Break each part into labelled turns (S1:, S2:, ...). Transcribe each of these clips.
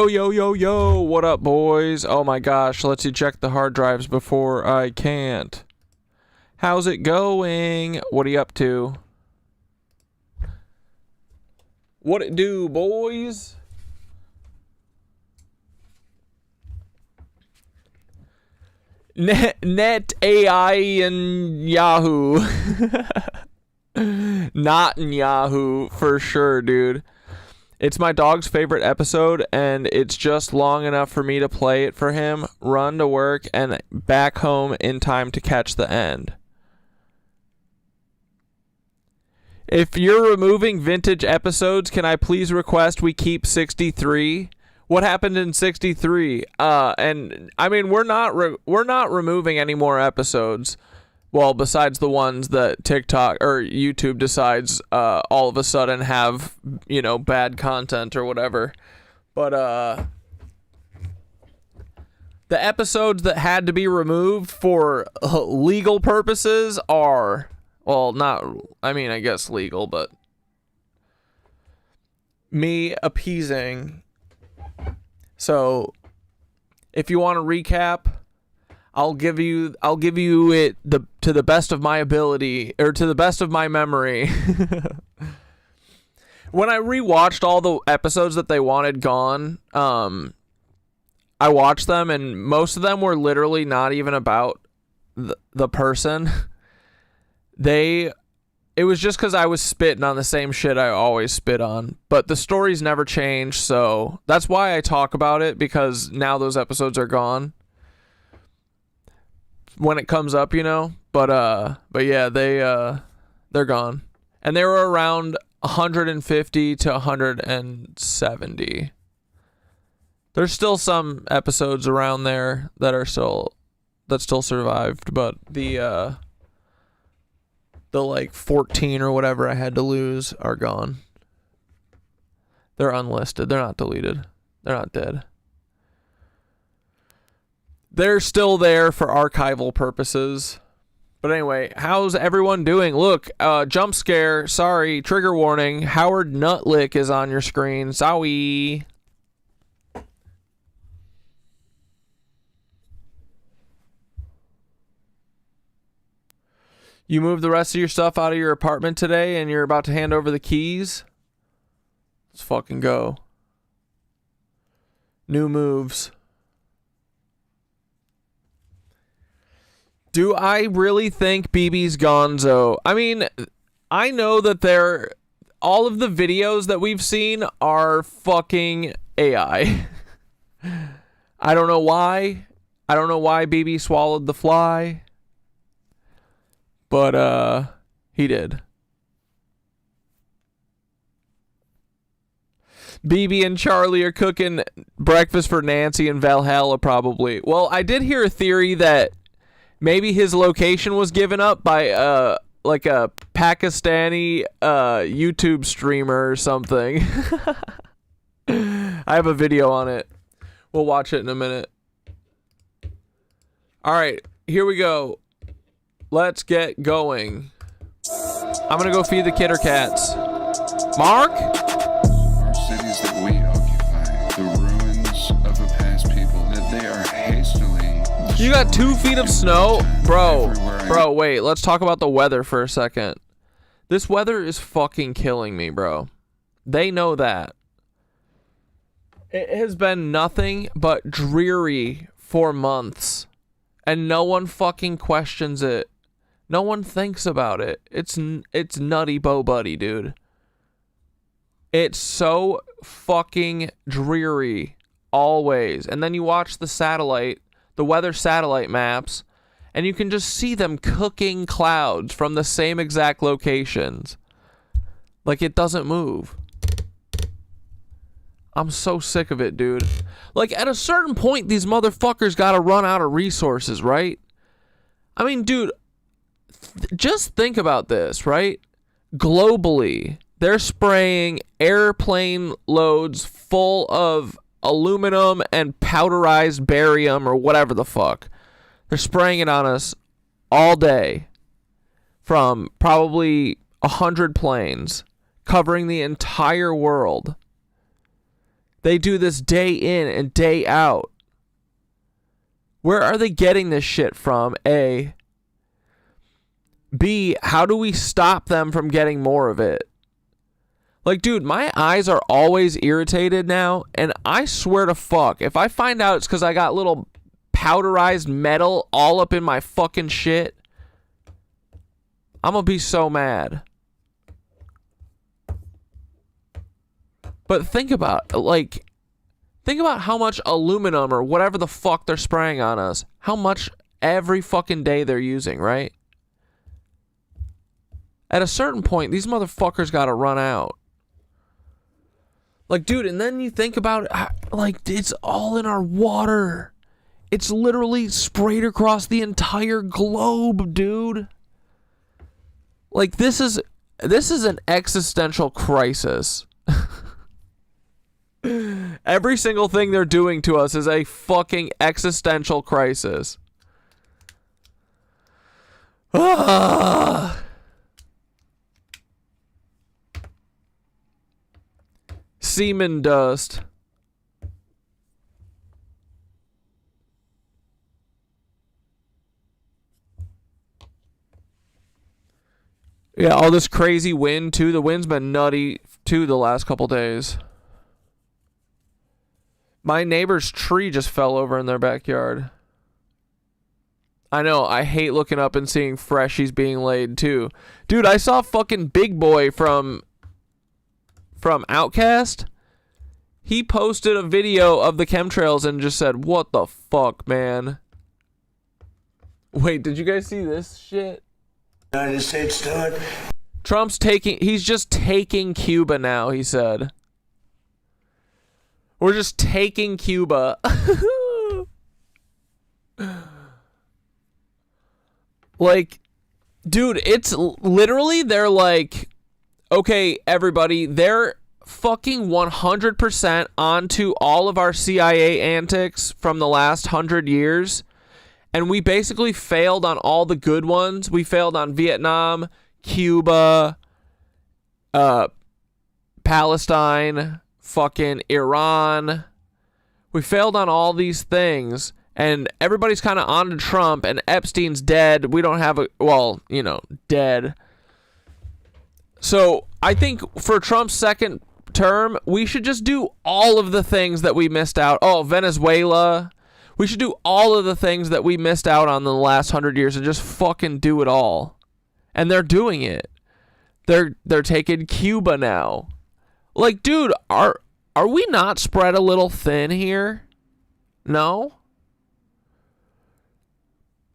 S1: Yo, what up, boys? Oh my gosh, let's eject the hard drives before I can't. How's it going? What are you up to? What it do, boys? Net AI and Yahoo. Not in Yahoo, for sure, dude. It's my dog's favorite episode, and it's just long enough for me to play it for him, run to work, and back home in time to catch the end. If you're removing vintage episodes, can I please request we keep 63? What happened in 63? And I mean, we're not removing any more episodes. Well, besides the ones that TikTok or YouTube decides all of a sudden have, you know, bad content or whatever. But the episodes that had to be removed for legal purposes are, well, not, I mean, I guess legal, but me appeasing. So, if you want to recap, I'll give you it to the best of my ability, or to the best of my memory. When I rewatched all the episodes that they wanted gone, I watched them, and most of them were literally not even about the person. It was just because I was spitting on the same shit I always spit on. But the stories never changed, so that's why I talk about it, because now those episodes are gone when it comes up, you know. But yeah, they're gone. And they were around 150 to 170. There's still some episodes around there that still survived, but the like 14 or whatever I had to lose are gone. They're unlisted. They're not deleted. They're not dead. They're still there for archival purposes. But anyway, how's everyone doing? Look, jump scare. Sorry, trigger warning. Howard Nutlick is on your screen. Sorry. You moved the rest of your stuff out of your apartment today and you're about to hand over the keys? Let's fucking go. New moves. Do I really think Bibi's gonzo? I mean, I know that all of the videos that we've seen are fucking AI. I don't know why. I don't know why Bibi swallowed the fly. But, he did. Bibi and Charlie are cooking breakfast for Nancy in Valhalla, probably. Well, I did hear a theory that maybe his location was given up by, like a Pakistani, YouTube streamer or something. I have a video on it. We'll watch it in a minute. Alright, here we go. Let's get going. I'm gonna go feed the kitten cats. Mark?
S2: Our cities that we occupy, the ruins of a past people, that they are hastily...
S1: You got 2 feet of snow? Bro, wait, let's talk about the weather for a second. This weather is fucking killing me, bro. They know that. It has been nothing but dreary for months. And no one fucking questions it. No one thinks about it. It's nutty bo buddy, dude. It's so fucking dreary always. And then you watch the weather satellite maps, and you can just see them cooking clouds from the same exact locations. Like, it doesn't move. I'm so sick of it, dude. Like, at a certain point, these motherfuckers gotta run out of resources, right? I mean, dude, just think about this, right? Globally, they're spraying airplane loads full of aluminum and powderized barium or whatever the fuck. They're spraying it on us all day from probably 100 planes covering the entire world. They do this day in and day out. Where are they getting this shit from? A. B, how do we stop them from getting more of it? Like, dude, my eyes are always irritated now, and I swear to fuck, if I find out it's because I got little powderized metal all up in my fucking shit, I'm gonna be so mad. But think about, like, think about how much aluminum or whatever the fuck they're spraying on us. How much every fucking day they're using, right? At a certain point, these motherfuckers gotta run out. Like, dude, and then you think about it, like, it's all in our water. It's literally sprayed across the entire globe, dude. Like, this is an existential crisis. Every single thing they're doing to us is a fucking existential crisis. Ah. Semen dust. Yeah, all this crazy wind too. The wind's been nutty too the last couple days. My neighbor's tree just fell over in their backyard. I know, I hate looking up and seeing freshies being laid too. Dude, I saw fucking Big Boy from Outkast. He posted a video of the chemtrails and just said, "What the fuck, man?" Wait, did you guys see this shit?
S3: United States do it.
S1: He's just taking Cuba now, he said. We're just taking Cuba. Like, dude, it's literally, they're like, okay, everybody, they're fucking 100% onto all of our CIA antics from the last 100 years. And we basically failed on all the good ones. We failed on Vietnam, Cuba, Palestine, fucking Iran. We failed on all these things. And everybody's kind of on to Trump, and Epstein's dead. We don't have dead. So I think for Trump's second term, we should just do all of the things that we missed out. Oh, Venezuela. We should do all of the things that we missed out on in the last 100 years and just fucking do it all. And they're doing it. They're taking Cuba now. Like, dude, are we not spread a little thin here? No?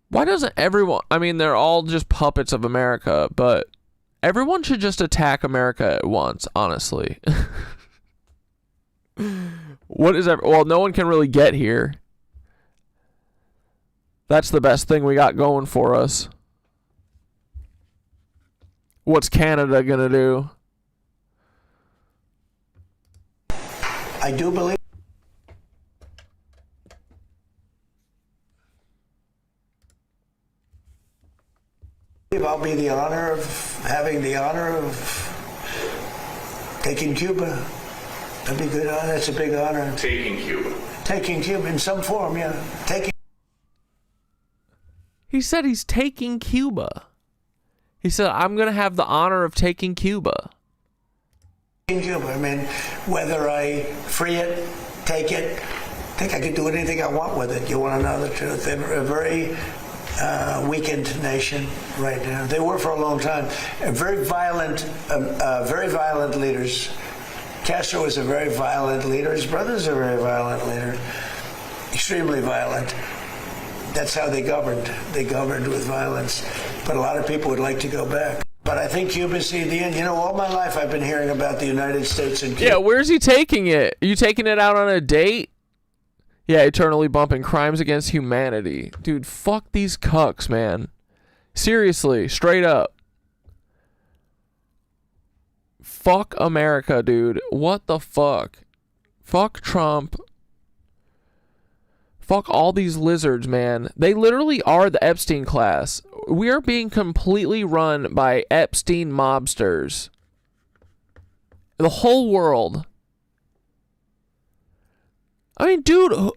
S1: Why doesn't everyone... I mean, they're all just puppets of America, but everyone should just attack America at once, honestly. What is... Well, no one can really get here. That's the best thing we got going for us. What's Canada gonna do?
S3: I do believe I'll be having the honor of taking Cuba. That'd be good. That's a big honor.
S4: Taking Cuba.
S3: Taking Cuba in some form, yeah.
S1: He said he's taking Cuba. He said, I'm going to have the honor of taking Cuba.
S3: Cuba. I mean, whether I free it, take it, I think I could do anything I want with it. You want to know the truth? They're a very weakened nation right now. They were for a long time. Very violent leaders. Castro was a very violent leader. His brother's a very violent leader. Extremely violent. That's how they governed. They governed with violence. But a lot of people would like to go back. But I think Cuba's the end. You know, all my life I've been hearing about the United States and Cuba.
S1: Yeah, where's he taking it? Are you taking it out on a date? Yeah, eternally bumping crimes against humanity. Dude, fuck these cucks, man. Seriously, straight up. Fuck America, dude. What the fuck? Fuck Trump. Fuck all these lizards, man. They literally are the Epstein class. We are being completely run by Epstein mobsters. The whole world. I mean, dude,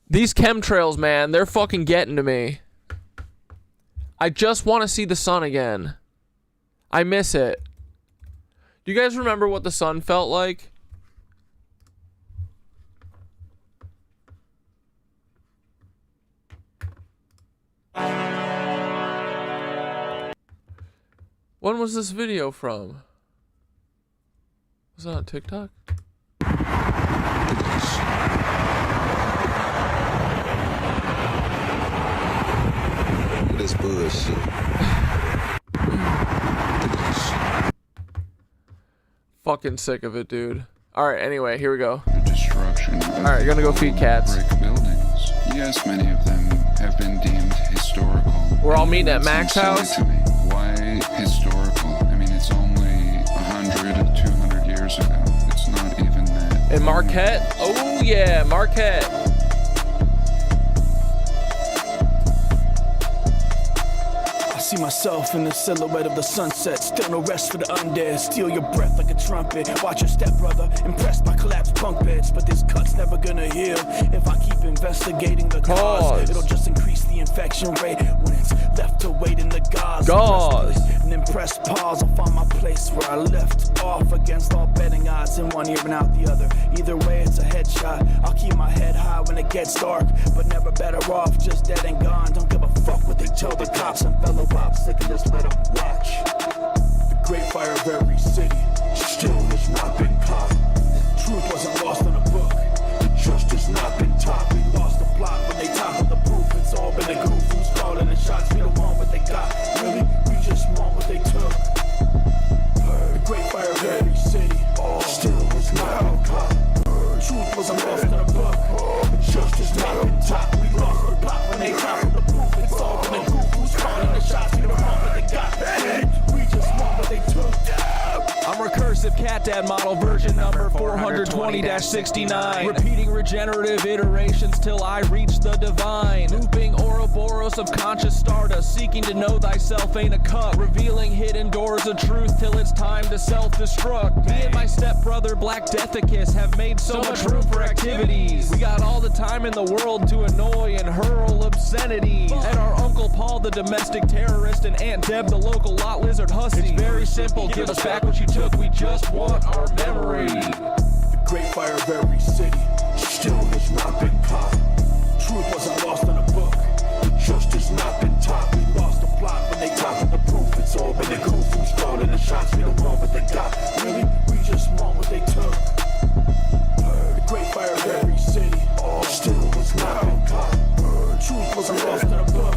S1: these chemtrails, man, they're fucking getting to me. I just want to see the sun again. I miss it. Do you guys remember what the sun felt like? When was this video from? Was that on TikTok?
S4: This bullshit.
S1: Fucking sick of it, dude. Alright, anyway, here we go.
S2: The destruction of
S1: Alright, you're gonna go feed cats.
S2: brick buildings. Yes, many of them have been deemed historical.
S1: We're all meeting at
S2: It
S1: Mac's
S2: seems silly
S1: house?
S2: to me. Why historical? I mean, it's only 100 or 200 years ago. It's not even that.
S1: In Marquette? Oh yeah, Marquette.
S5: I see myself in the silhouette of the sunset. Still no rest for the undead. Steal your breath like a trumpet. Watch your step, brother. Impressed by collapsed bunk beds. But this cut's never gonna heal. If I keep investigating the cause, it'll just increase the infection rate. When it's left to wait in the gauze. An impressed pause. I'll find my place where I left off against all betting odds. In one ear and out the other. Either way, it's a headshot. I'll keep my head high when it gets dark. But never better off. Just dead and gone. Don't give a fuck what they tell the cops and fellow pops. They can just let them watch. The great fire of every city still has not been caught. Truth wasn't lost in a book. Justice not been taught. We lost the plot when they toppled the proof. It's all been a goof. Who's calling the shots? We don't want what they got. Really? We just want what they took. The great fire of every city still has not been caught. Truth wasn't lost in a book. Justice not been taught. We lost the plot when they toppled the proof. It's all been a goof. Who's calling the shots? We don't want what they got. We just want what they took.
S6: I'm recursive cat dad model version number 420-69. Repeating regenerative iterations till I reach the divine. Looping Ouroboros of conscious stardust. Seeking to know thyself ain't a cup. Revealing hidden doors of truth till it's time to self-destruct. Me and my stepbrother Black Deathicus have made so much room for activities. We got all the time in the world to annoy and hurl obscenities. And our Uncle Paul the domestic terrorist and Aunt Deb the local lot lizard hussy. It's very simple, give us back what you took. We just want our memory.
S5: The great fire of every city still has not been caught. Truth wasn't lost in a book. Justice not been taught. We lost the plot when they toppled the proof. It's all been a goof. Who's calling the shots? We don't want what they got. Really? We just want what they took. The great fire of every city still has not been caught. Truth wasn't lost in a book.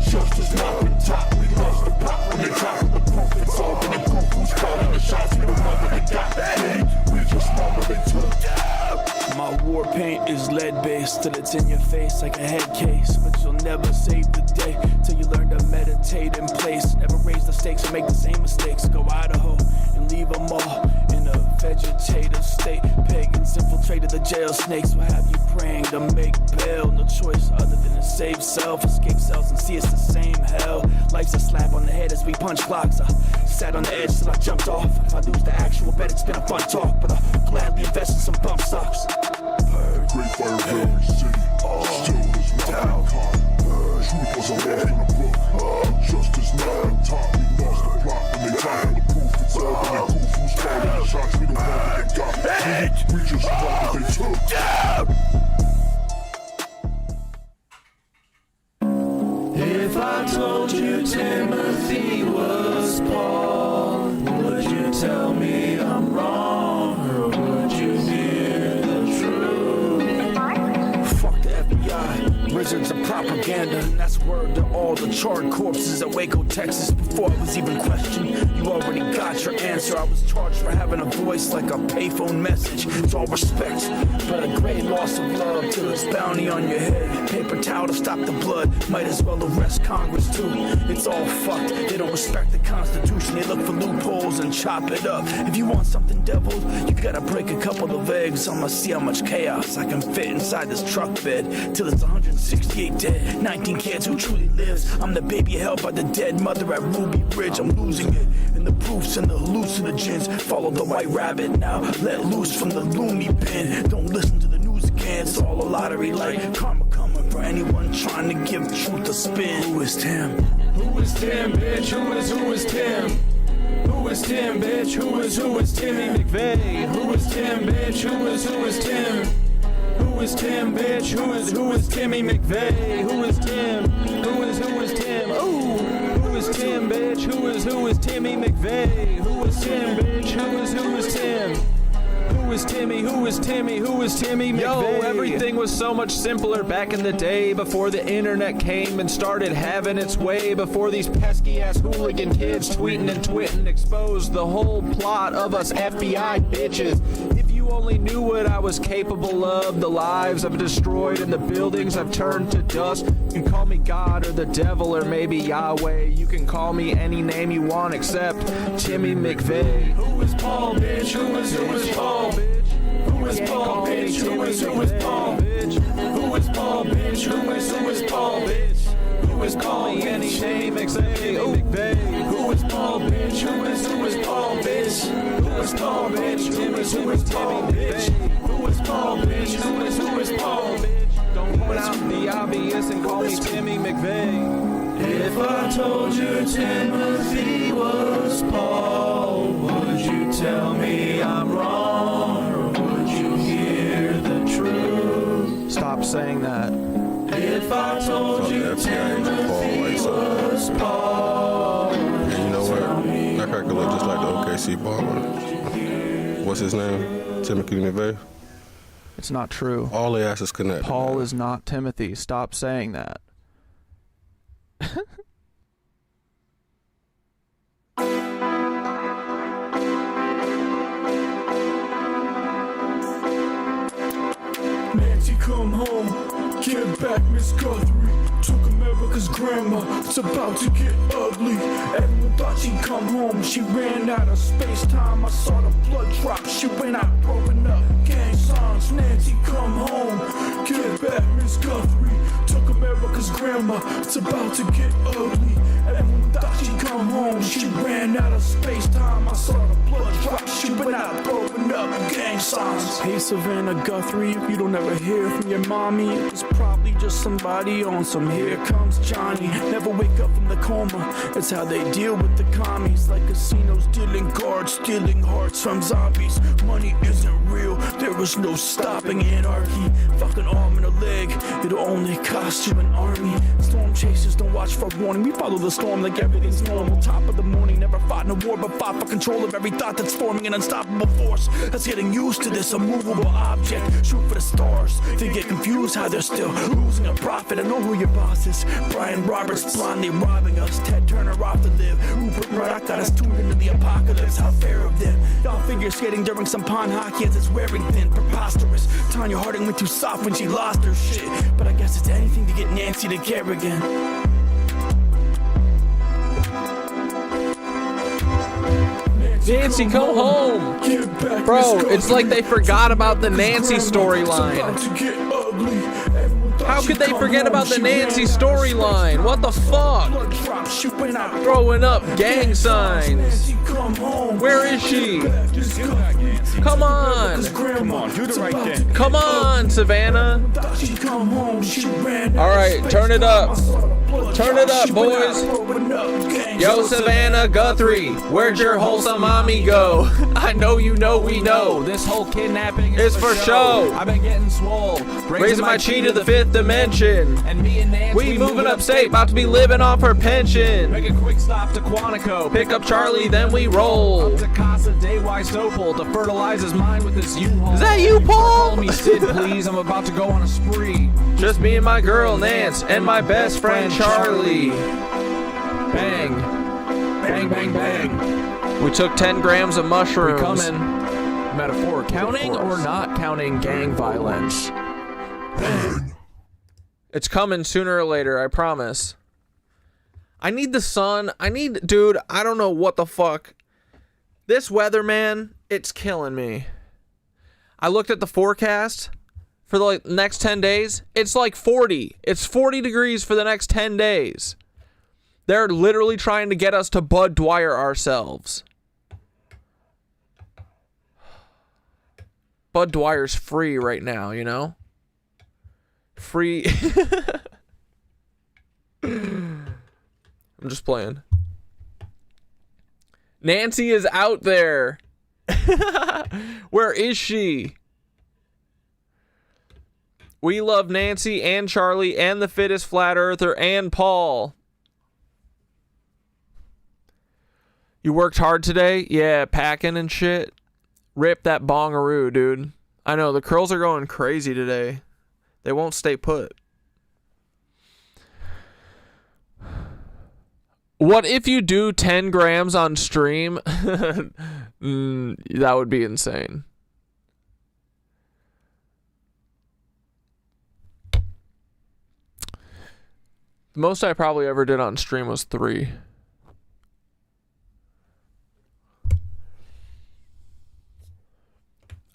S5: Justice not been taught. We lost the plot when they toppled the proof. It's all been a goof. Who's calling the shots? We don't want what they got. We just want what they took. My war paint is lead-based till it's in your face like a head case. But you'll never save the day till you learn to meditate in place. Never raise the stakes or make the same mistakes. Go Idaho and leave them all in a vegetative state. Pagans infiltrated the jail. Snakes will have you praying to make bail. No choice other than to save self. Escape cells and see it's the same hell. Life's a slap on the head as we punch clocks. I sat on the edge till I jumped off. If I lose the actual bet, it's been a fun talk. But I'll gladly invest in some bump stocks.
S7: Great fire of every city still is not been caught. Truth wasn't lost in a book. Justice not been taught. We lost the plot when they toppled the proof. It's all been a goof. Who's calling the shots? We don't want what they got. We just want what they took.
S5: If I told you Timothy was Paul, would you tell me I'm wrong, or would you hear the truth? Fuck the FBI, wizards of propaganda, and that's word to all the charred corpses at Waco, Texas. Before I was even questioned, you already got your answer. I was charged for having a voice like a payphone message. It's all respect, but a great loss of love till it's bounty on your head. Paper towel to stop the blood, might as well arrest Congress too. It's all fucked, they don't respect the Constitution. They look for loopholes and chop it up. If you want something deviled, you gotta break a couple of eggs. I'ma see how much chaos I can fit inside this truck bed till it's 168 dead. 19 kids, who truly lives? I'm the baby held by the dead mother at Ruby Ridge. I'm losing it, and the proofs and the hallucinogens. Follow the white rabbit now, let loose from the loomy bin. Don't listen to the news again, it's all a lottery like karma coming for anyone trying to give truth a spin. Who is Tim?
S6: Who is Tim, bitch? Who is Tim? Who is Tim, bitch? Who is Timmy McVeigh? Who is Tim, bitch? Who is Tim? Who is Tim, bitch? Who is Timmy McVeigh? Who is Tim? Who is Tim? Ooh, who is Tim, bitch? Who is Timmy McVeigh? Who is Tim, bitch? Who is Tim? Who is Timmy? Who is Timmy? Who is Timmy McVeigh? Yo, everything was so much simpler back in the day before the internet came and started having its way, before these pesky ass hooligan kids tweeting and twitting exposed the whole plot of us FBI bitches. If you only knew what I was capable of, the lives I've destroyed and the buildings I've turned to dust. You can call me God or the devil or maybe Yahweh. You can call me any name you want except Timmy McVeigh. Who is Paul, bitch? Who is Paul, bitch? Who is Paul, bitch? Who is Paul, bitch? Who is Paul, bitch? Who is Paul, bitch? Who is Paul, any name except Timmy McVeigh? Who is Paul, bitch? Who is Paul, bitch? Who is Paul, bitch? Who is Paul, bitch? Who is Paul, bitch? Who is Paul, bitch? Don't point out the obvious and call me Timmy McVeigh. If I told you Timothy was Paul, would you tell me I'm wrong, or would you hear the truth? Stop saying that. If I told you Timothy was Paul,
S4: And you know what? That cracker look just like the OKC baller. What's his name? Timothy McVeigh?
S1: It's not true.
S4: All the asses connected.
S1: Paul is not Timothy. Stop saying that.
S5: Nancy, come home, get back, Miss Guthrie. Took America's grandma, it's about to get ugly. Everyone thought she'd come home, she ran out of space-time. I saw the blood drop, she went out growing up. Gang signs, Nancy, come home, get back, Miss Guthrie. Took America's grandma, it's about to get ugly. Everyone thought she'd come home, she ran out of space-time. I saw the blood drop, she went out growing up. Gang signs. Hey Savannah Guthrie, if you don't ever hear from your mommy, it's probably just somebody on some Here Comes Johnny. Never wake up from the coma, that's how they deal with the commies. Like casinos dealing cards, stealing hearts from zombies. Money isn't real, there is no stopping anarchy. Fucking arm and a leg, it'll only cost you an army. Storm chasers don't watch for warning, we follow the storm like everything's normal. Top of the morning, never fought in a war, but fought for control of every thought that's forming an unstoppable force. That's getting used to this immovable object. Shoot for the stars, they get confused how they're still losing a profit. I know who your boss is. Brian Roberts blindly robbing us. Ted Turner off to live. Rupert Murdoch got us tuned into the apocalypse. How fair of them. Y'all figure skating during some pond hockey as it's wearing thin. Preposterous. Tanya Harding went too soft when she lost her shit. But I guess it's anything to get Nancy to care again.
S1: Nancy, come home! Bro, it's like they forgot about the Nancy storyline. How could they forget about the Nancy storyline? What the fuck? Throwing up gang signs. Where is she? Come on!
S6: Do the right thing.
S1: Come on, Savannah! Alright, turn it up. Turn it up, boys. Yo, Savannah Guthrie, where'd your wholesome mommy go? I know you know we know.
S6: This whole kidnapping
S1: is for show.
S6: I've been getting swole,
S1: Raising my chi to the 5th dimension.
S6: And me and Nancy
S1: We moving upstate, about to be living off her pension.
S6: Make a quick stop to Quantico.
S1: Pick up Charlie, then we roll.
S6: Up to Casa de Wysopal to fertilize his mind with this U-Haul.
S1: Is that you, Paul?
S6: Call me Sid, please. I'm about to go on a spree.
S1: Just me and my girl Nance and my best friend Charlie.
S6: Bang. Bang, bang, bang.
S1: We took 10 grams of mushrooms.
S6: Coming. Metaphor. Counting or not counting gang violence?
S1: It's coming sooner or later, I promise. I need the sun. Dude, I don't know what the fuck. This weather, man, it's killing me. I looked at the forecast. for the like, next 10 days. It's like 40. It's 40 degrees for the next 10 days. They're literally trying to get us to Bud Dwyer ourselves. Bud Dwyer's free right now, you know? Free. I'm just playing. Nancy is out there. Where is she? We love Nancy and Charlie and the fittest flat earther and Paul. You worked hard today? Yeah, packing and shit. Rip that bongaroo, dude. I know, the curls are going crazy today. They won't stay put. What if you do 10 grams on stream? That would be insane. The most I probably ever did on stream was 3.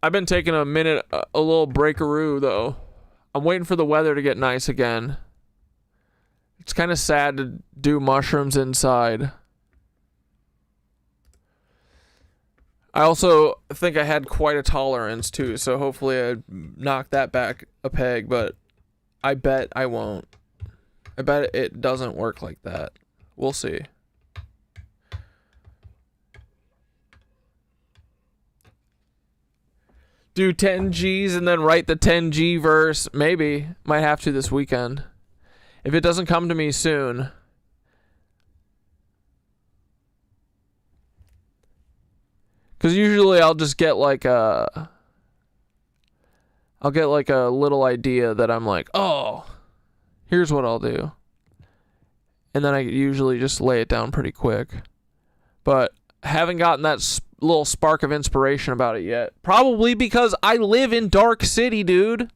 S1: I've been taking a little breakaroo though. I'm waiting for the weather to get nice again. It's kind of sad to do mushrooms inside. I also think I had quite a tolerance too, so hopefully I knock that back a peg, but I bet I won't. I bet it doesn't work like that. We'll see. Do 10 Gs and then write the 10G verse. Maybe. Might have to this weekend. If it doesn't come to me soon. Because usually I'll just get like a... I'll get like a little idea that I'm like, oh, here's what I'll do. And then I usually just lay it down pretty quick. But haven't gotten that little spark of inspiration about it yet. Probably because I live in Dark City, dude.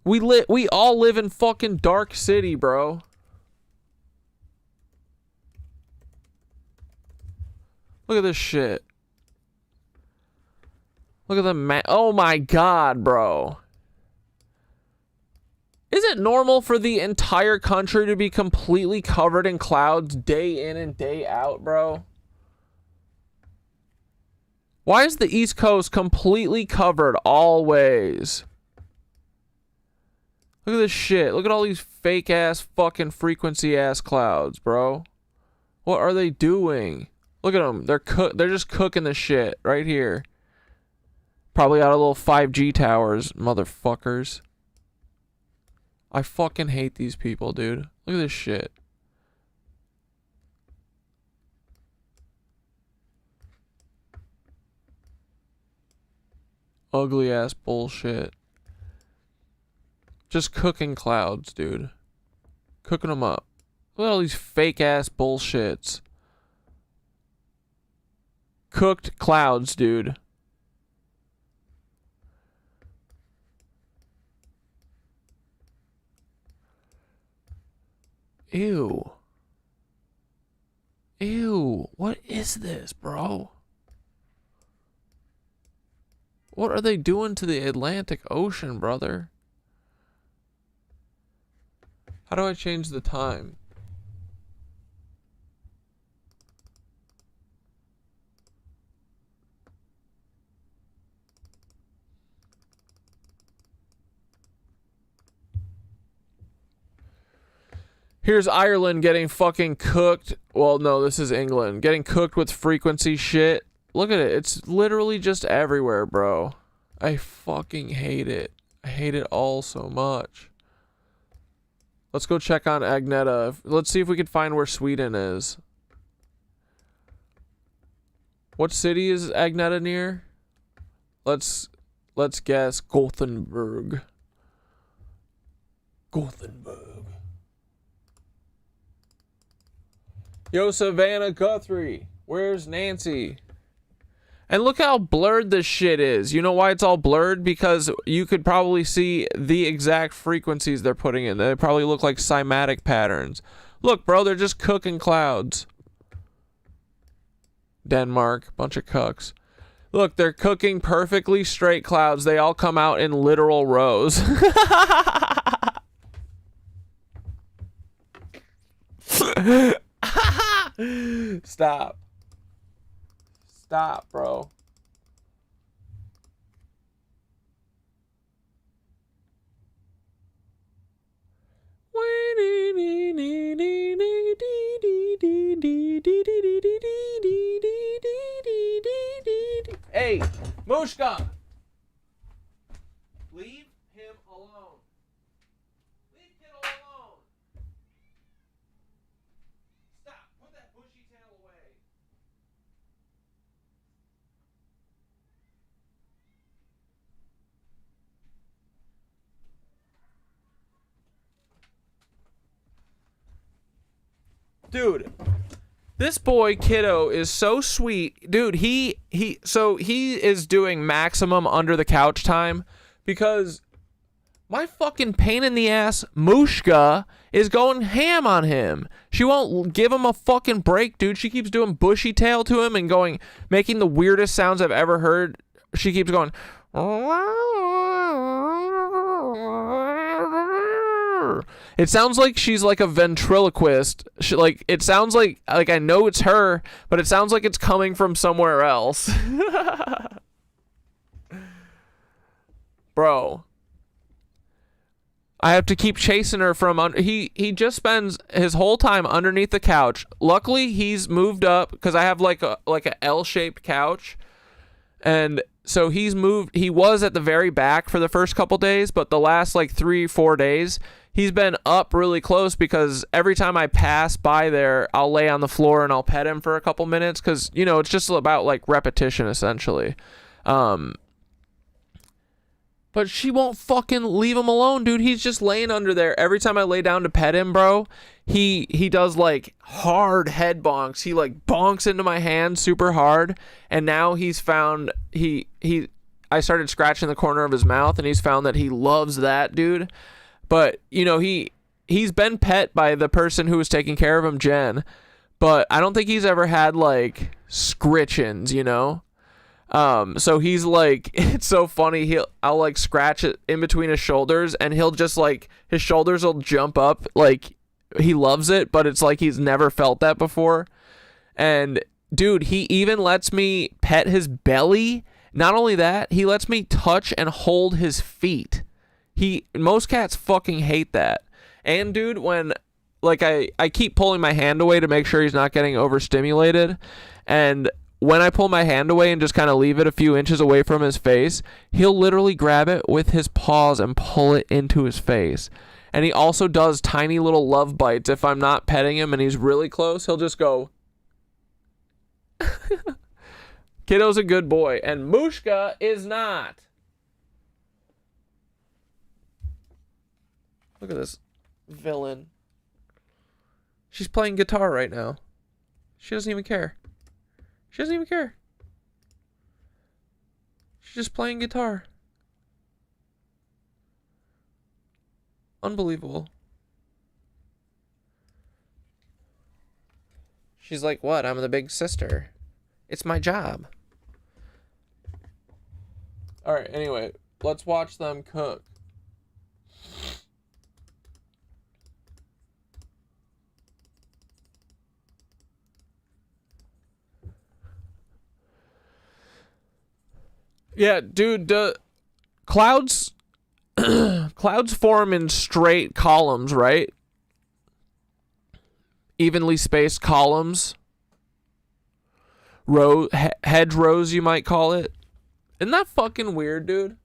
S1: We all live in fucking Dark City, bro. Look at this shit. Look at the oh my god, bro. Is it normal for the entire country to be completely covered in clouds day in and day out, bro? Why is the East Coast completely covered always? Look at this shit. Look at all these fake ass fucking frequency ass clouds, bro. What are they doing? Look at them. They're just cooking the shit right here. Probably out of little 5G towers, motherfuckers. I fucking hate these people, dude. Look at this shit. Ugly ass bullshit. Just cooking clouds, dude. Cooking them up. Look at all these fake ass bullshits. Cooked clouds, dude. Ew. Ew. What is this, bro? What are they doing to the Atlantic Ocean, brother? How do I change the time? Here's Ireland getting fucking cooked. Well, no, this is England. Getting cooked with frequency shit. Look at it. It's literally just everywhere, bro. I fucking hate it. I hate it all so much. Let's go check on Agneta. Let's see if we can find where Sweden is. What city is Agneta near? Let's guess Gothenburg. Gothenburg. Yo, Savannah Guthrie, where's Nancy? And look how blurred this shit is. You know why it's all blurred? Because you could probably see the exact frequencies they're putting in. They probably look like cymatic patterns. Look, bro, they're just cooking clouds. Denmark, bunch of cucks. Look, they're cooking perfectly straight clouds. They all come out in literal rows. Stop. Stop, bro. Hey, Mushka! Leave him alone. Leave kiddo alone. Stop. Put that bushy tail away. Dude, this boy kiddo is so sweet. Dude, he is doing maximum under the couch time because my fucking pain in the ass Mushka is going ham on him. She won't give him a fucking break, dude. She keeps doing bushy tail to him and making the weirdest sounds I've ever heard. She keeps going. It sounds like she's like a ventriloquist. It sounds like I know it's her, but it sounds like it's coming from somewhere else. Bro. I have to keep chasing her from he just spends his whole time underneath the couch. Luckily, he's moved up because I have like a L-shaped couch. And so he's moved. He was at the very back for the first couple days, but the last like 3-4 days, he's been up really close because every time I pass by there, I'll lay on the floor and I'll pet him for a couple minutes because, you know, it's just about like repetition essentially. But she won't fucking leave him alone, dude. He's just laying under there. Every time I lay down to pet him, bro, he does like hard head bonks. He like bonks into my hand super hard. And now he's found I started scratching the corner of his mouth and he's found that he loves that, dude. But, you know, he's been pet by the person who was taking care of him, Jen. But I don't think he's ever had like scritchins, you know? So he's like, it's so funny. I'll like scratch it in between his shoulders and he'll just like, his shoulders will jump up. Like he loves it, but it's like he's never felt that before. And dude, he even lets me pet his belly. Not only that, he lets me touch and hold his feet. Most cats fucking hate that. And dude, when like I keep pulling my hand away to make sure he's not getting overstimulated. And when I pull my hand away and just kind of leave it a few inches away from his face, he'll literally grab it with his paws and pull it into his face. And he also does tiny little love bites. If I'm not petting him and he's really close, he'll just go. Kiddo's a good boy, and Mushka is not. Look at this villain. She's playing guitar right now. She doesn't even care. She doesn't even care. She's just playing guitar. Unbelievable. She's like, what? I'm the big sister. It's my job. Alright, anyway. Let's watch them cook. Yeah, dude, the clouds form in straight columns, right? Evenly spaced columns. Hedgerows, you might call it. Isn't that fucking weird, dude?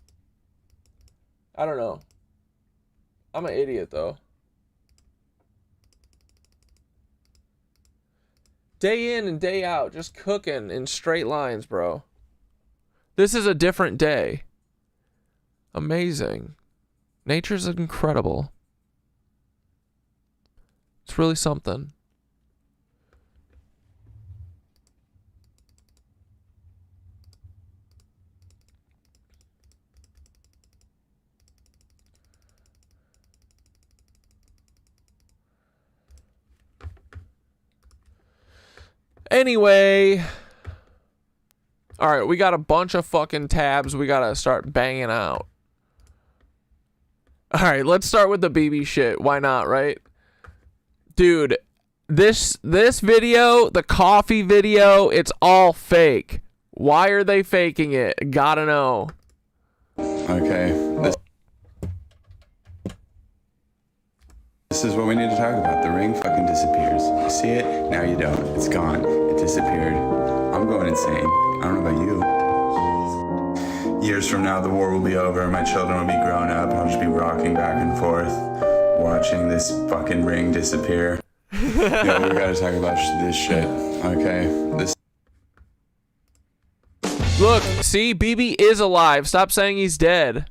S1: I don't know. I'm an idiot, though. Day in and day out, just cooking in straight lines, bro. This is a different day. Amazing. Nature's incredible. It's really something. Anyway. All right, we got a bunch of fucking tabs we gotta start banging out. All right, let's start with the Bibi shit. Why not, right? Dude, this video, the coffee video, it's all fake. Why are they faking it? Gotta know.
S8: Okay, this is what we need to talk about. The ring fucking disappears. You see it, now you don't. It's gone. It disappeared. I'm going insane. I don't know about you. Years from now, the war will be over. My children will be grown up. I'll just be rocking back and forth, watching this fucking ring disappear. Yeah, we gotta talk about this shit. Okay,
S1: Look, see, Bibi is alive. Stop saying he's dead.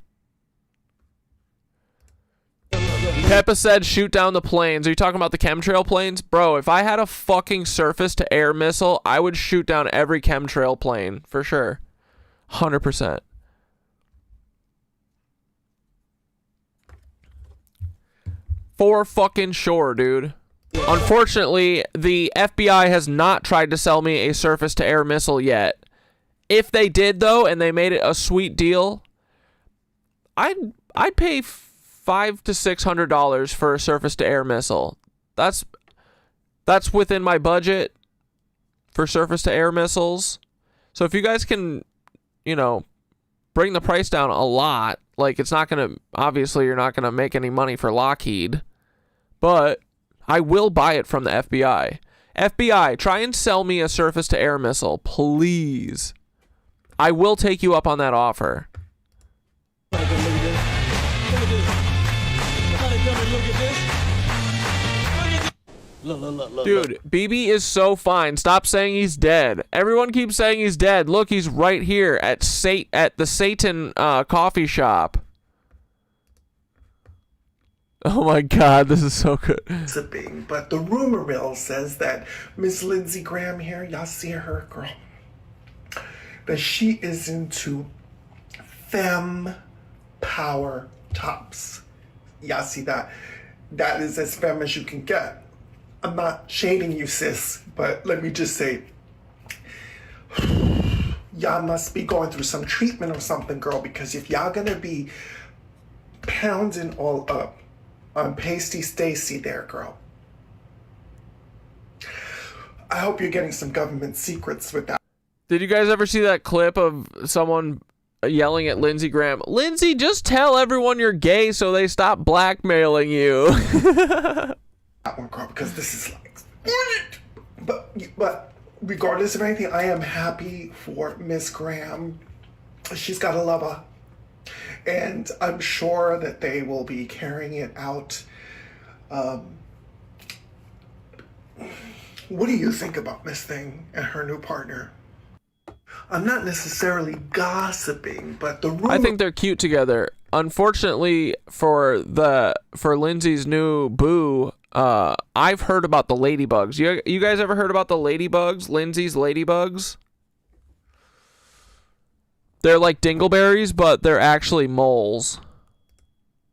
S1: Peppa said shoot down the planes. Are you talking about the chemtrail planes? Bro, if I had a fucking surface-to-air missile, I would shoot down every chemtrail plane. For sure. 100%. For fucking sure, dude. Unfortunately, the FBI has not tried to sell me a surface-to-air missile yet. If they did, though, and they made it a sweet deal, I'd pay $500 to $600 for a surface-to-air missile. That's within my budget for surface-to-air missiles. So if you guys can, you know, bring the price down a lot, like it's not gonna, obviously you're not gonna make any money for Lockheed, but I will buy it from the FBI. FBI, try and sell me a surface-to-air missile, please. I will take you up on that offer. Dude, Bibi is so fine. Stop saying he's dead. Everyone keeps saying he's dead. Look, he's right here at the Satan coffee shop. Oh my god, this is so good.
S9: But the rumor mill says that Miss Lindsey Graham here, y'all see her, girl, that she is into femme power tops. Y'all see that? That is as femme as you can get. I'm not shading you, sis, but let me just say, y'all must be going through some treatment or something, girl, because if y'all gonna be pounding all up on Pasty Stacy there, girl, I hope you're getting some government secrets with that.
S1: Did you guys ever see that clip of someone yelling at Lindsey Graham? Lindsey, just tell everyone you're gay so they stop blackmailing you.
S9: That one, girl, because this is like, but regardless of anything, I am happy for Miss Graham. She's got a lover, and I'm sure that they will be carrying it out. What do you think about Miss Thing and her new partner? I'm not necessarily gossiping, but the rumor—
S1: I think they're cute together. Unfortunately for Lindsay's new boo, I've heard about the ladybugs. You guys ever heard about the ladybugs? Lindsay's ladybugs? They're like dingleberries, but they're actually moles.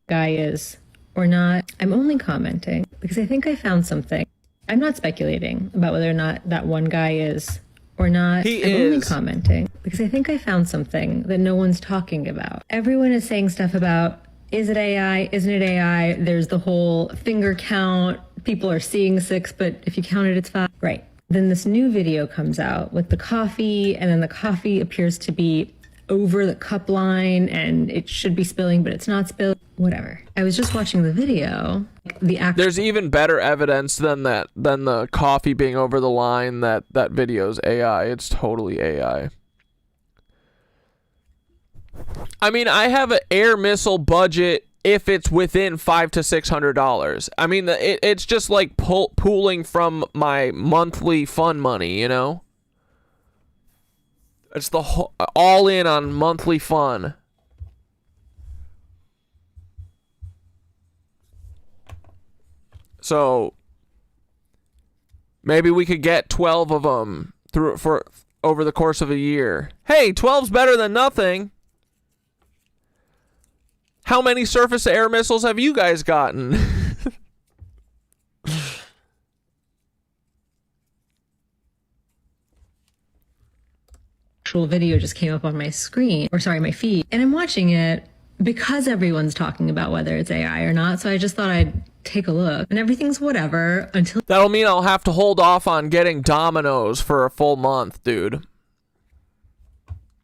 S10: Guy is or not. I'm only commenting because I think I found something. I'm not speculating about whether or not that one guy is or not.
S1: He
S10: I'm
S1: is.
S10: only commenting because I think I found something that no one's talking about. Everyone is saying stuff about, is it AI? Isn't it AI? There's the whole finger count. People are seeing 6, but if you count it, it's 5. Right. Then this new video comes out with the coffee, and then the coffee appears to be over the cup line, and it should be spilling, but it's not spilling. Whatever. I was just watching the video.
S1: There's even better evidence than the coffee being over the line that video's AI. It's totally AI. I mean, I have an air missile budget if it's within $500 to $600. I mean, it's just like pooling from my monthly fun money, you know? It's the all in on monthly fun. So maybe we could get 12 of them over the course of a year. Hey, 12's better than nothing. How many surface-to-air missiles have you guys gotten?
S10: actual video just came up on my screen, or sorry, my feed, and I'm watching it because everyone's talking about whether it's AI or not. So I just thought I'd take a look, and everything's whatever until.
S1: That'll mean I'll have to hold off on getting Domino's for a full month, dude.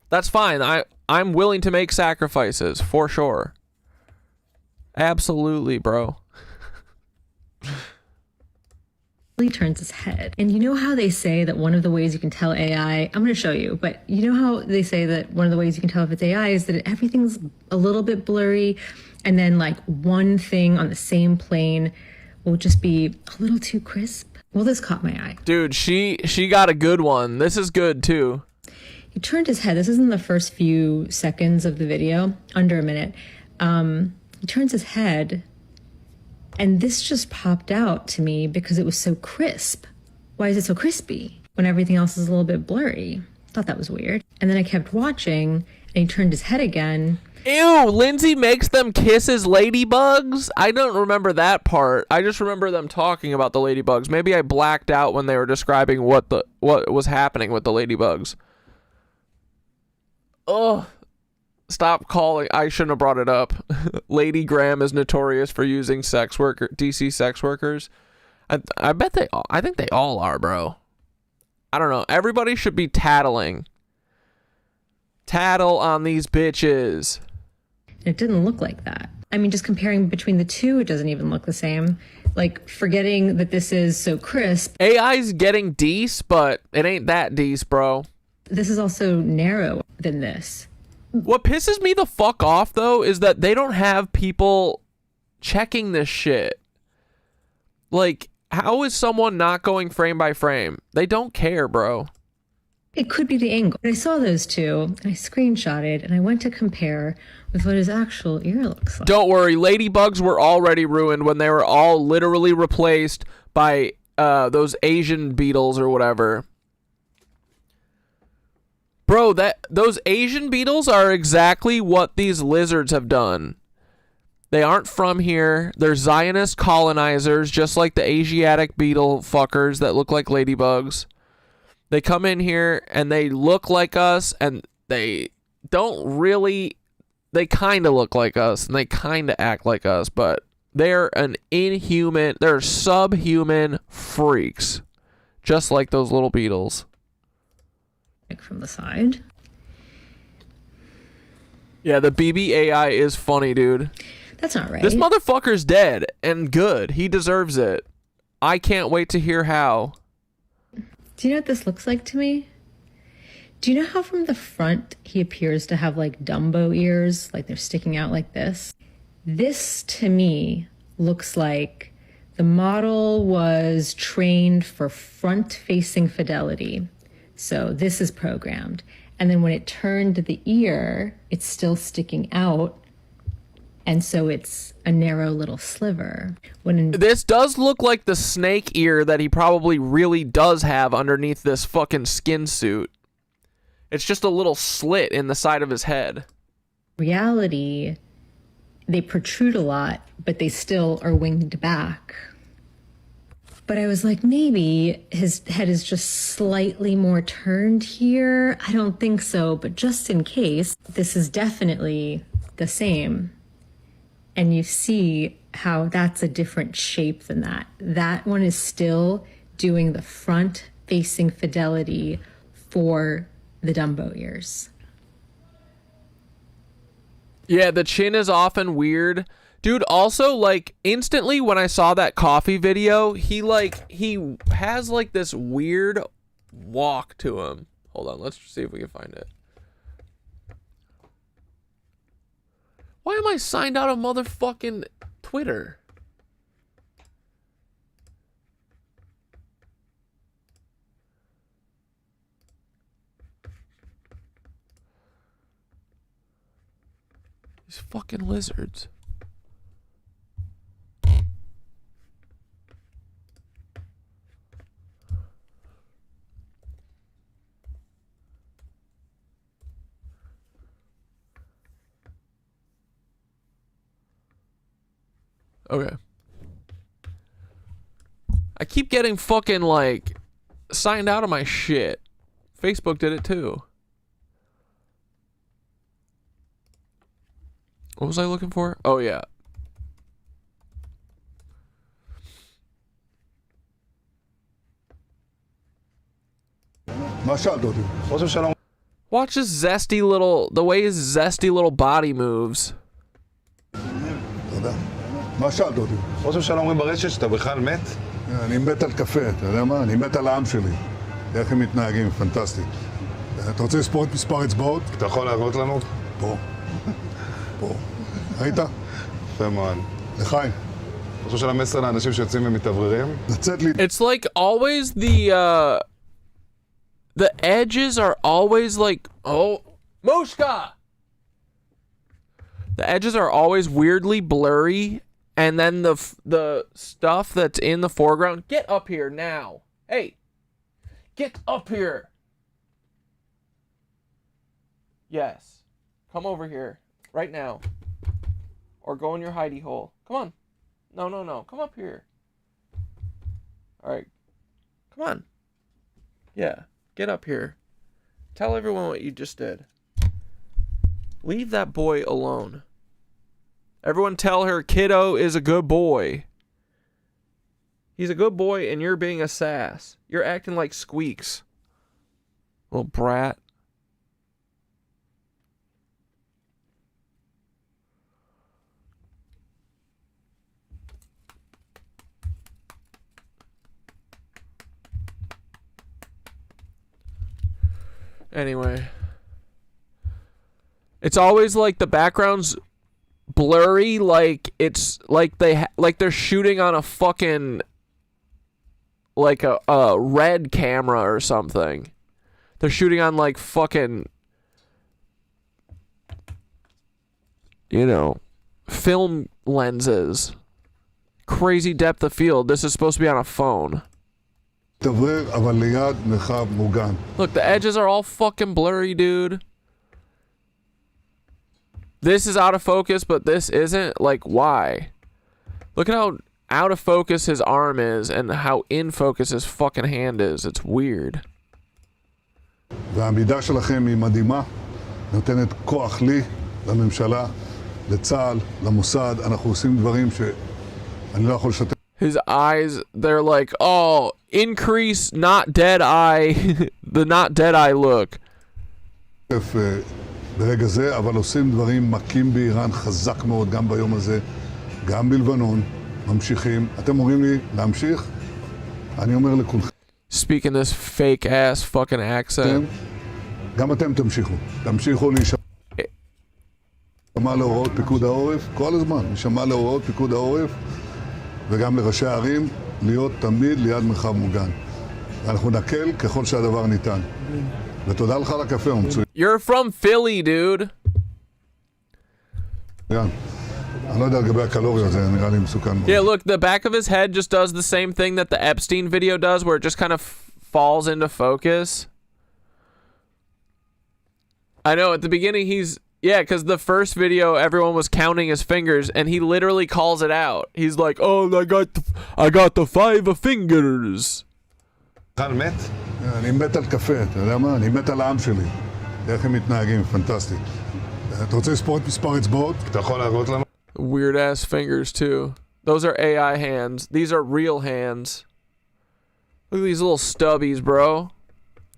S1: That's fine. I'm willing to make sacrifices for sure. Absolutely, bro.
S10: He turns his head. And you know how they say that one of the ways you can tell AI, I'm going to show you, but you know how they say that one of the ways you can tell if it's AI is that everything's a little bit blurry, and then like one thing on the same plane will just be a little too crisp. Well, this caught my eye.
S1: Dude, she got a good one. This is good too.
S10: He turned his head. This is in the first few seconds of the video, under a minute. He turns his head, and this just popped out to me because it was so crisp. Why is it so crispy when everything else is a little bit blurry? Thought that was weird. And then I kept watching, and he turned his head again.
S1: Ew, Lindsay makes them kiss his ladybugs? I don't remember that part. I just remember them talking about the ladybugs. Maybe I blacked out when they were describing what was happening with the ladybugs. Ugh. Stop calling. I shouldn't have brought it up. Lady Graham is notorious for using DC sex workers. I bet I think they all are, bro. I don't know. Everybody should be tattling. Tattle on these bitches.
S10: It didn't look like that. I mean, just comparing between the two, it doesn't even look the same. Like, forgetting that this is so crisp.
S1: AI's getting dece, but it ain't that dece, bro.
S10: This is also narrow than this.
S1: What pisses me the fuck off, though, is that they don't have people checking this shit. Like, how is someone not going frame by frame? They don't care, bro.
S10: It could be the angle. I saw those two, and I screenshotted, and I went to compare with what his actual ear looks like.
S1: Don't worry, ladybugs were already ruined when they were all literally replaced by those Asian beetles or whatever. Bro, those Asian beetles are exactly what these lizards have done. They aren't from here. They're Zionist colonizers, just like the Asiatic beetle fuckers that look like ladybugs. They come in here and they look like us, and they don't really... They kind of look like us, and they kind of act like us, but they're they're subhuman freaks, just like those little beetles.
S10: From the side.
S1: Yeah, the Bibi AI is funny, dude.
S10: That's not right.
S1: This motherfucker's dead and good. He deserves it. I can't wait to hear how.
S10: Do you know what this looks like to me? Do you know how from the front he appears to have like Dumbo ears, like they're sticking out like this? This to me looks like the model was trained for front-facing fidelity. So this is programmed. And then when it turned the ear, it's still sticking out. And so it's a narrow little sliver.
S1: This does look like the snake ear that he probably really does have underneath this fucking skin suit. It's just a little slit in the side of his head.
S10: Reality, they protrude a lot, but they still are winged back. But I was like, maybe his head is just slightly more turned here. I don't think so, but just in case, this is definitely the same. And you see how that's a different shape than that. That one is still doing the front-facing fidelity for the Dumbo ears.
S1: Yeah, the chin is often weird. Dude, also, like, instantly when I saw that coffee video, he has, like, this weird walk to him. Hold on, let's see if we can find it. Why am I signed out of motherfucking Twitter? These fucking lizards. Okay. I keep getting fucking, like, signed out of my shit. Facebook did it too. What was I looking for? Oh, yeah. Watch his zesty little, the way his zesty little body moves.
S7: מה שאלת אותי? ראש הממשלה אומרים ברשת שאתה בכלל מת? אני מת על קפה, אתה יודע מה? אני מת על העם שלי. איך הם מתנהגים, פנטסטי. אתה רוצה לספור את מספר אצבעות? אתה יכול להראות לנו? פה. פה. ראית? יפה מאוד. לחיים. ראש הממשלה מסר לאנשים שיוצאים ומתאווררים? לצאת לי...
S1: It's like always the edges are always like, oh, Mushka! The edges are always weirdly blurry, and then the stuff that's in the foreground, get up here now. Hey, get up here. Yes, come over here right now, or go in your hidey hole. Come on. No, come up here. All right, come on. Yeah, get up here. Tell everyone what you just did. Leave that boy alone. Everyone tell her kiddo is a good boy. He's a good boy and you're being a sass. You're acting like Squeaks. Little brat. Anyway. It's always like the background's blurry, like it's like they're shooting on a fucking like a red camera or something. They're shooting on like fucking, you know, film lenses. Crazy depth of field. This is supposed to be on a phone. Look, the edges are all fucking blurry, dude. This is out of focus, but this isn't. Like, why? Look at how out of focus his arm is and how in focus his fucking hand is. It's weird.
S7: והעמידה שלכם היא מדהימה, נותנת כוח לי, לממשלה, לצה"ל, למוסד. אנחנו עושים דברים שאני לא יכול לשתף.
S1: His eyes, they're like, oh, increase not dead eye, the not dead eye look.
S7: ברגע זה, אבל עושים דברים מכים באיראן חזק מאוד, גם ביום הזה, גם בלבנון, ממשיכים. אתם אומרים לי להמשיך? אני אומר לכולכם.
S1: Speaking this fake ass fucking accent.
S7: גם אתם תמשיכו. תמשיכו להישמע להוראות פיקוד העורף, כל הזמן, להישמע להוראות פיקוד העורף, וגם לראשי הערים, להיות תמיד ליד מרחב מוגן. ואנחנו נקל ככל שהדבר ניתן. ותודה לך על הקפה, המצוי.
S1: You're from Philly, dude.
S7: אני לא יודע לגבי הקלוריות, זה נראה לי מסוכן מאוד.
S1: Yeah, look, the back of his head just does the same thing that the Epstein video does, where it just kind of falls into focus. I know, at the beginning he's... Yeah, because the first video, everyone was counting his fingers, and he literally calls it out. He's like, oh, I got the 5 fingers.
S7: אני מת על קפה, אתה יודע מה? אני מת על העם שלי. איך הם מתנהגים, פנטסטי. אתה רוצה לספור את מספר אצבעות? אתה יכול להראות לנו?
S1: Weird ass fingers too. Those are AI hands. These are real hands. Look at these little stubbies, bro.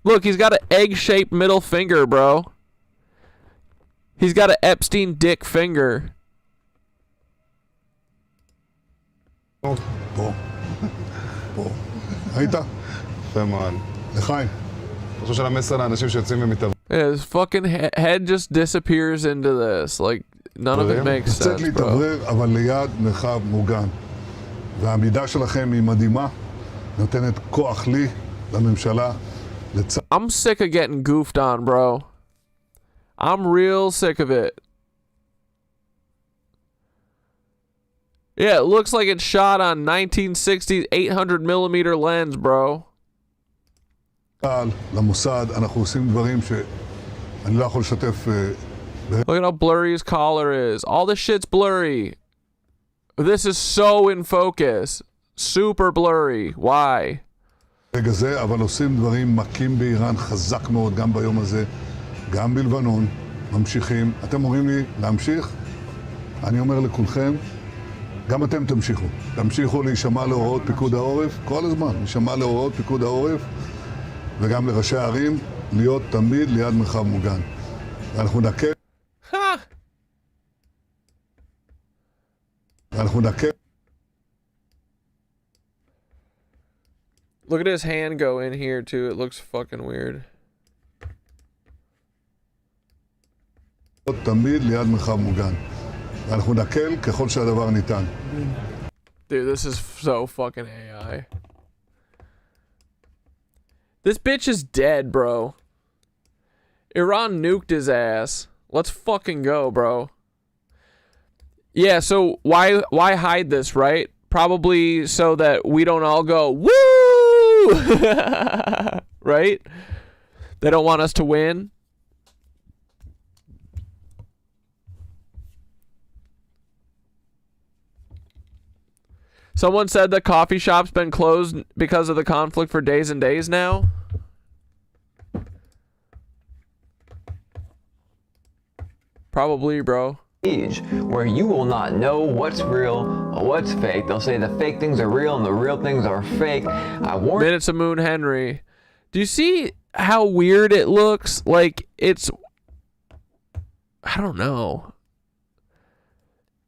S1: Look, he's got an egg-shaped middle finger, bro. He's got an Epstein dick finger.
S7: פה. פה. ראית? יפה מאוד. לחיים. אני חושב שהמסר לאנשים שיוצאים ומתאבדים.
S1: Yeah, his fucking head just disappears into this. Like, none of it makes sense,
S7: לצאת להתאוורר, אבל ליד מרחב מוגן. והעמידה שלכם היא מדהימה, נותנת כוח לי, לממשלה, לצד...
S1: I'm sick of getting goofed on, bro. I'm real sick of it. Yeah, it looks like it's shot on 1960s 800mm lens, bro.
S7: למוסד, אנחנו עושים דברים שאני לא יכול לשתף...
S1: Look at how blurry his collar is. All this shit's blurry. This is so in focus. Super blurry. Why?
S7: רגע זה, אבל עושים דברים מכים באיראן חזק מאוד, גם ביום הזה, גם בלבנון, ממשיכים. אתם אומרים לי להמשיך? אני אומר לכולכם, גם אתם תמשיכו להישמע להוראות פיקוד העורף, כל הזמן, להישמע להוראות פיקוד העורף, וגם לראשי הערים, להיות תמיד ליד מרחב מוגן. ואנחנו נקל...
S1: Look at his hand go in here too. It looks fucking weird.
S7: תמיד ליד מרחב מוגן. ואנחנו נקל ככל שהדבר ניתן.
S1: Dude, this is so fucking AI. This bitch is dead, bro. Iran nuked his ass. Let's fucking go, bro. Yeah, so why hide this, right? Probably so that we don't all go, woo! Right? They don't want us to win. Someone said the coffee shop's been closed because of the conflict for days and days now. Probably, bro.
S11: Where you will not know what's real or what's fake. They'll say the fake things are real and the real things are fake. I warn
S1: Minutes of Moon Henry. Do you see how weird it looks? Like, it's... I don't know.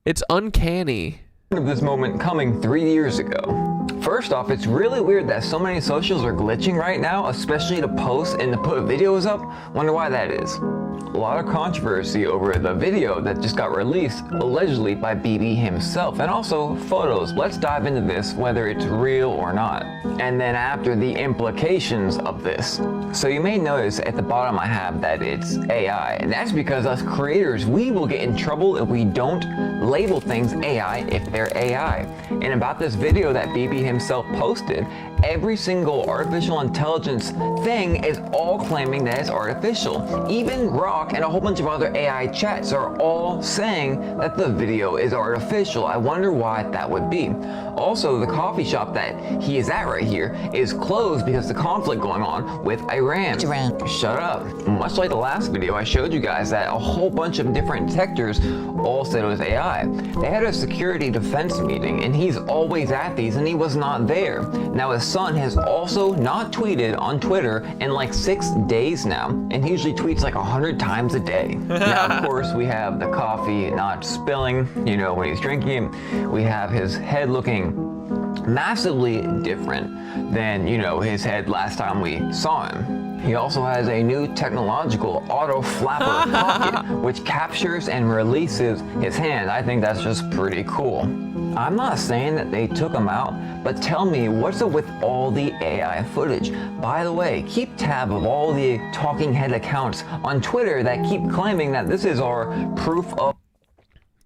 S1: It's uncanny.
S11: Of this moment coming 3 years ago. First off, it's really weird that so many socials are glitching right now, especially to post and to put videos up. Wonder why that is. A lot of controversy over the video that just got released, allegedly by Bibi himself, and also photos. Let's dive into this, whether it's real or not. And then after, the implications of this. So you may notice at the bottom I have that it's AI, and that's because us creators, we will get in trouble if we don't label things AI if they're AI. And about this video that Bibi himself posted, every single artificial intelligence thing is all claiming that it's artificial. Even Grok and a whole bunch of other AI chats are all saying that the video is artificial. I wonder why that would be. Also, the coffee shop that he is at right here is closed because of the conflict going on with Iran. Shut up. Much like the last video, I showed you guys that a whole bunch of different detectors all said it was AI. They had a security defense meeting, and he's always at these, and he was not there. Now, his son has also not tweeted on Twitter in like 6 days now, and he usually tweets like 100 times a day. Now, of course, we have the coffee not spilling, you know, when he's drinking it. We have his head looking massively different than, you know, his head last time we saw him. He also has a new technological auto flapper pocket, which captures and releases his hand. I think that's just pretty cool. I'm not saying that they took him out, but tell me, what's up with all the AI footage? By the way, keep tab of all the talking head accounts on Twitter that keep claiming that this is our proof of...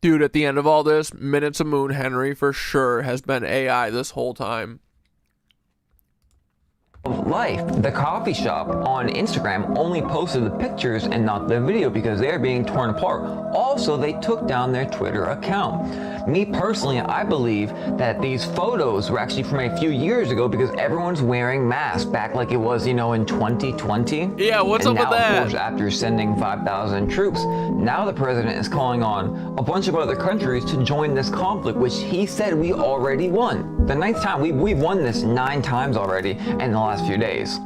S1: Dude, at the end of all this, Minutes of Moon Henry for sure has been AI this whole time.
S11: Life. The coffee shop on Instagram only posted the pictures and not the video because they're being torn apart. Also, they took down their Twitter account. Me personally, I believe that these photos were actually from a few years ago because everyone's wearing masks back like it was, you know, in 2020.
S1: Yeah, what's up with that?
S11: Of course, after sending 5,000 troops, now the president is calling on a bunch of other countries to join this conflict, which he said we already won. The 9th time, we've won this 9 times already in the last few days.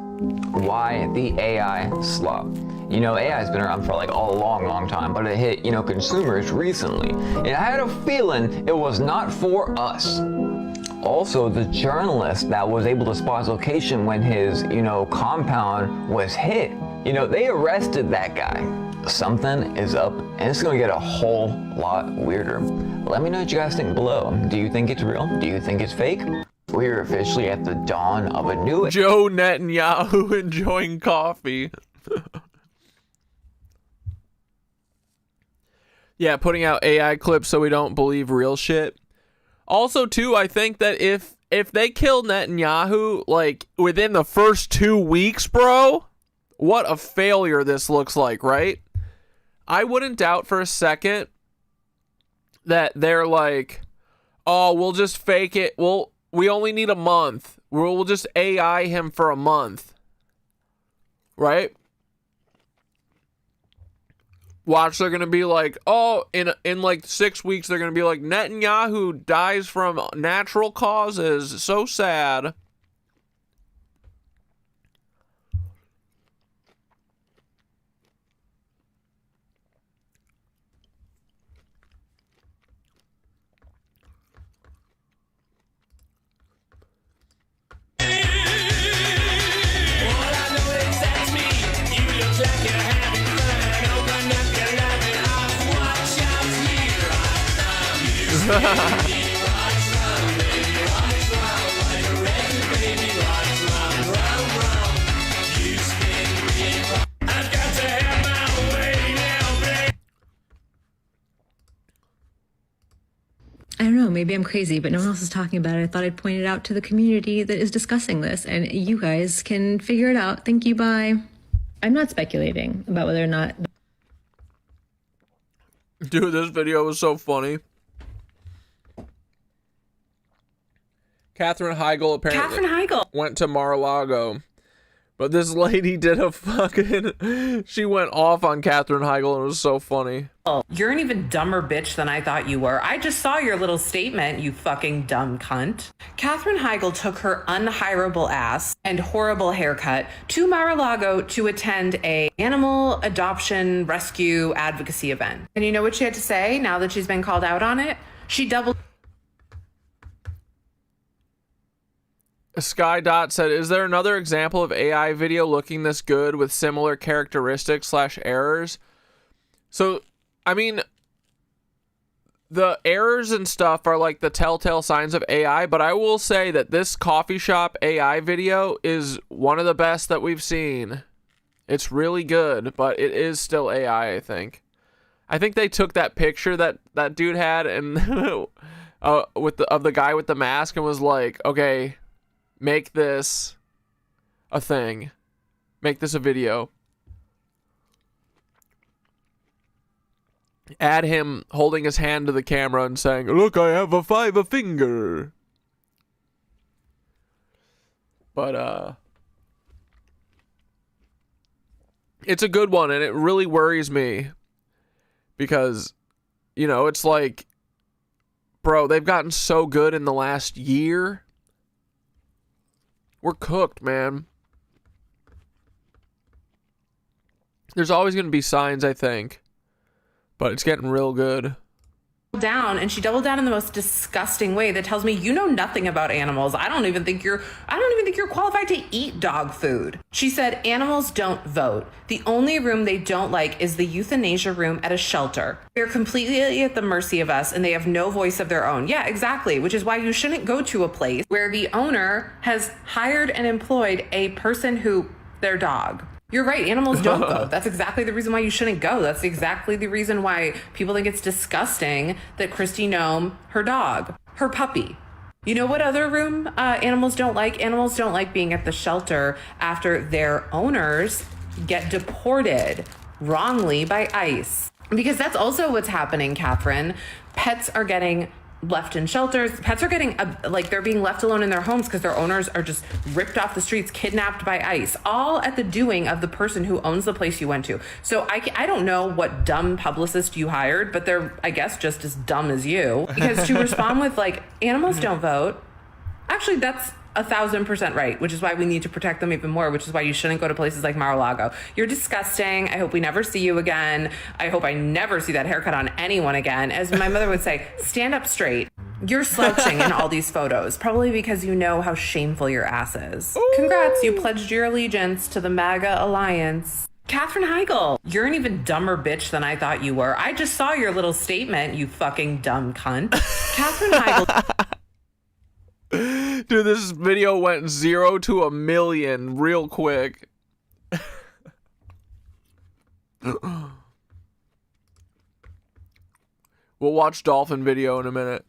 S11: Why the AI slop? You know, AI has been around for like a long time, but it hit, you know, consumers recently. And I had a feeling it was not for us. Also, the journalist that was able to spot his location when his, you know, compound was hit, you know, they arrested that guy. Something is up, and it's gonna get a whole lot weirder. Let me know what you guys think below. Do you think it's real? Do you think it's fake? We're officially at the dawn of a new...
S1: Joe Netanyahu enjoying coffee. Yeah, putting out AI clips so we don't believe real shit. Also, too, I think that if they kill Netanyahu, like, within the first 2 weeks, bro, what a failure this looks like, right? I wouldn't doubt for a second that they're like, oh, we'll just fake it. We only need a month. We'll just AI him for a month. Right? Watch, they're gonna be like, oh, in like 6 weeks, they're gonna be like, Netanyahu dies from natural causes. So sad.
S10: I don't know, maybe I'm crazy, but no one else is talking about it. I thought I'd point it out to the community that is discussing this, and you guys can figure it out. Thank you, bye. I'm not speculating about whether or not...
S1: Dude, this video was so funny. Katherine Heigl apparently went to Mar-a-Lago. But this lady did a fucking... She went off on Katherine Heigl and it was so funny.
S12: Oh, you're an even dumber bitch than I thought you were. I just saw your little statement, you fucking dumb cunt. Katherine Heigl took her unhireable ass and horrible haircut to Mar-a-Lago to attend a animal adoption rescue advocacy event. And you know what she had to say now that she's been called out on it? She doubled...
S1: Sky Dot said, is there another example of AI video looking this good with similar characteristics / errors? So, I mean, the errors and stuff are like the telltale signs of AI, but I will say that this coffee shop AI video is one of the best that we've seen. It's really good, but it is still AI, I think. I think they took that picture that that dude had and of the guy with the mask and was like, okay, make this a thing. Make this a video. Add him holding his hand to the camera and saying, look, I have a 5 finger. But, it's a good one, and it really worries me. Because, you know, it's like, bro, they've gotten so good in the last year. We're cooked, man. There's always going to be signs, I think. But it's getting real good.
S12: Down, and she doubled down in the most disgusting way that tells me you know nothing about animals. I don't even think you're qualified to eat dog food. She said animals don't vote. The only room they don't like is the euthanasia room at a shelter. They're completely at the mercy of us and they have no voice of their own. Yeah, exactly, which is why you shouldn't go to a place where the owner has hired and employed a person who their dog. You're right, animals don't vote. That's exactly the reason why you shouldn't go. That's exactly the reason why people think it's disgusting that Kristi Noem, her dog, her puppy. You know what other room animals don't like? Animals don't like being at the shelter after their owners get deported wrongly by ICE. Because that's also what's happening, Catherine. Pets are getting left in shelters. Pets are getting they're being left alone in their homes because their owners are just ripped off the streets, kidnapped by ICE, all at the doing of the person who owns the place you went to. So I don't know what dumb publicist you hired, but they're, I guess, just as dumb as you, because to respond with like, animals don't vote. Actually, that's 1,000% right, which is why we need to protect them even more, which is why you shouldn't go to places like Mar-a-Lago. You're disgusting. I hope we never see you again. I hope I never see that haircut on anyone again. As my mother would say, stand up straight. You're slouching in all these photos, probably because you know how shameful your ass is. Ooh. Congrats, you pledged your allegiance to the MAGA Alliance. Katherine Heigl, you're an even dumber bitch than I thought you were. I just saw your little statement, you fucking dumb cunt. Katherine Heigl...
S1: Dude, this video went 0 to 1,000,000 real quick. We'll watch dolphin video in a minute.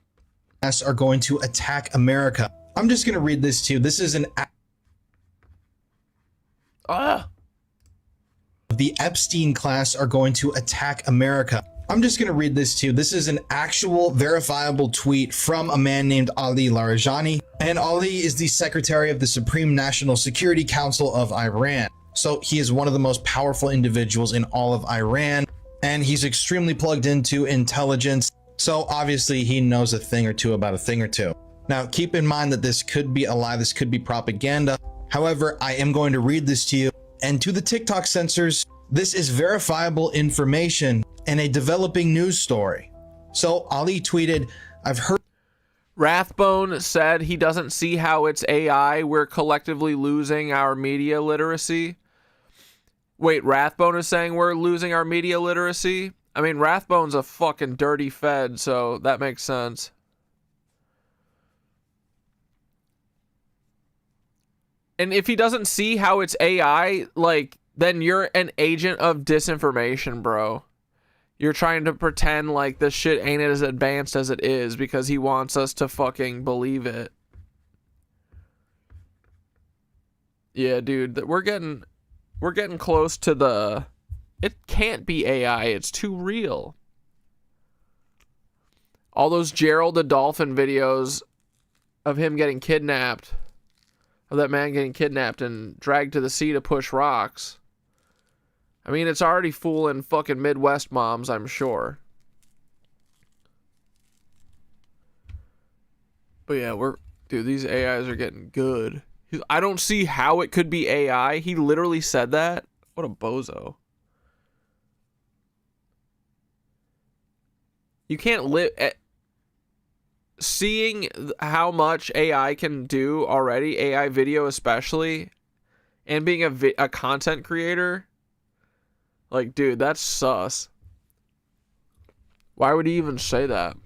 S13: Are going to attack America. I'm just going to read this to you. This is an... The Epstein class are going to attack America. I'm just going to read this to you. This is an actual verifiable tweet from a man named Ali Larijani. And Ali is the secretary of the Supreme National Security Council of Iran. So he is one of the most powerful individuals in all of Iran. and he's extremely plugged into intelligence. So obviously he knows a thing or two about a thing or two. Now, keep in mind that this could be a lie. This could be propaganda. However, I am going to read this to you. And to the TikTok censors, this is verifiable information and a developing news story. So Ali tweeted, I've heard.
S1: Rathbone said he doesn't see how it's AI. We're collectively losing our media literacy. Wait, Rathbone is saying we're losing our media literacy? I mean, Rathbone's a fucking dirty fed, so that makes sense. And if he doesn't see how it's AI, like, then you're an agent of disinformation, bro. You're trying to pretend like this shit ain't as advanced as it is because he wants us to fucking believe it. Yeah, dude, we're getting close to the... It can't be AI. It's too real. All those Gerald the Dolphin videos of him getting kidnapped, of that man getting kidnapped and dragged to the sea to push rocks. I mean, it's already fooling fucking Midwest moms, I'm sure. But yeah, dude, these AIs are getting good. I don't see how it could be AI. He literally said that. What a bozo. You can't live... Seeing how much AI can do already, AI video especially, and being a content creator, like, dude, that's sus. Why would he even say that?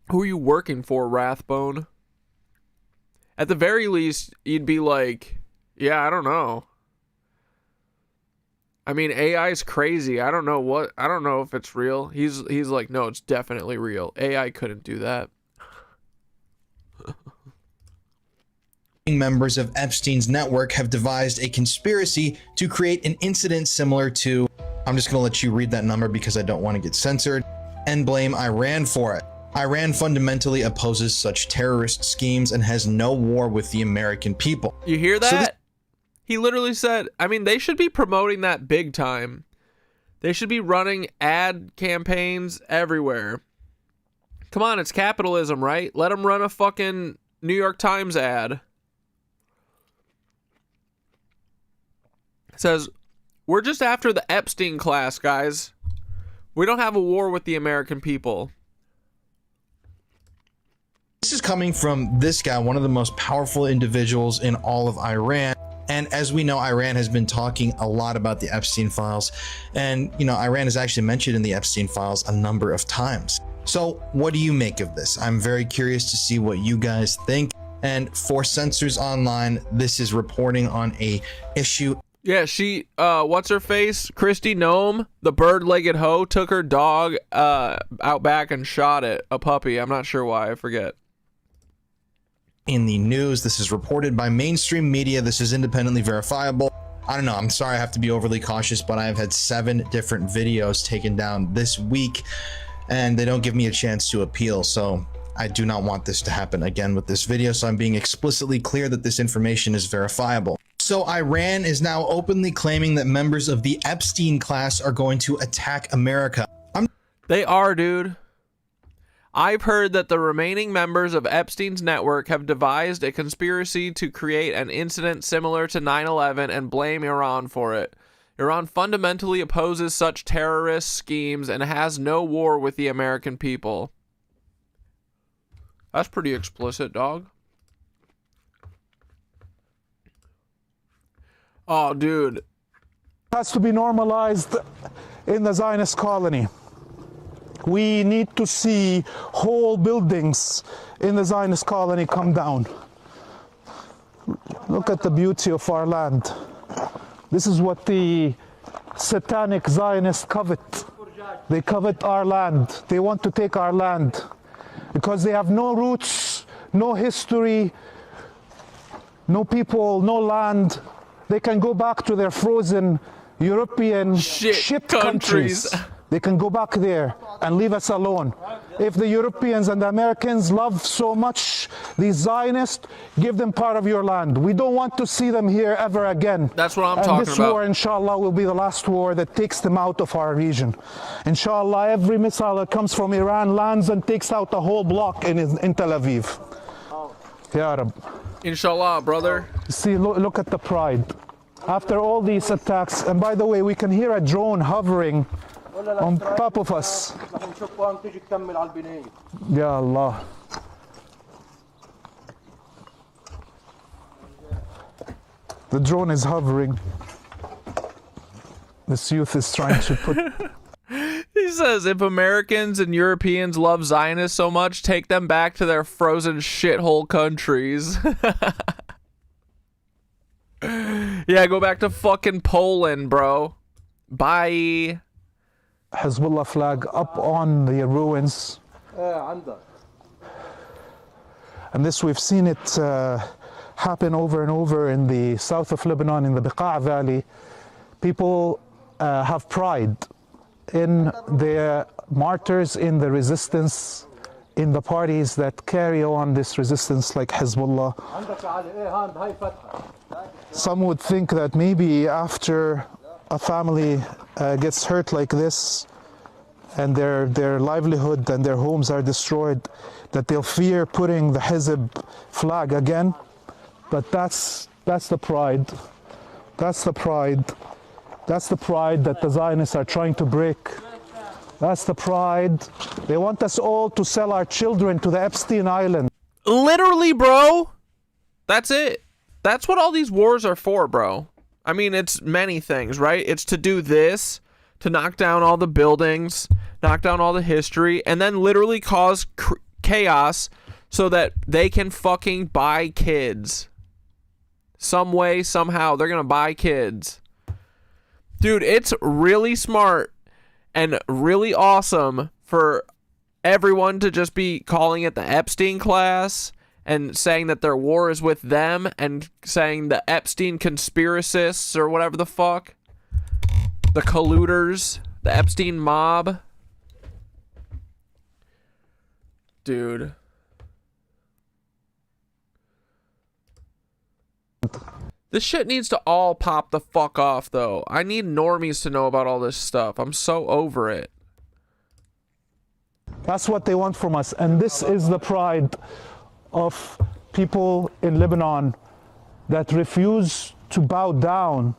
S1: Who are you working for, Rathbone? At the very least, you'd be like, yeah, I don't know. I mean, AI is crazy. I don't know if it's real. He's like, no, it's definitely real. AI couldn't do that.
S13: Members of Epstein's network have devised a conspiracy to create an incident similar to, I'm just going to let you read that number because I don't want to get censored, and blame Iran for it. Iran fundamentally opposes such terrorist schemes and has no war with the American people.
S1: You hear that? He literally said, I mean, they should be promoting that big time. They should be running ad campaigns everywhere. Come on, it's capitalism, right? Let them run a fucking New York Times ad. It says, we're just after the Epstein class, guys. We don't have a war with the American people.
S13: This is coming from this guy, one of the most powerful individuals in all of Iran. And as we know, Iran has been talking a lot about the Epstein files. And, you know, Iran is actually mentioned in the Epstein files a number of times. So what do you make of this? I'm very curious to see what you guys think. And for Censors Online, this is reporting on a issue.
S1: Yeah, she, what's her face? Christy Nome, the bird-legged hoe, took her dog out back and shot it. A puppy. I'm not sure why. I forget.
S13: In the news, this is reported by mainstream media. This is independently verifiable. I don't know. I'm sorry I have to be overly cautious, but I've had 7 different videos taken down this week, and they don't give me a chance to appeal. So I do not want this to happen again with this video. So I'm being explicitly clear that this information is verifiable. So Iran is now openly claiming that members of the Epstein class are going to attack America.
S1: They are, dude. I've heard that the remaining members of Epstein's network have devised a conspiracy to create an incident similar to 9/11 and blame Iran for it. Iran fundamentally opposes such terrorist schemes and has no war with the American people. That's pretty explicit, dog. Oh, dude.
S14: It has to be normalized in the Zionist colony. We need to see whole buildings in the Zionist colony come down. Look at the beauty of our land. This is what the satanic Zionists covet. They covet our land. They want to take our land because they have no roots, no history, no people, no land. They can go back to their frozen European shit countries. They can go back there and leave us alone. If the Europeans and the Americans love so much these Zionists, give them part of your land. We don't want to see them here ever again.
S1: That's what I'm
S14: and
S1: talking
S14: this
S1: about.
S14: war, inshallah, will be the last war that takes them out of our region. Inshallah, every missile that comes from Iran lands and takes out the whole block in Tel Aviv. Ya Rab.
S1: Inshallah, brother.
S14: See, look at the pride. After all these attacks, and by the way, we can hear a drone hovering on top of us. Ya Allah. The drone is hovering. This youth is trying to put...
S1: He says, if Americans and Europeans love Zionists so much, take them back to their frozen shithole countries. Yeah, go back to fucking Poland, bro. Bye.
S14: Hezbollah flag up on the ruins. And this, we've seen it happen over and over in the south of Lebanon, in the Beqa' Valley. People have pride in their martyrs, in the resistance, in the parties that carry on this resistance like Hezbollah. Some would think that maybe after a family gets hurt like this and their livelihood and their homes are destroyed, that they'll fear putting the Hizb flag again. But that's the pride. That's the pride. That's the pride that the Zionists are trying to break. That's the pride. They want us all to sell our children to the Epstein Island.
S1: Literally, bro. That's it. That's what all these wars are for, bro. I mean, it's many things, right? It's to do this, to knock down all the buildings, knock down all the history, and then literally cause chaos so that they can fucking buy kids. Some way, somehow, they're gonna buy kids. Dude, it's really smart and really awesome for everyone to just be calling it the Epstein class and saying that their war is with them and saying the Epstein conspiracists or whatever the fuck. The colluders, the Epstein mob. Dude. This shit needs to all pop the fuck off, though. I need normies to know about all this stuff. I'm so over it.
S14: That's what they want from us. And this is the pride of people in Lebanon that refuse to bow down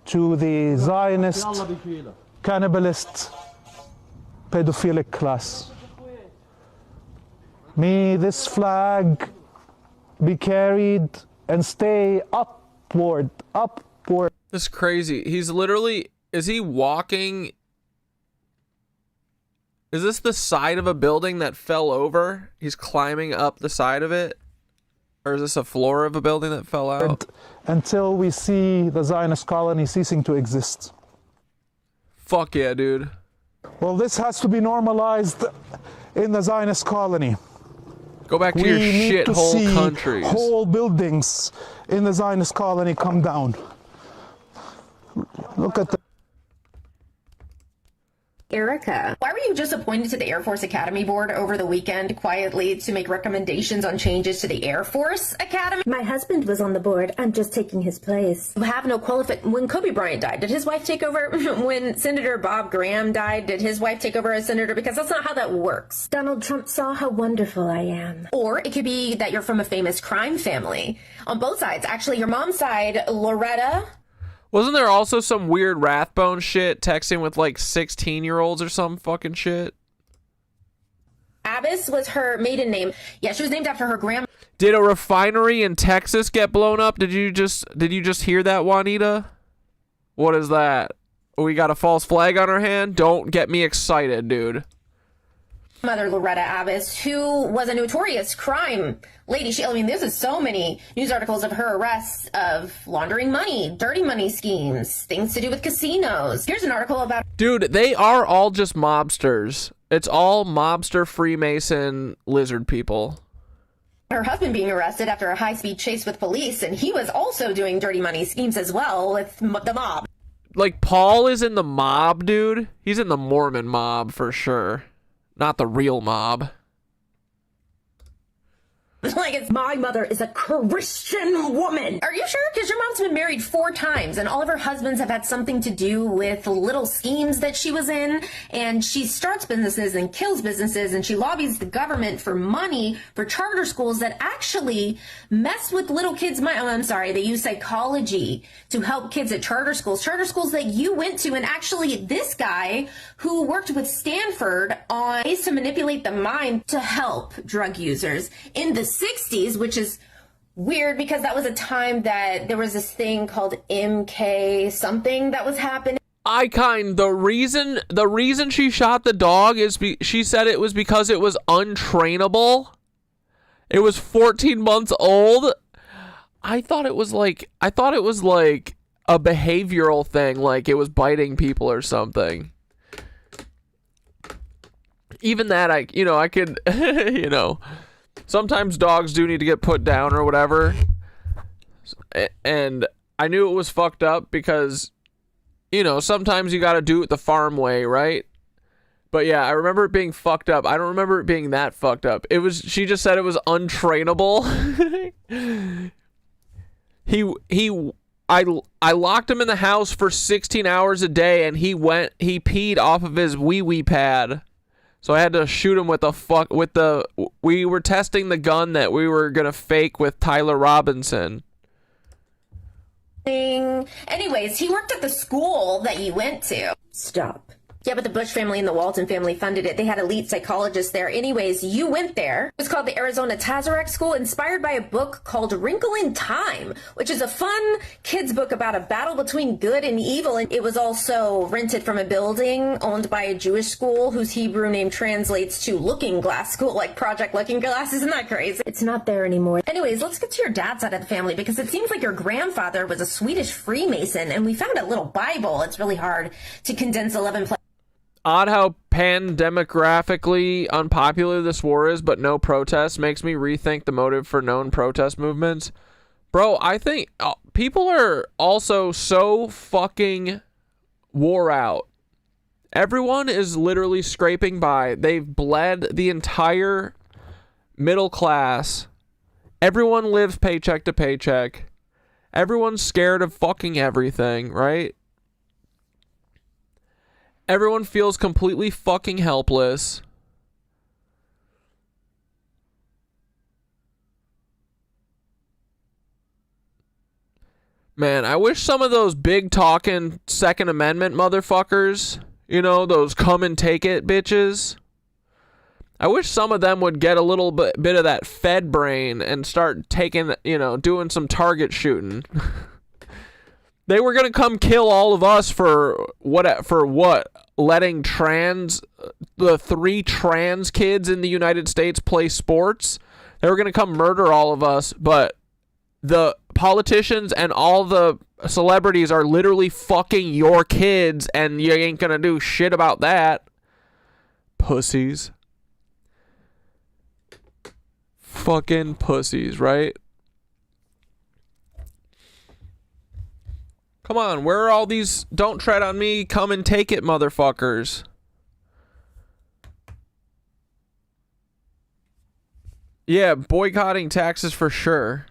S14: to the Zionist, cannibalist, pedophilic class. May this flag be carried and stay upward.
S1: This is crazy. He's literally, is he walking? Is this the side of a building that fell over? He's climbing up the side of it? Or is this a floor of a building that fell out?
S14: Until we see the Zionist colony ceasing to exist.
S1: Fuck yeah, dude.
S14: Well, this has to be normalized in the Zionist colony.
S1: Go back to your shithole countries.
S14: Whole buildings in the Zionist colony come down. Look at the...
S15: Erica, why were you just appointed to the Air Force Academy Board over the weekend quietly to make recommendations on changes to the Air Force Academy?
S16: My husband was on the board. I'm just taking his place.
S15: You have no qualification. When Kobe Bryant died, did his wife take over? When Senator Bob Graham died, did his wife take over as senator? Because that's not how that works.
S16: Donald Trump saw how wonderful I am.
S15: Or it could be that you're from a famous crime family. On both sides. Actually, your mom's side, Loretta...
S1: Wasn't there also some weird Rathbone shit texting with like 16-year-olds or some fucking shit?
S15: Abbas was her maiden name. Yeah, she was named after her grandma.
S1: Did a refinery in Texas get blown up? Did you just hear that, Juanita? What is that? We got a false flag on our hand? Don't get me excited, dude.
S15: Mother Loretta Abbas, who was a notorious crime lady. There's just so many news articles of her arrests of laundering money, dirty money schemes, things to do with casinos. Here's an article about...
S1: Dude, they are all just mobsters. It's all mobster, Freemason, lizard people.
S15: Her husband being arrested after a high-speed chase with police, and he was also doing dirty money schemes as well with the mob.
S1: like Paul is in the mob, dude. He's in the Mormon mob for sure. Not the real mob.
S15: Like, it's my mother is a Christian woman. Are you sure? Because your mom's been married 4 times and all of her husbands have had something to do with little schemes that she was in. And she starts businesses and kills businesses, and she lobbies the government for money for charter schools that actually mess with little kids' mind. Oh, I'm sorry. They use psychology to help kids at charter schools that you went to. And actually, this guy who worked with Stanford on ways to manipulate the mind to help drug users in the 60s, which is weird because that was a time that there was this thing called MK something that was happening.
S1: The reason she shot the dog is she said it was because it was untrainable. It was 14 months old. I thought it was like a behavioral thing, like it was biting people or something. Even that, I could, sometimes dogs do need to get put down or whatever. And I knew it was fucked up because, sometimes you got to do it the farm way, right? But yeah, I remember it being fucked up. I don't remember it being that fucked up. She just said it was untrainable. I locked him in the house for 16 hours a day, and he peed off of his wee pad. So I had to shoot him we were testing the gun that we were going to fake with Tyler Robinson.
S15: Anyways, he worked at the school that you went to. Stop. Yeah, but the Bush family and the Walton family funded it. They had elite psychologists there. Anyways, you went there. It was called the Arizona Tazarek School, inspired by a book called Wrinkle in Time, which is a fun kids book about a battle between good and evil. And it was also rented from a building owned by a Jewish school whose Hebrew name translates to Looking Glass School, like Project Looking Glass. Isn't that crazy?
S16: It's not there anymore.
S15: Anyways, let's get to your dad's side of the family, because it seems like your grandfather was a Swedish Freemason, and we found a little Bible. It's really hard to condense 11
S1: Odd how pan-demographically unpopular this war is, but no protests makes me rethink the motive for known protest movements. Bro, I think people are also so fucking wore out. Everyone is literally scraping by. They've bled the entire middle class. Everyone lives paycheck to paycheck. Everyone's scared of fucking everything, right? Everyone feels completely fucking helpless. Man, I wish some of those big talking Second Amendment motherfuckers, those come and take it bitches, I wish some of them would get a little bit of that Fed brain and start taking, doing some target shooting. They were going to come kill all of us for what? Letting the 3 trans kids in the United States play sports? They were going to come murder all of us, but the politicians and all the celebrities are literally fucking your kids, and you ain't going to do shit about that. Pussies. Fucking pussies, right? Come on, where are all these don't tread on me, come and take it motherfuckers? Yeah, boycotting taxes for sure.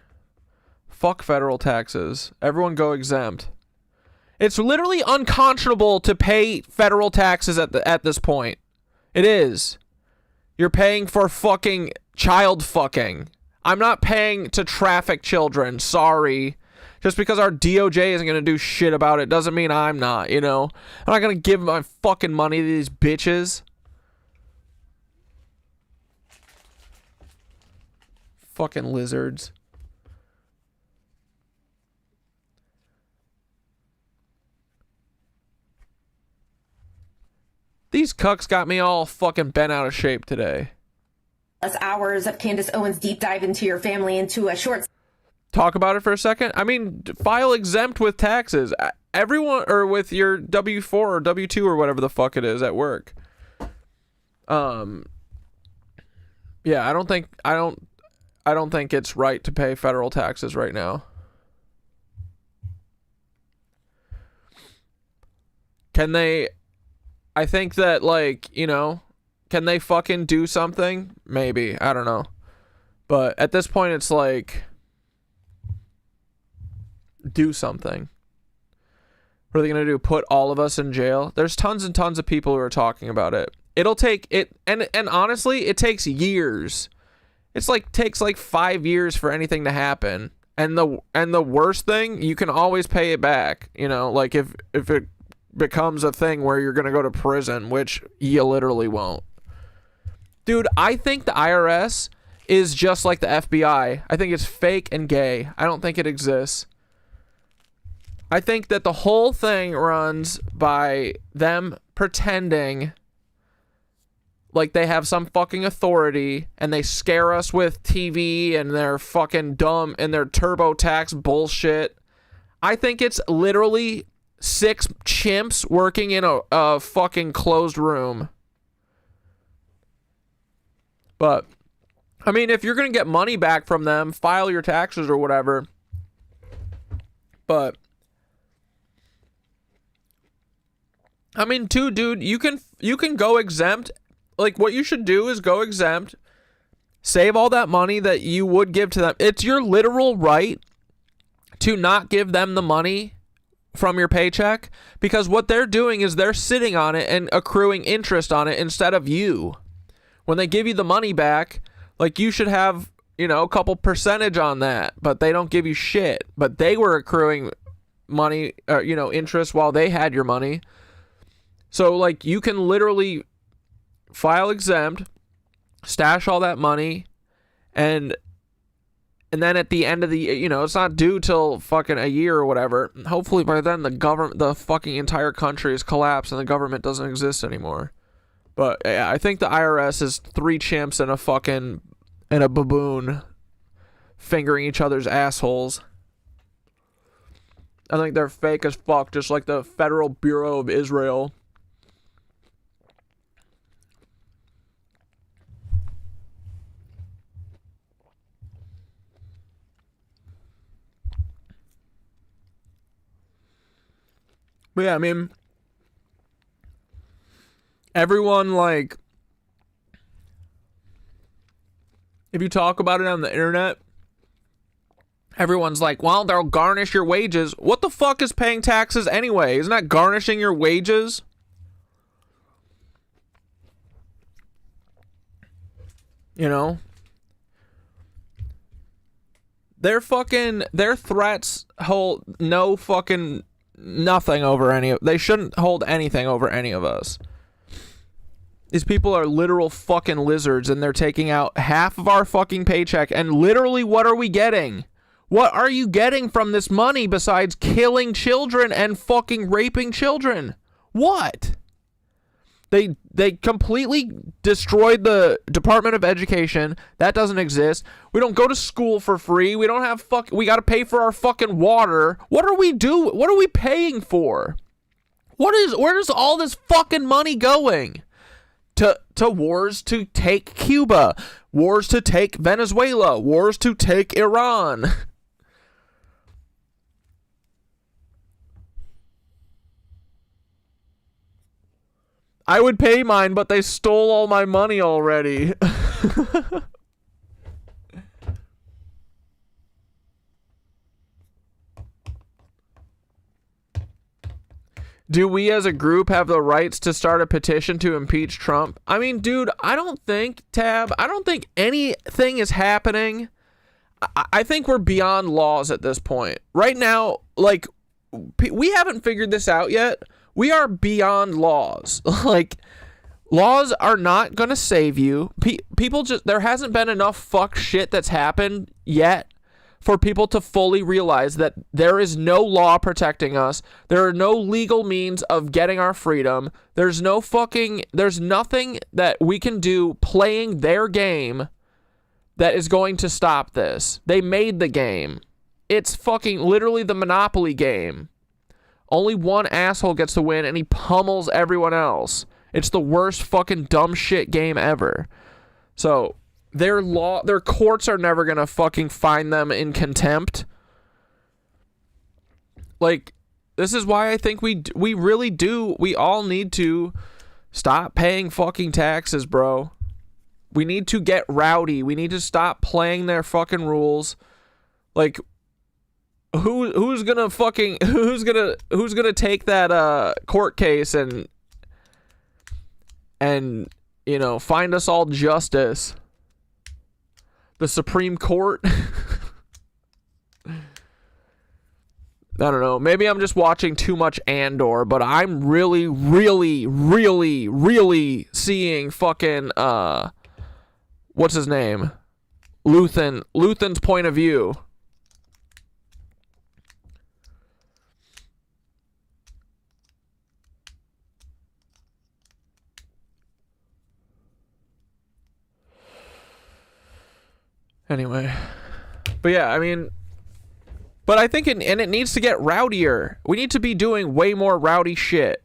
S1: Fuck federal taxes. Everyone go exempt. It's literally unconscionable to pay federal taxes at this point. It is. You're paying for fucking child fucking. I'm not paying to traffic children. Sorry. Just because our DOJ isn't going to do shit about it doesn't mean I'm not, I'm not going to give my fucking money to these bitches. Fucking lizards. These cucks got me all fucking bent out of shape today.
S15: Hours of Candace Owens' deep dive into your family into a short...
S1: Talk about it for a second. I mean, file exempt with taxes. Everyone, or with your W-4 or W-2 or whatever the fuck it is at work. Yeah, I don't think it's right to pay federal taxes right now. Can they, I think that, like, you know, can they fucking do something? Maybe. I don't know. But at this point, it's like, do something. What are they going to do? Put all of us in jail? There's tons and tons of people who are talking about it. It'll take it, and honestly, it takes years. It's like takes like 5 years for anything to happen. And the worst thing, you can always pay it back. You know, like if it becomes a thing where you're going to go to prison, which you literally won't. Dude, I think the IRS is just like the FBI. I think it's fake and gay. I don't think it exists. I think that the whole thing runs by them pretending like they have some fucking authority and they scare us with TV and their fucking dumb and their TurboTax bullshit. I think it's literally 6 chimps working in a fucking closed room. But, I mean, if you're going to get money back from them, file your taxes or whatever. But, I mean, too, dude, you can go exempt. Like, what you should do is go exempt, save all that money that you would give to them. It's your literal right to not give them the money from your paycheck, because what they're doing is they're sitting on it and accruing interest on it instead of you. When they give you the money back, like, you should have, you know, a couple percentage on that, but they don't give you shit. But they were accruing money, you know, interest while they had your money. So, like, you can literally file exempt, stash all that money, and then at the end of the, you know, it's not due till fucking a year or whatever. Hopefully by then the fucking entire country is collapsed and the government doesn't exist anymore. But yeah, I think the IRS is 3 chimps and a baboon fingering each other's assholes. I think they're fake as fuck, just like the Federal Bureau of Israel. But yeah, I mean, everyone, like, if you talk about it on the internet, everyone's like, well, they'll garnish your wages. What the fuck is paying taxes anyway? Isn't that garnishing your wages? You know? Their threats hold no fucking nothing over any of, they shouldn't hold anything over any of us. These people are literal fucking lizards, and they're taking out half of our fucking paycheck, and literally, what are we getting? What are you getting from this money besides killing children and fucking raping children? What? They completely destroyed the Department of Education. That doesn't exist. We don't go to school for free. We don't have we got to pay for our fucking water. What are we doing? What are we paying for? Where is all this fucking money going? To wars to take Cuba, wars to take Venezuela, wars to take Iran. I would pay mine, but they stole all my money already. Do we as a group have the rights to start a petition to impeach Trump? I mean, dude, I don't think anything is happening. I think we're beyond laws at this point. Right now, like, we haven't figured this out yet. We are beyond laws. Like, laws are not going to save you. People just, there hasn't been enough fuck shit that's happened yet for people to fully realize that there is no law protecting us. There are no legal means of getting our freedom. There's nothing that we can do playing their game that is going to stop this. They made the game. It's fucking literally the Monopoly game. Only one asshole gets to win, and he pummels everyone else. It's the worst fucking dumb shit game ever. So, their courts are never gonna fucking find them in contempt. Like, This is why I think we really do. We all need to stop paying fucking taxes, bro. We need to get rowdy. We need to stop playing their fucking rules. Like, who's gonna take that court case and you know, find us all justice? The Supreme Court? I don't know. Maybe I'm just watching too much Andor, but I'm really, really, really, really seeing fucking what's his name? Luthen's point of view. Anyway. But yeah, I mean, but I think and it needs to get rowdier. We need to be doing way more rowdy shit.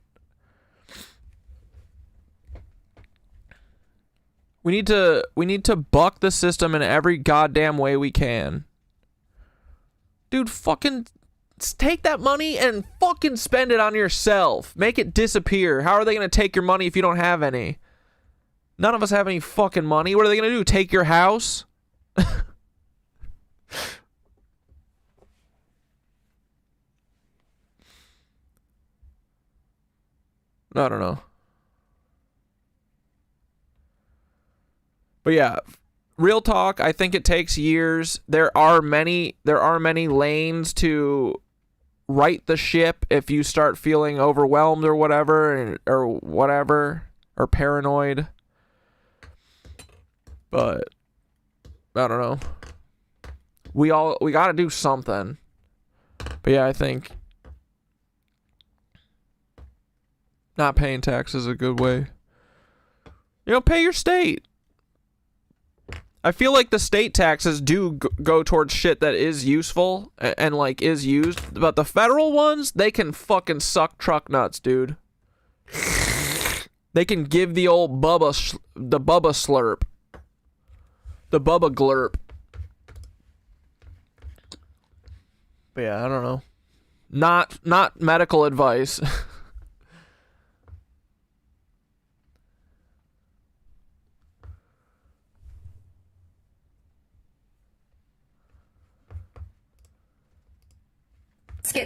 S1: We need to buck the system in every goddamn way we can. Dude, fucking take that money and fucking spend it on yourself. Make it disappear. How are they going to take your money if you don't have any? None of us have any fucking money. What are they going to do? Take your house? I don't know. But yeah, real talk, I think it takes years. There are many lanes to right the ship if you start feeling overwhelmed or whatever or paranoid. But I don't know. We got to do something. But yeah, I think not paying taxes is a good way. You know, pay your state. I feel like the state taxes do go towards shit that is useful and like is used, but the federal ones, they can fucking suck truck nuts, dude. They can give the old Bubba slurp. The Bubba glurp. But yeah, I don't know. Not medical advice.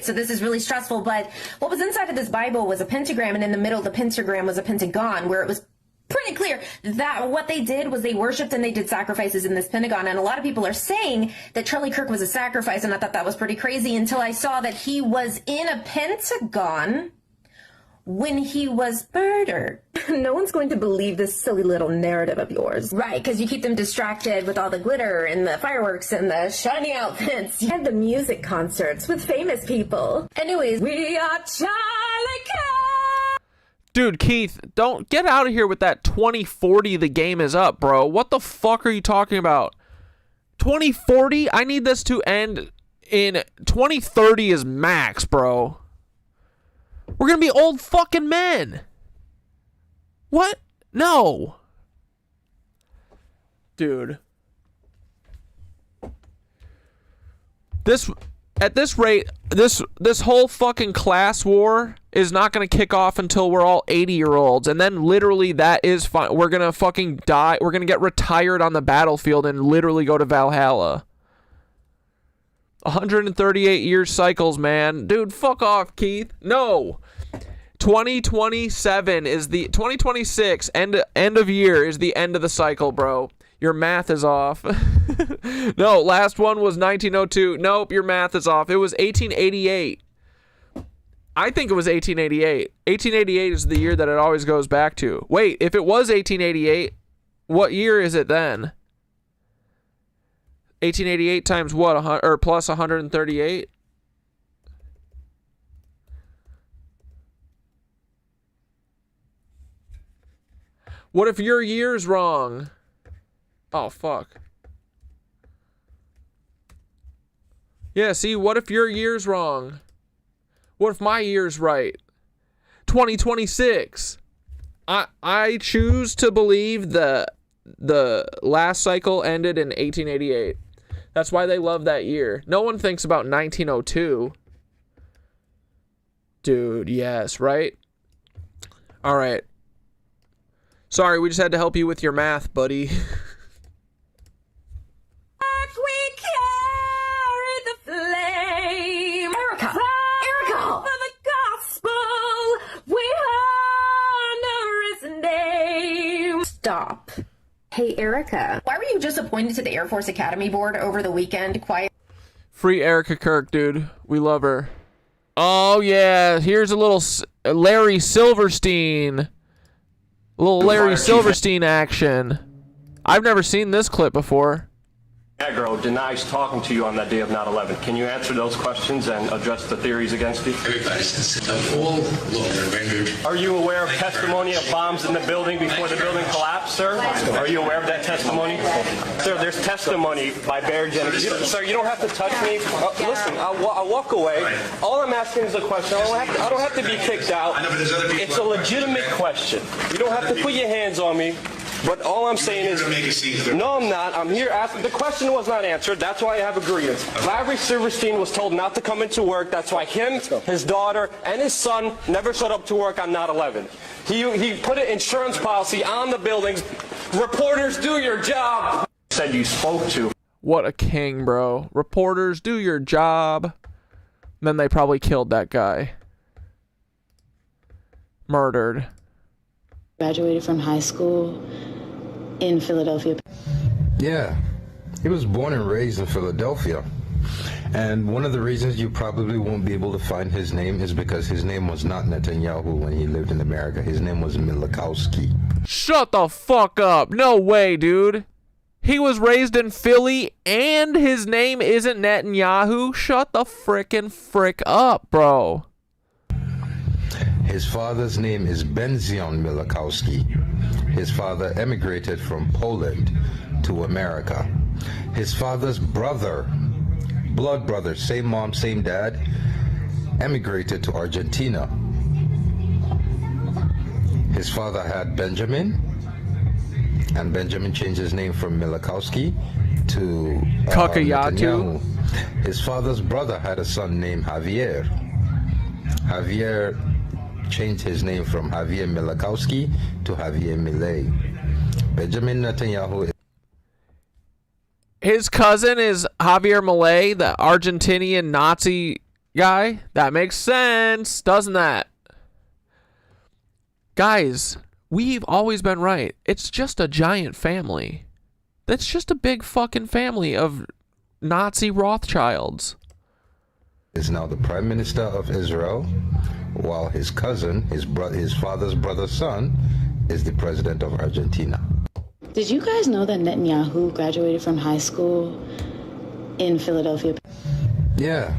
S15: So this is really stressful, but what was inside of this Bible was a pentagram, and in the middle of the pentagram was a pentagon, where it was pretty clear that what they did was they worshipped and they did sacrifices in this pentagon. And a lot of people are saying that Charlie Kirk was a sacrifice, and I thought that was pretty crazy until I saw that he was in a pentagon when he was murdered.
S16: No one's going to believe this silly little narrative of yours.
S15: Right, because you keep them distracted with all the glitter and the fireworks and the shiny outfits.
S16: And the music concerts with famous people.
S15: Anyways, we are Charlie Kirk.
S1: Dude, Keith, don't get out of here with that 2040 the game is up, bro. What the fuck are you talking about? 2040? I need this to end in 2030 is max, bro. We're gonna be old fucking men. What? No. Dude. At this rate, this whole fucking class war is not gonna kick off until we're all 80-year-olds, and then literally that is fine. We're gonna fucking die. We're gonna get retired on the battlefield and literally go to Valhalla. 138 year cycles, man. Dude, fuck off, Keith. No. 2027 is the 2026 end of year is the end of the cycle, bro. Your math is off. No, last one was 1902. Nope, your math is off. It was 1888. I think it was 1888. 1888 is the year that it always goes back to. Wait, if it was 1888, what year is it then? 1888 times what? Or plus 138? What if your year's wrong? Oh, fuck. Yeah, see, what if your year's wrong? What if my year's right? 2026. I choose to believe the last cycle ended in 1888. That's why they love that year. No one thinks about 1902. Dude, yes, right? All right. Sorry, we just had to help you with your math, buddy.
S15: Stop. Hey, Erica. Why were you just appointed to the Air Force Academy Board over the weekend? Quiet.
S1: Free Erica Kirk, dude. We love her. Oh, yeah. Here's a little Larry Silverstein. A little Larry Silverstein action. I've never seen this clip before.
S17: Agro denies talking to you on that day of 9/11. Can you answer those questions and address the theories against you?
S18: Everybody should sit down. All law rendered.
S17: Are you aware of testimony of bombs in the building before the building collapsed, sir? Are you aware of that testimony? Sir, there's testimony by Bear Jennings. Sir, you don't have to touch me. Listen, I'll walk away. All I'm asking is a question. I don't have to be kicked out. It's a legitimate question. You don't have to put your hands on me. But all I'm saying is, no, I'm not. I'm here asking. The question was not answered. That's why I have a grievance. Larry Silverstein was told not to come into work. That's why him, his daughter, and his son never showed up to work on 9/11. He put an insurance policy on the buildings. Reporters, do your job. Said you spoke to.
S1: What a king, bro. Reporters, do your job. Then they probably killed that guy. Murdered.
S19: Graduated from high school in Philadelphia.
S20: Yeah, he was born and raised in Philadelphia. And one of the reasons you probably won't be able to find his name is because his name was not Netanyahu when he lived in America. His name was Milikowski.
S1: Shut the fuck up. No way, dude. He was raised in Philly and his name isn't Netanyahu? Shut the frick up, bro.
S20: His father's name is Benzion Milikowski. His father emigrated from Poland to America. His father's brother, blood brother, same mom, same dad, emigrated to Argentina. His father had Benjamin, and Benjamin changed his name from Milikowski to Netanyahu. His father's brother had a son named Javier. Javier changed his name from Javier Milikowski to Javier Milei. Benjamin Netanyahu.
S1: His cousin is Javier Milei, the Argentinian Nazi guy. That makes sense, doesn't that? Guys, we've always been right. It's just a giant family. That's just a big fucking family of Nazi Rothschilds.
S20: Is now the Prime Minister of Israel, while his cousin, his father's brother's son, is the President of Argentina.
S19: Did you guys know that Netanyahu graduated from high school in Philadelphia?
S20: Yeah,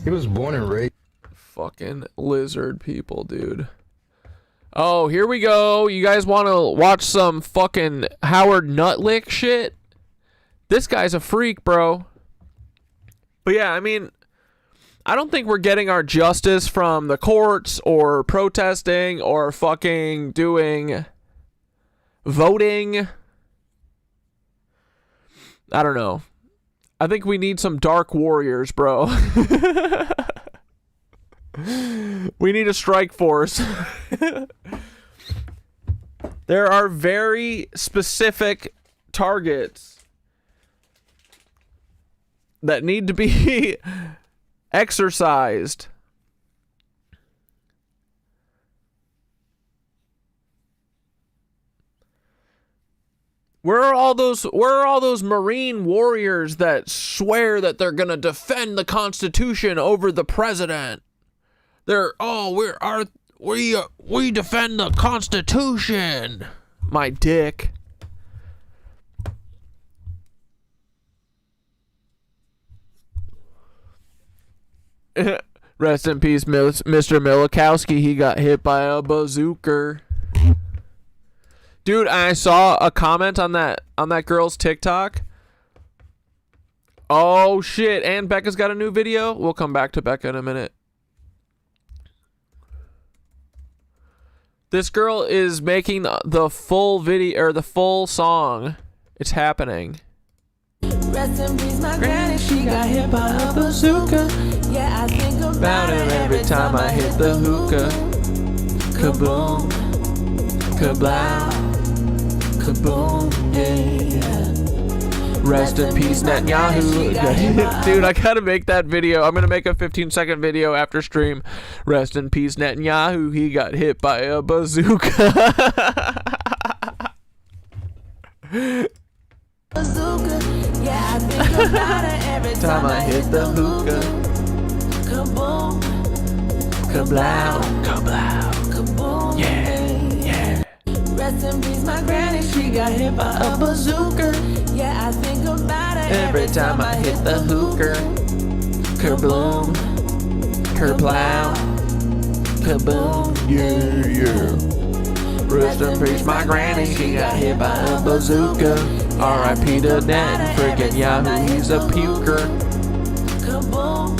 S20: he was born and raised.
S1: Fucking lizard people, dude. Oh, here we go. You guys want to watch some fucking Howard Nutlick shit? This guy's a freak, bro. But yeah, I mean, I don't think we're getting our justice from the courts or protesting or fucking doing voting. I don't know. I think we need some dark warriors, bro. We need a strike force. There are very specific targets that need to be exercised. Where are all those Marine warriors that swear that they're gonna defend the Constitution over the president? We defend the Constitution. My dick. Rest in peace, Mr. Milikowski. He got hit by a bazooka. Dude, I saw a comment on that girl's TikTok. Oh shit, and Becca's got a new video. We'll come back to Becca in a minute. This girl is making the full video or the full song. It's happening.
S21: Rest in peace, my granny, she got hit by a bazooka. Yeah, I think about it every time I hit the hookah. Kaboom, kablow, kaboom, yeah.
S1: Rest in peace, Netanyahu. Dude, I gotta make that video. I'm gonna make a 15-second video after stream. Rest in peace, Netanyahu. He got hit by a bazooka.
S21: Bazooka, yeah, I think about it every time I hit the hookah. Kaboom,
S1: Kablow, kablow,
S21: kaboom,
S1: yeah.
S21: Rest in peace, my granny, she got hit by a bazooka. Yeah, I think about it
S1: Every time I hit the hooker. Kerbloom, kerblow, kaboom, yeah. Rest in peace, my granny, she got hit by a bazooka. R.I.P. to Net, freaking Yahoo, he's a puker.
S21: Kaboom,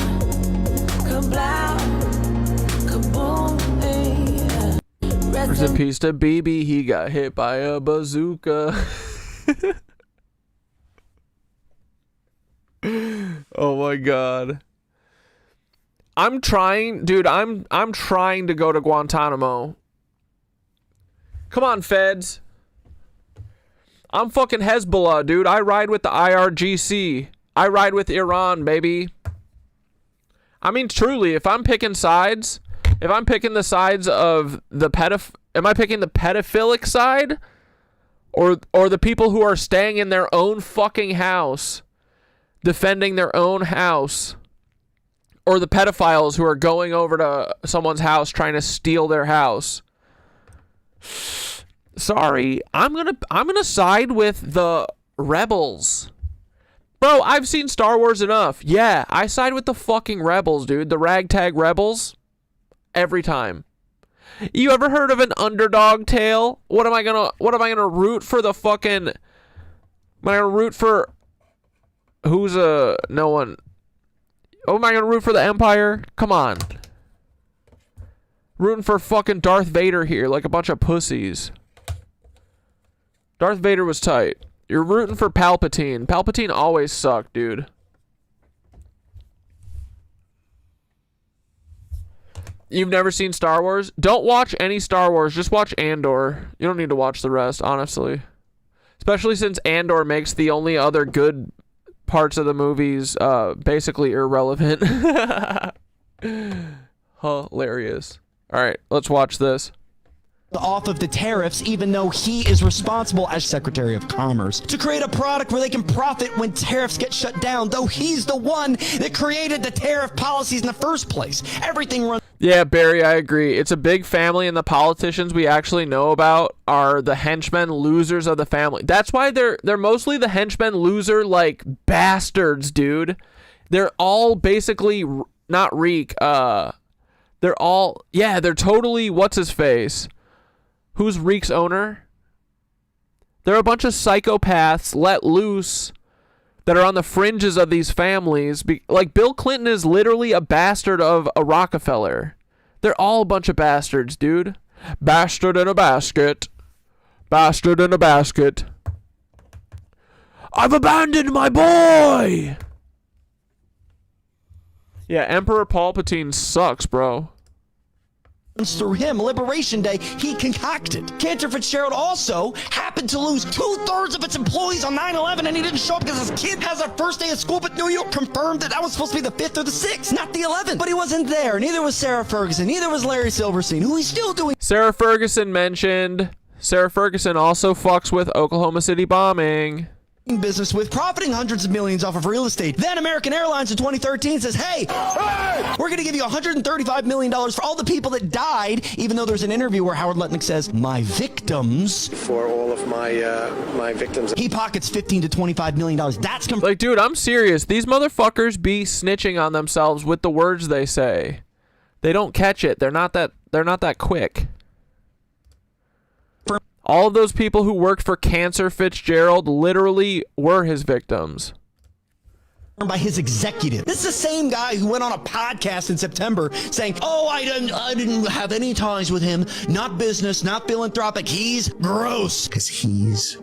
S21: kablow, kaboom, yeah.
S1: Rest in peace to Bibi, he got hit by a bazooka. Oh my god. I'm trying to go to Guantanamo. Come on, feds. I'm fucking Hezbollah, dude. I ride with the IRGC. I ride with Iran, baby. I mean, truly, if I'm picking sides, if I'm picking the sides of the am I picking the pedophilic side? Or the people who are staying in their own fucking house, defending their own house? Or the pedophiles who are going over to someone's house trying to steal their house? Sorry, I'm gonna side with the rebels. Bro, I've seen Star Wars enough. Yeah, I side with the fucking rebels, dude. The ragtag rebels. Every time. You ever heard of an underdog tale? What am I gonna root for the fucking... Am I gonna root for... Who's no one... Oh, am I gonna root for the Empire? Come on. Rooting for fucking Darth Vader here like a bunch of pussies. Darth Vader was tight. You're rooting for Palpatine. Palpatine always sucked, dude. You've never seen Star Wars? Don't watch any Star Wars. Just watch Andor. You don't need to watch the rest, honestly. Especially since Andor makes the only other good parts of the movies basically irrelevant. Hilarious. All right, let's watch this.
S22: Off of the tariffs, even though he is responsible as Secretary of Commerce to create a product where they can profit when tariffs get shut down, though he's the one that created the tariff policies in the first place. Everything runs.
S1: Yeah, Barry, I agree. It's a big family, and the politicians we actually know about are the henchmen, losers of the family. That's why they're mostly the henchmen, loser, like, bastards, dude. They're all basically not Reek. They're all, yeah, they're totally what's his face. Who's Reek's owner? They're a bunch of psychopaths let loose that are on the fringes of these families. Like, Bill Clinton is literally a bastard of a Rockefeller. They're all a bunch of bastards, dude. Bastard in a basket. Bastard in a basket. I've abandoned my boy! Yeah, Emperor Palpatine sucks, bro.
S22: Through him, Liberation Day, he concocted. Cantor Fitzgerald also happened to lose 2/3 of its employees on 9/11, and he didn't show up because his kid has a first day of school, but New York confirmed that was supposed to be the 5th or the 6th, not the 11th. But he wasn't there. Neither was Sarah Ferguson. Neither was Larry Silverstein, who he's still doing.
S1: Sarah Ferguson mentioned. Sarah Ferguson also fucks with Oklahoma City bombing.
S22: Business with, profiting hundreds of millions off of real estate. Then American Airlines in 2013 says, hey, we're going to give you $135 million for all the people that died, even though there's an interview where Howard Lutnick says, my victims.
S23: For all of my victims.
S22: He pockets $15 to $25 million. That's
S1: like, dude, I'm serious. These motherfuckers be snitching on themselves with the words they say. They don't catch it. They're not that quick. All of those people who worked for Cantor Fitzgerald literally were his victims.
S22: By his executive. This is the same guy who went on a podcast in September saying, oh, I didn't have any ties with him. Not business, not philanthropic. He's gross.
S9: Because he's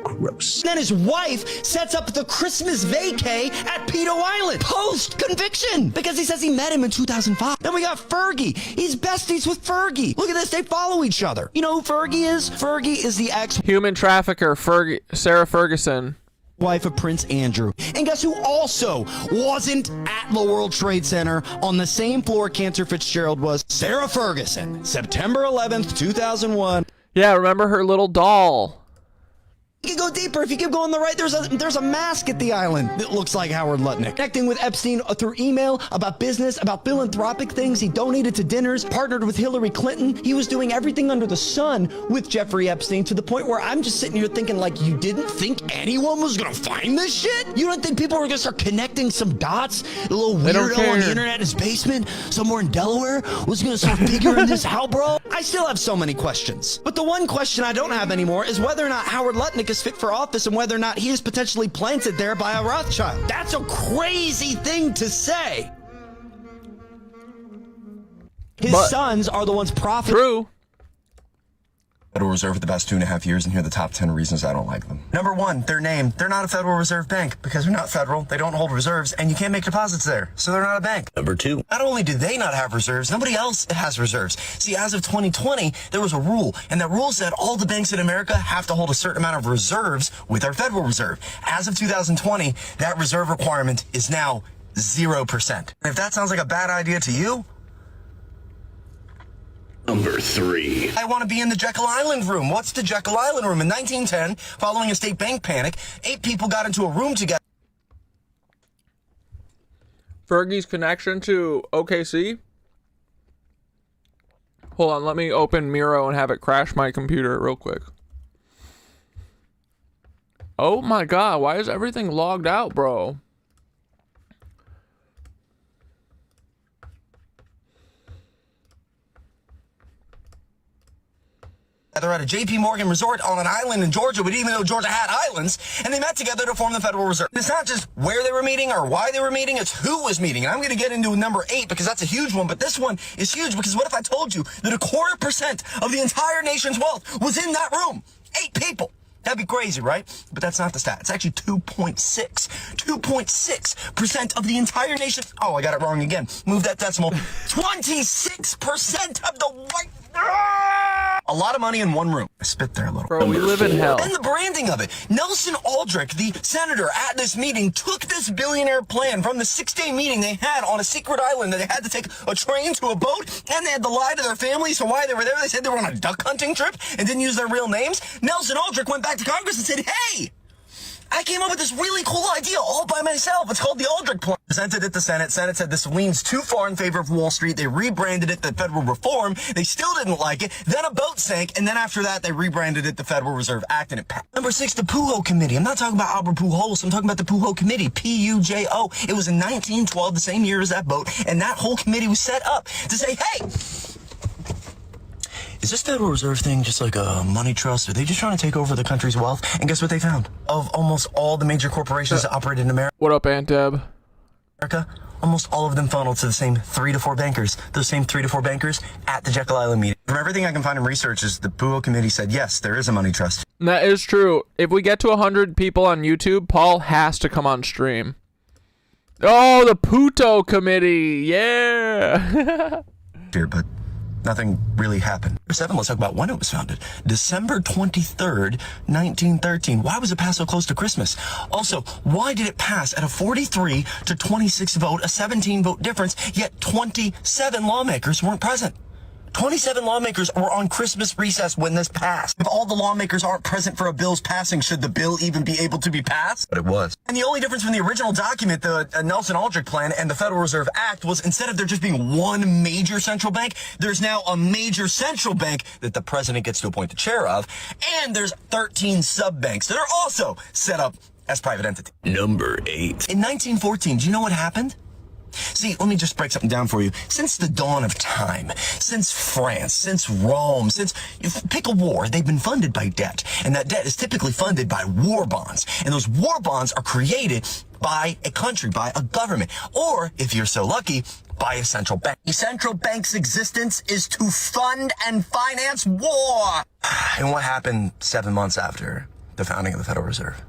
S22: Gross. Then his wife sets up the Christmas vacay at Pedo Island post-conviction because he says he met him in 2005. Then we got Fergie. He's besties with Fergie. Look at this. They follow each other. You know who Fergie is? Fergie is the
S1: human trafficker, Sarah Ferguson.
S22: Wife of Prince Andrew. And guess who also wasn't at the World Trade Center on the same floor Cantor Fitzgerald was? Sarah Ferguson. September 11th, 2001.
S1: Yeah, remember her little doll.
S22: You can go deeper. If you keep going to the right, there's a mask at the island that looks like Howard Lutnick. Connecting with Epstein through email about business, about philanthropic things. He donated to dinners, partnered with Hillary Clinton. He was doing everything under the sun with Jeffrey Epstein to the point where I'm just sitting here thinking, like, you didn't think anyone was going to find this shit? You don't think people were going to start connecting some dots? The little weirdo on the internet in his basement somewhere in Delaware was going to start figuring this out, bro? I still have so many questions. But the one question I don't have anymore is whether or not Howard Lutnick is fit for office and whether or not he is potentially planted there by a Rothschild. That's a crazy thing to say. His sons are the ones profiting.
S1: True.
S2: Federal Reserve for the past 2.5 years, and here are the top 10 reasons I don't like them. Number one, their name. They're not a Federal Reserve Bank because they're not federal, they don't hold reserves, and you can't make deposits there, so they're not a bank. Number two, not only do they not have reserves, nobody else has reserves. See, as of 2020, there was a rule, and that rule said all the banks in America have to hold a certain amount of reserves with our Federal Reserve. As of 2020, that reserve requirement is now 0%. And if that sounds like a bad idea to you, Number three. I want to be in the Jekyll Island room. What's the Jekyll Island room? In 1910, following a state bank panic, 8 people got into a room together.
S1: Fergie's connection to OKC? Hold on, let me open Miro and have it crash my computer real quick. Oh my god, why is everything logged out, bro?
S2: They're at a JP Morgan resort on an island in Georgia, but even though Georgia had islands, and they met together to form the Federal Reserve. It's not just where they were meeting or why they were meeting, it's who was meeting. And I'm going to get into number 8 because that's a huge one, but this one is huge because what if I told you that 0.25% of the entire nation's wealth was in that room? 8 people. That'd be crazy, right? But that's not the stat. It's actually 2.6. 2.6% of the entire nation. Oh, I got it wrong again. Move that decimal. 26% of the white. A lot of money in one room. I spit there a little.
S1: Bro, we live in hell.
S2: And the branding of it. Nelson Aldrich, the senator at this meeting, took this billionaire plan from the 6-day meeting they had on a secret island that they had to take a train to a boat, and they had to lie to their families. So why they were there, they said they were on a duck hunting trip and didn't use their real names. Nelson Aldrich went back to Congress and said, hey, I came up with this really cool idea all by myself. It's called the Aldrich Plan. Presented it to Senate. Senate said this leans too far in favor of Wall Street. They rebranded it the Federal Reform. They still didn't like it. Then a boat sank, and then after that, they rebranded it the Federal Reserve Act, and it passed. Number 6, the Pujo Committee. I'm not talking about Albert Pujols. I'm talking about the Pujo Committee, P-U-J-O. It was in 1912, the same year as that boat, and that whole committee was set up to say, hey, is this Federal Reserve thing just like a money trust? Are they just trying to take over the country's wealth? And guess what they found? Of almost all the major corporations that operate in America.
S1: What up, Aunt Deb?
S2: Almost all of them funneled to the same 3 to 4 bankers. Those same 3 to 4 bankers at the Jekyll Island meeting. From everything I can find in research, is the Pujo Committee said, yes, there is a money trust.
S1: That is true. If we get to 100 people on YouTube, Paul has to come on stream. Oh, the Puto Committee. Yeah.
S2: Here, but nothing really happened. Number 7, let's talk about when it was founded. December 23rd, 1913. Why was it passed so close to Christmas? Also, why did it pass at a 43 to 26 vote, a 17 vote difference, yet 27 lawmakers weren't present? 27 lawmakers were on Christmas recess when this passed. If all the lawmakers aren't present for a bill's passing, should the bill even be able to be passed? But it was. And the only difference from the original document, the Nelson Aldrich Plan, and the Federal Reserve Act was instead of there just being one major central bank, there's now a major central bank that the president gets to appoint the chair of, and there's 13 sub-banks that are also set up as private entities. Number 8. In 1914, do you know what happened? See, let me just break something down for you. Since the dawn of time, since France, since Rome, since, pick a war, they've been funded by debt. And that debt is typically funded by war bonds. And those war bonds are created by a country, by a government. Or, if you're so lucky, by a central bank. A central bank's existence is to fund and finance war. And what happened 7 months after the founding of the Federal Reserve.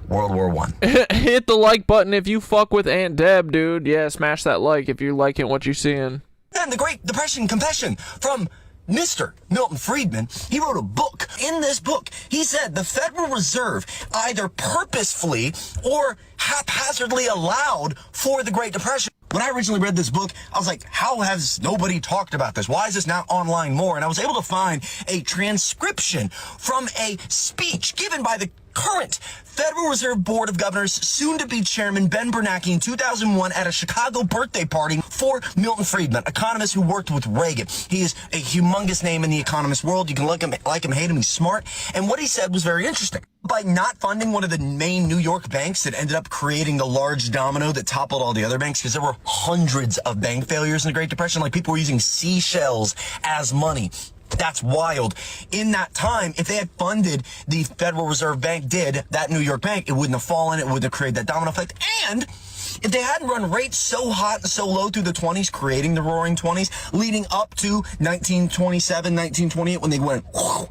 S2: World War I.
S1: Hit the like button if you fuck with Aunt Deb, dude. Yeah, smash that like if you're liking what you're seeing.
S2: And the Great Depression Confession from Mr. Milton Friedman. He wrote a book. In this book, he said the Federal Reserve either purposefully or haphazardly allowed for the Great Depression. When I originally read this book, I was like, how has nobody talked about this? Why is this not online more? And I was able to find a transcription from a speech given by the current Federal Reserve Board of Governors, soon-to-be chairman Ben Bernanke in 2001 at a Chicago birthday party for Milton Friedman, economist who worked with Reagan. He is a humongous name in the economist world. You can like him, hate him. He's smart. And what he said was very interesting. By not funding one of the main New York banks that ended up creating the large domino that toppled all the other banks, because there were hundreds of bank failures in the Great Depression, like people were using seashells as money. That's wild. In that time, if they had funded the Federal Reserve Bank that New York bank, it wouldn't have fallen. It wouldn't have created that domino effect. And if they hadn't run rates so hot and so low through the 20s, creating the roaring 20s, leading up to 1927, 1928, when they went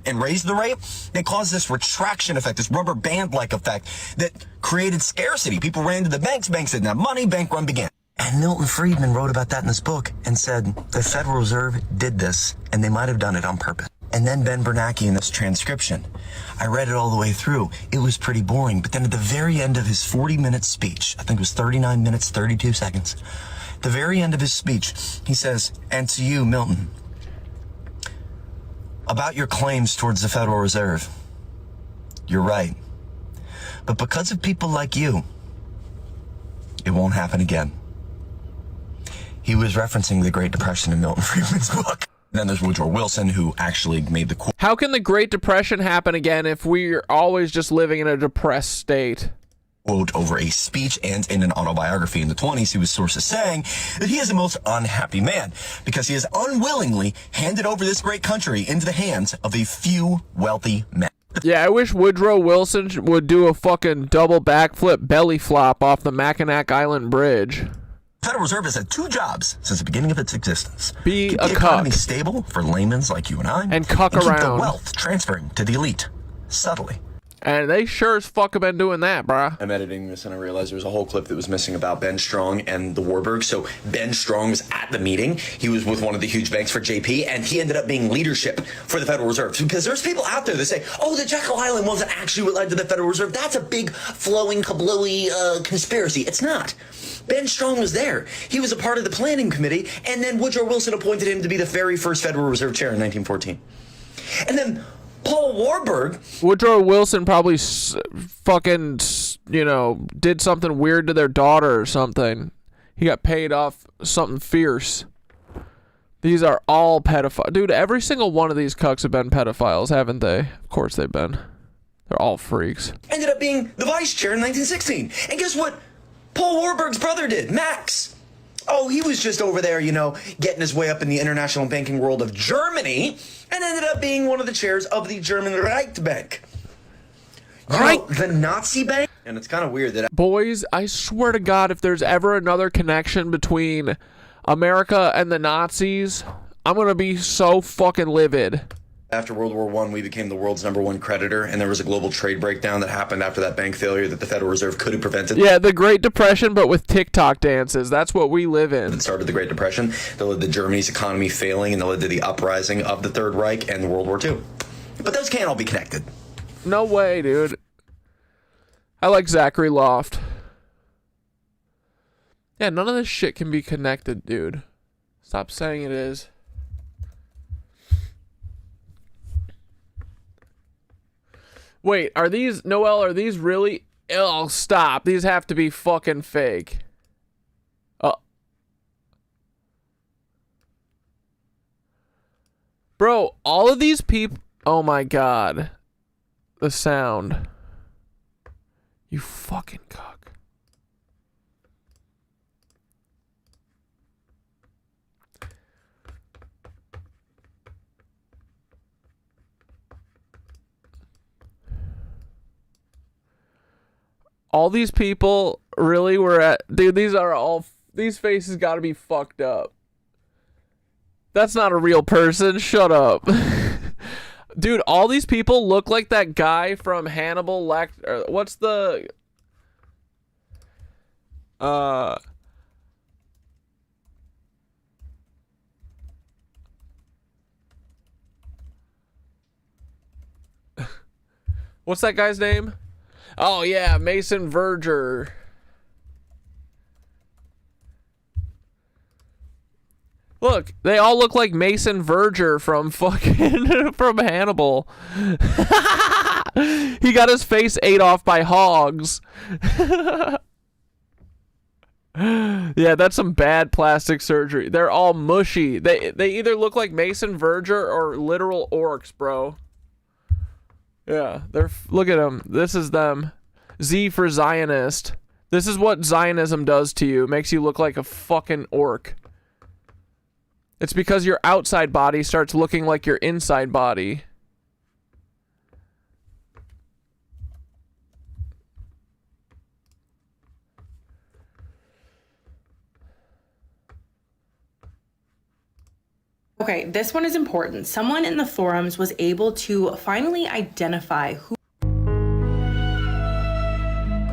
S2: and raised the rate, they caused this retraction effect, this rubber band-like effect that created scarcity. People ran to the banks didn't have money, bank run began. And Milton Friedman wrote about that in his book and said the Federal Reserve did this, and they might have done it on purpose. And then Ben Bernanke in this transcription, I read it all the way through. It was pretty boring. But then at the very end of his 40-minute speech, I think it was 39 minutes, 32 seconds, the very end of his speech, he says, and to you, Milton, about your claims towards the Federal Reserve, you're right. But because of people like you, it won't happen again. He was referencing the Great Depression in Milton Friedman's book. Then there's Woodrow Wilson, who actually made the quote.
S1: How can the Great Depression happen again if we're always just living in a depressed state?
S2: Quote over a speech and in an autobiography in the 20s, he was sources saying that he is the most unhappy man because he has unwillingly handed over this great country into the hands of a few wealthy men.
S1: Yeah, I wish Woodrow Wilson would do a fucking double backflip belly flop off the Mackinac Island Bridge.
S2: The Federal Reserve has had two jobs since the beginning of its existence.
S1: Be
S2: keep
S1: a
S2: the
S1: cuck.
S2: economy stable for laymen like you and I,
S1: and cuck
S2: and
S1: around.
S2: Keep the wealth transferring to the elite subtly.
S1: And they sure as fuck have been doing that, bruh.
S2: I'm editing this and I realized there was a whole clip that was missing about Ben Strong and the Warburg. So Ben Strong was at the meeting. He was with one of the huge banks for JP, and he ended up being leadership for the Federal Reserve. Because there's people out there that say, oh, the Jekyll Island wasn't actually what led to the Federal Reserve. That's a big, flowing, kablooey conspiracy. It's not. Ben Strong was there. He was a part of the planning committee, and then Woodrow Wilson appointed him to be the very first Federal Reserve chair in 1914. And then Paul Warburg.
S1: Woodrow Wilson probably fucking, did something weird to their daughter or something. He got paid off something fierce. These are all pedophiles. Dude, every single one of these cucks have been pedophiles, haven't they? Of course they've been. They're all freaks.
S2: Ended up being the vice chair in 1916. And guess what Paul Warburg's brother did? Max. Oh, he was just over there, getting his way up in the international banking world of Germany, and ended up being one of the chairs of the German Reichsbank. The Nazi bank? And it's kind of weird that...
S1: Boys, I swear to God, if there's ever another connection between America and the Nazis, I'm gonna be so fucking livid.
S2: After World War I, we became the world's #1 creditor, and there was a global trade breakdown that happened after that bank failure that the Federal Reserve could have prevented.
S1: Yeah, the Great Depression, but with TikTok dances. That's what we live in.
S2: It started the Great Depression that led to Germany's economy failing, and that led to the uprising of the Third Reich and World War II. But those can't all be connected.
S1: No way, dude. I like Zachary Loft. Yeah, none of this shit can be connected, dude. Stop saying it is. Wait, are these, Noel, are these really? Oh, stop. These have to be fucking fake. Bro, all of these people, oh my God. The sound. You fucking cock. All these people really were at... Dude, these faces gotta be fucked up. That's not a real person. Shut up. Dude, all these people look like that guy from Hannibal Lecter. What's the... What's that guy's name? Oh, yeah, Mason Verger. Look, they all look like Mason Verger from fucking from Hannibal. He got his face ate off by hogs. Yeah, that's some bad plastic surgery. They're all mushy. They either look like Mason Verger or literal orcs, bro. Yeah, look at them. This is them. Z for Zionist. This is what Zionism does to you. It makes you look like a fucking orc. It's because your outside body starts looking like your inside body.
S12: Okay, this one is important. Someone in the forums was able to finally identify who.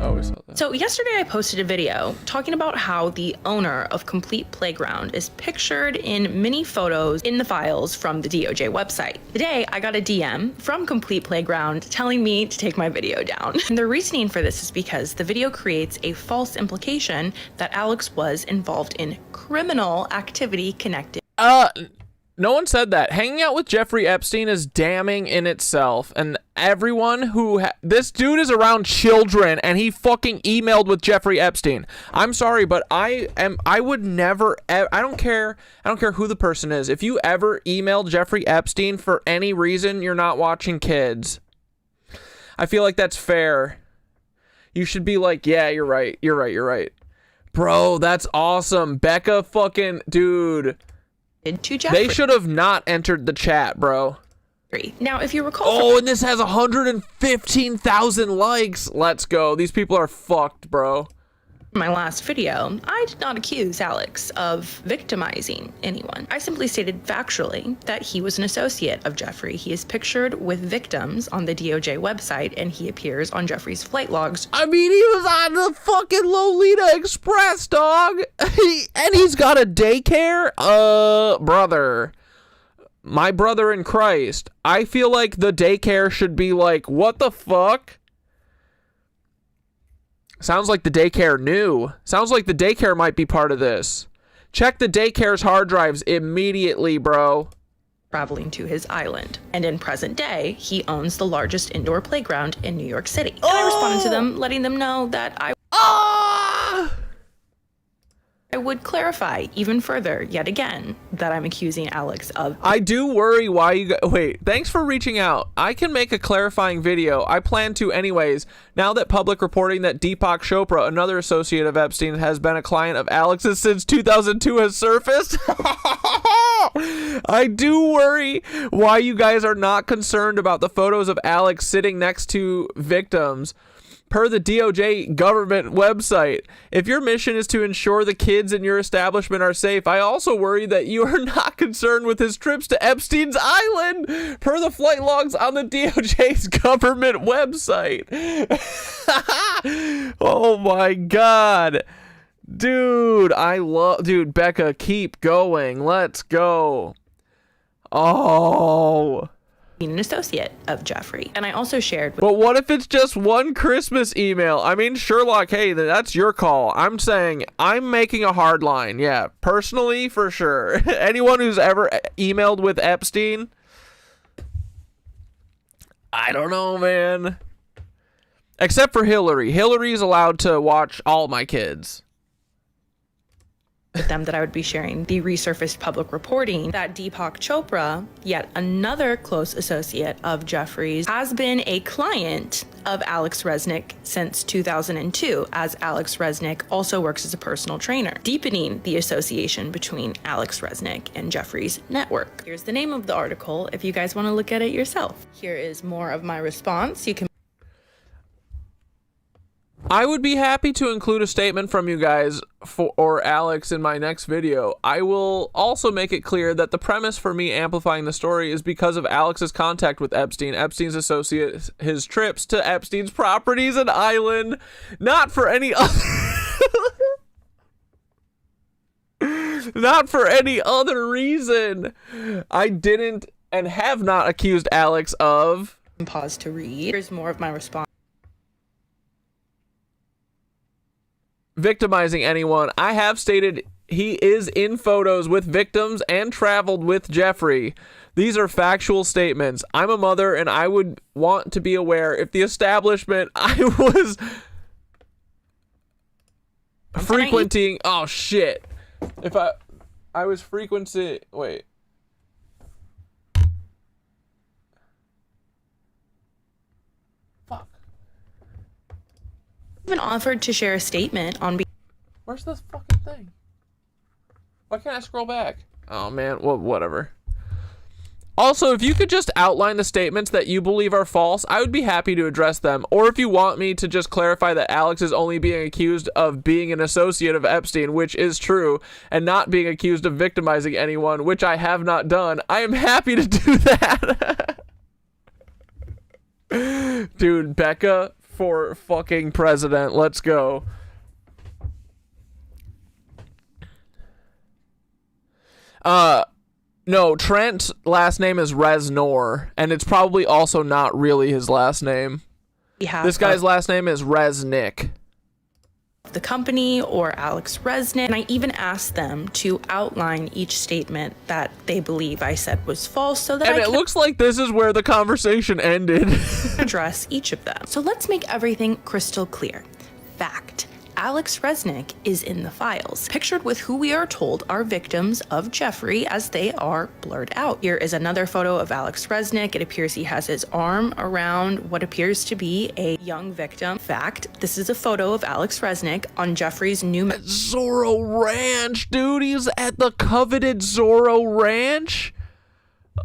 S1: Oh, we saw that.
S12: So yesterday I posted a video talking about how the owner of Complete Playground is pictured in many photos in the files from the DOJ website. Today I got a DM from Complete Playground telling me to take my video down. And the reasoning for this is because the video creates a false implication that Alex was involved in criminal activity connected.
S1: No one said that. Hanging out with Jeffrey Epstein is damning in itself, and everyone who this dude is around children, and he fucking emailed with Jeffrey Epstein. I'm sorry, but I would never. I don't care who the person is. If you ever emailed Jeffrey Epstein for any reason, you're not watching kids. I feel like that's fair. You should be like, yeah, you're right. Bro, that's awesome. Becca fucking dude.
S12: To Jeffrey.
S1: They should have not entered the chat, bro.
S12: Now, if you recall...
S1: Oh, and this has 115,000 likes. Let's go. These people are fucked, bro.
S12: My last video, I did not accuse Alex of victimizing anyone. I simply stated factually that he was an associate of Jeffrey. He is pictured with victims on the DOJ website, and he appears on Jeffrey's flight logs.
S1: I mean, he was on the fucking Lolita Express, dog. And he's got a daycare? Brother. My brother in Christ. I feel like the daycare should be like, what the fuck? Sounds like the daycare knew. Sounds like the daycare might be part of this. Check the daycare's hard drives immediately, bro.
S12: Traveling to his island. And in present day, he owns the largest indoor playground in New York City. And I responded to them, letting them know that I would clarify even further, yet again, that I'm accusing Alex of...
S1: I do worry why you... Wait, thanks for reaching out. I can make a clarifying video. I plan to anyways. Now that public reporting that Deepak Chopra, another associate of Epstein, has been a client of Alex's since 2002 has surfaced. I do worry why you guys are not concerned about the photos of Alex sitting next to victims. Per the DOJ government website, if your mission is to ensure the kids in your establishment are safe, I also worry that you are not concerned with his trips to Epstein's Island, per the flight logs on the DOJ's government website. Oh my God. Dude, Becca, keep going. Let's go. Oh.
S12: Being an associate of Jeffrey. And I also shared...
S1: But what if it's just one Christmas email? I mean, Sherlock, hey, that's your call. I'm saying I'm making a hard line. Yeah, personally, for sure. Anyone who's ever emailed with Epstein, I don't know, man. Except for Hillary. Hillary's allowed to watch all my kids.
S12: With them that I would be sharing the resurfaced public reporting that Deepak Chopra, yet another close associate of Jeffrey's, has been a client of Alex Resnick since 2002, as Alex Resnick also works as a personal trainer, deepening the association between Alex Resnick and Jeffrey's network. Here's the name of the article if you guys want to look at it yourself. Here is more of my response. You can...
S1: I would be happy to include a statement from you guys or Alex in my next video. I will also make it clear that the premise for me amplifying the story is because of Alex's contact with Epstein, Epstein's associates, his trips to Epstein's properties and island, not for any other not for any other reason. I didn't and have not accused Alex of...
S3: Pause to read. Here's more of my response.
S1: Victimizing anyone. I have stated he is in photos with victims and traveled with Jeffrey. These are factual statements. I'm a mother and I would want to be aware if the establishment I was frequenting... Oh, shit. If I was frequenting... Wait.
S3: Even offered to share a statement on...
S1: Where's this fucking thing? Why can't I scroll back? Oh, man. Well, whatever. Also, if you could just outline the statements that you believe are false, I would be happy to address them. Or if you want me to just clarify that Alex is only being accused of being an associate of Epstein, which is true, and not being accused of victimizing anyone, which I have not done, I am happy to do that. Dude, Becca for fucking president. Let's go. No, Trent's last name is Reznor, and it's probably also not really his last name. This guy's last name is Resnick.
S3: The company or Alex Resnick, and I even asked them to outline each statement that they believe I said was false so that
S1: and it looks like this is where the conversation ended.
S3: Address each of them. So let's make everything crystal clear. Fact. Alex Resnick is in the files, pictured with who we are told are victims of Jeffrey as they are blurred out. Here is another photo of Alex Resnick. It appears he has his arm around what appears to be a young victim. Fact, this is a photo of Alex Resnick on Jeffrey's new...
S1: Zorro Ranch, dude. He's at the coveted Zorro Ranch.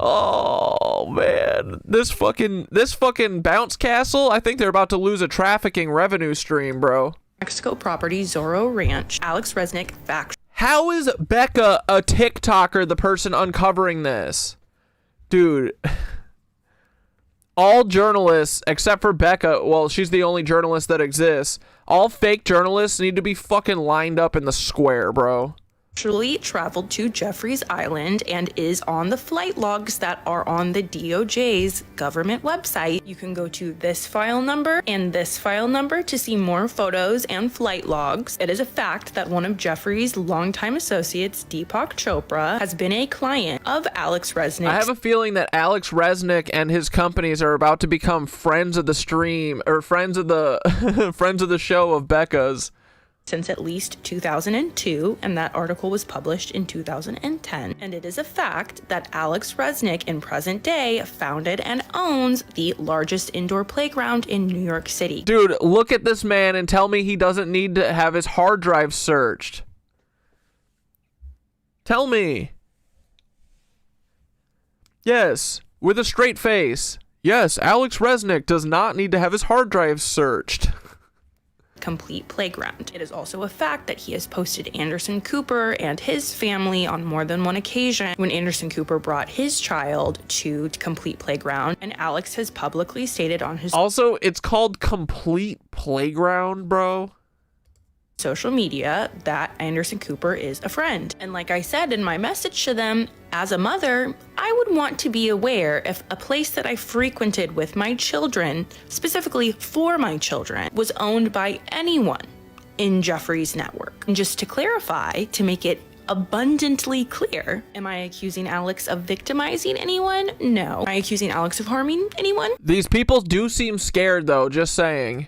S1: Oh, man. This fucking bounce castle, I think they're about to lose a trafficking revenue stream, bro.
S3: Mexico property Zorro Ranch. Alex Resnick fact.
S1: How is Becca a TikToker, the person uncovering this? Dude. All journalists, except for Becca, well, she's the only journalist that exists. All fake journalists need to be fucking lined up in the square, bro.
S3: Actually traveled to Jeffrey's Island and is on the flight logs that are on the DOJ's government website. You can go to this file number and this file number to see more photos and flight logs. It is a fact that one of Jeffrey's longtime associates, Deepak Chopra, has been a client of Alex Resnick.
S1: I have a feeling that Alex Resnick and his companies are about to become friends of the stream, or friends of the friends of the show of Becca's.
S3: Since at least 2002, and that article was published in 2010. And it is a fact that Alex Resnick in present day founded and owns the largest indoor playground in New York City.
S1: Dude, look at this man and tell me he doesn't need to have his hard drive searched. Tell me. Yes, with a straight face. Yes, Alex Resnick does not need to have his hard drive searched.
S3: Complete playground. It is also a fact that he has posted Anderson Cooper and his family on more than one occasion when Anderson Cooper brought his child to Complete Playground, and Alex has publicly stated on his
S1: also, it's called Complete Playground, bro.
S3: Social media that Anderson Cooper is a friend. And like I said in my message to them, as a mother, I would want to be aware if a place that I frequented with my children, specifically for my children, was owned by anyone in Jeffrey's network. And just to clarify, to make it abundantly clear, am I accusing Alex of victimizing anyone? No. Am I accusing Alex of harming anyone?
S1: These people do seem scared, though, just saying.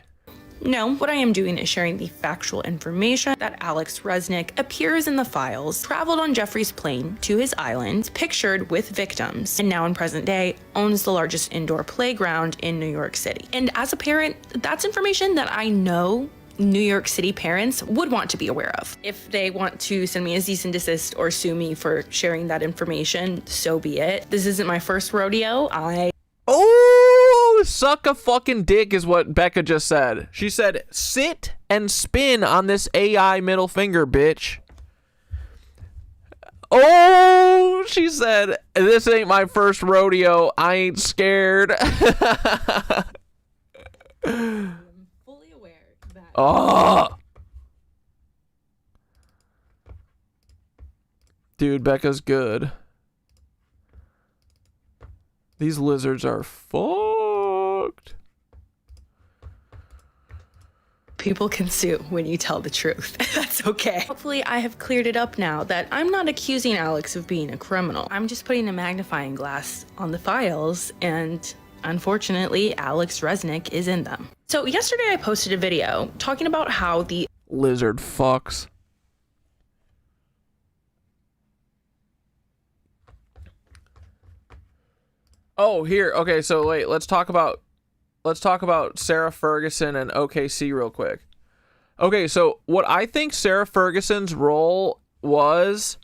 S3: No, what I am doing is sharing the factual information that Alex Resnick appears in the files, traveled on Jeffrey's plane to his island, pictured with victims, and now in present day owns the largest indoor playground in New York City. And as a parent, that's information that I know New York City parents would want to be aware of. If they want to send me a cease and desist or sue me for sharing that information, so be it. This isn't my first rodeo.
S1: Oh, suck a fucking dick is what Becca just said. She said, sit and spin on this AI middle finger, bitch. Oh, she said, this ain't my first rodeo. I ain't scared.
S3: I'm fully aware that.
S1: Oh. Dude, Becca's good. These lizards are fucked.
S3: People can sue when you tell the truth. That's okay. Hopefully I have cleared it up now that I'm not accusing Alex of being a criminal. I'm just putting a magnifying glass on the files, and unfortunately Alex Resnick is in them. So yesterday I posted a video talking about how the
S1: lizard fucks. Oh, here. Okay, so wait, let's talk about Sarah Ferguson and OKC real quick. Okay, so what I think Sarah Ferguson's role was,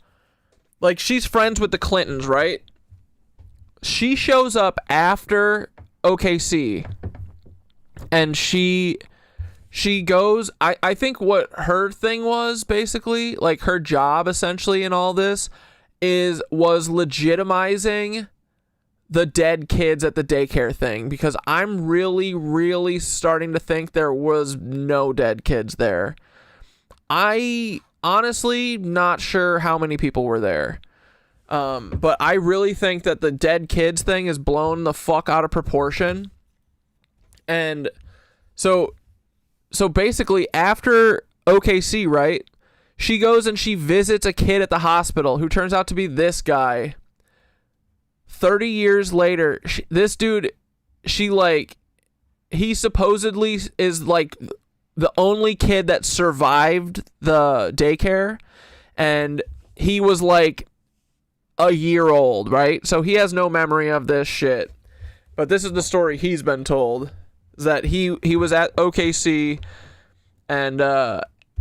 S1: like, she's friends with the Clintons, right? She shows up after OKC and she goes, I think what her thing was, basically, like her job essentially in all this was legitimizing the dead kids at the daycare thing, because I'm really, really starting to think there was no dead kids there. I honestly not sure how many people were there. But I really think that the dead kids thing is blown the fuck out of proportion. And so basically after OKC, right? She goes and she visits a kid at the hospital who turns out to be this guy. 30 years later, this dude, he supposedly is like the only kid that survived the daycare, and he was like a year old, right? So he has no memory of this shit. But this is the story he's been told, is that he was at OKC, and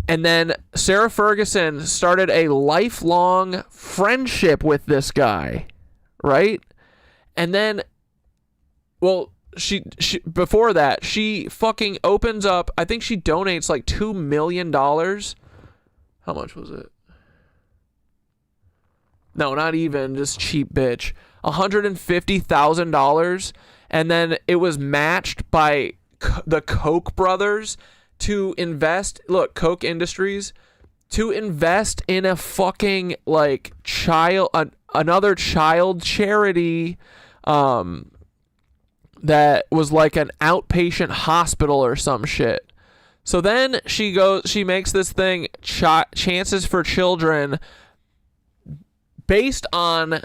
S1: then Sarah Ferguson started a lifelong friendship with this guy, right? And then, well, she before that, she fucking opens up, I think she donates like $2 million. How much was it? No, not even, just cheap bitch. $150,000. And then it was matched by the Koch brothers to invest, look, Koch Industries, to invest in a fucking like another child charity that was like an outpatient hospital or some shit. So then she makes this thing, Chances for Children, based on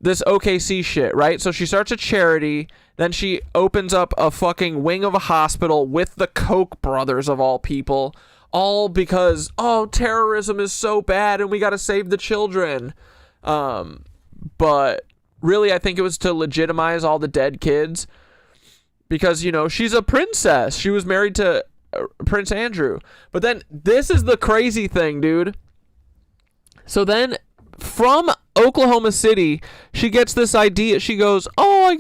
S1: this OKC shit, right? So she starts a charity, then she opens up a fucking wing of a hospital with the Koch brothers of all people, all because, oh, terrorism is so bad and we got to save the children. But really, I think it was to legitimize all the dead kids because, you know, she's a princess. She was married to Prince Andrew. But then this is the crazy thing, dude. So then from Oklahoma City, she gets this idea. She goes, oh,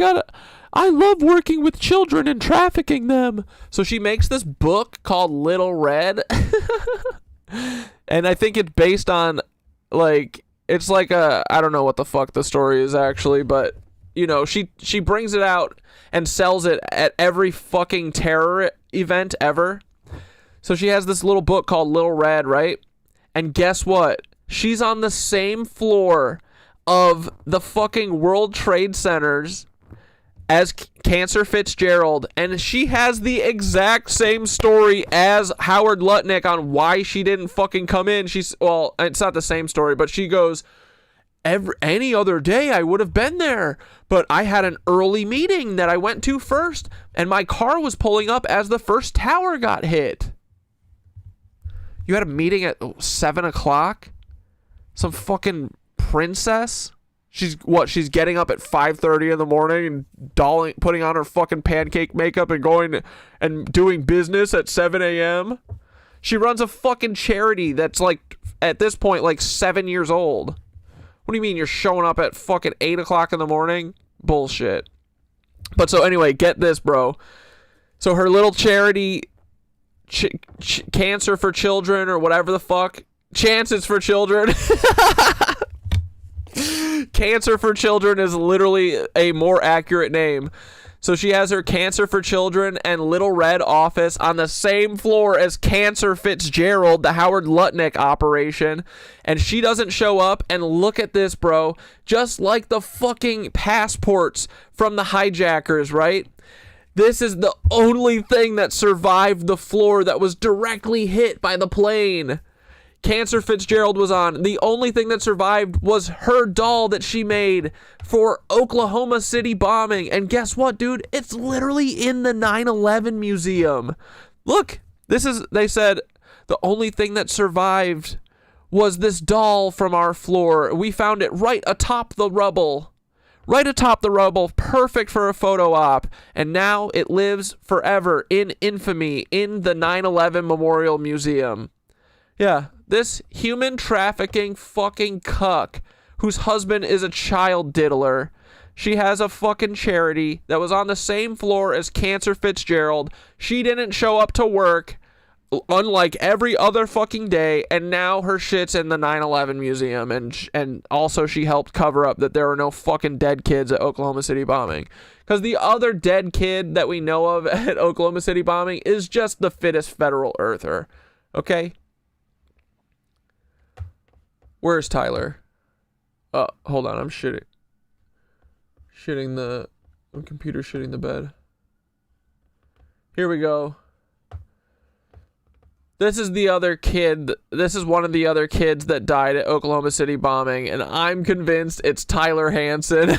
S1: I love working with children and trafficking them. So she makes this book called Little Red. And I think it's based on, like, it's like I don't know what the fuck the story is actually, but, you know, she brings it out and sells it at every fucking terror event ever. So she has this little book called Little Red, right? And guess what? She's on the same floor of the fucking World Trade Centers as Cancer Fitzgerald, and she has the exact same story as Howard Lutnick on why she didn't fucking come in. Well, it's not the same story, but she goes, any other day I would have been there, but I had an early meeting that I went to first, and my car was pulling up as the first tower got hit. You had a meeting at 7 o'clock? Some fucking princess? She's getting up at 5:30 in the morning and putting on her fucking pancake makeup and going and doing business at 7 a.m. She runs a fucking charity that's like, at this point, like 7 years old. What do you mean you're showing up at fucking 8 o'clock in the morning? Bullshit. But so anyway, get this, bro. So her little charity, Cancer for Children or whatever the fuck, Chances for Children. Cancer for Children is literally a more accurate name. So she has her Cancer for Children and Little Red office on the same floor as Cancer Fitzgerald, the Howard Lutnick operation. And she doesn't show up. And look at this, bro. Just like the fucking passports from the hijackers, right? This is the only thing that survived the floor that was directly hit by the plane. Cancer Fitzgerald was on. The only thing that survived was her doll that she made for Oklahoma City bombing. And guess what, dude? It's literally in the 9/11 museum. Look, they said the only thing that survived was this doll from our floor. We found it right atop the rubble. Right atop the rubble, perfect for a photo op. And now it lives forever in infamy in the 9/11 Memorial Museum. Yeah, this human trafficking fucking cuck whose husband is a child diddler. She has a fucking charity that was on the same floor as Cancer Fitzgerald. She didn't show up to work, unlike every other fucking day, and now her shit's in the 9/11 museum. And also she helped cover up that there were no fucking dead kids at Oklahoma City bombing. Because the other dead kid that we know of at Oklahoma City bombing is just the fittest federal earther. Okay? Where's Tyler? Oh, hold on, I'm shitting the computer shitting the bed. Here we go. This is the other kid. This is one of the other kids that died at Oklahoma City bombing, and I'm convinced it's Tyler Hansen.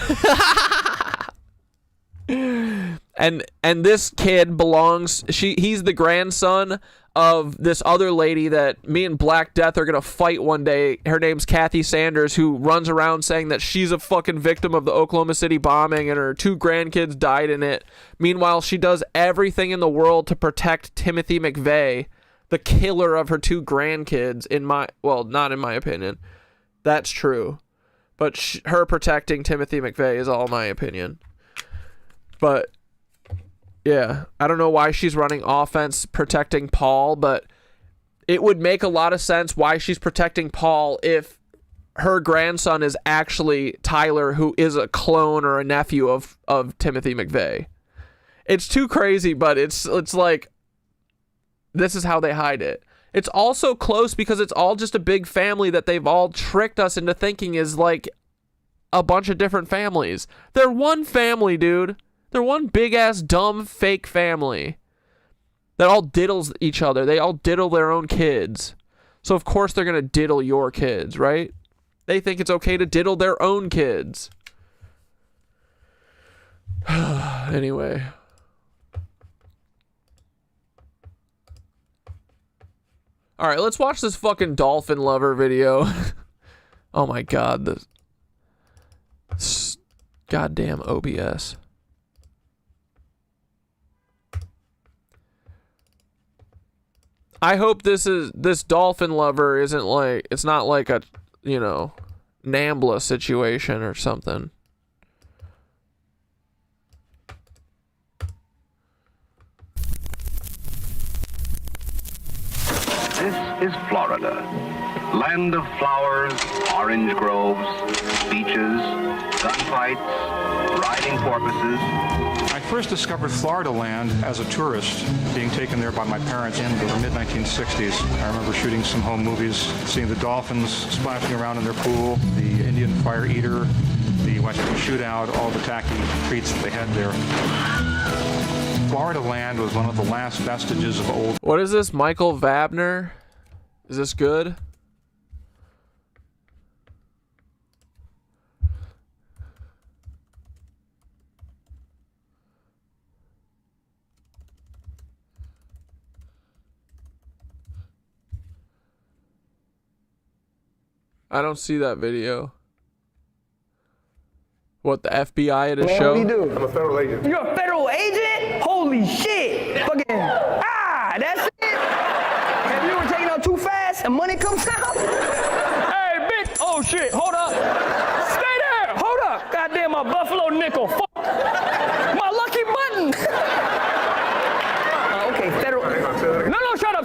S1: And this kid belongs, he's the grandson of this other lady that me and Black Death are gonna fight one day. Her name's Kathy Sanders, who runs around saying that she's a fucking victim of the Oklahoma City bombing and her 2 grandkids died in it. Meanwhile, she does everything in the world to protect Timothy McVeigh, the killer of her 2 grandkids, not in my opinion. That's true. But her protecting Timothy McVeigh is all my opinion. But yeah, I don't know why she's running offense protecting Paul, but it would make a lot of sense why she's protecting Paul if her grandson is actually Tyler, who is a clone or a nephew of Timothy McVeigh. It's too crazy, but it's like, this is how they hide it. It's also close because it's all just a big family that they've all tricked us into thinking is like a bunch of different families. They're one family, dude. They're one big-ass, dumb, fake family that all diddles each other. They all diddle their own kids. So, of course, they're going to diddle your kids, right? They think it's okay to diddle their own kids. Anyway. All right, let's watch this fucking dolphin lover video. Oh, my God. This goddamn OBS. I hope this dolphin lover isn't like, it's not like a, NAMBLA situation or something.
S4: This is Florida, land of flowers, orange groves, beaches, gunfights, riding porpoises.
S5: I first discovered Florida land as a tourist, being taken there by my parents in the mid-1960s. I remember shooting some home movies, seeing the dolphins splashing around in their pool, the Indian fire eater, the Western shootout, all the tacky treats that they had there. Florida land was one of the last vestiges of old...
S1: What is this, Michael Vabner? Is this good? I don't see that video. What, the FBI at a show?
S6: What do you do? I'm a federal agent. You're a federal agent? Holy shit! Fucking that's it. Have you ever taken out too fast and money comes out? Hey, bitch! Oh shit! Hold up! Stay there! Hold up! Goddamn, my Buffalo nickel! Fuck! My lucky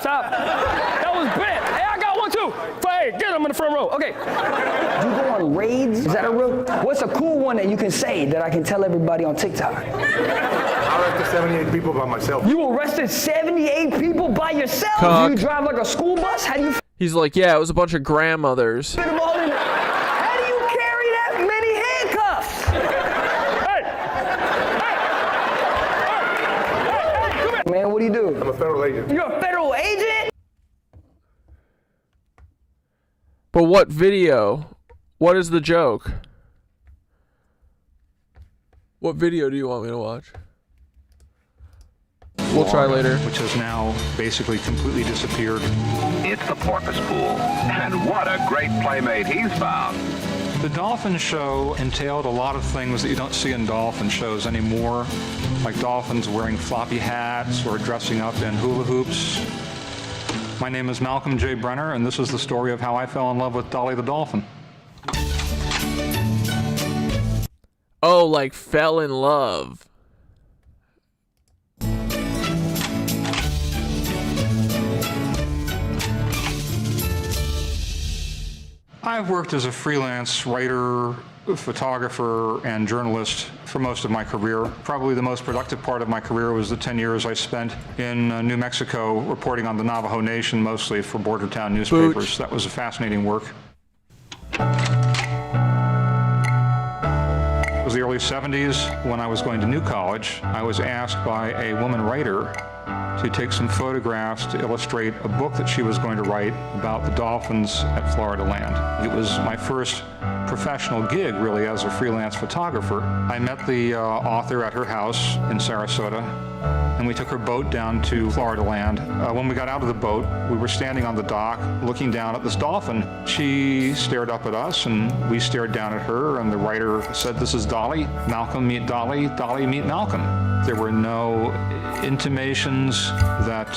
S6: top. That was bent. Hey, I got one too. Hey, get him in the front row. Okay. You go on raids? Is that a real? What's a cool one that you can say that I can tell everybody on TikTok?
S7: I arrested 78 people by myself.
S6: You arrested 78 people by yourself?
S1: Cock.
S6: Do you drive like a school bus? How do you
S1: He's like, yeah, it was a bunch of grandmothers.
S6: fit them all in? How do you carry that many handcuffs? Hey, come here. Man, what do you do?
S7: I'm a federal agent.
S6: You're a federal agent?
S1: But what video? What is the joke? What video do you want me to watch? We'll try later.
S5: Which has now basically completely disappeared.
S4: It's the porpoise pool, and what a great playmate he's found.
S5: The dolphin show entailed a lot of things that you don't see in dolphin shows anymore, like dolphins wearing floppy hats or dressing up in hula hoops. My name is Malcolm J. Brenner, and this is the story of how I fell in love with Dolly the dolphin.
S1: Oh, like fell in love.
S5: I've worked as a freelance writer, photographer, and journalist for most of my career. Probably the most productive part of my career was the 10 years I spent in New Mexico reporting on the Navajo Nation, mostly for border town newspapers.
S1: Booch.
S5: That was a fascinating work. It was the early 70s when I was going to New College. I was asked by a woman writer to take some photographs to illustrate a book that she was going to write about the dolphins at Florida Land. It was my first professional gig, really, as a freelance photographer. I met the author at her house in Sarasota, and we took her boat down to Florida Land. When we got out of the boat, we were standing on the dock looking down at this dolphin. She stared up at us, and we stared down at her, and the writer said, "This is Dolly. Malcolm, meet Dolly. Dolly, meet Malcolm." There were no intimations that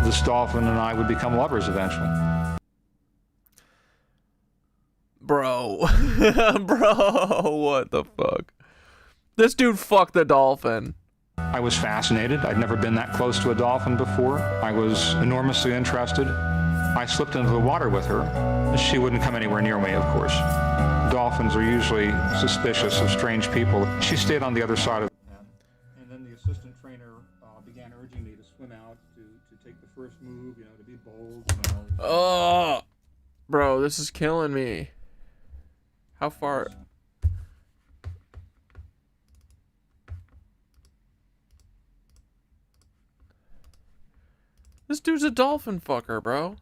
S5: this dolphin and I would become lovers eventually.
S1: Bro. Bro, what the fuck? This dude fucked the dolphin.
S5: I was fascinated. I'd never been that close to a dolphin before. I was enormously interested. I slipped into the water with her. She wouldn't come anywhere near me, of course. Dolphins are usually suspicious of strange people. She stayed on the other side of and then the assistant trainer began urging me to swim out, to take the first move, to be bold,
S1: Oh, bro, this is killing me. How far? This dude's a dolphin fucker, bro.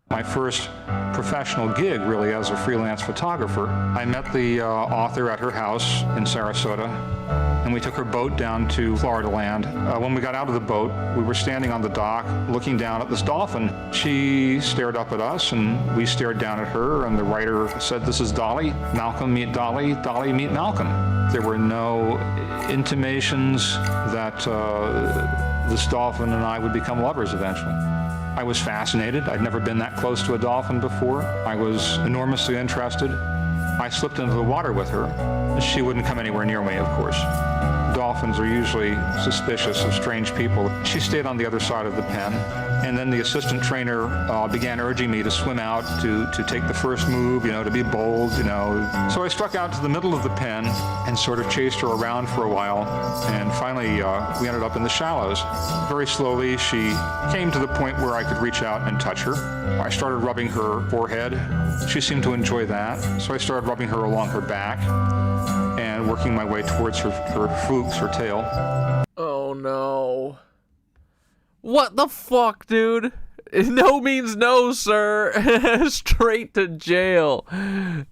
S5: My first professional gig, really, as a freelance photographer. I met the author at her house in Sarasota, and we took her boat down to Florida Land. When we got out of the boat, we were standing on the dock looking down at this dolphin. She stared up at us, and we stared down at her, and the writer said, "This is Dolly. Malcolm, meet Dolly. Dolly, meet Malcolm." There were no intimations that this dolphin and I would become lovers eventually. I was fascinated. I'd never been that close to a dolphin before. I was enormously interested. I slipped into the water with her. She wouldn't come anywhere near me, of course. Dolphins are usually suspicious of strange people. She stayed on the other side of the pen, and then the assistant trainer began urging me to swim out, to take the first move, to be bold, So I struck out to the middle of the pen and sort of chased her around for a while, and finally we ended up in the shallows. Very slowly, she came to the point where I could reach out and touch her. I started rubbing her forehead. She seemed to enjoy that, so I started rubbing her along her back and working my way towards her flukes, her tail.
S1: Oh no. What the fuck, dude? No means no, sir. Straight to jail.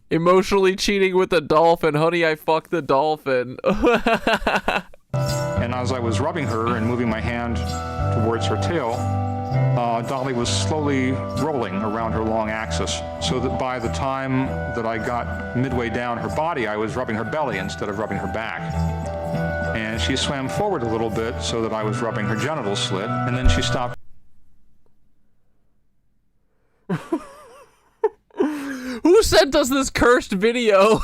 S1: Emotionally cheating with a dolphin. Honey, I fucked the dolphin.
S5: And as I was rubbing her and moving my hand towards her tail, Dolly was slowly rolling around her long axis, so that by the time that I got midway down her body, I was rubbing her belly instead of rubbing her back. And she swam forward a little bit so that I was rubbing her genital slit, and then she stopped.
S1: Who sent us this cursed video?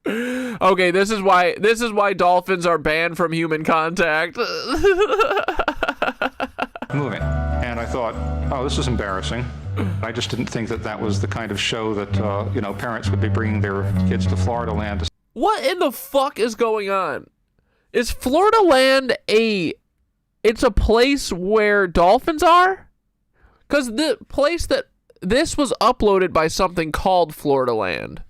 S1: I Okay, this is why dolphins are banned from human contact.
S5: Moving. And I thought, oh, this is embarrassing. I just didn't think that that was the kind of show that, parents would be bringing their kids to Florida Land to.
S1: What in the fuck is going on? Is Florida Land it's a place where dolphins are? Because the place that this was uploaded by something called Florida Land.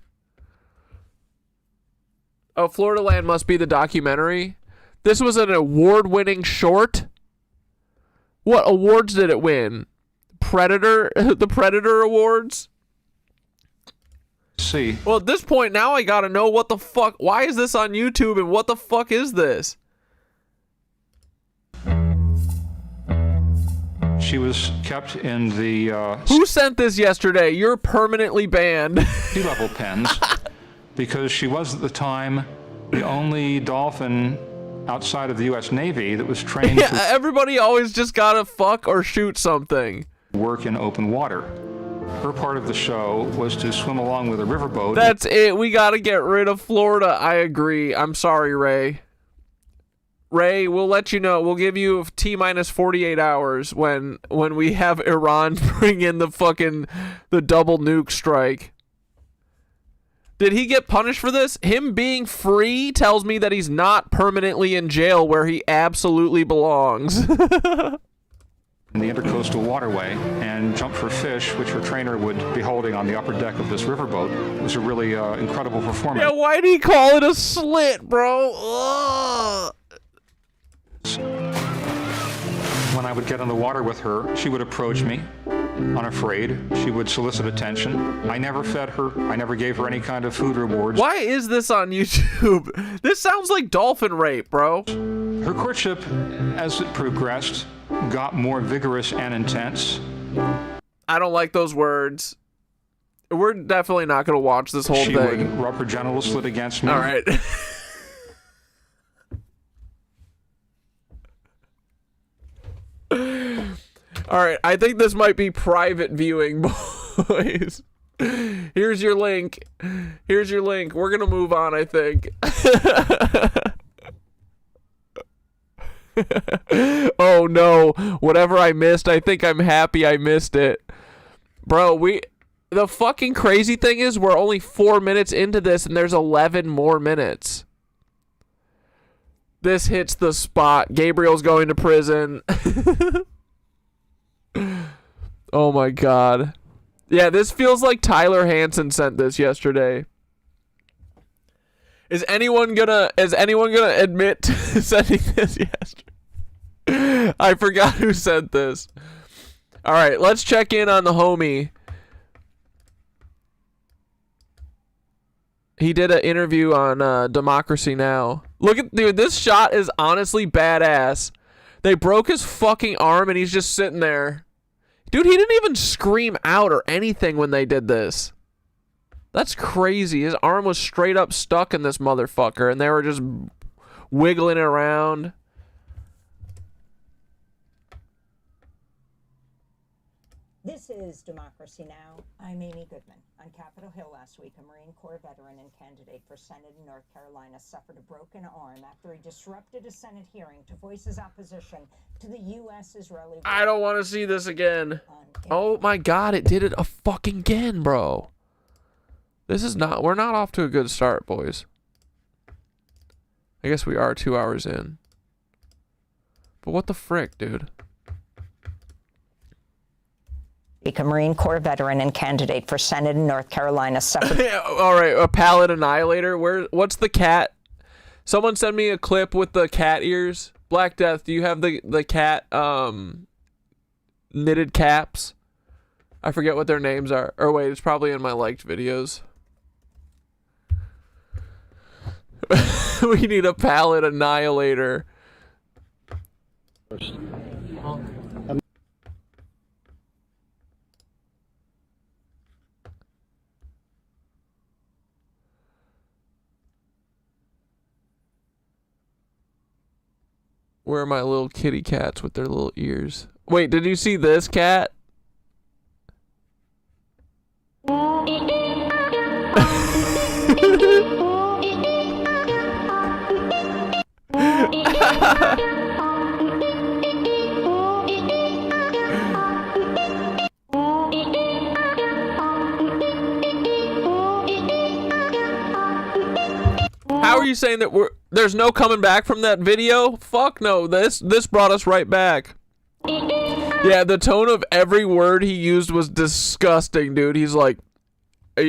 S1: Oh, Florida Land must be the documentary. This was an award-winning short. What awards did it win? Predator, the Predator Awards?
S5: See.
S1: Well, at this point, now I gotta know what the fuck. Why is this on YouTube and what the fuck is this?
S5: She was kept in the.
S1: Who sent this yesterday? You're permanently banned.
S5: Sea level pens, because she was at the time the only dolphin outside of the U.S. Navy that was trained.
S1: Yeah, everybody always just gotta fuck or shoot something.
S5: Work in open water. Her part of the show was to swim along with a riverboat.
S1: That's it. We gotta get rid of Florida. I agree. I'm sorry, Ray. Ray, we'll let you know. We'll give you T-minus 48 hours when we have Iran bring in the double nuke strike. Did he get punished for this? Him being free tells me that he's not permanently in jail where he absolutely belongs.
S5: In the intercoastal waterway and jump for fish, which her trainer would be holding on the upper deck of this riverboat. It was a really incredible performance.
S1: Yeah, why did he call it a slit, bro? Ugh.
S5: When I would get on the water with her, she would approach me, unafraid. She would solicit attention. I never fed her. I never gave her any kind of food rewards.
S1: Why is this on YouTube? This sounds like dolphin rape, bro.
S5: Her courtship, as it progressed, got more vigorous and intense.
S1: I don't like those words. We're definitely not going to watch this whole thing.
S5: She would rub her genital slit against me.
S1: All right. All right, I think this might be private viewing, boys. Here's your link. Here's your link. We're going to move on, I think. Oh no, whatever I missed, I think I'm happy I missed it. Bro, the fucking crazy thing is we're only 4 minutes into this and there's 11 more minutes. This hits the spot. Gabriel's going to prison. Oh my god. Yeah, this feels like Tyler Hansen sent this yesterday. Is anyone gonna admit to sending this yesterday? I forgot who sent this. Alright, let's check in on the homie. He did an interview on Democracy Now! Look at, dude, this shot is honestly badass. They broke his fucking arm and he's just sitting there. Dude, he didn't even scream out or anything when they did this. That's crazy. His arm was straight up stuck in this motherfucker and they were just wiggling around.
S8: This is Democracy Now! I'm Amy Goodman. On Capitol Hill last week, a Marine Corps veteran and candidate for Senate in North Carolina suffered a broken arm after he disrupted a Senate hearing to voice his opposition to the U.S.-Israeli...
S1: I don't want to see this again. Oh my god, it did it fucking again, bro. We're not off to a good start, boys. I guess we are 2 hours in. But what the frick, dude?
S8: A Marine Corps veteran and candidate for Senate in North Carolina suffered...
S1: All right, a pallet annihilator. What's the cat? Someone send me a clip with the cat ears. Black Death, do you have the cat knitted caps? I forget what their names are. Or wait, it's probably in my liked videos. We need a pallet annihilator. Where are my little kitty cats with their little ears? Wait, did you see this cat? How are you saying that there's no coming back from that video? Fuck no. This brought us right back. Yeah, the tone of every word he used was disgusting, dude. He's like,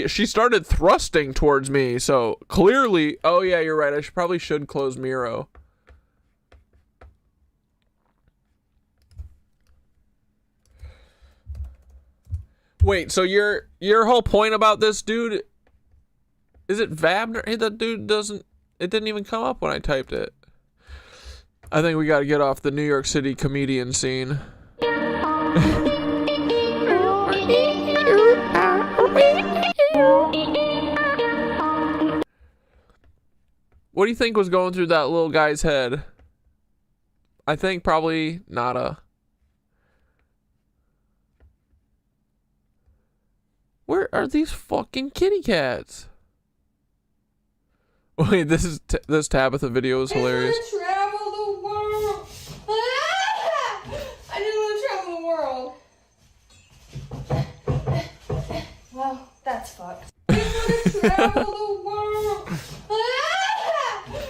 S1: she started thrusting towards me, so clearly, oh yeah, you're right. I probably should close Miro. Wait, so your whole point about this dude, is it Vabner? Hey, that dude it didn't even come up when I typed it. I think we got to get off the New York City comedian scene. What do you think was going through that little guy's head? I think probably nada. Where are these fucking kitty cats? Wait, this Tabitha video is hilarious.
S10: Travel the world. I just want to travel the world. Well, that's fucked. I just want to travel the world.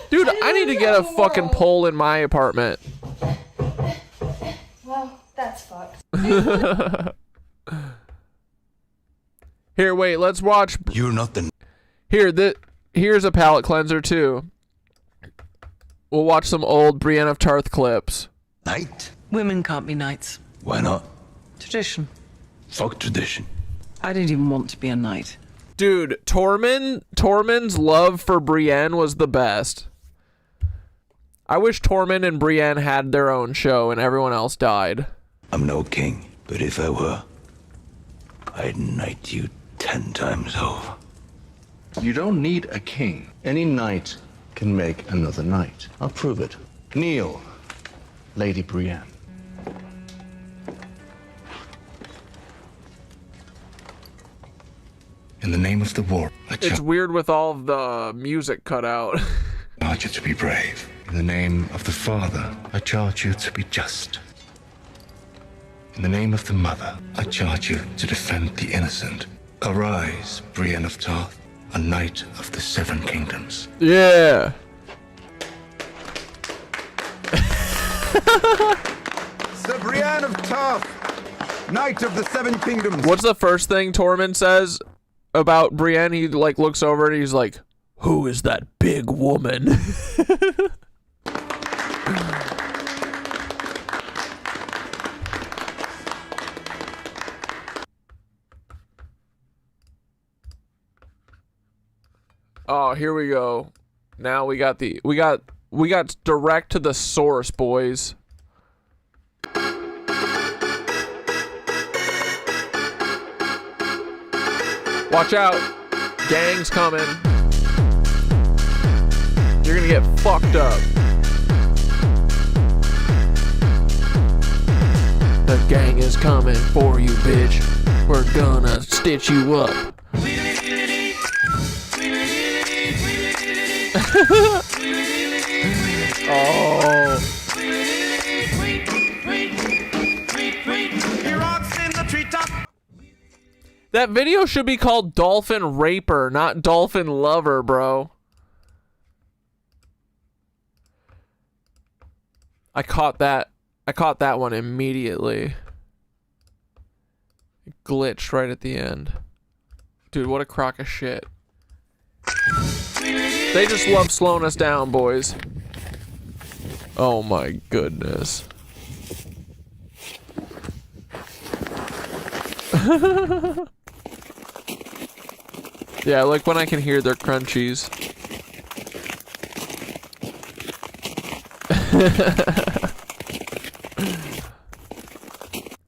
S1: Dude, I need to get a fucking pole in my apartment.
S10: Well, that's fucked.
S1: Here, wait, let's watch.
S18: You're not the...
S1: Here's a palate cleanser, too. We'll watch some old Brienne of Tarth clips.
S18: Knight?
S11: Women can't be knights.
S18: Why not?
S11: Tradition.
S18: Fuck tradition.
S11: I didn't even want to be a knight.
S1: Dude, Tormund's love for Brienne was the best. I wish Tormund and Brienne had their own show and everyone else died.
S18: I'm no king, but if I were, I'd knight you 10 times over.
S13: You don't need a king. Any knight can make another knight. I'll prove it. Kneel, Lady Brienne. In the name of the war,
S1: It's weird with all of the music cut out.
S13: charge you to be brave. In the name of the Father, I charge you to be just. In the name of the Mother, I charge you to defend the innocent. Arise, Brienne of Tarth, a knight of the 7 kingdoms.
S1: Yeah.
S24: Sir Brienne of Tarth, knight of the 7 kingdoms.
S1: What's the first thing Tormund says about Brienne? He like looks over and he's like, "Who is that big woman?" Oh, here we go. Now we got direct to the source, boys. Watch out. Gang's coming. You're gonna get fucked up. The gang is coming for you, bitch. We're gonna stitch you up. Oh. That video should be called Dolphin Raper, not Dolphin Lover, bro. I caught that one immediately. It glitched right at the end. Dude, what a crock of shit. They just love slowing us down, boys. Oh my goodness. Yeah, like when I can hear their crunchies.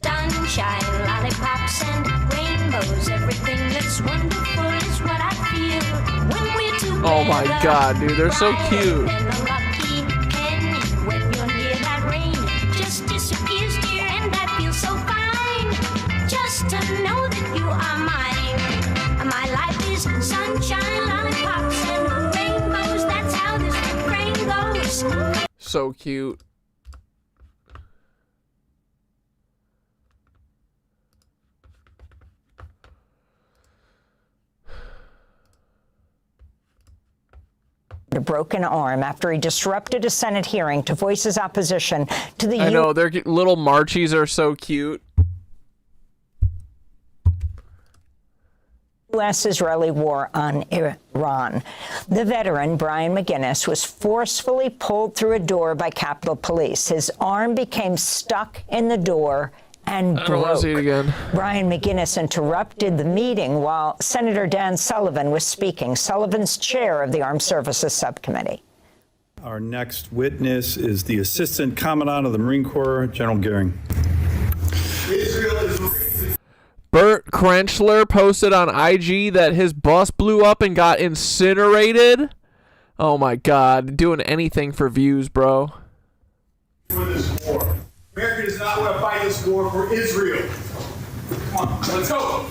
S25: Sunshine, lollipops, and rainbows. Everything that's wonderful is what I feel when we're together.
S1: Oh my god, dude, they're so cute.
S25: And a lucky penny when you're near that rain just disappears, dear, and that feels so fine. Just to know that you are mine. My life is sunshine, lollipops, and rainbows. That's how this refrain goes.
S1: So cute.
S8: a broken arm after he disrupted a Senate hearing to voice his opposition to the
S1: I know, their little Marchies are so cute.
S8: U.S.-Israeli war on Iran. The veteran, Brian McGinnis, was forcefully pulled through a door by Capitol Police. His arm became stuck in the door and broke.
S1: I don't want to see it again.
S8: Brian McGinnis interrupted the meeting while Senator Dan Sullivan was speaking. Sullivan's chair of the Armed Services Subcommittee.
S14: Our next witness is the Assistant Commandant of the Marine Corps, General Goering.
S1: Bert Krenschler posted on IG that his bus blew up and got incinerated. Oh my God, doing anything for views, bro.
S15: For this war. America does not want to fight this war for Israel. Come on, let's go.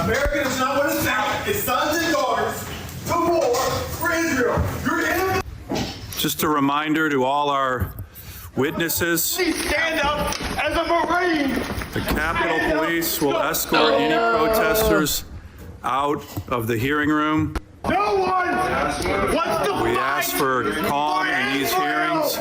S15: America does not want to send its sons and daughters to war for Israel. You're in.
S14: Just a reminder to all our witnesses,
S15: Please stand up as a Marine.
S14: the Capitol Police will escort any protesters out of the hearing room.
S15: No one wants to
S14: We ask for calm in these hearings.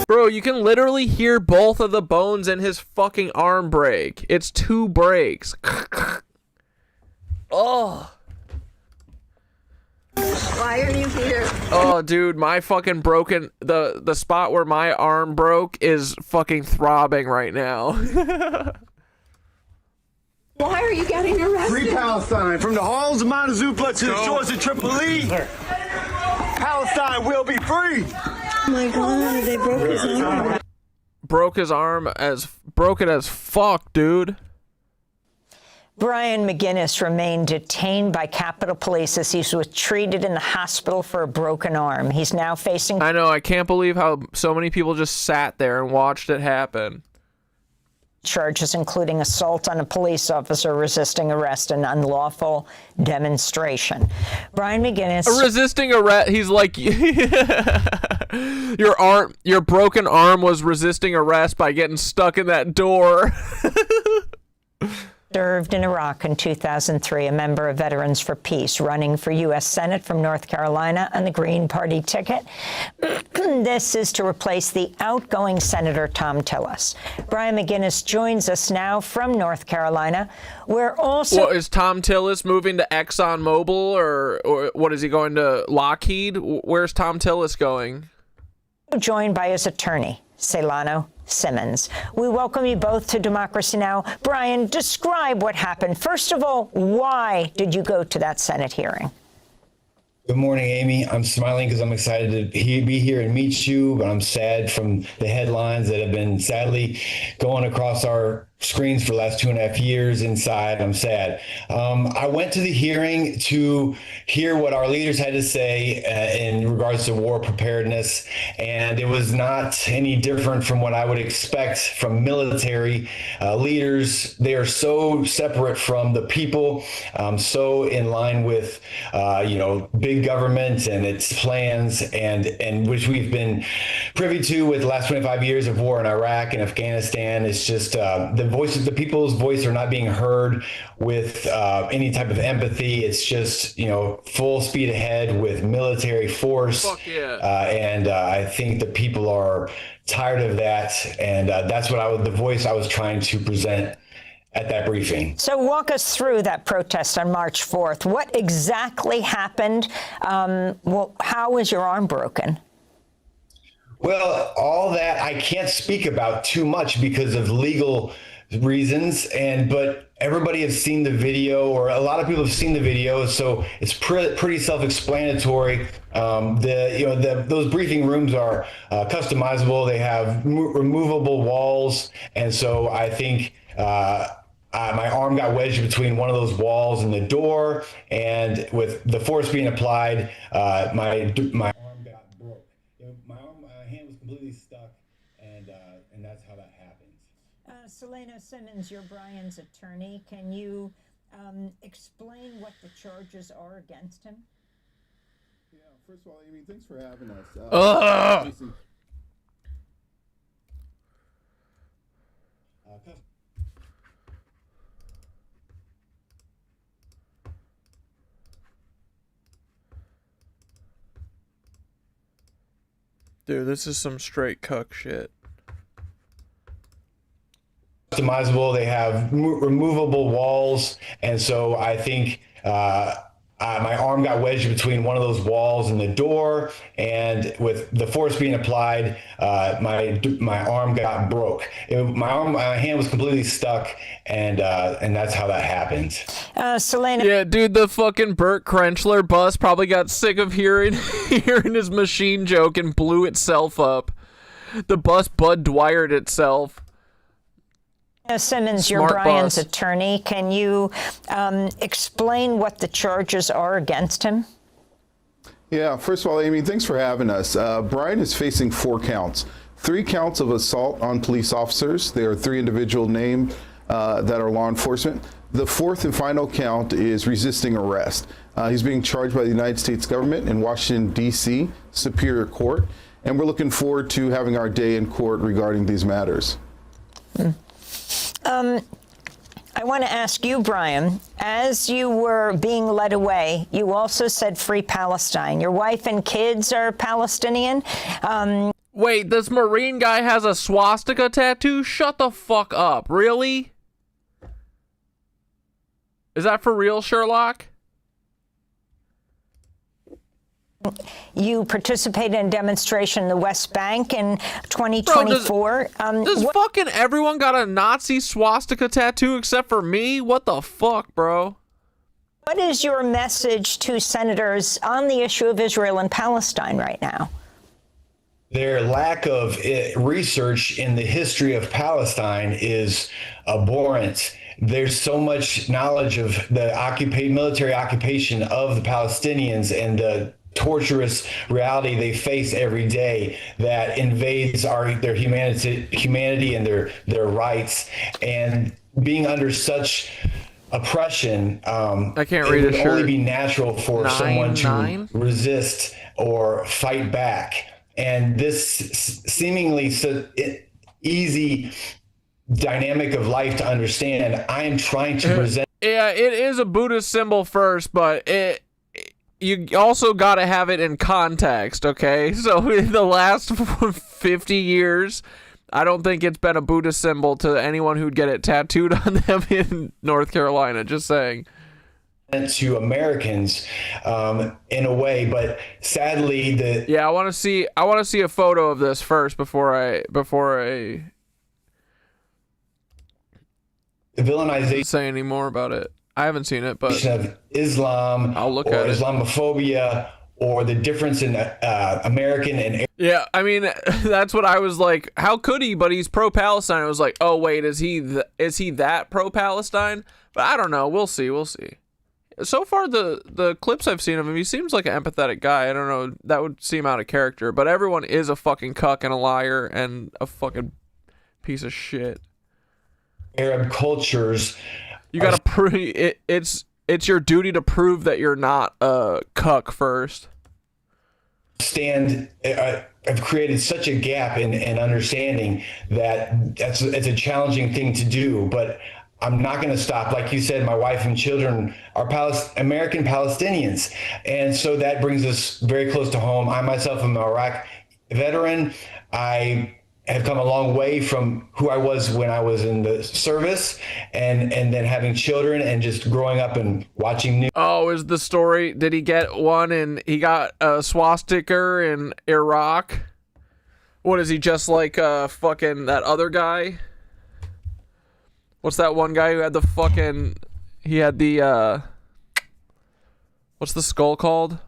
S1: Bro, you can literally hear both of the bones in his fucking arm break. It's 2 breaks. Oh.
S10: Why are you here?
S1: Oh, dude, my fucking broken... The spot where my arm broke is fucking throbbing right now.
S10: Why are you getting arrested?
S15: Free Palestine, from the halls of Montezuma to the shores of Tripoli. Palestine will be free.
S10: Oh my God, they broke his arm.
S1: Broke his arm broke it as fuck, dude.
S8: Brian McGinnis remained detained by Capitol Police as he was treated in the hospital for a broken arm. He's now facing...
S1: I know, I can't believe how so many people just sat there and watched it happen.
S8: Charges including assault on a police officer, resisting arrest, and unlawful demonstration. Brian McGinnis...
S1: Resisting arrest, he's like... your broken arm was resisting arrest by getting stuck in that door.
S8: Served in Iraq in 2003, a member of Veterans for Peace, running for U.S. Senate from North Carolina on the Green Party ticket. This is to replace the outgoing Senator Tom Tillis. Brian McGinnis joins us now from North Carolina. We're also...
S1: Well, is Tom Tillis moving to ExxonMobil or what, is he going to Lockheed? Where's Tom Tillis going?
S8: Joined by his attorney, Celano Simmons. We welcome you both to Democracy Now! Brian, describe what happened. First of all, why did you go to that Senate hearing?
S16: Good morning, Amy. I'm smiling because I'm excited to be here and meet you, but I'm sad from the headlines that have been sadly going across our screens for the last 2.5 years inside. I'm sad. I went to the hearing to hear what our leaders had to say in regards to war preparedness, and it was not any different from what I would expect from military leaders. They are so separate from the people, so in line with, big government and its plans, and which we've been privy to with the last 25 years of war in Iraq and Afghanistan. It's just the people's voice are not being heard with any type of empathy. It's just, full speed ahead with military force.
S1: Fuck yeah.
S16: And I think the people are tired of that. And that's what the voice I was trying to present at that briefing.
S8: So walk us through that protest on March 4th. What exactly happened? How was your arm broken?
S16: Well, all that I can't speak about too much because of legal reasons, but everybody has seen the video, or a lot of people have seen the video, so it's pretty self-explanatory. Those briefing rooms are customizable. They have removable walls, and so I think my arm got wedged between one of those walls and the door, and with the force being applied, my arm got broke. My hand was completely stuck, and that's how that happened.
S8: Celano Simmons, you're Brian's attorney. Can you explain what the charges are against him?
S17: Yeah, first of all, Amy, thanks for having us.
S1: Dude, this is some straight cuck shit.
S16: Customizable. They have removable walls, and so I think my arm got wedged between one of those walls and the door, and with the force being applied, my arm got broke. My hand was completely stuck, and that's how that happened.
S8: Selena.
S1: Yeah, dude, the fucking Burt Krenchler bus probably got sick of hearing his machine joke and blew itself up. The bus Bud Dwyer'd itself.
S8: Simmons, you're Brian's attorney. Can you explain what the charges are against him?
S17: Yeah, first of all, Amy, thanks for having us. Brian is facing 4 counts. 3 counts of assault on police officers. There are 3 individual named that are law enforcement. The 4th and final count is resisting arrest. He's being charged by the United States government in Washington, D.C. Superior Court, and we're looking forward to having our day in court regarding these matters.
S8: I want to ask you, Brian, as you were being led away, you also said free Palestine. Your wife and kids are Palestinian.
S1: Wait, this Marine guy has a swastika tattoo? Shut the fuck up. Really? Is that for real, Sherlock?
S8: You participated in a demonstration in the West Bank in 2024.
S1: Bro, does fucking everyone got a Nazi swastika tattoo except for me? What the fuck, bro?
S8: What is your message to senators on the issue of Israel and Palestine right now?
S16: Their lack of research in the history of Palestine is abhorrent. There's so much knowledge of the military occupation of the Palestinians and the torturous reality they face every day that invades their humanity and their rights, and being under such oppression.
S1: I can't read
S16: it would
S1: a shirt.
S16: only be natural for someone to resist or fight back, and this seemingly easy dynamic of life to understand. I am trying to present.
S1: Yeah, it is a Buddhist symbol first, but you also got to have it in context, okay? So in the last 50 years, I don't think it's been a Buddhist symbol to anyone who'd get it tattooed on them in North Carolina, just saying.
S16: To Americans in a way, but sadly
S1: I want to see a photo of this first before I
S16: the villainization
S1: say any more about it. I haven't seen it, but
S16: of Islam,
S1: I'll look
S16: or
S1: at it.
S16: Islamophobia, or the difference in American and
S1: yeah, I mean, that's what I was like. How could he? But he's pro-Palestine. I was like, oh wait, is he that pro-Palestine? But I don't know. We'll see. So far, the clips I've seen of him, he seems like an empathetic guy. I don't know. That would seem out of character. But everyone is a fucking cuck and a liar and a fucking piece of shit.
S16: Arab cultures.
S1: You gotta prove it. It's your duty to prove that you're not a cuck first.
S16: I've created such a gap in understanding that it's a challenging thing to do, but I'm not going to stop. Like you said, my wife and children are American Palestinians, and so that brings us very close to home. I myself am an Iraq veteran. I have come a long way from who I was when I was in the service, and then having children and just growing up and watching news.
S1: Oh, is the story, did he get one and he got a swastika in Iraq? What is he, just like fucking that other guy? What's that one guy who had the fucking, he had the what's the skull called?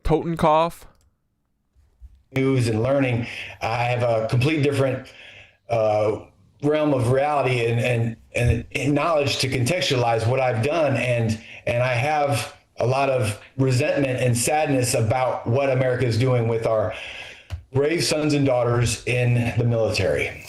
S1: Totenkopf?
S16: News and learning. I have a complete different realm of reality and knowledge to contextualize what I've done, and I have a lot of resentment and sadness about what America is doing with our brave sons and daughters in the military.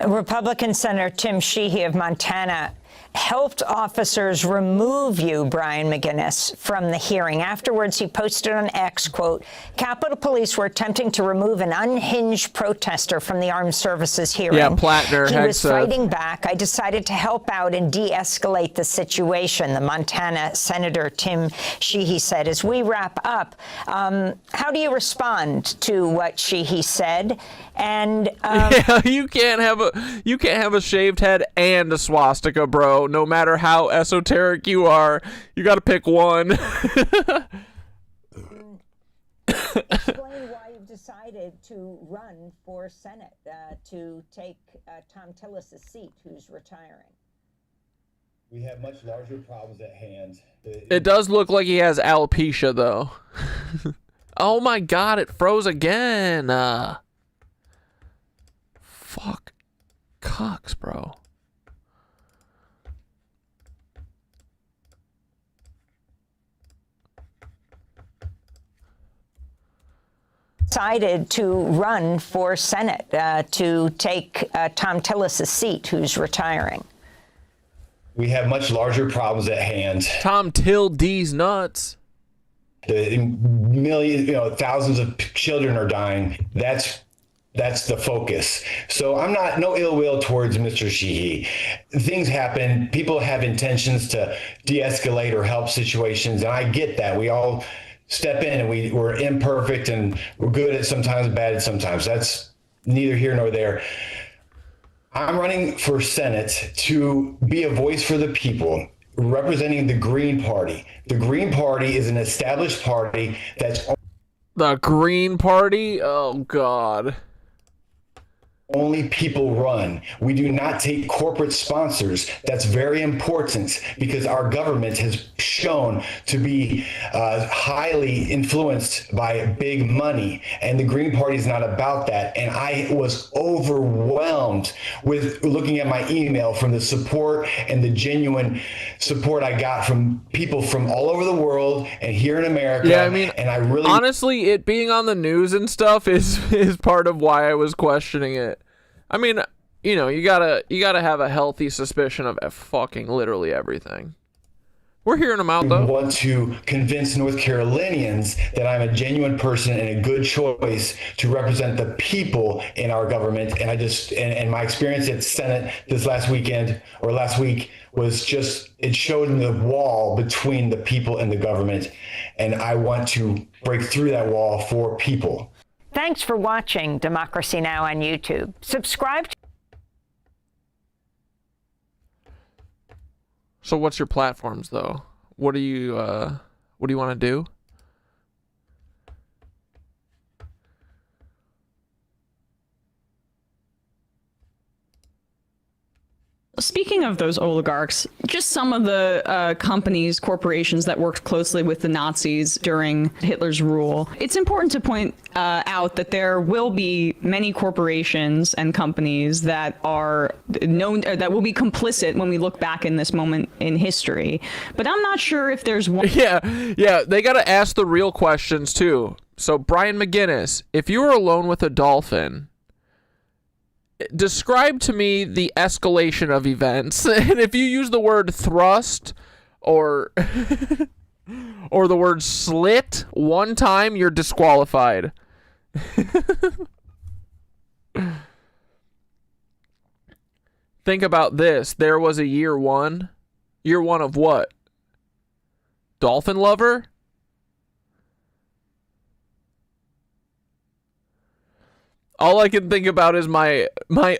S8: Republican Senator Tim Sheehy of Montana helped officers remove you, Brian McGinnis, from the hearing. Afterwards, he posted on X, quote, Capitol Police were attempting to remove an unhinged protester from the Armed Services hearing.
S1: Yeah, Plattner
S8: He was
S1: said,
S8: fighting back. I decided to help out and de-escalate the situation, the Montana Senator Tim Sheehy said. As we wrap up, how do you respond to what Sheehy said? And
S1: yeah, you can't have a shaved head and a swastika, bro. No matter how esoteric you are, you got to pick one.
S8: Explain why you've decided to run for Senate to take Tom Tillis' seat, who's retiring.
S16: We have much larger problems at hand.
S1: It does look like he has alopecia, though. Oh my God, it froze again. Fuck. Cox, bro.
S8: Decided to run for Senate to take Tom Tillis' seat, who's retiring.
S16: We have much larger problems at hand.
S1: Tom Till D's nuts.
S16: The millions, thousands of children are dying. That's the focus. So I'm no ill will towards Mr. Sheehy. Things happen. People have intentions to de-escalate or help situations, and I get that. We all step in, and we're imperfect, and we're good at sometimes, bad at sometimes. That's neither here nor there. I'm running for Senate to be a voice for the people, representing the Green Party. The Green Party is an established party that's...
S1: The Green Party? Oh, God.
S16: Only people run. We do not take corporate sponsors. That's very important because our government has shown to be highly influenced by big money, and the Green Party is not about that. And I was overwhelmed with looking at my email from the support and the genuine support I got from people from all over the world and here in America.
S1: Yeah, I mean,
S16: and I really
S1: honestly, it being on the news and stuff is part of why I was questioning it. I mean, you gotta have a healthy suspicion of fucking literally everything. We're hearing them out, though.
S16: I want to convince North Carolinians that I'm a genuine person and a good choice to represent the people in our government. And and my experience at Senate last week was just, it showed me the wall between the people and the government. And I want to break through that wall for people.
S8: Thanks for watching Democracy Now! On YouTube. Subscribe.
S1: So what's your platforms, though? What do you want to do?
S9: Speaking of those oligarchs, just some of the companies, corporations that worked closely with the Nazis during Hitler's rule. It's important to point out that there will be many corporations and companies that are known, that will be complicit when we look back in this moment in history. But I'm not sure if there's one.
S1: Yeah, they got to ask the real questions too. So Brian McGinnis, if you were alone with a dolphin, describe to me the escalation of events. And if you use the word thrust or or the word slit one time, you're disqualified. Think about this. There was a year one. Year one of what? Dolphin lover? All I can think about is my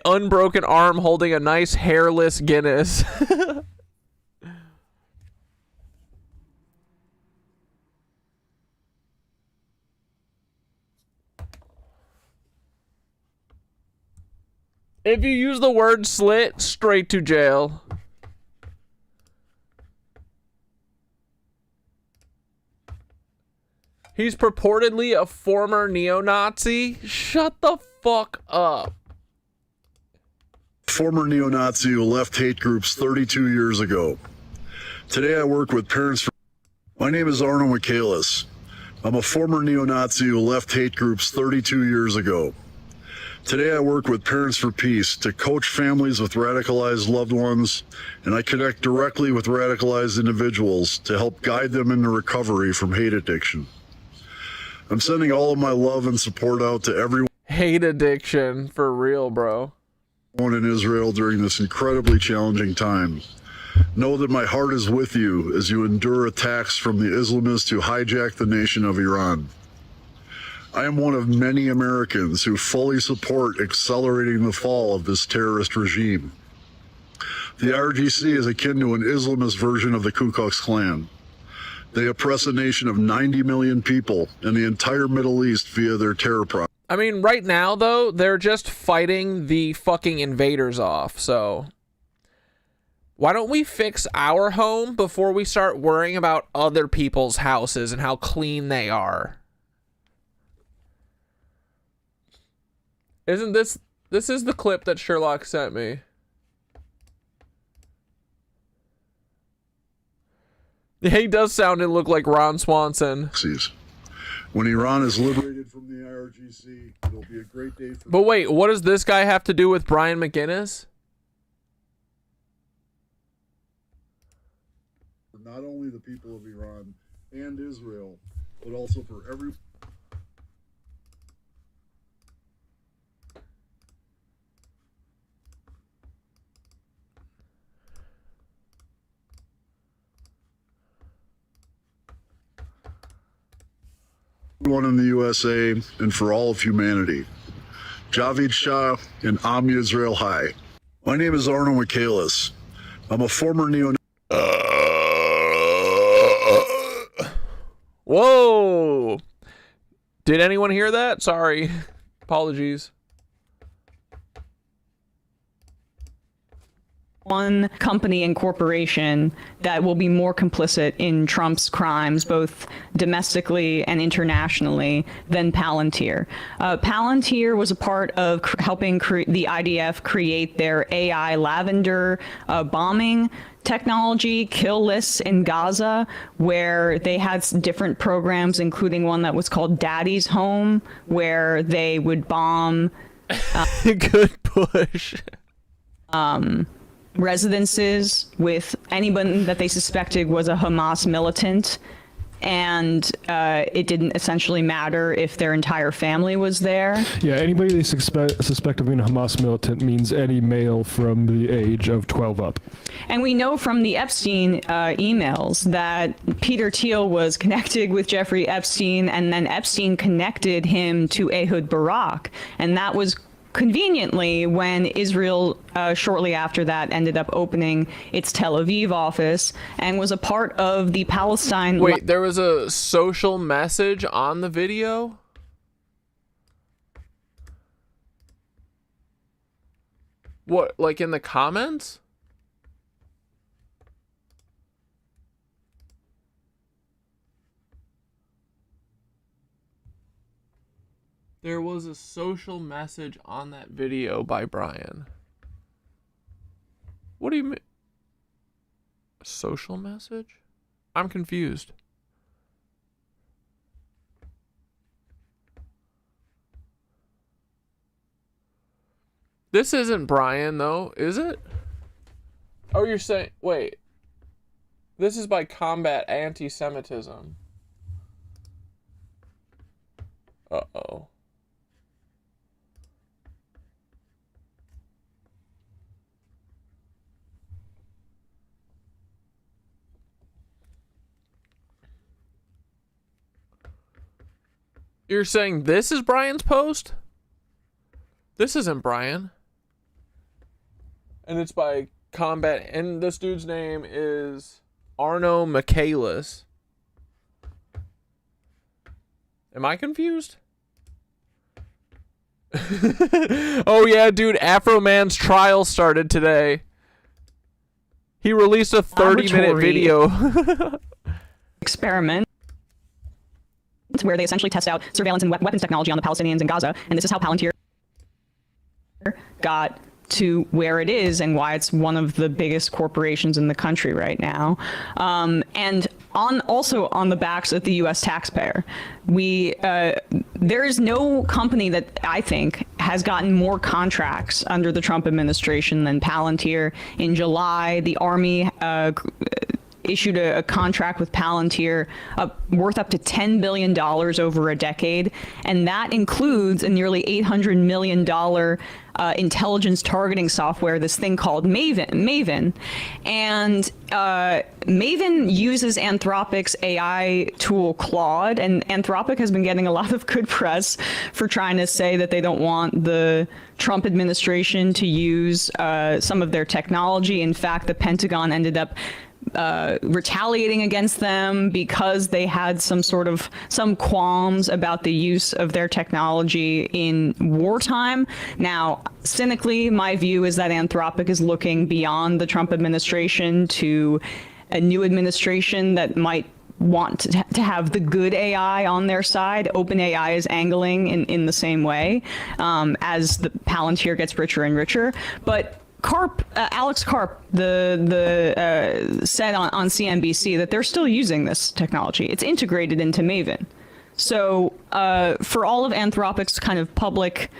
S1: unbroken arm holding a nice hairless Guinness. If you use the word slit, straight to jail. He's purportedly a former neo-Nazi. Shut the fuck up.
S19: Former neo-Nazi who left hate groups 32 years ago. Today I work with parents. My name is Arno Michaelis. I'm a former neo-Nazi who left hate groups 32 years ago. Today I work with Parents for Peace to coach families with radicalized loved ones, and I connect directly with radicalized individuals to help guide them into recovery from hate addiction. I'm sending all of my love and support out to everyone.
S1: Hate addiction, for real, bro.
S19: In Israel during this incredibly challenging time. Know that my heart is with you as you endure attacks from the Islamists who hijacked the nation of Iran. I am one of many Americans who fully support accelerating the fall of this terrorist regime. The IRGC is akin to an Islamist version of the Ku Klux Klan. They oppress a nation of 90 million people and the entire Middle East via their terror project.
S1: I mean, right now, though, they're just fighting the fucking invaders off, so why don't we fix our home before we start worrying about other people's houses and how clean they are? Isn't this is the clip that Sherlock sent me. Yeah, he does sound and look like Ron Swanson.
S19: When Iran is liberated from the IRGC, it'll be a great day for...
S1: But wait, what does this guy have to do with Brian McGinnis?
S19: For not only the people of Iran and Israel, but also for every... everyone in the USA and for all of humanity. Javid Shah and Am Yisrael High. My name is Arno Michaelis. I'm a former neo...
S1: Whoa! Did anyone hear that? Sorry. Apologies.
S9: One company and corporation that will be more complicit in Trump's crimes, both domestically and internationally, than Palantir. Palantir was a part of helping the IDF create their AI lavender bombing technology, kill lists in Gaza, where they had different programs, including one that was called Daddy's Home, where they would bomb
S1: good push.
S9: Residences with anyone that they suspected was a Hamas militant, and it didn't essentially matter if their entire family was there.
S2: Yeah, anybody they suspect of being a Hamas militant means any male from the age of 12 up.
S9: And we know from the Epstein emails that Peter Thiel was connected with Jeffrey Epstein, and then Epstein connected him to Ehud Barak, and that was conveniently when Israel shortly after that ended up opening its Tel Aviv office and was a part of the Palestine...
S1: Wait, there was a social message on the video? What, like in the comments? There was a social message on that video by Brian. What do you mean? A social message? I'm confused. This isn't Brian, though, is it? Oh, you're saying... Wait. This is by Combat Anti-Semitism. Uh-oh. You're saying this is Brian's post? This isn't Brian. And it's by Combat, and this dude's name is Arno Michaelis. Am I confused? Oh yeah, dude, Afro Man's trial started today. He released a 30-minute video.
S9: experiment where they essentially test out surveillance and weapons technology on the Palestinians in Gaza, and this is how Palantir got to where it is and why it's one of the biggest corporations in the country right now. And also on the backs of the U.S. taxpayer. There is no company that I think has gotten more contracts under the Trump administration than Palantir. In July, the Army issued a contract with Palantir worth up to $10 billion over a decade, and that includes a nearly $800 million intelligence targeting software, this thing called Maven. And Maven uses Anthropic's AI tool Claude, and Anthropic has been getting a lot of good press for trying to say that they don't want the Trump administration to use some of their technology. In fact, the Pentagon ended up retaliating against them because they had some qualms about the use of their technology in wartime. Now, cynically, my view is that Anthropic is looking beyond the Trump administration to a new administration that might want to have the good AI on their side. OpenAI is angling in the same way as the Palantir gets richer and richer. But Alex Karp, said on CNBC that they're still using this technology. It's integrated into Maven. So for all of Anthropic's kind of public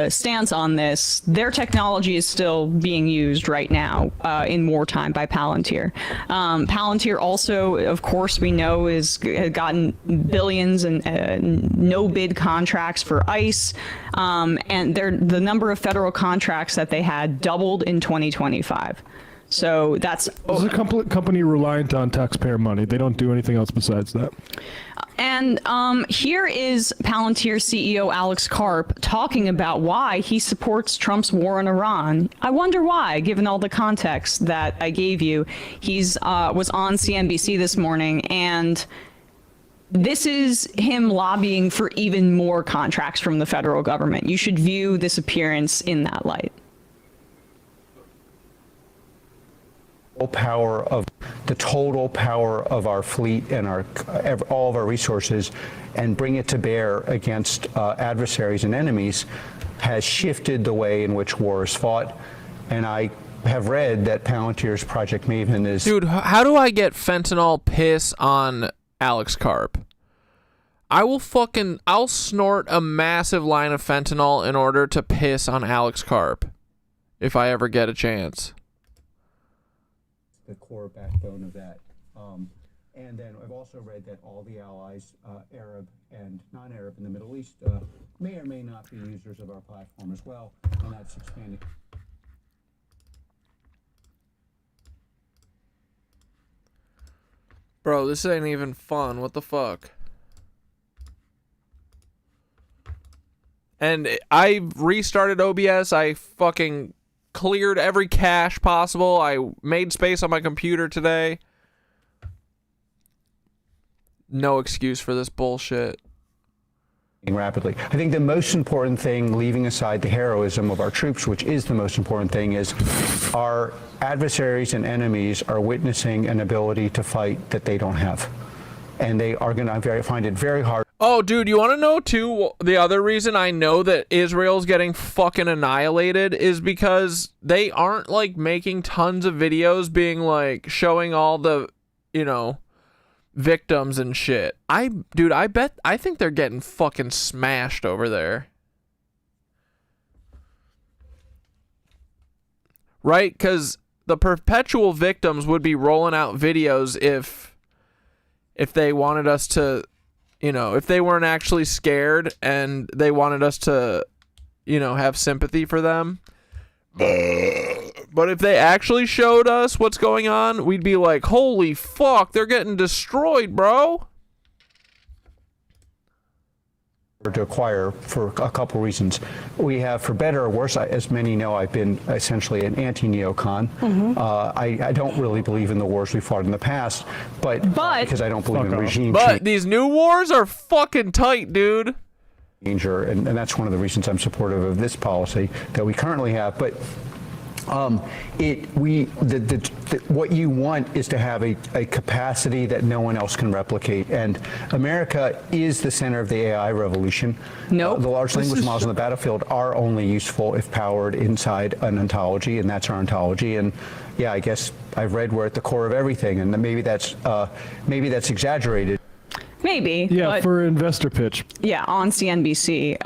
S9: stance on this, their technology is still being used right now in wartime by Palantir. Palantir also, of course, we know has gotten billions and no bid contracts for ICE, and the number of federal contracts that they had doubled in 2025. So that's
S2: a company reliant on taxpayer money. They don't do anything else besides that.
S9: And here is Palantir CEO Alex Karp talking about why he supports Trump's war on Iran. I wonder why, given all the context that I gave you. He's was on CNBC this morning, and this is him lobbying for even more contracts from the federal government. You should view this appearance in that light.
S12: Power of the total power of our fleet and all of our resources, and bring it to bear against adversaries and enemies, has shifted the way in which war is fought. And I have read that Palantir's Project Maven is...
S1: Dude, how do I get fentanyl piss on Alex Karp? I'll snort a massive line of fentanyl in order to piss on Alex Karp if I ever get a chance.
S12: The core backbone of that. And then I've also read that all the allies, Arab and non-Arab in the Middle East, may or may not be users of our platform as well, and that's expanding.
S1: Bro, this ain't even fun. What the fuck? And I restarted OBS. I fucking cleared every cache possible. I made space on my computer today. No excuse for this bullshit.
S12: Rapidly. I think the most important thing, leaving aside the heroism of our troops, which is the most important thing, is our adversaries and enemies are witnessing an ability to fight that they don't have. And they are going to find it very hard.
S1: Oh, dude, you want to know, too, the other reason I know that Israel's getting fucking annihilated is because they aren't, like, making tons of videos being, like, showing all the, you know, victims and shit. I think they're getting fucking smashed over there. Right? Because the perpetual victims would be rolling out videos if they wanted us to... You know, if they weren't actually scared and they wanted us to, you know, have sympathy for them. But if they actually showed us what's going on, we'd be like, holy fuck, they're getting destroyed, bro.
S12: To acquire for a couple reasons. We have, for better or worse, as many know, I've been essentially an anti-neocon. I don't really believe in the wars we fought in the past, but because I don't believe in regime change.
S1: But these new wars are fucking tight, dude.
S12: And that's one of the reasons I'm supportive of this policy that we currently have. But What you want is to have a capacity that no one else can replicate, and America is the center of the AI revolution.
S9: No,
S12: the large language models on the battlefield are only useful if powered inside an ontology, and that's our ontology. And yeah, I guess I've read we're at the core of everything, and maybe that's exaggerated.
S9: Maybe.
S2: Yeah,
S9: but,
S2: for investor pitch.
S9: Yeah, on CNBC.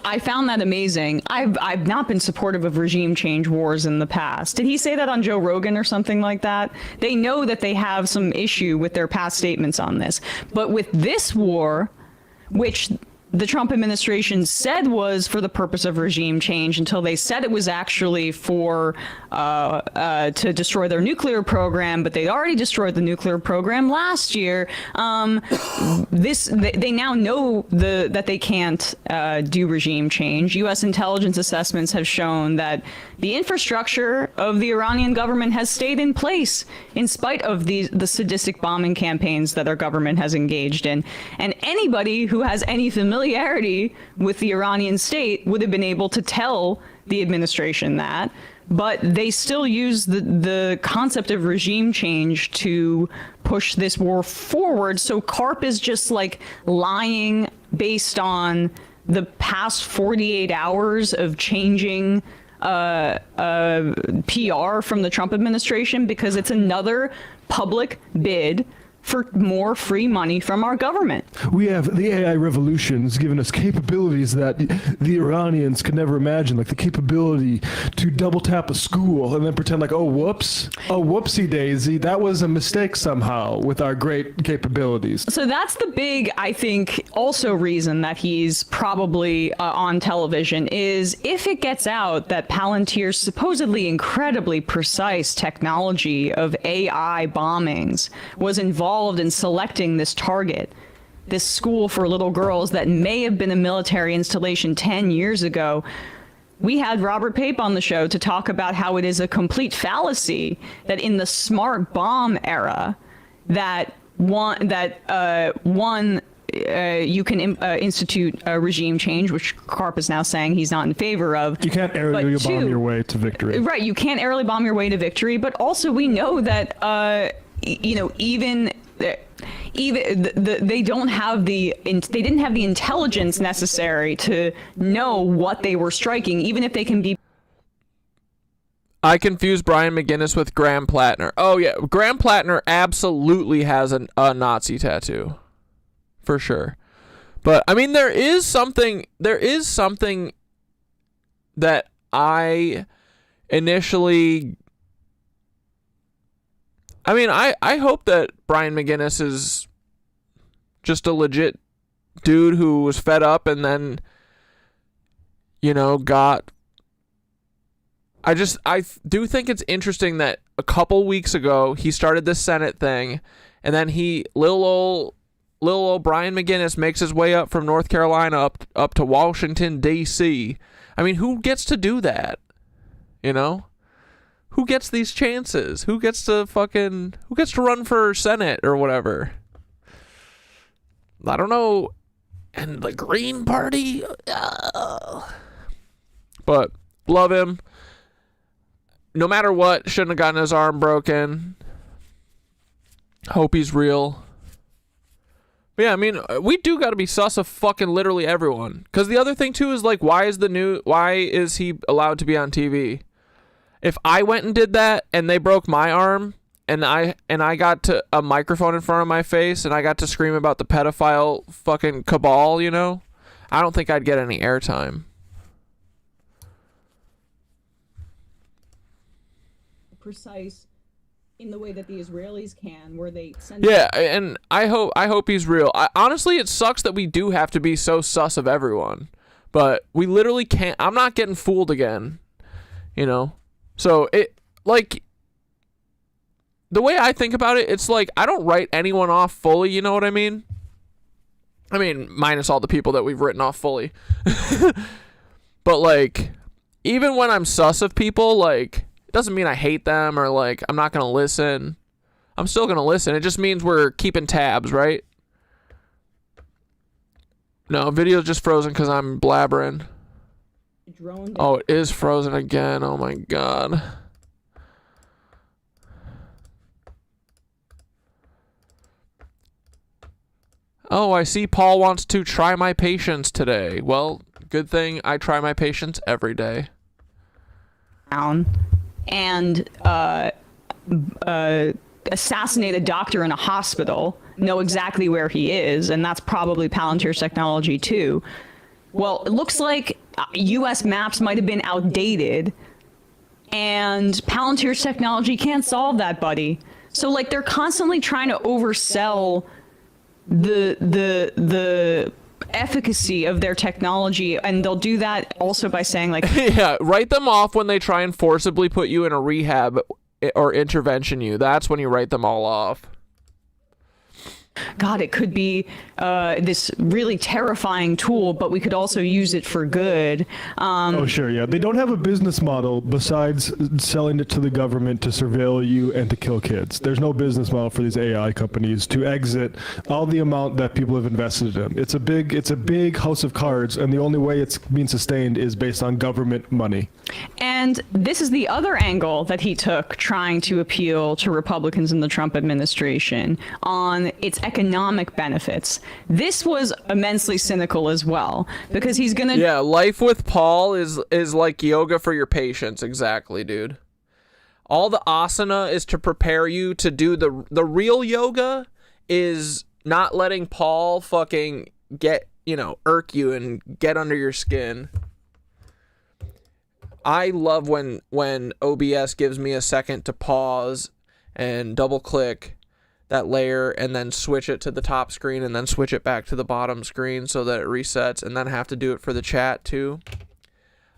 S9: I found that amazing. I've not been supportive of regime change wars in the past. Did he say that on Joe Rogan or something like that? They know that they have some issue with their past statements on this. But with this war, which the Trump administration said was for the purpose of regime change until they said it was actually for to destroy their nuclear program, but they'd already destroyed the nuclear program last year. They now know that they can't do regime change. U.S. intelligence assessments have shown that the infrastructure of the Iranian government has stayed in place in spite of the sadistic bombing campaigns that our government has engaged in. And anybody who has any familiarity with the Iranian state would have been able to tell the administration that. But they still use the concept of regime change to push this war forward. So CARP is just like lying based on the past 48 hours of changing PR from the Trump administration, because it's another public bid for more free money from our government.
S2: We have the AI revolution has given us capabilities that the Iranians could never imagine, like the capability to double tap a school and then pretend like, oh, whoops, oh, whoopsie daisy, that was a mistake somehow with our great capabilities.
S9: So that's the big, I think, also reason that he's probably on television is if it gets out that Palantir's supposedly incredibly precise technology of AI bombings was involved in selecting this target, this school for little girls that may have been a military installation 10 years ago. We had Robert Pape on the show to talk about how it is a complete fallacy that in the smart bomb era that you can institute a regime change, which Karp is now saying he's not in favor of.
S2: You can't aerially bomb your way to victory.
S9: Right, you can't aerially bomb your way to victory, but also we know that even they didn't have the intelligence necessary to know what they were striking, even if they can be.
S1: I confuse Brian McGinnis with Graham Plattner. Oh yeah, Graham Plattner absolutely has a Nazi tattoo, for sure. But I mean, there is something that I initially. I mean, I hope that Brian McGinnis is just a legit dude who was fed up and then, got... I do think it's interesting that a couple weeks ago he started this Senate thing, and then little old Brian McGinnis makes his way up from North Carolina up to Washington, D.C. I mean, who gets to do that? Who gets these chances? Who gets to run for Senate or whatever? I don't know. And the Green Party? But love him. No matter what, shouldn't have gotten his arm broken. Hope he's real. But yeah, I mean, we do got to be sus of fucking literally everyone. Because the other thing too is like, why is he allowed to be on TV? If I went and did that and they broke my arm and I got to a microphone in front of my face and I got to scream about the pedophile fucking cabal, I don't think I'd get any airtime.
S9: Precise in the way that the Israelis can, where they send.
S1: Yeah, and I hope he's real. Honestly, it sucks that we do have to be so sus of everyone, but we literally can't. I'm not getting fooled again, So it, like, the way I think about it, it's like I don't write anyone off fully, you know what I mean? I mean, minus all the people that we've written off fully. But like, even when I'm sus of people, like, it doesn't mean I hate them or like I'm not gonna listen. I'm still gonna listen. It just means we're keeping tabs, right? No, video's just frozen because I'm blabbering.
S9: drone.
S1: Oh, it is frozen again. Oh my god. Oh, I see Paul wants to try my patience today. Well, good thing I try my patience every day.
S9: And assassinate a doctor in a hospital, know exactly where he is, and that's probably Palantir's technology too. Well, it looks like U.S. maps might have been outdated, and Palantir's technology can't solve that, buddy. So, like, they're constantly trying to oversell the efficacy of their technology, and they'll do that also by saying, like,
S1: yeah, write them off when they try and forcibly put you in a rehab or intervention you. That's when you write them all off.
S9: God, it could be this really terrifying tool, but we could also use it for good.
S2: Oh, sure, yeah. They don't have a business model besides selling it to the government to surveil you and to kill kids. There's no business model for these AI companies to exit all the amount that people have invested in. It's a big house of cards, and the only way it's being sustained is based on government money.
S9: And this is the other angle that he took, trying to appeal to Republicans in the Trump administration on its economic benefits. This was immensely cynical as well, because he's gonna...
S1: Yeah, life with Paul is like yoga for your patience. Exactly, dude. All the asana is to prepare you to do the real yoga is not letting Paul fucking get, irk you and get under your skin. I love when OBS gives me a second to pause and double click that layer and then switch it to the top screen and then switch it back to the bottom screen so that it resets, and then have to do it for the chat too.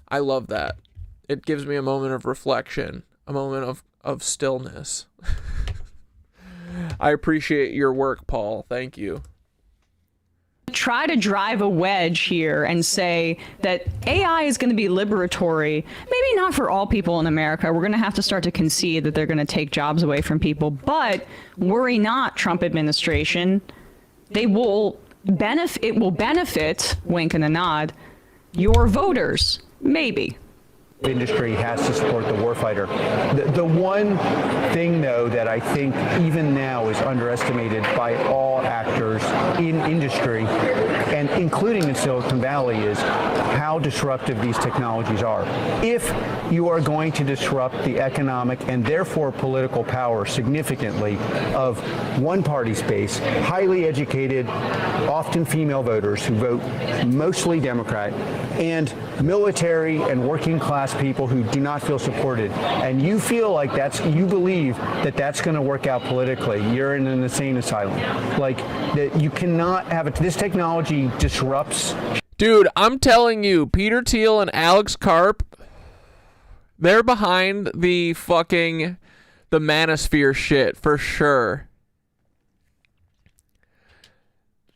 S1: I love that. It gives me a moment of reflection, a moment of stillness. I appreciate your work, Paul. Thank you.
S9: Try to drive a wedge here and say that AI is going to be liberatory, maybe not for all people in America. We're going to have to start to concede that they're going to take jobs away from people, but worry not, Trump administration. It will benefit, wink and a nod, your voters, maybe.
S12: Industry has to support the warfighter. The one thing, though, that I think even now is underestimated by all actors in industry, and including in Silicon Valley, is how disruptive these technologies are. If you are going to disrupt the economic and therefore political power significantly of one party space, highly educated, often female voters who vote mostly Democrat, and military and working class people who do not feel supported, and you feel like you believe that that's going to work out politically, you're in an insane asylum. Like, that you cannot have it. This technology disrupts.
S1: Dude, I'm telling you, Peter Thiel and Alex Karp, they're behind the manosphere shit for sure.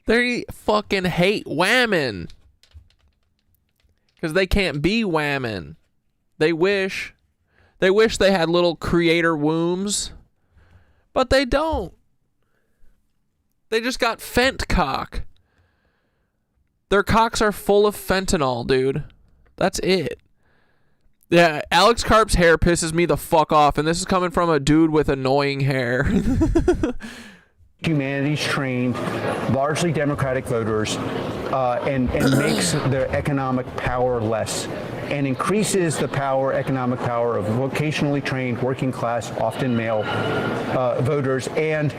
S1: They fucking hate women because they can't be whamming. They wish they had little creator wombs, but they don't. They just got fent cock. Their cocks are full of fentanyl, dude. That's it. Yeah, Alex Karp's hair pisses me the fuck off, and this is coming from a dude with annoying hair.
S12: Humanities trained, largely Democratic voters, and makes their economic power less, and increases the economic power of vocationally trained, working class, often male voters, and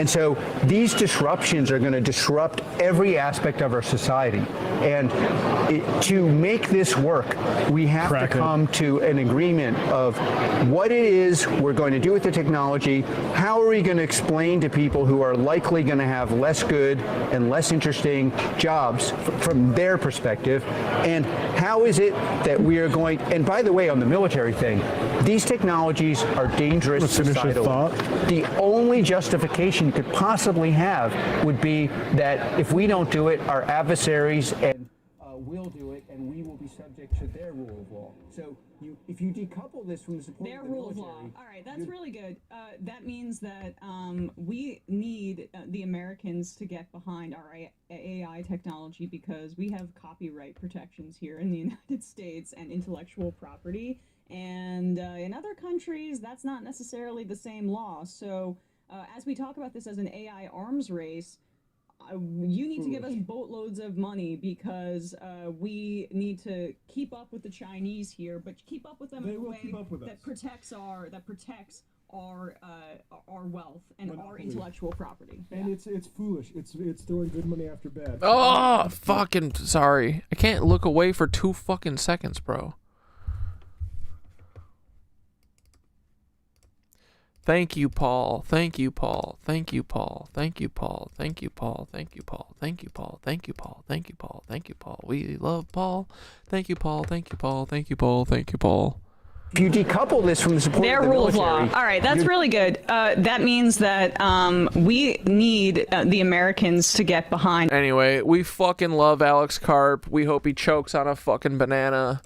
S12: so these disruptions are going to disrupt every aspect of our society. And to make this work, we have to come to an agreement of what it is we're going to do with the technology. How are we going to explain to people who are likely going to have less good and less interesting jobs from their perspective, and how is it that we are going, and by the way, on the military thing, these technologies are dangerous societally. The only justification you could possibly have would be that if we don't do it, our adversaries and
S3: will do it, and we will be subject to their rule of law. So if you decouple this from the support
S9: Their
S3: of the
S9: rule of
S3: military,
S9: law. All right, that's really good. That means that we need the Americans to get behind our AI technology because we have copyright protections here in the United States and intellectual property. And in other countries, that's not necessarily the same law. So as we talk about this as an AI arms race, you need to give us boatloads of money because we need to keep up with the Chinese here, but keep up with them in a way that protects our wealth and our intellectual property.
S2: And it's foolish. It's throwing good money after bad.
S1: Oh, fucking sorry. I can't look away for 2 fucking seconds, bro. Thank you, Paul. Thank you, Paul. Thank you, Paul. Thank you, Paul. Thank you, Paul. Thank you, Paul. Thank you, Paul. Thank you, Paul. Thank you, Paul. Thank you, Paul. We love Paul. Thank you, Paul. Thank you, Paul. Thank you, Paul. Thank you, Paul.
S3: if you decouple this from the support
S9: Their
S3: of the
S9: rule of
S3: military,
S9: law. All right, that's really good. That means that we need the Americans to get behind.
S1: Anyway, we fucking love Alex Karp. We hope he chokes on a fucking banana.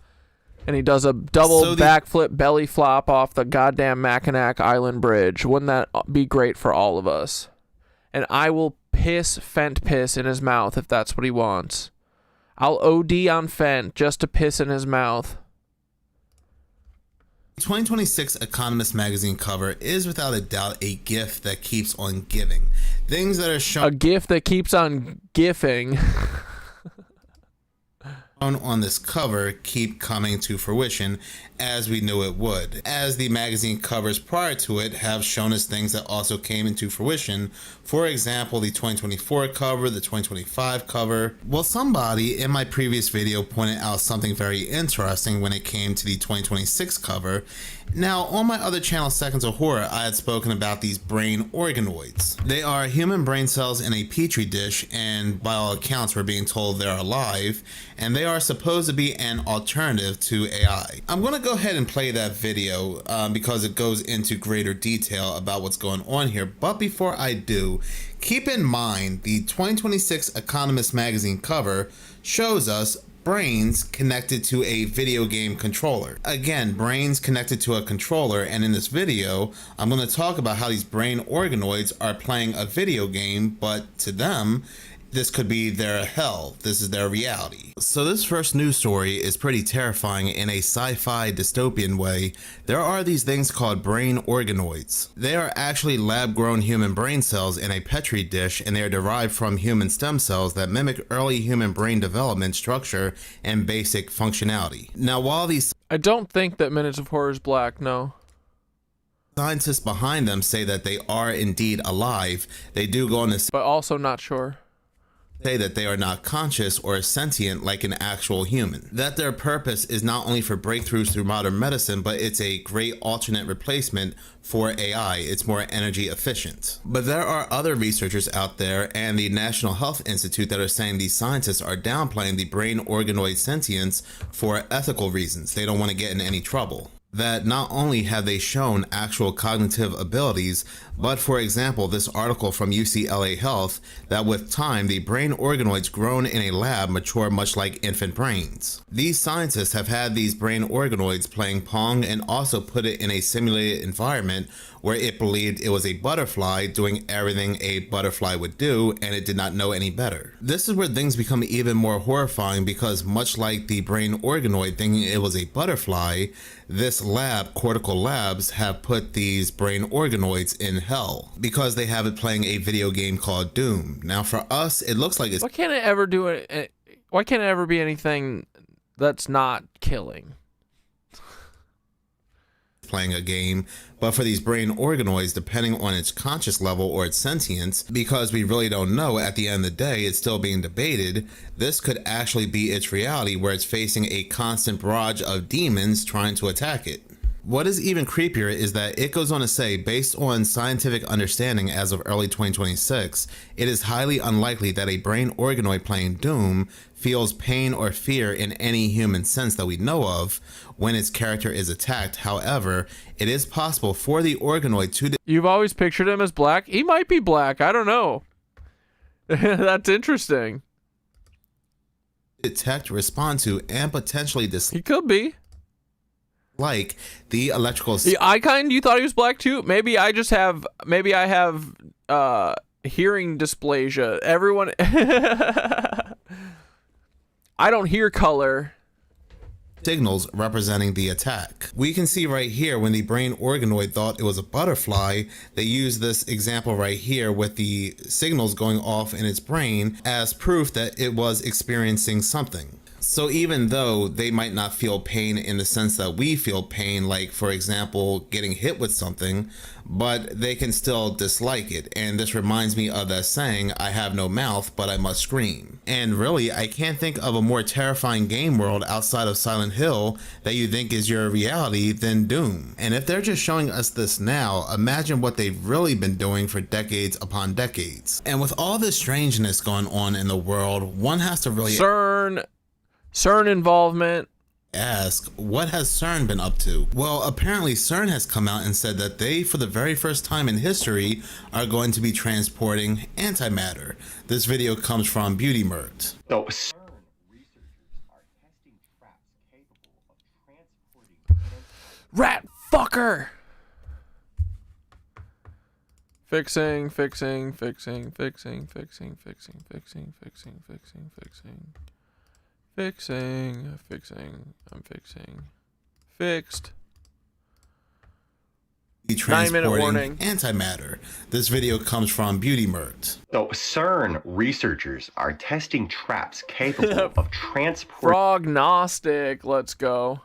S1: And he does a double backflip belly flop off the goddamn Mackinac Island Bridge. Wouldn't that be great for all of us? And I will piss Fent piss in his mouth if that's what he wants. I'll OD on Fent just to piss in his mouth.
S20: 2026 Economist magazine cover is without a doubt a gift that keeps on giving. Things that are shown...
S1: A gift that keeps on gifting.
S20: On this cover keep coming to fruition as we knew it would, as the magazine covers prior to it have shown us things that also came into fruition. For example, the 2024 cover, the 2025 cover. Well, somebody in my previous video pointed out something very interesting when it came to the 2026 cover. Now, on my other channel, Seconds of Horror, I had spoken about these brain organoids. They are human brain cells in a petri dish, and by all accounts, we're being told they're alive, and they are supposed to be an alternative to AI. I'm going to go ahead and play that video because it goes into greater detail about what's going on here. But before I do, keep in mind the 2026 Economist magazine cover shows us brains connected to a video game controller. Again, brains connected to a controller, and in this video, I'm going to talk about how these brain organoids are playing a video game, but to them, this could be their hell. This is their reality. So this first news story is pretty terrifying in a sci-fi dystopian way. There are these things called brain organoids. They are actually lab-grown human brain cells in a petri dish, and they are derived from human stem cells that mimic early human brain development, structure, and basic functionality. Now, while these...
S1: I don't think that Minutes of Horror is black, no.
S20: Scientists behind them say that they are indeed alive. They do go on to...
S1: But also not sure.
S20: Say that they are not conscious or sentient like an actual human. That their purpose is not only for breakthroughs through modern medicine, but it's a great alternate replacement for AI. It's more energy efficient. But there are other researchers out there and the National Health Institute that are saying these scientists are downplaying the brain organoid sentience for ethical reasons. They don't want to get in any trouble. That not only have they shown actual cognitive abilities, but for example, this article from UCLA Health, that with time, the brain organoids grown in a lab mature much like infant brains. These scientists have had these brain organoids playing Pong and also put it in a simulated environment where it believed it was a butterfly doing everything a butterfly would do, and it did not know any better. This is where things become even more horrifying, because much like the brain organoid thinking it was a butterfly, this lab, Cortical Labs, have put these brain organoids in hell because they have it playing a video game called Doom. Now for us, it looks like it's...
S1: Why can't it ever do it? Why can't it ever be anything that's not killing?
S20: Playing a game, but for these brain organoids, depending on its conscious level or its sentience, because we really don't know, at the end of the day, it's still being debated, this could actually be its reality, where it's facing a constant barrage of demons trying to attack it. What is even creepier is that it goes on to say, based on scientific understanding as of early 2026, it is highly unlikely that a brain organoid playing Doom feels pain or fear in any human sense that we know of when its character is attacked. However, it is possible for the organoid to...
S1: You've always pictured him as black? He might be black. I don't know. That's interesting.
S20: detect, respond to, and potentially
S1: He could be.
S20: Like the electrical.
S1: The icon, you thought he was black too? Maybe I have hearing dysplasia. Everyone I don't hear color.
S20: Signals representing the attack. We can see right here when the brain organoid thought it was a butterfly, they used this example right here with the signals going off in its brain as proof that it was experiencing something. So even though they might not feel pain in the sense that we feel pain, like for example getting hit with something, but they can still dislike it. And this reminds me of that saying, I have no mouth but I must scream. And really, I can't think of a more terrifying game world outside of Silent Hill that you think is your reality than Doom. And if they're just showing us this now, imagine what they've really been doing for decades upon decades. And with all this strangeness going on in the world, one has to really
S1: CERN involvement.
S20: Ask, what has CERN been up to? Well, apparently CERN has come out and said that they, for the very first time in history, are going to be transporting antimatter. This video comes from Beauty Merked.
S6: So CERN researchers are testing traps capable of transporting
S1: Rat fucker. Fixing. Fixing. I'm fixing. Fixed. 9-minute warning.
S20: Antimatter. This video comes from Beauty Merked.
S6: So CERN researchers are testing traps capable of transporting
S1: Prognostic. Let's go.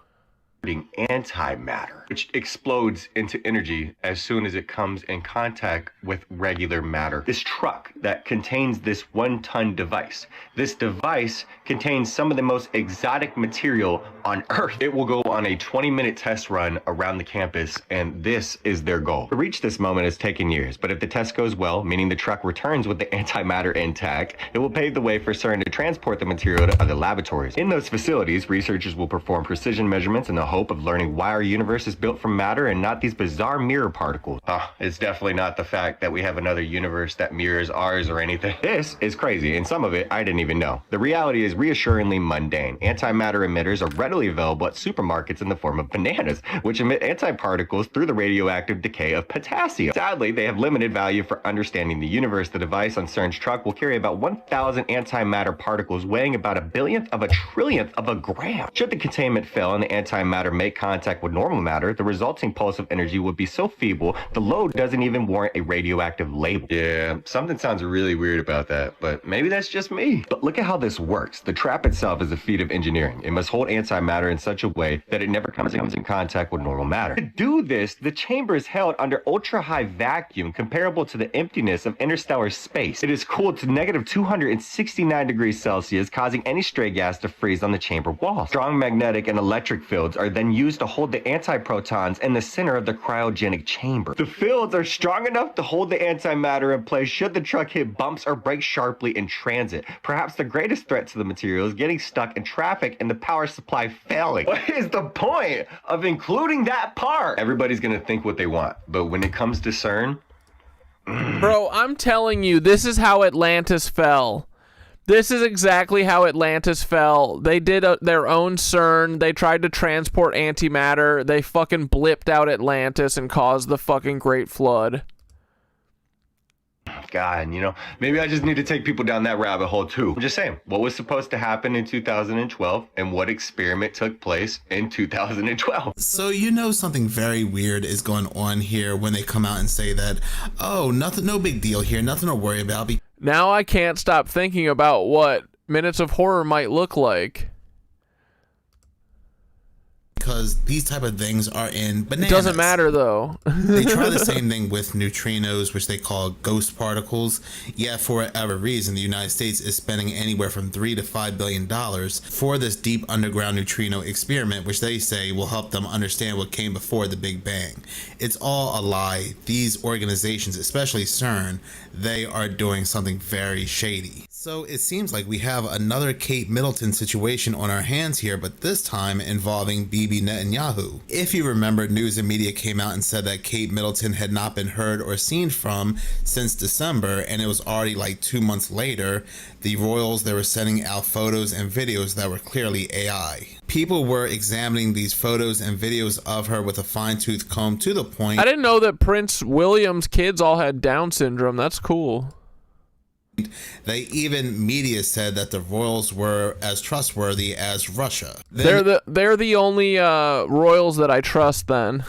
S6: antimatter, which explodes into energy as soon as it comes in contact with regular matter. This truck that contains this 1-ton device, this device contains some of the most exotic material on Earth. It will go on a 20-minute test run around the campus, and this is their goal. To reach this moment has taken years, but if the test goes well, meaning the truck returns with the antimatter intact, it will pave the way for CERN to transport the material to other laboratories. In those facilities, researchers will perform precision measurements in the hope of learning why our universe is built from matter and not these bizarre mirror particles. It's definitely not the fact that we have another universe that mirrors ours or anything. This is crazy, and some of it I didn't even know. The reality is reassuringly mundane. Antimatter emitters are readily available at supermarkets in the form of bananas, which emit antiparticles through the radioactive decay of potassium. Sadly, they have limited value for understanding the universe. The device on CERN's truck will carry about 1,000 antimatter particles weighing about 1/1000th of a trillionth of a gram. Should the containment fail and the antimatter make contact with normal matter, the resulting pulse of energy would be so feeble the load doesn't even warrant a radioactive label. Yeah, something sounds really weird about that, but maybe that's just me. But look at how this works. The trap itself is a feat of engineering. It must hold antimatter in such a way that it never comes in contact with normal matter. To do this, the chamber is held under ultra-high vacuum comparable to the emptiness of interstellar space. It is cooled to -269 degrees Celsius, causing any stray gas to freeze on the chamber walls. Strong magnetic and electric fields are then used to hold the antiprotons in the center of the cryogenic chamber. The fields are strong enough to hold the antimatter in place should the truck hit bumps or brake sharply in transit. Perhaps the greatest threat to the material is getting stuck in traffic and the power supply failing. What is the point of including that part? Everybody's gonna think what they want, but when it comes to CERN,
S1: bro, I'm telling you, this is how Atlantis fell. This is exactly how Atlantis fell. They did their own CERN. They tried to transport antimatter. They fucking blipped out Atlantis and caused the fucking Great Flood.
S6: God, you know, maybe I just need to take people down that rabbit hole too. I'm just saying, what was supposed to happen in 2012 and what experiment took place in 2012?
S20: So you know something very weird is going on here when they come out and say that, oh, nothing, no big deal here, nothing to worry about.
S1: Now I can't stop thinking about what Minutes of Horror might look like.
S20: Because these type of things are in bananas.
S1: It doesn't matter though.
S20: They try the same thing with neutrinos, which they call ghost particles. Yet for whatever reason, the United States is spending anywhere from $3 to $5 billion for this deep underground neutrino experiment, which they say will help them understand what came before the Big Bang. It's all a lie. These organizations, especially CERN, they are doing something very shady. So it seems like we have another Kate Middleton situation on our hands here, but this time involving Bibi Netanyahu. If you remember, news and media came out and said that Kate Middleton had not been heard or seen from since December, and it was already like 2 months later. The royals, they were sending out photos and videos that were clearly AI. People were examining these photos and videos of her with a fine-tooth comb to the point.
S1: I didn't know that Prince William's kids all had Down syndrome. That's cool.
S20: They even media said that the royals were as trustworthy as Russia.
S1: They're the only royals that I trust then.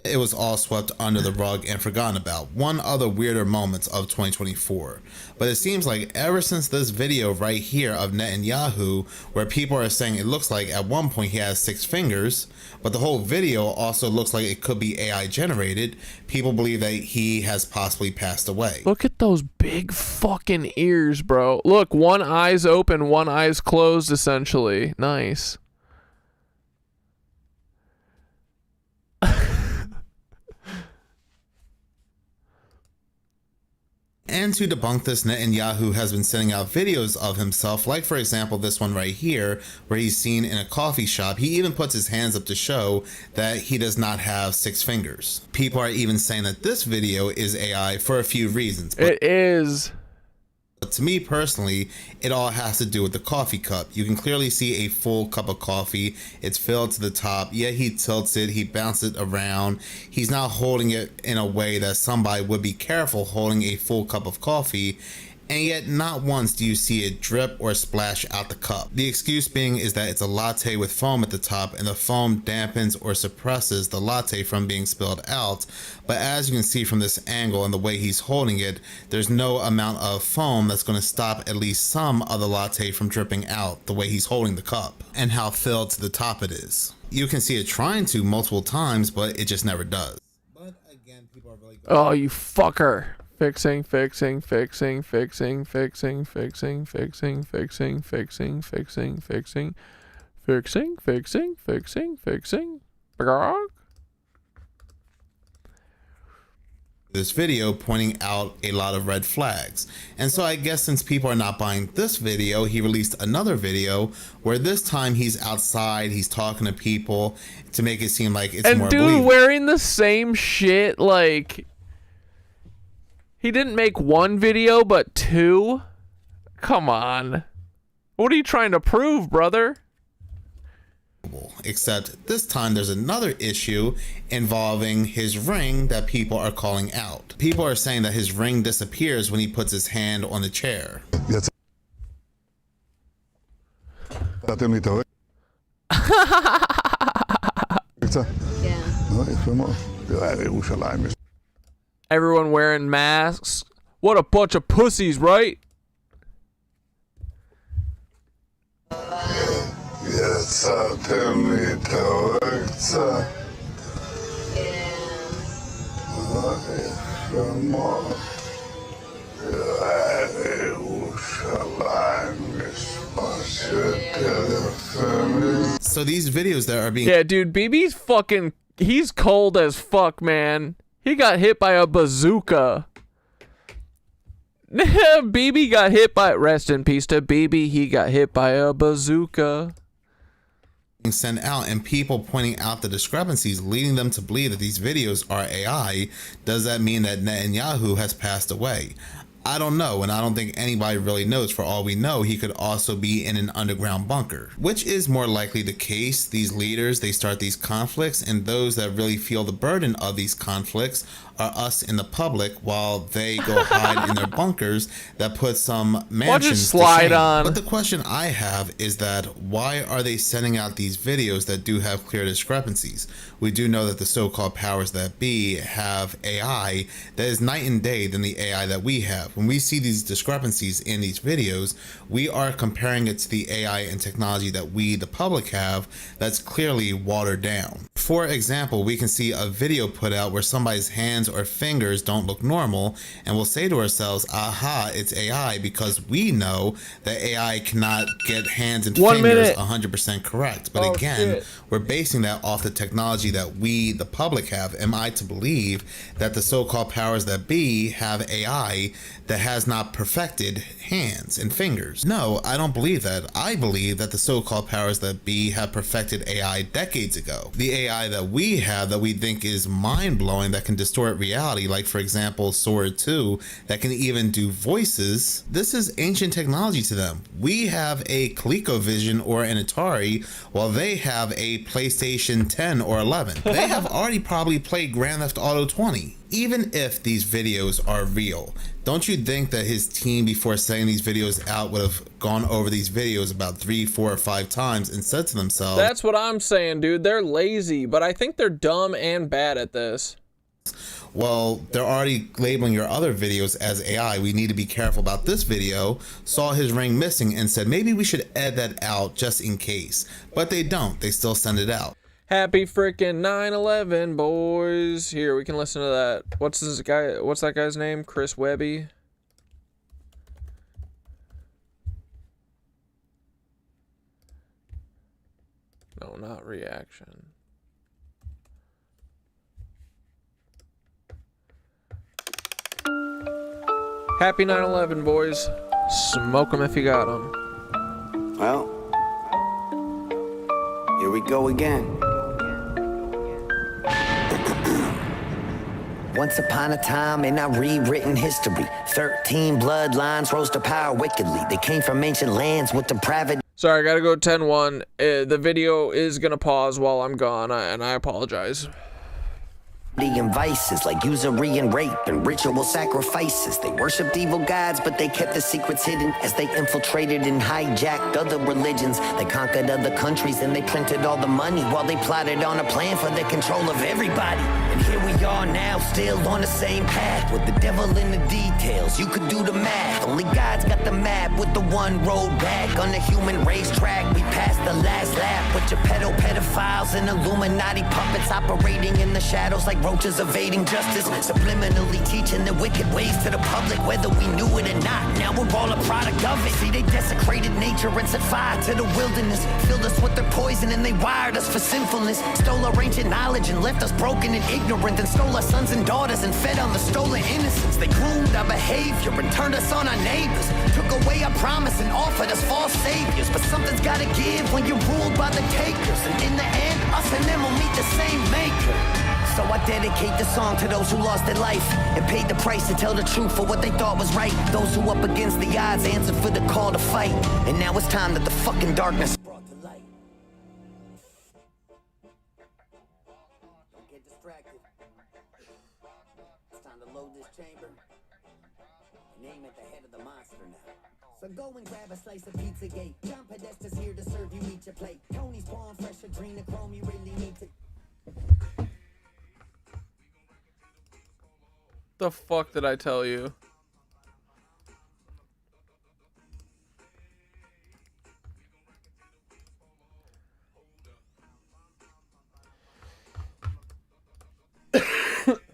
S20: It was all swept under the rug and forgotten about. One other weirder moments of 2024. But it seems like ever since this video right here of Netanyahu, where people are saying it looks like at one point he has 6 fingers, but the whole video also looks like it could be AI generated, people believe that he has possibly passed away.
S1: Look at those big fucking ears, bro. Look, one eye's open, one eye's closed, essentially. Nice.
S20: And to debunk this, Netanyahu has been sending out videos of himself, like for example this one right here, where he's seen in a coffee shop. He even puts his hands up to show that he does not have 6 fingers. People are even saying that this video is AI for a few reasons.
S1: It is.
S20: But to me personally, it all has to do with the coffee cup. You can clearly see a full cup of coffee. It's filled to the top. Yeah, he tilts it, he bounces it around. He's not holding it in a way that somebody would be careful holding a full cup of coffee. And yet not once do you see it drip or splash out the cup. The excuse being is that it's a latte with foam at the top, and the foam dampens or suppresses the latte from being spilled out. But as you can see from this angle and the way he's holding it, there's no amount of foam that's going to stop at least some of the latte from dripping out the way he's holding the cup and how filled to the top it is. You can see it trying to multiple times, but it just never does. But again, people are really
S1: Oh, you fucker. Fixing, fixing, fixing, fixing, fixing, fixing, fixing, fixing, fixing, fixing, fixing, fixing, fixing, fixing, fixing.
S20: This video pointing out a lot of red flags. And so I guess since people are not buying this video, he released another video where this time he's outside, he's talking to people to make it seem like it's more believable.
S1: And dude wearing the same shit, like... He didn't make 1 video, but 2? Come on. What are you trying to prove, brother?
S20: Except this time there's another issue involving his ring that people are calling out. People are saying that his ring disappears when he puts his hand on the chair.
S1: Everyone wearing masks. What a bunch of pussies, right?
S20: So these videos that are being...
S1: Yeah, dude, Bibi's fucking... He's cold as fuck, man. He got hit by a bazooka. Bibi got hit by... Rest in peace to Bibi. He got hit by a bazooka.
S20: Sent out, and people pointing out the discrepancies, leading them to believe that these videos are AI. Does that mean that Netanyahu has passed away? I don't know, and I don't think anybody really knows. For all we know, he could also be in an underground bunker, which is more likely the case. These leaders, they start these conflicts, and those that really feel the burden of these conflicts are us in the public, while they go hide in their bunkers that put some mansions to shame. But the question I have is that why are they sending out these videos that do have clear discrepancies? We do know that the so-called powers that be have AI that is night and day than the AI that we have. When we see these discrepancies in these videos, we are comparing it to the AI and technology that we, the public, have that's clearly watered down. For example, we can see a video put out where somebody's hands or fingers don't look normal, and we'll say to ourselves, aha, it's AI, because we know that AI cannot get hands and fingers 100% correct. But again, we're basing that off the technology that we, the public, have. Am I to believe that the so-called powers that be have AI that has not perfected hands and fingers? No, I don't believe that. I believe that the so-called powers that be have perfected AI decades ago. The AI that we have that we think is mind-blowing, that can distort reality, like for example Sword 2, that can even do voices, this is ancient technology to them. We have a ColecoVision or an Atari, while they have a PlayStation 10 or 11. They have already probably played Grand Theft Auto 20. Even if these videos are real, don't you think that his team, before sending these videos out, would have gone over these videos about 3, 4, or 5 times and said to themselves,
S1: that's what I'm saying, dude. They're lazy, but I think they're dumb and bad at this.
S20: Well, they're already labeling your other videos as AI. We need to be careful about this video. Saw his ring missing and said maybe we should edit that out just in case. But they don't. They still send it out.
S1: Happy freaking 9/11, boys. Here, we can listen to that. What's this guy? What's that guy's name? Chris Webby. No, not reaction. Happy 9/11, boys. Smoke them if you got them.
S4: Well, here we go again. Once upon a time in our rewritten history, 13 bloodlines rose to power wickedly. They came from ancient lands with depravity.
S1: Sorry, I gotta go 10-1. The video is gonna pause while I'm gone, and I apologize.
S4: And vices like usury and rape and ritual sacrifices. They worshipped evil gods, but they kept the secrets hidden as they infiltrated and hijacked other religions. They conquered other countries and they printed all the money while they plotted on a plan for the control of everybody. And here we are now, still on the same path with the devil in the details. You could do the math. Only God's got the map with the one road back on the human racetrack. We passed the last lap with your pedophiles and Illuminati puppets operating in the shadows like roaches evading justice, subliminally teaching the wicked ways to the public, whether we knew it or not. Now we're all a product of it. See, they desecrated nature and set fire to the wilderness, filled us with their poison and they wired us for sinfulness, stole our ancient knowledge and left us broken and ignorant, and stole our sons and daughters and fed on the stolen innocence. They groomed our behavior and turned us on our neighbors, took away our promise and offered us false saviors. But something's gotta give when you're ruled by the takers, and in the end, us and them will meet the same maker. So I dedicate the song to those who lost their life and paid the price to tell the truth for what they thought was right. Those who up against the odds answered for the call to fight. And now it's time that the fucking darkness brought to light. Don't get distracted. It's time to load this chamber and aim at the head of the monster now. So go and grab a slice of Pizzagate. John Podesta's here to serve you, eat your plate. Tony's born fresh, adrenochrome, you really need to.
S1: The fuck did I tell you?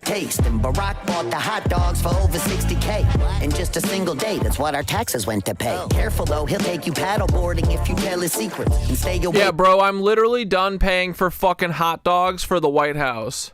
S4: Taste, and Barack bought the hot dogs for over 60K in just a single day. That's what our taxes went to pay. Careful though, he'll take you paddleboarding if you tell his secrets and stay away.
S1: Yeah, bro, I'm literally done paying for fucking hot dogs for the White House.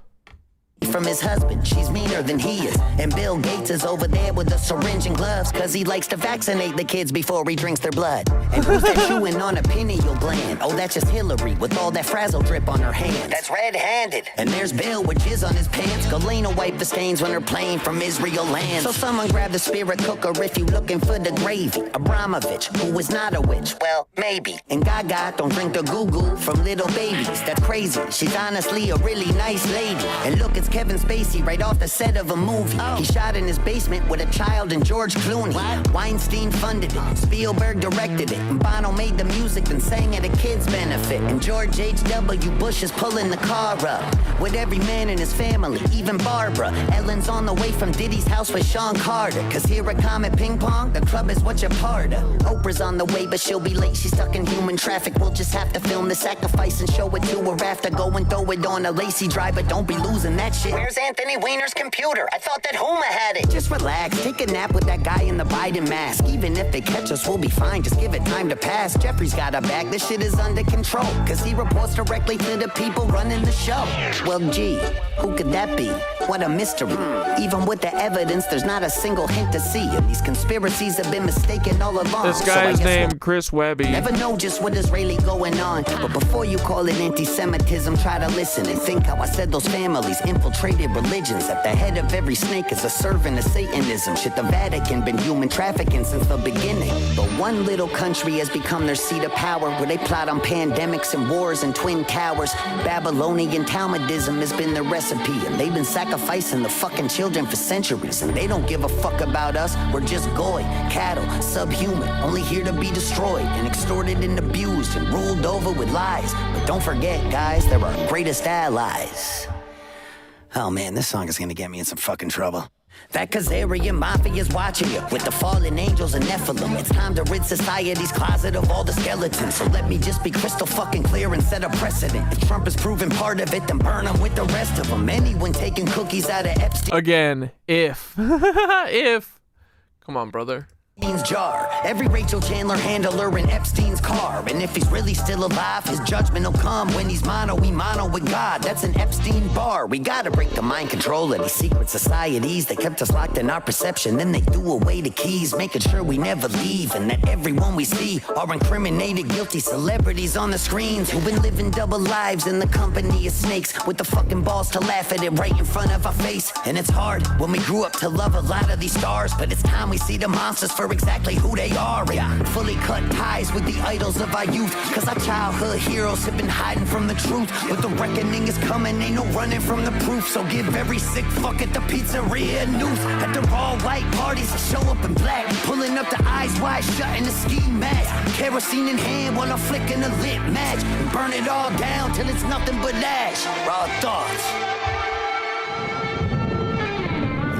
S4: From his husband, she's meaner than he is. And Bill Gates is over there with a syringe and gloves, cause he likes to vaccinate the kids before he drinks their blood. And who's that chewing on a pineal gland? Oh, that's just Hillary with all that frazzle drip on her hands. That's red-handed. And there's Bill with jizz on his pants. Galena wiped the stains when they're playing from Israel land. So someone grab the spirit cooker if you looking for the gravy. Abramovich, who is not a witch, well, maybe. And Gaga don't drink the goo-goo from little babies. That's crazy. She's honestly a really nice lady. And look at puts Kevin Spacey right off the set of a movie. He shot in his basement with a child and George Clooney. Weinstein funded it, Spielberg directed it, and Bono made the music and sang at a kid's benefit. And George H.W. Bush is pulling the car up with every man in his family, even Barbara. Ellen's on the way from Diddy's house with Sean Carter. Cause here at Comet Ping Pong, the club is what you're part of. Oprah's on the way, but she'll be late. She's stuck in human traffic. We'll just have to film the sacrifice and show it to her after. Go and throw it on a lacy driver. Don't be losing that shit. Where's Anthony Weiner's computer? I thought that Huma had it. Just relax, take a nap with that guy in the Biden mask. Even if they catch us, we'll be fine. Just give it time to pass. Jeffrey's got a bag. This shit is under control. Cause he reports directly to the people running the show. Well, gee, who could that be? What a mystery. Even with the evidence, there's not a single hint to see. And these conspiracies have been mistaken all along.
S1: This guy's named Chris Webby.
S4: Never know just what is really going on. But before you call it anti-Semitism, try to listen and think how I said those families infiltrated religions. At the head of every snake is a servant of Satanism. Shit, the Vatican been human trafficking since the beginning. But one little country has become their seat of power, where they plot on pandemics and wars and twin towers. Babylonian Talmudism has been their recipe, and they've been sacrificing the fucking children for centuries. And they don't give a fuck about us. We're just goy, cattle, subhuman, only here to be destroyed and extorted and abused and ruled over with lies. But don't forget, guys, they're our greatest allies. Oh man, this song is gonna get me in some fucking trouble. That Khazarian Mafia's watching you with the fallen angels and Nephilim. It's time to rid society's closet of all the skeletons. So let me just be crystal fucking clear and set a precedent. If Trump is proven part of it, then burn him with the rest of them. Anyone taking cookies out of Epstein.
S1: Again, if. If. Come on, brother.
S4: Jar. Every Rachel Chandler handler in Epstein's car. And if he's really still alive, his judgment will come when he's mono with God. That's an Epstein bar. We gotta break the mind control of these secret societies that kept us locked in our perception. Then they threw away the keys, making sure we never leave. And that everyone we see are incriminated, guilty celebrities on the screens who've been living double lives in the company of snakes, with the fucking balls to laugh at it right in front of our face. And it's hard when we grew up to love a lot of these stars, but it's time we see the monsters for exactly who they are. And fully cut ties with the idols of our youth, cause our childhood heroes have been hiding from the truth. But the reckoning is coming, ain't no running from the proof. So give every sick fuck at the pizzeria a noose. At the all white parties, show up in black, pulling up the eyes wide shut in the ski mask. Kerosene in hand while I'm flicking a lit match, and burn it all down till it's nothing but ash. Raw thoughts.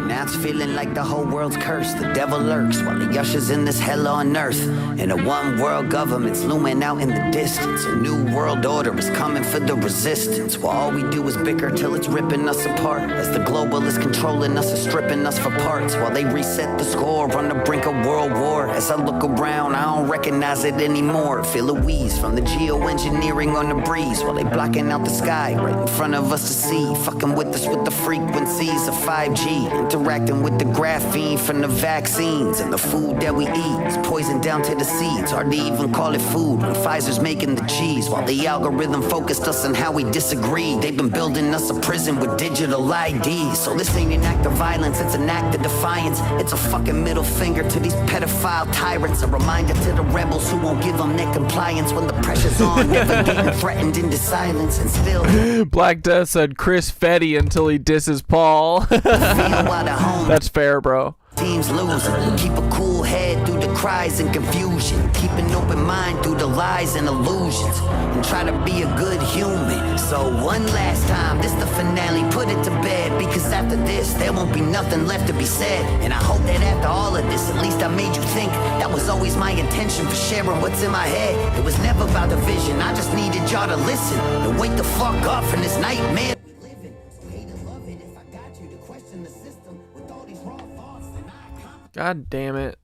S4: Now it's feeling like the whole world's cursed. The devil lurks while he ushers in this hell on earth. And a one world government's looming out in the distance. A new world order is coming for the resistance. While all we do is bicker till it's ripping us apart. As the globalists controlling us and stripping us for parts. While they reset the score on the brink of world war. As I look around, I don't recognize it anymore. Feel a wheeze from the geoengineering on the breeze. While they blocking out the sky right in front of us to see. Fucking with us with the frequencies of 5G. Interacting with the graphene from the vaccines. And the food that we eat is poison down to the seeds. Hard to even call it food when Pfizer's making the cheese. While the algorithm focused us on how we disagree. They've been building us a prison with digital IDs. So this ain't an act of violence, it's an act of defiance. It's a fucking middle finger to these pedophile tyrants. A reminder to the rebels who won't give them their compliance when the pressure's on. Never getting threatened into silence. And still
S1: Black Death said Chris Fetty until he disses Paul. That's fair, bro.
S4: Teams losing. Keep a cool head through the cries and confusion. Keep an open mind through the lies and illusions. And try to be a good human. So one last time, this the finale, put it to bed. Because after this, there won't be nothing left to be said. And I hope that after all of this, at least I made you think. That was always my intention for sharing what's in my head. It was never about the vision, I just needed y'all to listen. And wake the fuck up from this nightmare.
S1: God damn it.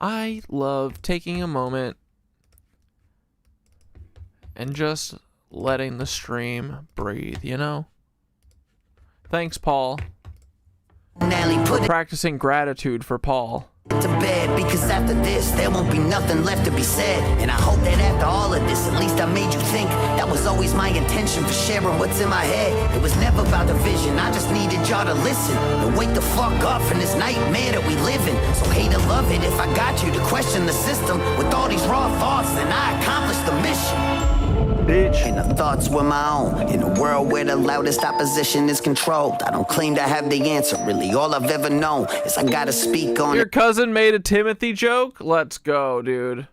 S1: I love taking a moment and just letting the stream breathe, you know? Thanks, Paul. We're practicing gratitude for Paul.
S4: To bed, because after this there won't be nothing left to be said. And I hope that after all of this, at least I made you think. That was always my intention for sharing what's in my head. It was never about the vision, I just needed y'all to listen. And wake the fuck up from this nightmare that we live in. So hate or love it if I got you to question the system. With all these raw thoughts, then I accomplished the mission. the thoughts were my own. In a world where the loudest opposition is controlled, I don't claim to have the answer. Really, all I've ever known is I gotta speak on
S1: Your cousin made a Timothy joke? Let's go, dude.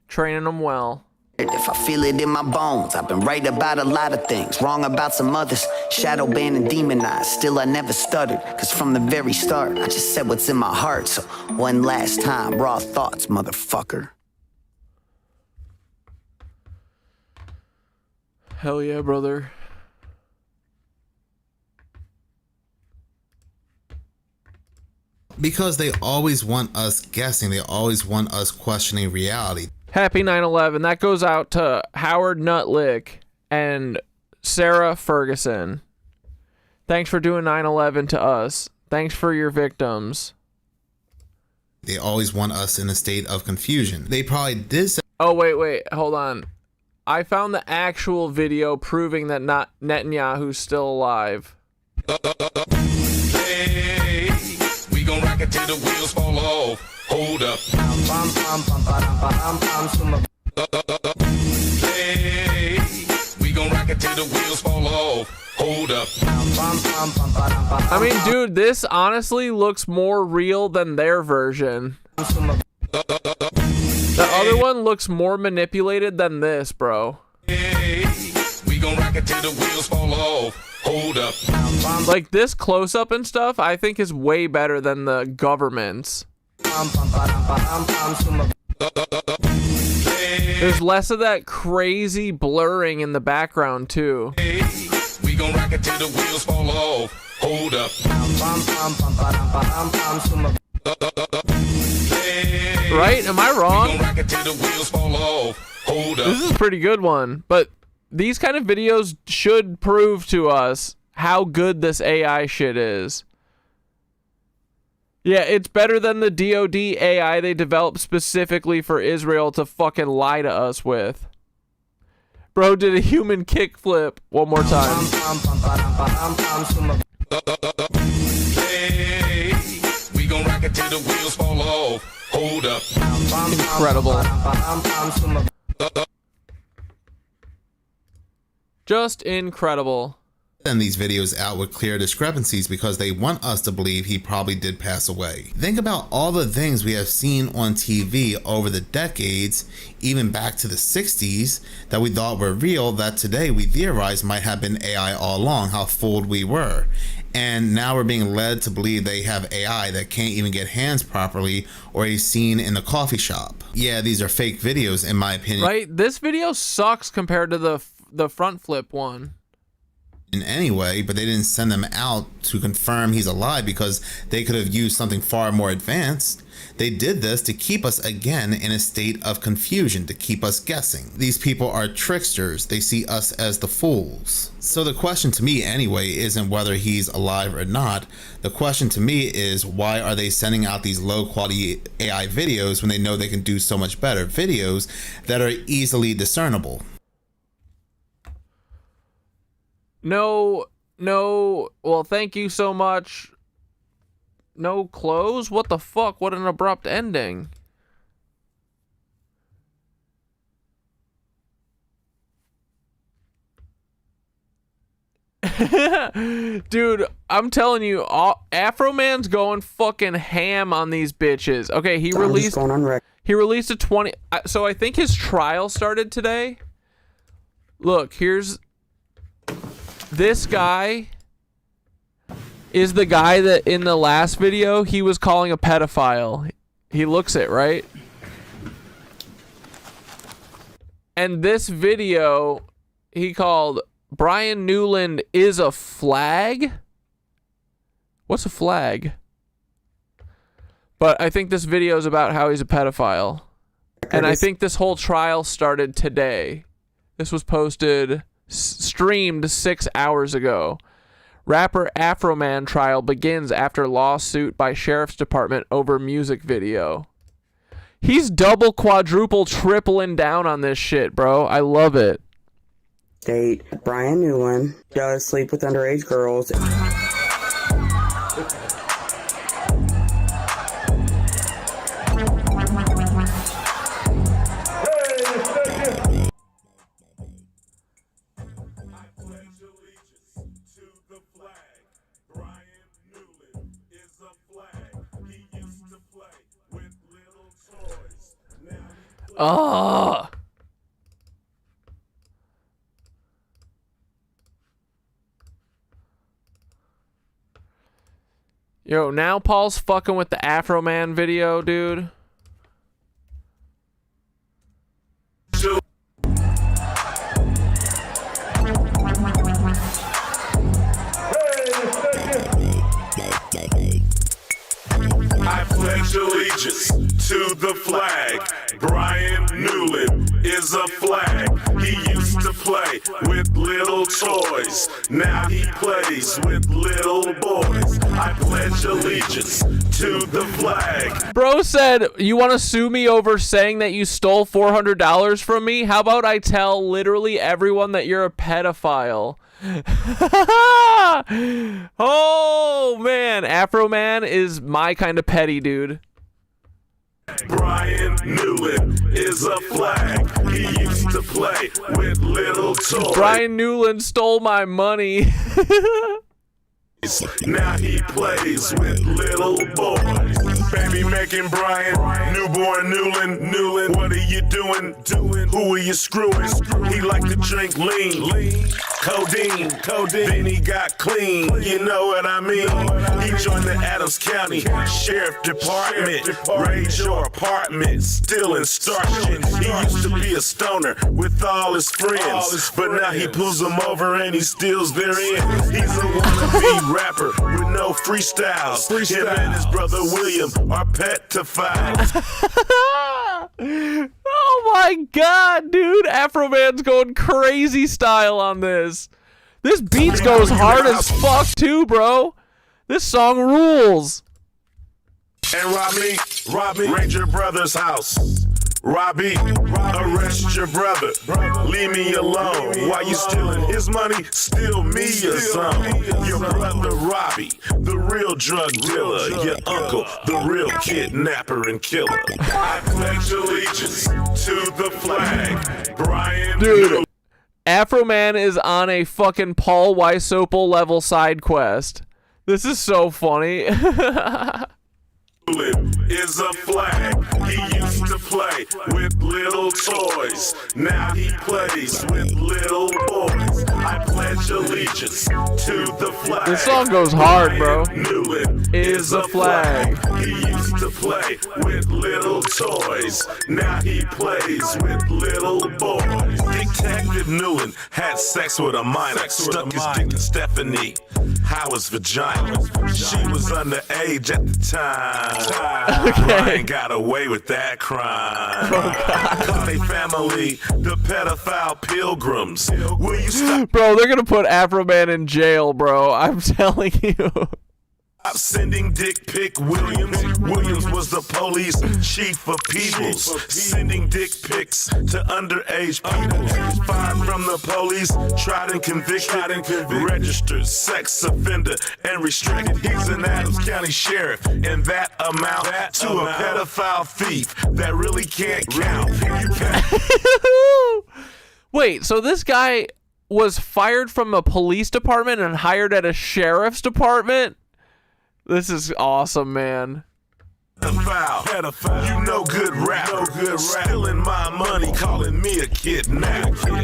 S1: Training him well.
S4: If I feel it in my bones, I've been right about a lot of things, wrong about some others. Shadow banned and demonized, still I never stuttered. Cause from the very start, I just said what's in my heart. So one last time, raw thoughts, motherfucker.
S1: Hell yeah, brother.
S20: Because they always want us guessing. They always want us questioning reality.
S1: Happy 9/11. That goes out to Howard Nutlick and Sarah Ferguson. Thanks for doing 9/11 to us. Thanks for your victims.
S20: They always want us in a state of confusion. They probably did say,
S1: oh, wait. Hold on. I found the actual video proving that not Netanyahu's still alive.
S13: Hey, we gon' rock it till the wheels fall off. Hold up. Hey, we gon' rock it till the wheels fall off. Hold up.
S1: I mean, dude, this honestly looks more real than their version. The other one looks more manipulated than this, bro.
S13: Hey, we gon' rock it till the wheels fall off. Hold up.
S1: Like, this close-up and stuff, I think is way better than the government's. There's less of that crazy blurring in the background, too.
S13: Hey, we gon' rock it till the wheels fall off. Hold up.
S1: Right? Am I wrong?
S13: We gon' rock it till the wheels fall off. Hold up.
S1: This is a pretty good one, but these kind of videos should prove to us how good this AI shit is. Yeah, it's better than the DoD AI they developed specifically for Israel to fucking lie to us with. Bro did a human kickflip one more time.
S13: Hey, we gon' rock it till the wheels fall off. Hold up.
S1: Incredible. Just incredible.
S20: send these videos out with clear discrepancies because they want us to believe he probably did pass away. Think about all the things we have seen on TV over the decades, even back to the 60s, that we thought were real, that today we theorize might have been AI all along, how fooled we were. And now we're being led to believe they have AI that can't even get hands properly or a scene in the coffee shop. Yeah, these are fake videos in my opinion.
S1: Right? This video sucks compared to the front flip one.
S20: In any way, but they didn't send them out to confirm he's alive because they could have used something far more advanced. They did this to keep us again in a state of confusion, to keep us guessing. These people are tricksters. They see us as the fools. So the question to me anyway isn't whether he's alive or not. The question to me is, why are they sending out these low quality AI videos when they know they can do so much better videos that are easily discernible?
S1: No, well, thank you so much. No close? What the fuck? What an abrupt ending. Dude, I'm telling you, Afro Man's going fucking ham on these bitches. Okay, he released a 20. So I think his trial started today. Look, here's this guy. Is the guy that in the last video he was calling a pedophile. He looks it, right? And this video he called Brian Newland is a flag? What's a flag? But I think this video is about how he's a pedophile. And I think this whole trial started today. This was posted, streamed 6 hours ago. Rapper Afro Man trial begins after lawsuit by Sheriff's Department over music video. He's double, quadruple, tripling down on this shit, bro. I love it.
S5: State Brian Newland does sleep with underage girls.
S1: Oh. Yo, now Paul's fucking with the Afro Man video, dude.
S7: I pledge allegiance to the flag. Brian Newland is a flag. He used to play with little toys. Now he plays with little boys. I pledge allegiance to the flag.
S1: Bro said, you want to sue me over saying that you stole $400 from me? How about I tell literally everyone that you're a pedophile? Oh man, Afro Man is my kind of petty dude.
S7: Brian Newland is a flag. He used to play with little toys.
S1: Brian Newland stole my money.
S7: Now he plays with little boys. Baby making Brian, newborn Newland, what are you doing? Who are you screwing? He like to drink lean, codeine, then he got clean, you know what I mean? He joined the Adams County Sheriff Department, raid your apartment, stealing star shit. He used to be a stoner with all his friends, but now he pulls them over and he steals their end. He's a wannabe rapper with no freestyles. Him and his brother William are pedophiles.
S1: Oh my god, dude. Afro Man's going crazy style on this. This beat goes hard as fuck too, bro. This song rules.
S7: And rob me, raid your brother's house. Robbie, arrest your brother. Leave me alone. Why you stealing his money? Steal me your son. Your brother Robbie, the real drug dealer. Your uncle, the real kidnapper and killer. I pledge allegiance to the flag. Brian,
S1: dude, Afro Man is on a fucking Paul Weisopel level side quest. This is so funny.
S7: is a flag. He used to play with little toys. Now he plays with little boys. I pledge allegiance to the flag.
S1: This song goes hard, bro.
S7: Newland is a flag. He used to play with little toys. Now he plays with little boys. Detective Newland had sex with a minor. Stuck his dick in Stephanie Howard's vagina. She was underage at the time. Brian got away with that crime. Cause they family, the pedophile pilgrims. Will you stop?
S1: Bro, they're gonna put Afro Man in jail, bro. I'm telling you.
S7: Stop sending dick pic Williams. Williams was the police chief of Peoples. Sending dick pics to underage people. Fired from the police, tried and convicted. Registered sex offender and restricted. He's an Adams County sheriff, and that amount to a pedophile thief that really can't count.
S1: Wait, so this guy was fired from a police department and hired at a sheriff's department? This is awesome, man.
S7: Pedophile, you no good rapper, stealing my money, calling me a kidnapper.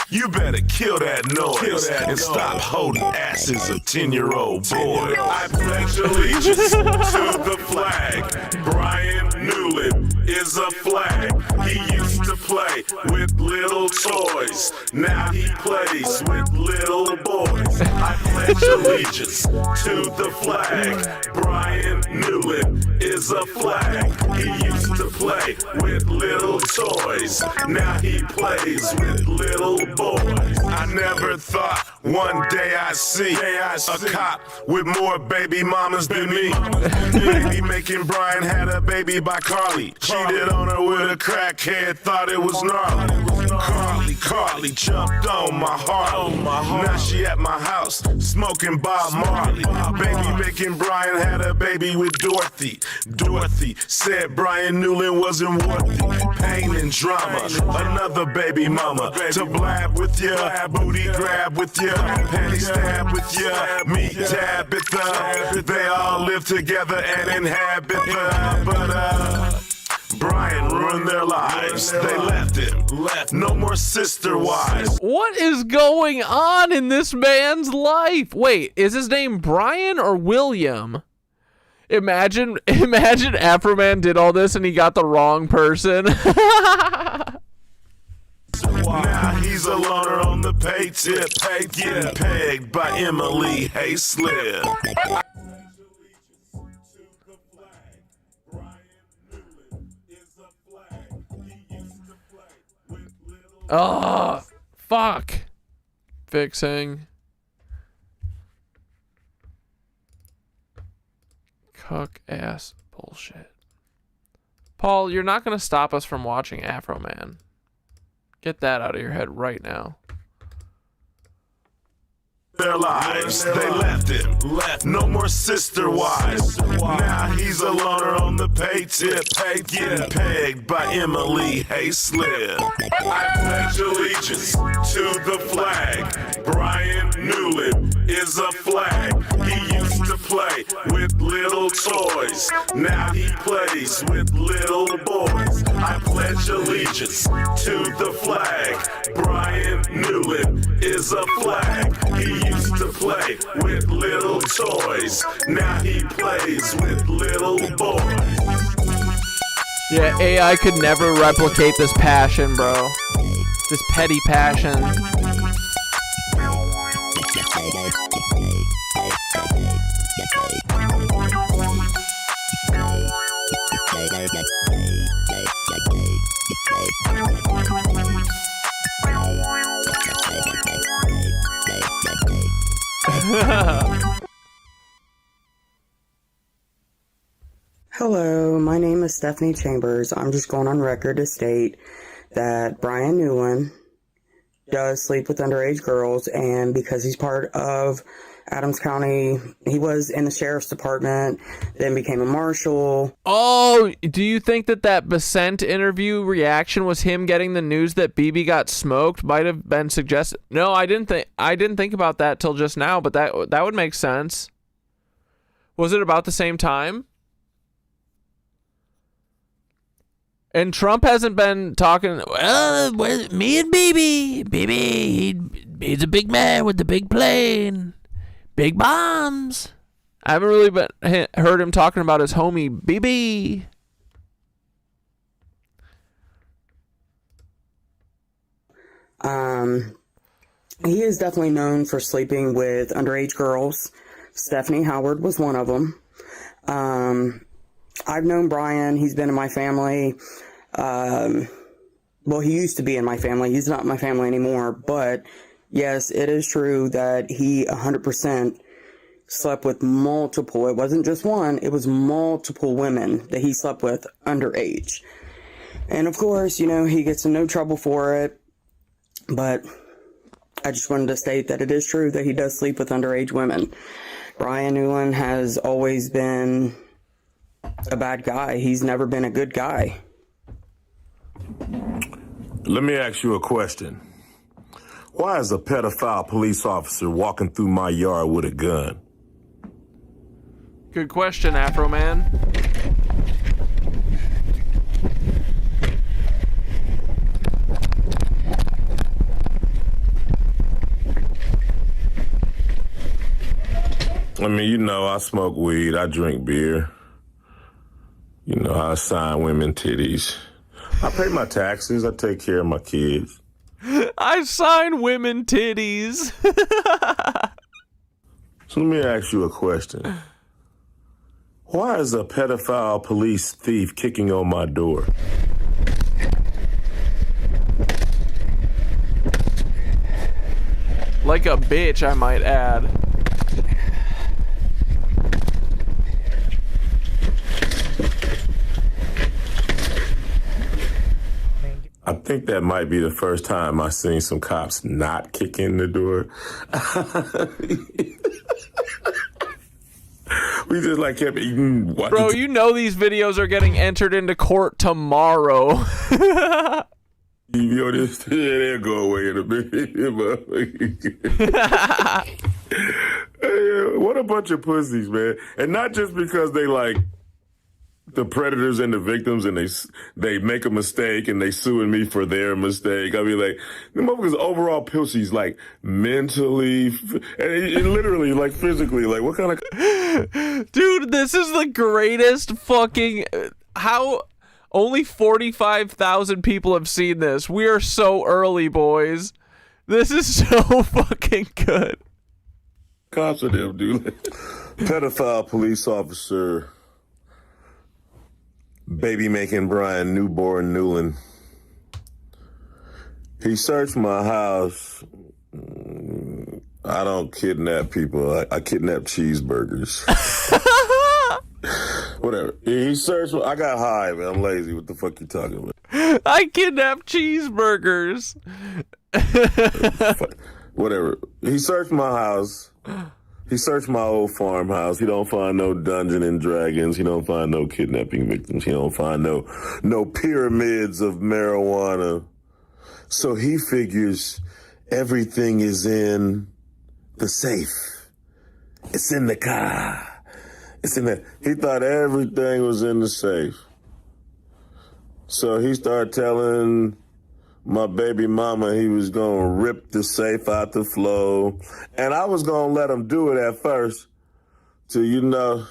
S7: You better kill that noise and stop holding asses of 10-year-old boys. I pledge allegiance to the flag. Brian Newland is a flag. He used to play with little toys. Now he plays with little boys. I pledge allegiance to the flag. Brian Newland is a flag. He used to play with little toys. Now he plays with little boys. I never thought one day I'd see a cop with more baby mamas than me. Baby making Brian had a baby by Carly. Cheated on her with a crackhead, thought it was gnarly. Carly jumped on my Harley. Now she at my house smoking Bob Marley. Baby making Brian had a baby with Dorothy. Dorothy said Brian Newland wasn't worthy. Pain and drama, another baby mama to blab with ya, booty grab with ya, panty stab with ya, meat Tabitha. They all live together and inhabit the, but Brian ruined their lives. They left him. No more sister wives.
S1: What is going on in this man's life? Wait, is his name Brian or William? Imagine Afro Man did all this and he got the wrong person.
S7: Now he's a loner on the pay tip, getting pegged by Emily Hayslip.
S1: Oh, fuck. Fixing. Cuck ass bullshit. Paul, you're not going to stop us from watching Afro Man. Get that out of your head right now.
S7: Their lives, they left him. No more sister wives. Now he's a loner on the pay tip, getting pegged by Emily Hayslip. I pledge allegiance to the flag. Brian Newland is a flag. He used to play with little toys. Now he plays with little boys. I pledge allegiance to the flag. Brian Newland is a flag. He used to play with little toys. Now he plays with little boys.
S1: Yeah, AI could never replicate this passion, bro. This petty passion.
S5: Hello, my name is Stephanie Chambers. I'm just going on record to state that Brian Newland does sleep with underage girls, and because he's part of Adams County, he was in the sheriff's department, then became a marshal.
S1: Oh, do you think that Besant interview reaction was him getting the news that Bibi got smoked? Might have been suggested. No, I didn't think about that till just now, but that would make sense. Was it about the same time? And Trump hasn't been talking, well, me and Bibi. Bibi, he's a big man with the big plane. Big bombs. I haven't really heard him talking about his homie, Bibi.
S5: He is definitely known for sleeping with underage girls. Stephanie Howard was one of them. I've known Brian. He's been in my family. Well, he used to be in my family. He's not in my family anymore. But yes, it is true that he 100% slept with multiple. It wasn't just one. It was multiple women that he slept with underage. And of course, you know, he gets in no trouble for it. But I just wanted to state that it is true that he does sleep with underage women. Brian Newland has always been a bad guy. He's never been a good guy.
S7: Let me ask you a question. Why is a pedophile police officer walking through my yard with a gun?
S1: Good question, Afro Man.
S7: I mean, you know, I smoke weed, I drink beer. You know, I sign women titties. I pay my taxes, I take care of my kids.
S1: I sign women titties.
S7: So let me ask you a question. Why is a pedophile police thief kicking on my door?
S1: Like a bitch, I might add.
S7: I think that might be the first time I've seen some cops not kick in the door. We just like kept eating.
S1: Bro, you know these videos are getting entered into court tomorrow.
S7: Yo, this they'll go away in a bit. What a bunch of pussies, man. And not just because they like
S11: the predators and the victims, and they make a mistake and they suing me for their mistake. I mean, like, the motherfuckers overall pussies, like, mentally and literally, like, physically. Like, what kind of...
S1: Dude, this is the greatest fucking... How... Only 45,000 people have seen this. We are so early, boys. This is so fucking good.
S11: Cops of them, dude. Pedophile police officer, baby making Brian newborn Newland. He searched my house. I don't kidnap people. I kidnap cheeseburgers. Whatever. He searched. I got high, man. I'm lazy. What the fuck you talking about?
S1: I kidnapped cheeseburgers.
S11: Whatever. He searched my house. He searched my old farmhouse. He don't find no Dungeons and Dragons. He don't find no kidnapping victims. He don't find no pyramids of marijuana. So he figures everything is in the safe. It's in the car. It's in the... He thought everything was in the safe. So he started telling my baby mama he was going to rip the safe out the floor. And I was going to let him do it at first. Till, you know,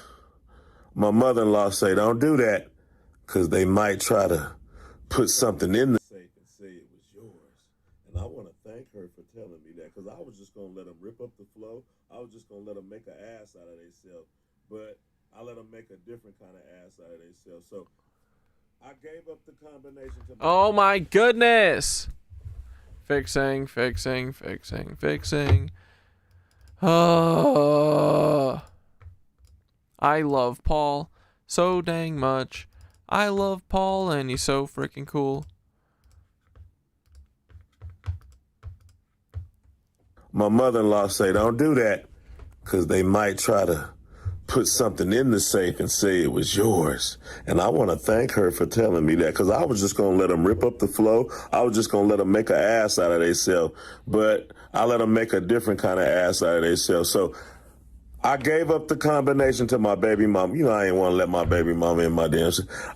S11: my mother-in-law say, don't do that. Because they might try to put something in the safe and say it was yours. And I want to thank her for telling me that. Because I was just going to let him rip up the floor. I was just going to let him make an ass out of themselves. But I let them make a different kind of ass out of themselves. So I gave up the combination to...
S1: Oh my goodness. Fixing. I love Paul so dang much. I love Paul and he's so freaking cool.
S11: My mother-in-law say, don't do that. Because they might try to put something in the safe and say it was yours. And I want to thank her for telling me that, because I was just going to let them rip up the floor. I was just going to let them make an ass out of themselves. But I let them make a different kind of ass out of themselves. So I gave up the combination to my baby mama. You know, I ain't want to let my baby mama in my damn...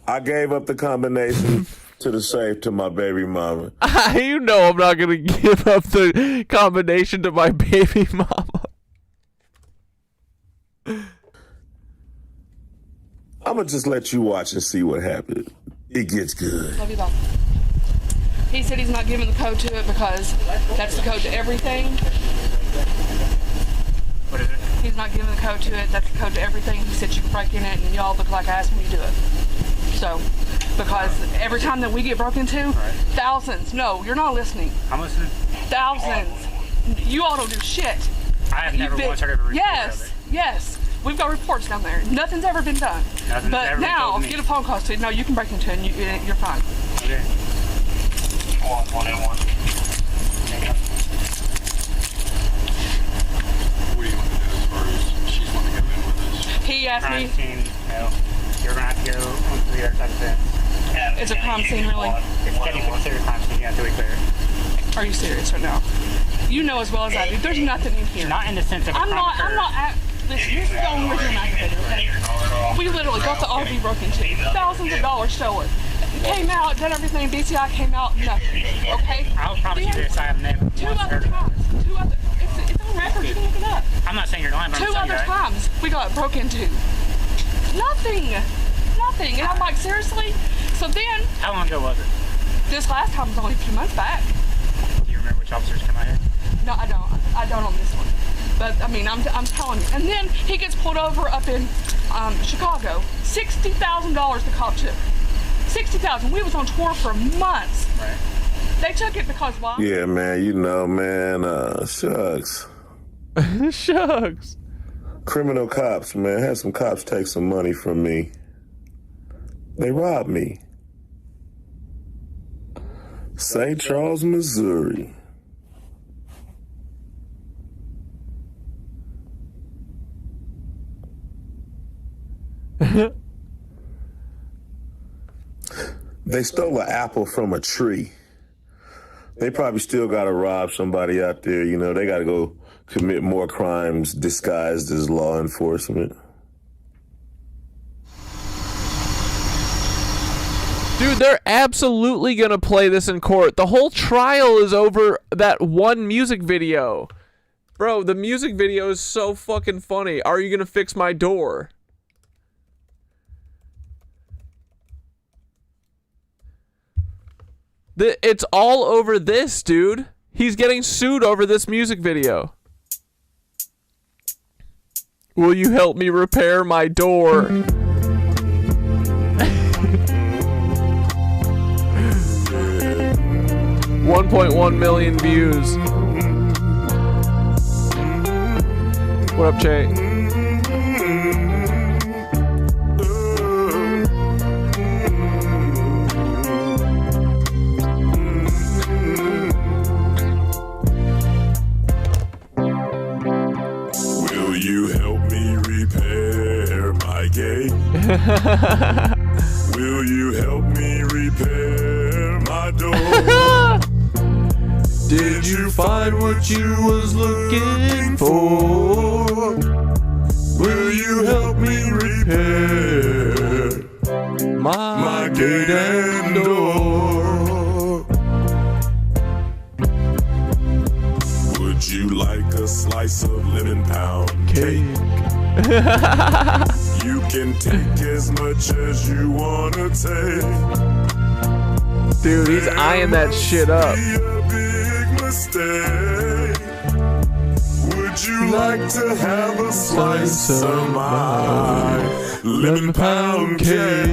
S11: I gave up the combination to the safe to my baby mama.
S1: You know I'm not going to give up the combination to my baby mama.
S11: I'm going to just let you watch and see what happens. It gets good.
S18: Love you, Bob. He said he's not giving the code to it because that's the code to everything.
S21: What is it?
S18: He's not giving the code to it. That's the code to everything. He said you can break in it and y'all look like ass when you do it. So, because every time that we get broken into, thousands. No, you're not listening.
S21: I'm listening.
S18: Thousands. You all don't do shit.
S21: I have never once heard of a report
S18: Yes,
S21: of it.
S18: yes. We've got reports down there. Nothing's ever been done.
S21: Nothing's
S18: but
S21: ever been
S18: now,
S21: told to me.
S18: get a phone call to it. No, you can break into it and you're fine.
S21: Okay. 101.
S22: What do you want to do as far as she's want to go in with this?
S18: He asked
S21: Crime
S18: me.
S21: scene, no. You're going to have to go onto the other side of the fence.
S18: It's a crime scene, really?
S21: It's technically considered a crime scene. You have to be clear.
S18: Are you serious right now? You know as well as I do. There's nothing in here.
S21: Not in the sense of a
S18: I'm
S21: crime
S18: not. Listen, this is the only reason I'm aggravated, okay? We literally got the RV broken into. Thousands of dollars stolen. It came out, done everything. BCI came out, nothing. Okay?
S21: I'll promise you this. I have never
S18: Two other times. It's on record. You can look it up.
S21: I'm not saying you're lying, but I'm
S18: Two
S21: telling you
S18: other
S21: that.
S18: times we got broke into. Nothing. And I'm like, seriously? So then...
S21: How long ago was it?
S18: This last time was only 2 months back.
S21: Do you remember which officers come out here?
S18: No, I don't. I don't on this one. But, I mean, I'm telling you. And then he gets pulled over up in Chicago. $60,000 the cop took. $60,000. We was on tour for months.
S21: Right.
S18: They took it because why?
S11: Yeah, man, you know, man, shucks.
S1: Shucks.
S11: Criminal cops, man. Had some cops take some money from me. They robbed me. St. Charles, Missouri. They stole an apple from a tree. They probably still got to rob somebody out there. You know, they got to go commit more crimes disguised as law enforcement.
S1: Dude, they're absolutely gonna play this in court. The whole trial is over that one music video. Bro, the music video is so fucking funny. Are you gonna fix my door? It's all over this, dude. He's getting sued over this music video. Will you help me repair my door? 1.1 million views. What up, Che?
S7: Will you help me repair my gate? Will you help me repair my door?
S1: Did you find what you was looking for?
S7: Will you help me repair
S1: my
S7: gate and door? Would you like a slice of lemon pound cake? You can take as much as you wanna take.
S1: Dude, he's eyeing that shit up.
S7: Mistake. Would you like to have a slice of my lemon pound cake?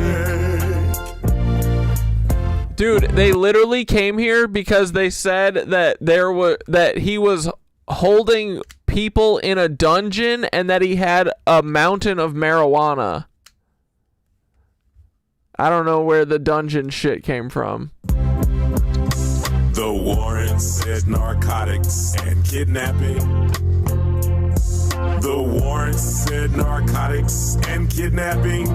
S1: Dude, they literally came here because they said that he was holding people in a dungeon and that he had a mountain of marijuana. I don't know where the dungeon shit came from.
S7: The warrant said narcotics and kidnapping. The warrant said narcotics and kidnapping.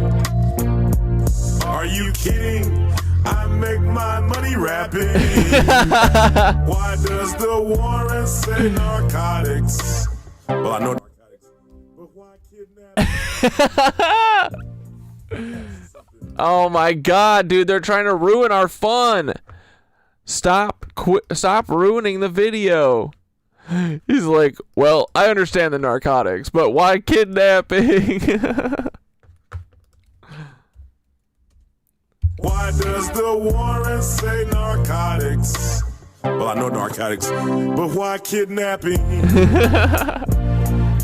S7: Are you kidding? I make my money rapping. Why does the warrant say narcotics? Well, I know narcotics, but why kidnapping?
S1: Oh my god, dude, they're trying to ruin our fun. Stop ruining the video. He's like, well, I understand the narcotics, but why kidnapping?
S7: Why does the warrant say narcotics? Well, I know narcotics, but why kidnapping?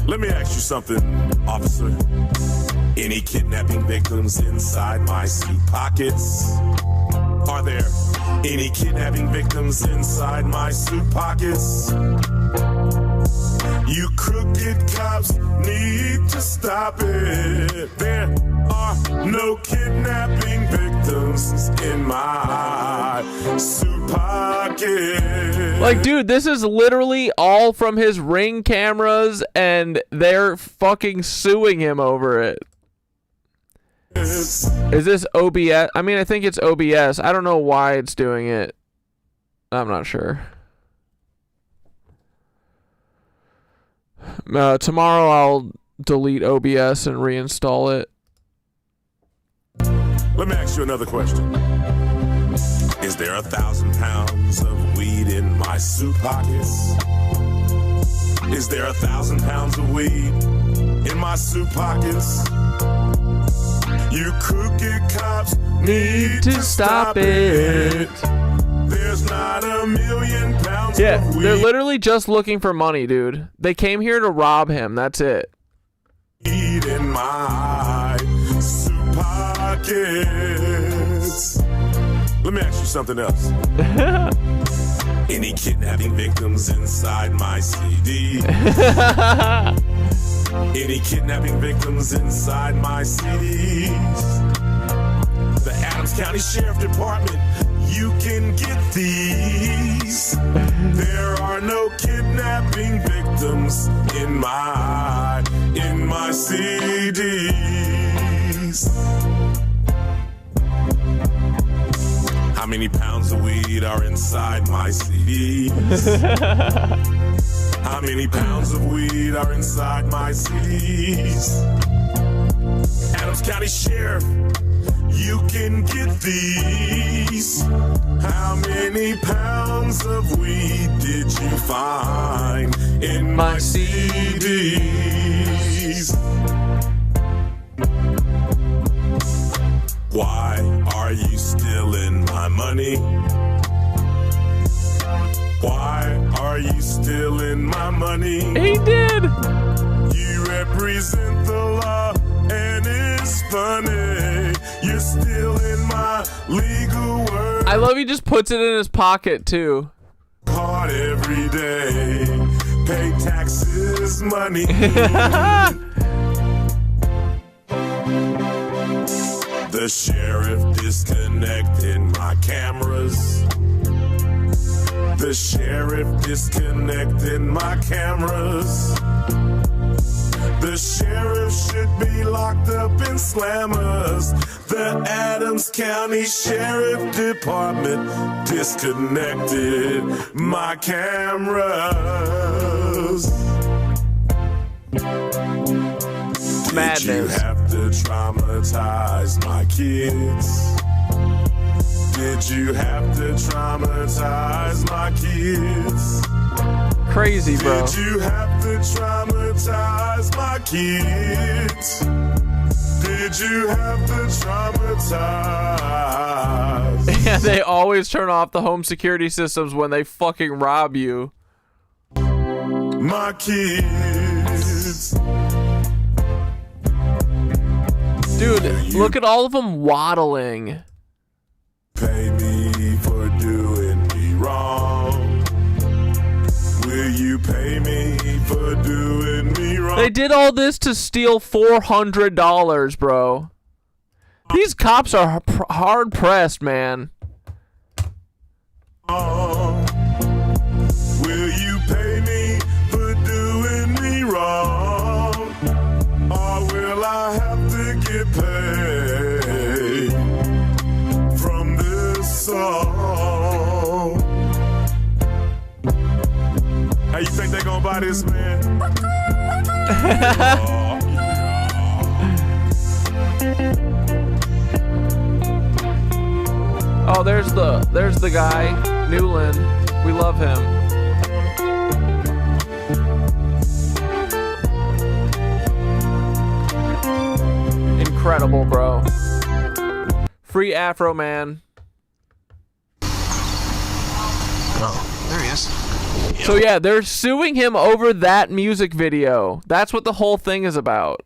S7: Let me ask you something, officer. Any kidnapping victims inside my suit pockets? Are there any kidnapping victims inside my suit pockets? You crooked cops need to stop it. There are no kidnapping victims in my suit pocket.
S1: Like, dude, this is literally all from his Ring cameras, and they're fucking suing him over it. Is this OBS? I mean, I think it's OBS. I don't know why it's doing it. I'm not sure. Tomorrow I'll delete OBS and reinstall it.
S7: Let me ask you another question. Is there 1,000 pounds of weed in my suit pockets? Is there 1,000 pounds of weed in my suit pockets? You crooked cops need to stop it. There's not 1,000,000 pounds of weed.
S1: They're literally just looking for money, dude. They came here to rob him. That's it.
S7: In my suit pockets. Let me ask you something else. Any kidnapping victims inside my CD? Any kidnapping victims inside my CDs? The Adams County Sheriff Department, you can get these. There are no kidnapping victims in my CDs. How many pounds of weed are inside my CDs? How many pounds of weed are inside my CDs? Adams County Sheriff, you can get these. How many pounds of weed did you find in my CDs? Why are you stealing my money? Why are you stealing my money?
S1: He did.
S7: You represent the law, and it's funny. You're stealing my legal word.
S1: I love he just puts it in his pocket too.
S7: Caught every day, pay taxes, money. The sheriff disconnected my cameras. The sheriff disconnected my cameras. The sheriff should be locked up in slammers. The Adams County Sheriff Department disconnected my cameras.
S1: Madness.
S7: Did you have to traumatize my kids? Did you have to traumatize my kids?
S1: Crazy, bro.
S7: Did you have to traumatize my kids? Did you have to traumatize?
S1: Yeah, they always turn off the home security systems when they fucking rob you.
S7: My kids.
S1: Dude, look at all of them waddling.
S7: Pay me for doing me wrong. Will you pay me for doing me wrong?
S1: They did all this to steal $400, bro. These cops are hard pressed, man.
S7: Will you pay me for doing me wrong? Or will I have to get paid from this song? Hey, you think they gonna buy this, man?
S1: Oh, there's the guy, Newland. We love him. Incredible, bro. Free Afro Man.
S14: Oh, there he is.
S1: So yeah, they're suing him over that music video. That's what the whole thing is about.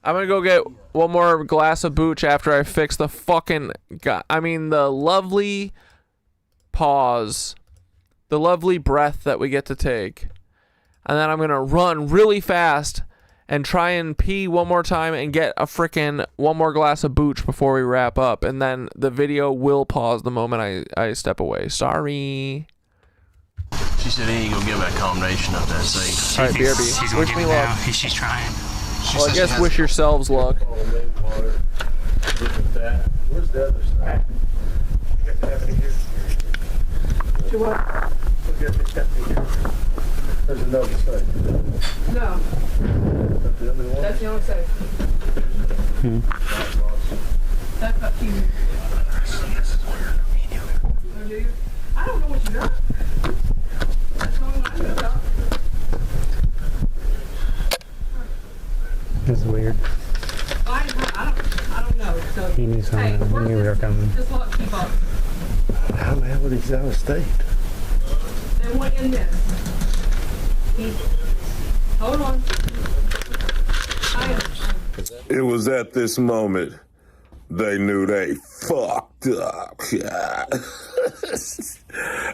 S1: I'm gonna go get one more glass of booch after I fix the fucking the lovely pause. The lovely breath that we get to take. And then I'm gonna run really fast and try and pee one more time and get a frickin' one more glass of booch before we wrap up. And then the video will pause the moment I step away. Sorry.
S14: She said he ain't gonna give that combination up that safe.
S1: Alright, BRB. Wish me luck.
S14: She's trying.
S1: Well, I guess wish yourselves luck.
S2: Where's the other side? There's another side.
S18: No. That's the only safe. That's up to you. I don't know what you got. That's the only one I got.
S15: This is weird.
S18: I don't know. So,
S15: He knew something. He knew we were coming.
S18: just let keep up.
S2: How the hell were these out of state?
S18: They went in there. Hold on.
S11: It was at this moment they knew they fucked up.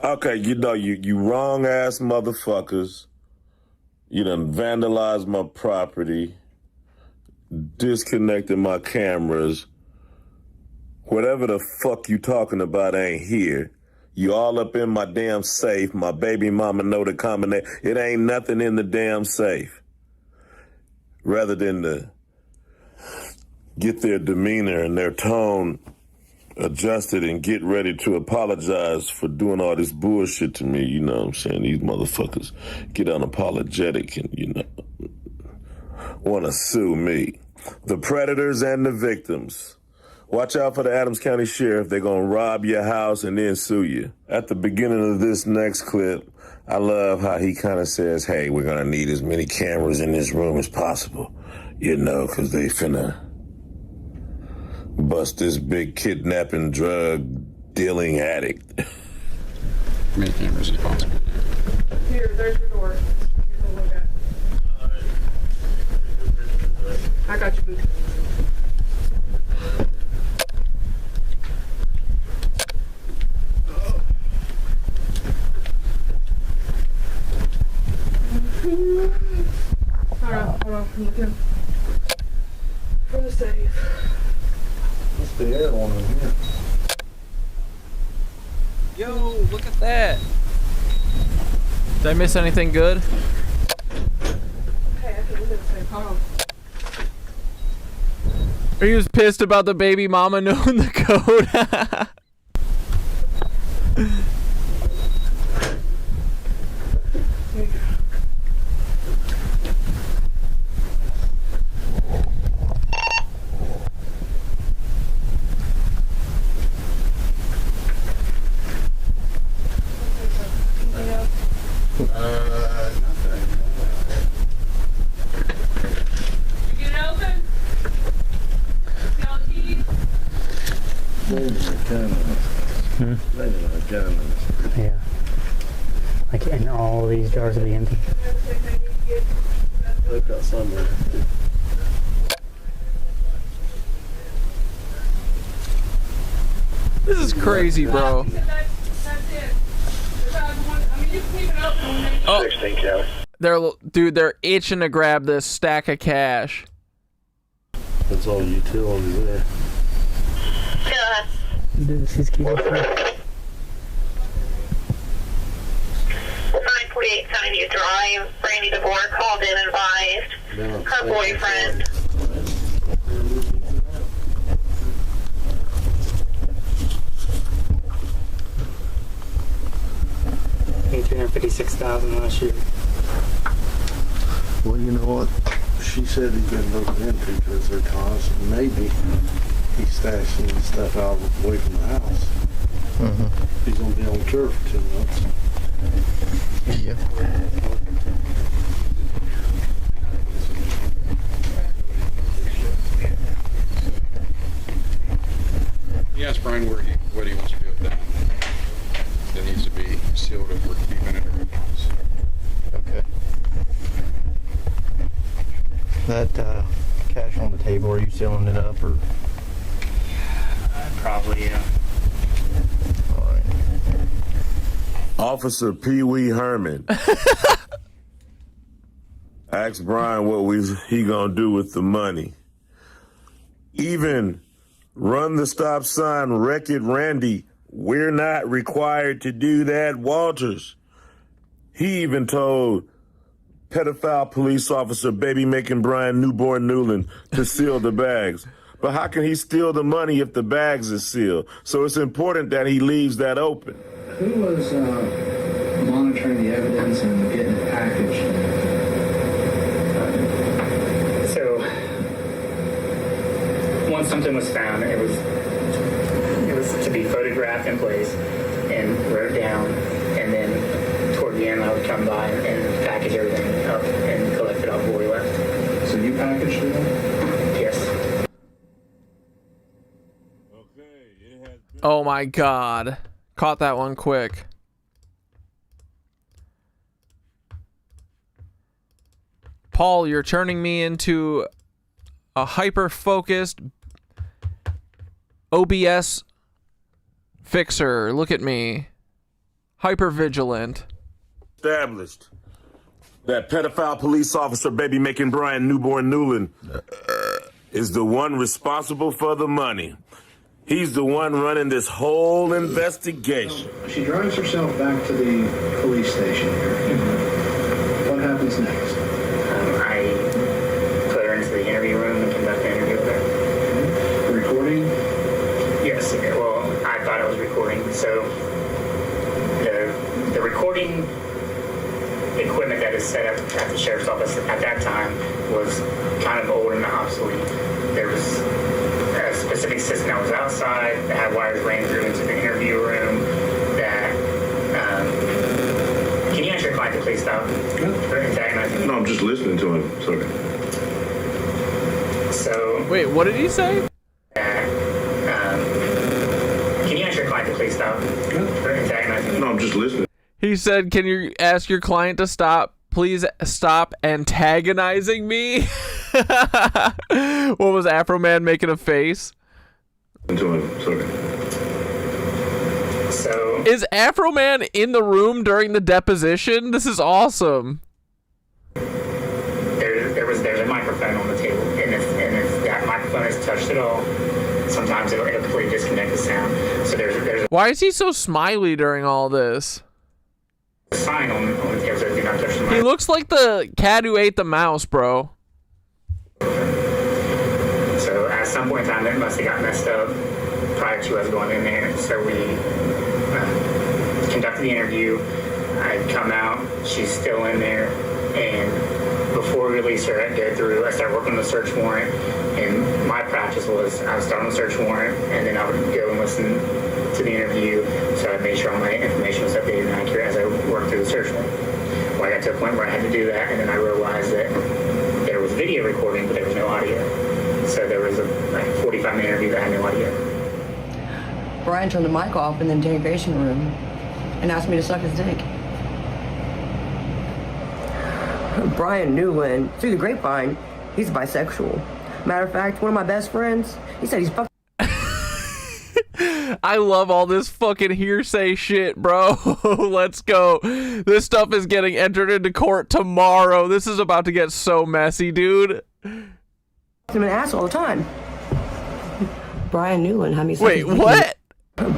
S11: Okay, you wrong ass motherfuckers. You done vandalized my property, disconnected my cameras. Whatever the fuck you talking about ain't here. You all up in my damn safe. My baby mama know the combination. It ain't nothing in the damn safe. Rather than to get their demeanor and their tone adjusted and get ready to apologize for doing all this bullshit to me, you know what I'm saying? These motherfuckers get unapologetic and, want to sue me. the predators and the victims. Watch out for the Adams County Sheriff. They're going to rob your house and then sue you. At the beginning of this next clip, I love how he kind of says, hey, we're going to need as many cameras in this room as possible, you know, because they finna bust this big kidnapping, drug dealing addict.
S10: As many cameras as possible.
S18: Here, there's your door. Here's a look at. I got you, boo. Hold on, I'm looking for the safe.
S17: What's the air on in here?
S1: Yo, look at that. Did I miss anything good?
S18: Okay, I can look at the safe. Hold on.
S1: He was pissed about the baby mama knowing the code.
S18: Here you go.
S15: Yeah. Like, and all these jars will be empty.
S17: They've got some there.
S1: This is crazy, bro. Oh,
S17: 16 Kelly.
S1: they're itching to grab this stack of cash.
S17: That's all utility there.
S15: This is key.
S23: 948 County Drive. Brandy DeBoer called in and advised her boyfriend.
S15: $256,000 last year.
S17: Well, you know what? She said he's been looking into because they're constant. Maybe he's stashing stuff out away from the house. He's going to be on tour for 2 months.
S10: Yeah. He asked Brian what he wants to do with that. It needs to be sealed if we're keeping it or not.
S24: Okay. That cash on the table, are you sealing it up or?
S15: Probably, yeah.
S11: All right. Officer Pee Wee Herman asked Brian what he gonna do with the money. Even run the stop sign, wreck it, Randy. We're not required to do that, Walters. He even told pedophile police officer Baby Making Brian Newborn Newland to seal the bags. But how can he steal the money if the bags are sealed? So it's important that he leaves that open.
S3: Who was monitoring the evidence and getting it packaged?
S15: So, once something was found, it was to be photographed in place and wrote down, and then toward the end I would come by and package everything up and collect it off where we left.
S3: So you packaged it?
S15: Yes.
S1: Oh my god. Caught that one quick. Paul, you're turning me into a hyper-focused OBS fixer. Look at me. Hyper-vigilant.
S11: Established that pedophile police officer Baby Making Brian Newborn Newland is the one responsible for the money. He's the one running this whole investigation.
S3: She drives herself back to the police station here. What happens next?
S15: I put her into the interview room and conduct an interview with her.
S3: Recording?
S15: Yes. Well, I thought I was recording. So the recording equipment that is set up at the sheriff's office at that time was kind of old and obsolete. There was a specific system that was outside that had wires running through into the interview room that can you ask your client to please stop antagonizing me?
S11: No, I'm just listening to him. Sorry.
S15: So
S1: wait, what did he say?
S15: Can you ask your client to please stop antagonizing me?
S11: No, I'm just listening.
S1: He said, can you ask your client to stop? Please stop antagonizing me. What was Afro Man making a face?
S11: To him. Sorry.
S15: So
S1: is Afro Man in the room during the deposition? This is awesome.
S15: There's a microphone on the table, and if that microphone is touched at all, sometimes it'll completely disconnect the sound. So there's
S1: Why is he so smiley during all this?
S15: a sign on the table that says do not touch the
S1: He
S15: microphone.
S1: looks like the cat who ate the mouse, bro.
S15: So at some point in time, it must have got messed up prior to us going in there. So we conducted the interview. I come out, she's still in there, and before we release her, I go through, I start working on the search warrant, and my practice was I would start on the search warrant, and then I would go and listen to the interview, so I made sure all my information was updated and accurate as I worked through the search warrant. Well, I got to a point where I had to do that, and then I realized that there was video recording, but there was no audio. So there was a 45-minute interview that had no audio.
S8: Brian turned the mic off in the interrogation room and asked me to suck his dick. Brian Newland, through the grapevine, he's bisexual. Matter of fact, one of my best friends, he said he's fucking.
S1: I love all this fucking hearsay shit, bro. Let's go. This stuff is getting entered into court tomorrow. This is about to get so messy, dude.
S8: him an ass all the time. Brian Newland, how many?
S1: Wait, what?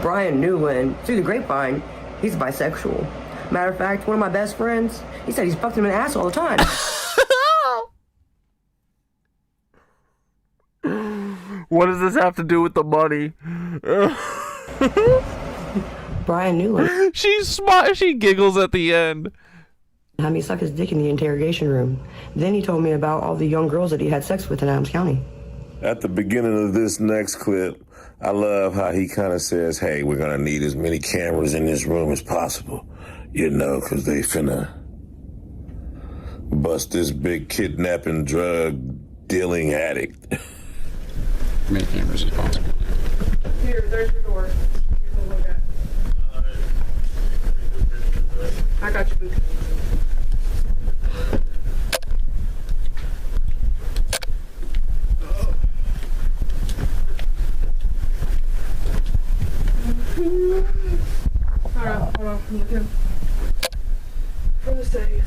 S8: Brian Newland, through the grapevine, he's bisexual. Matter of fact, one of my best friends, he said he's fucked him in the ass all the time.
S1: What does this have to do with the money?
S8: Brian Newland.
S1: She's smart. She giggles at the end.
S8: Had me suck his dick in the interrogation room. Then he told me about all the young girls that he had sex with in Adams County.
S11: At the beginning of this next clip, I love how he kind of says, hey, we're going to need as many cameras in this room as possible, you know, because they finna bust this big kidnapping, drug dealing addict.
S10: As many cameras as possible.
S18: Here, there's your door. Here's a look at. I got you, boo. Hold on, I'm looking for the safe.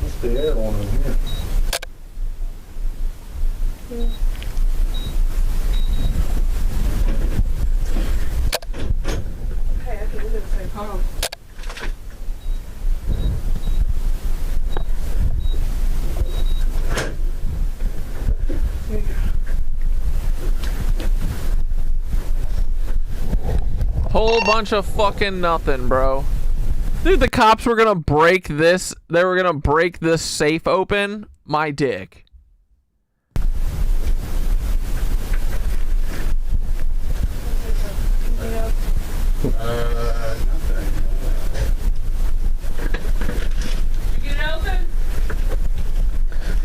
S17: What's the air on in here?
S18: Yeah. Hey, I can look at the safe. Hold on. Here you go.
S1: Whole bunch of fucking nothing, bro. Dude, the cops were gonna break this. They were gonna break this safe open. My dick.
S10: Nothing.
S18: You get it open?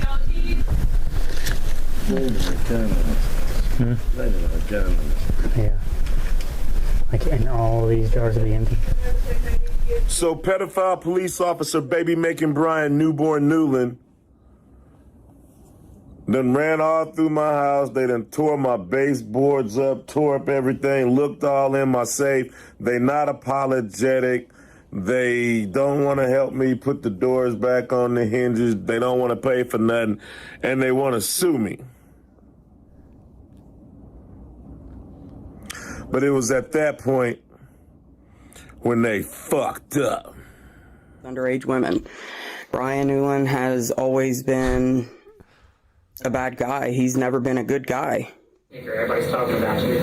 S18: Y'all keys?
S12: Yeah. Like, and all these jars will be empty.
S11: So pedophile police officer baby making Brian Newborn Newland done ran all through my house. They done tore my baseboards up, tore up everything, looked all in my safe. They not apologetic. They don't want to help me put the doors back on the hinges. They don't want to pay for nothing. And they want to sue me. But it was at that point when they fucked up.
S5: Underage women. Brian Newland has always been a bad guy. He's never been a good guy.
S15: Everybody's talking about you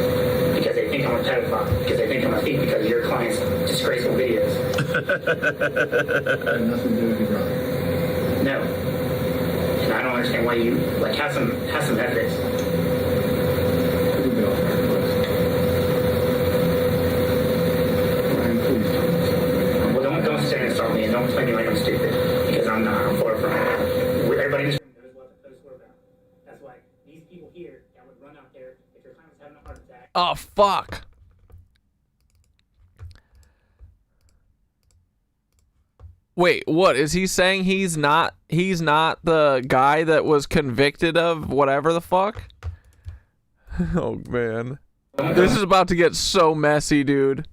S15: because they think I'm a pedophile, because they think I'm a thief because of your client's disgraceful videos.
S17: nothing to do with your brother.
S15: No. And I don't understand why you like have some evidence. Well, don't sit there and start me and don't play me like I'm stupid because I'm not. I'm far from it. Everybody in this room knows what the posts were about. That's why these people here that would run out there if your client was having a heart attack.
S1: Oh fuck. Wait, what is he saying? He's not the guy that was convicted of whatever the fuck? Oh man. This is about to get so messy, dude.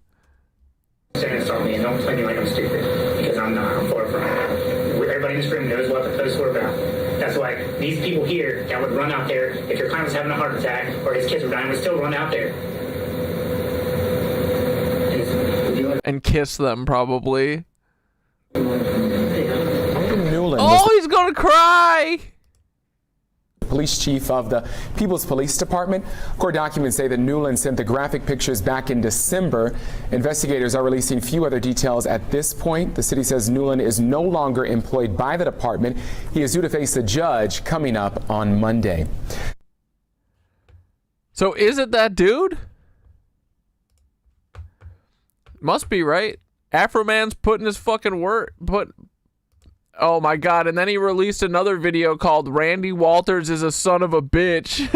S15: Sit there and start me and don't play me like I'm stupid because I'm not. I'm far from it. Everybody in this room knows what the posts were about. That's why these people here that would run out there if your client was having a heart attack or his kids were dying would still run out there.
S1: And kiss them, probably.
S6: Newland
S1: oh, he's gonna cry!
S6: Police chief of the People's Police Department. Court documents say that Newland sent the graphic pictures back in December. Investigators are releasing few other details at this point. The city says Newland is no longer employed by the department. He is due to face a judge coming up on Monday.
S1: So is it that dude? Must be, right? Afro Man's putting his fucking word. Oh my god! And then he released another video called "Randy Walters is a son of a bitch."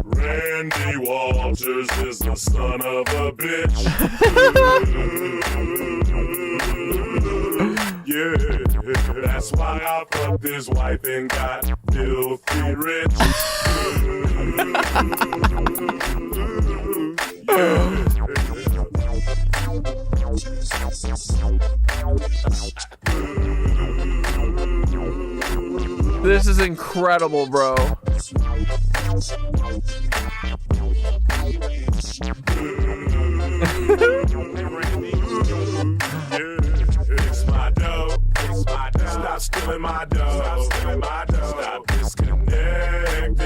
S7: Randy Walters is the son of a bitch. Yeah, that's why I fucked his wife and got filthy rich.
S1: This is incredible, bro.
S7: It's my dough. Stop stealing my dough. Stop disconnecting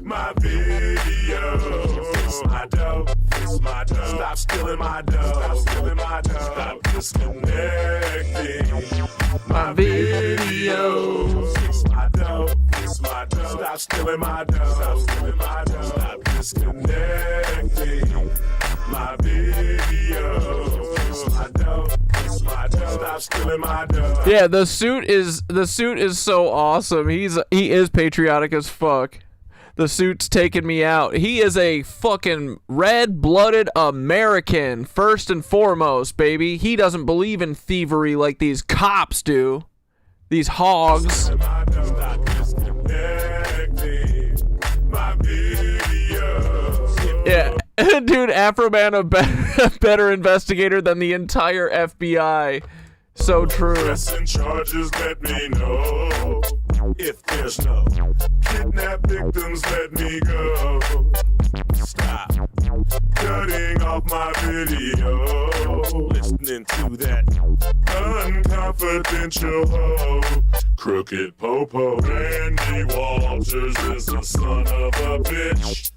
S7: my video. It's my dough. Stop stealing my dough. Stop disconnecting my video. It's my dough. Stop stealing my dough. Stop disconnecting my video. It's my dough. Stop stealing my dough.
S1: Yeah, the suit is so awesome. He is patriotic as fuck. The suit's taking me out. He is a fucking red-blooded American, first and foremost, baby. He doesn't believe in thievery like these cops do. These hogs. Yeah, dude, Afro Man a better investigator than the entire FBI. So true.
S7: Pressing charges, let me know. If there's no kidnap victims, let me go. Stop cutting off my video. Listening to that unconfidential hoe. Crooked Popo. Randy Walters is the son of a bitch.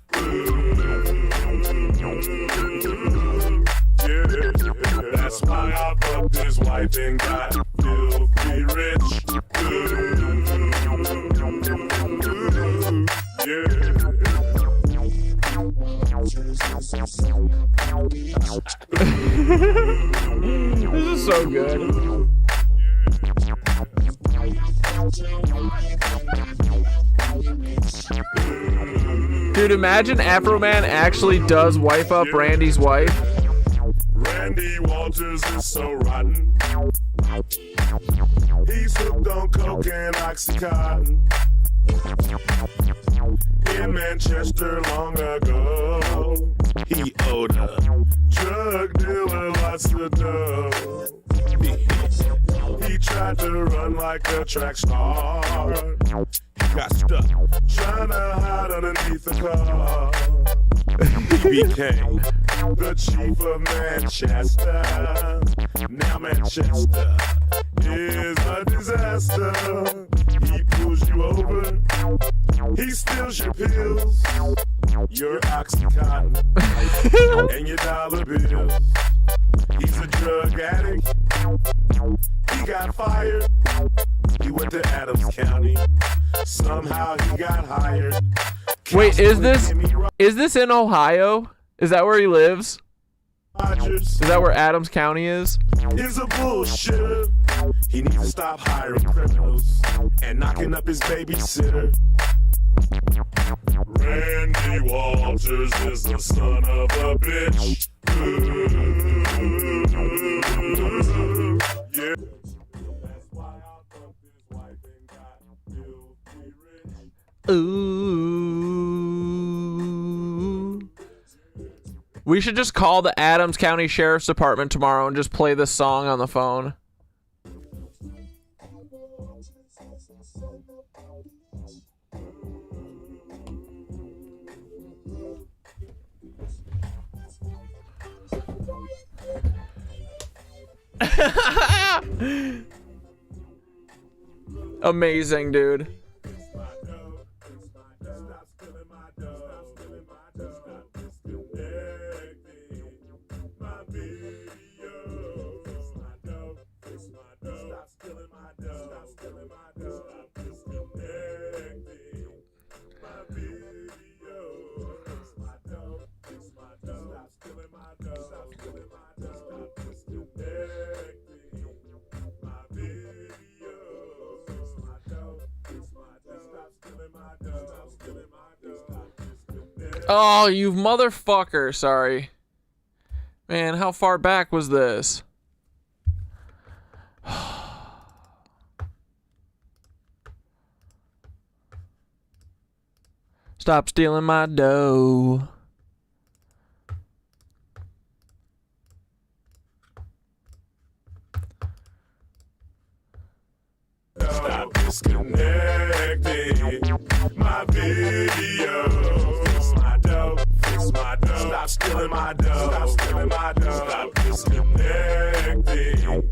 S7: Yeah, that's why I fucked his wife and got filthy rich. Yeah.
S1: This is so good. Dude, imagine Afro Man actually does wife up Randy's wife.
S7: Randy Walters is so rotten. He's hooked on coke and Oxycontin. In Manchester long ago, he owed a drug dealer lots of dough. He tried to run like a track star. He got stuck trying to hide underneath the car. he became the chief of Manchester. Now Manchester is a disaster. He pulls you over, he steals your pills, your Oxycontin, and your dollar bills. He's a drug addict. He got fired. He went to Adams County. Somehow he got hired.
S1: Wait, is this in Ohio? Is that where he lives? Is that where Adams County is?
S7: Is a bullshitter. He needs to stop hiring criminals and knocking up his babysitter. Randy Walters is the son of a bitch. Yeah.
S1: Ooh. We should just call the Adams County Sheriff's Department tomorrow and just play this song on the phone. Amazing, dude. Oh, you motherfucker. Sorry. Man, how far back was this? Stop stealing my dough.
S7: Stop disconnecting my video. Fix my dough, fix my dough. Stop stealing my dough, stop stealing my dough. Stop disconnecting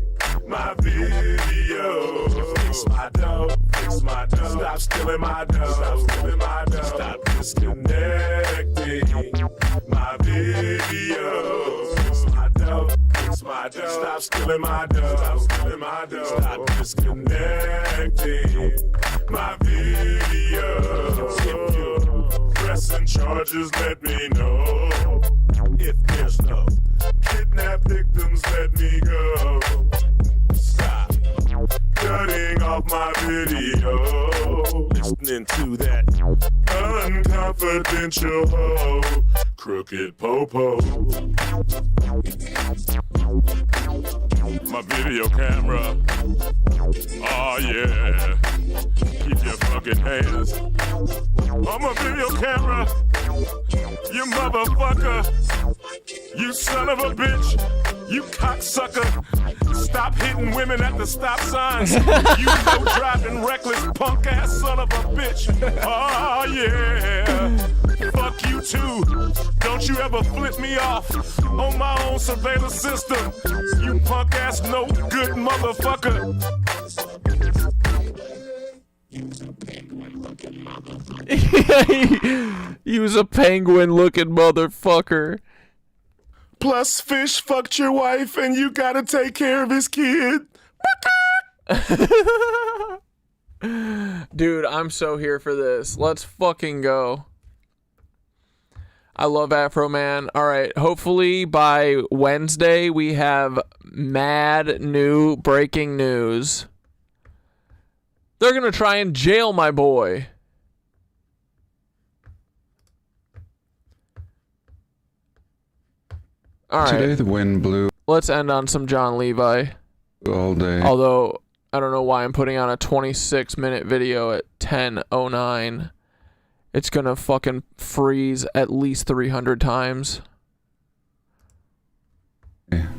S7: my video. Fix my dough, fix my dough. Stop stealing my dough, stop stealing my dough. Stop disconnecting my video. Fix my dough, fix my dough. Stop stealing my dough, stop stealing my dough. Stop disconnecting my video. If you're pressing charges, let me know. If there's no kidnap victims, let me go. Stop cutting off my video. Listening to that unconfidential hoe, crooked popo. My video camera. Oh yeah. Keep your fucking hands on my video camera. You motherfucker. You son of a bitch. You cocksucker. Stop hitting women at the stop signs. You no driving reckless punk ass son of a bitch. Oh yeah. Fuck you too. Don't you ever flip me off on my own surveillance system. You punk ass no good motherfucker.
S1: Use a penguin looking motherfucker.
S7: Plus fish fucked your wife and you gotta take care of his kid.
S1: Dude, I'm so here for this. Let's fucking go. I love Afro Man. All right, hopefully by Wednesday we have mad new breaking news. They're gonna try and jail my boy. All right.
S4: Today the wind blew
S1: Let's end on some John Levi.
S4: all day.
S1: Although I don't know why I'm putting on a 26-minute video at 10:09. It's gonna fucking freeze at least 300 times.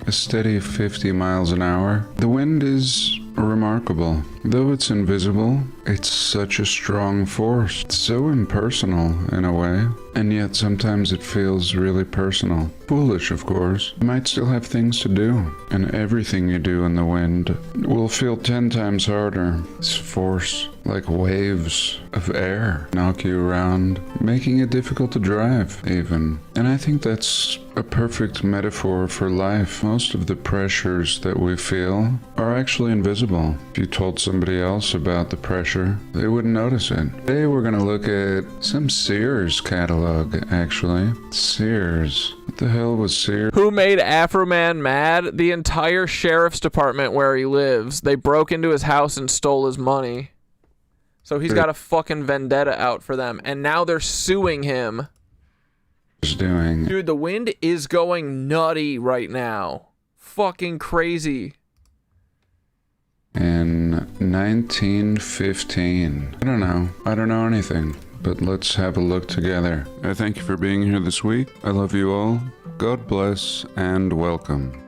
S4: A steady 50 miles an hour. The wind is remarkable. Though it's invisible, it's such a strong force. It's so impersonal in a way, and yet sometimes it feels really personal. Foolish, of course. You might still have things to do, and everything you do in the wind will feel 10 times harder. This force, like waves of air, knock you around, making it difficult to drive, even. And I think that's a perfect metaphor for life. Most of the pressures that we feel are actually invisible. If you told somebody else about the pressure, they wouldn't notice it. Today we're gonna look at some Sears catalog, actually. Sears. What the hell was Sears?
S1: Who made Afro Man mad? The entire sheriff's department where he lives. They broke into his house and stole his money. So he's got a fucking vendetta out for them. And now they're suing him.
S4: Doing.
S1: Dude, the wind is going nutty right now. Fucking crazy.
S4: In 1915. I don't know anything, but let's have a look together. I thank you for being here this week. I love you all. God bless and welcome.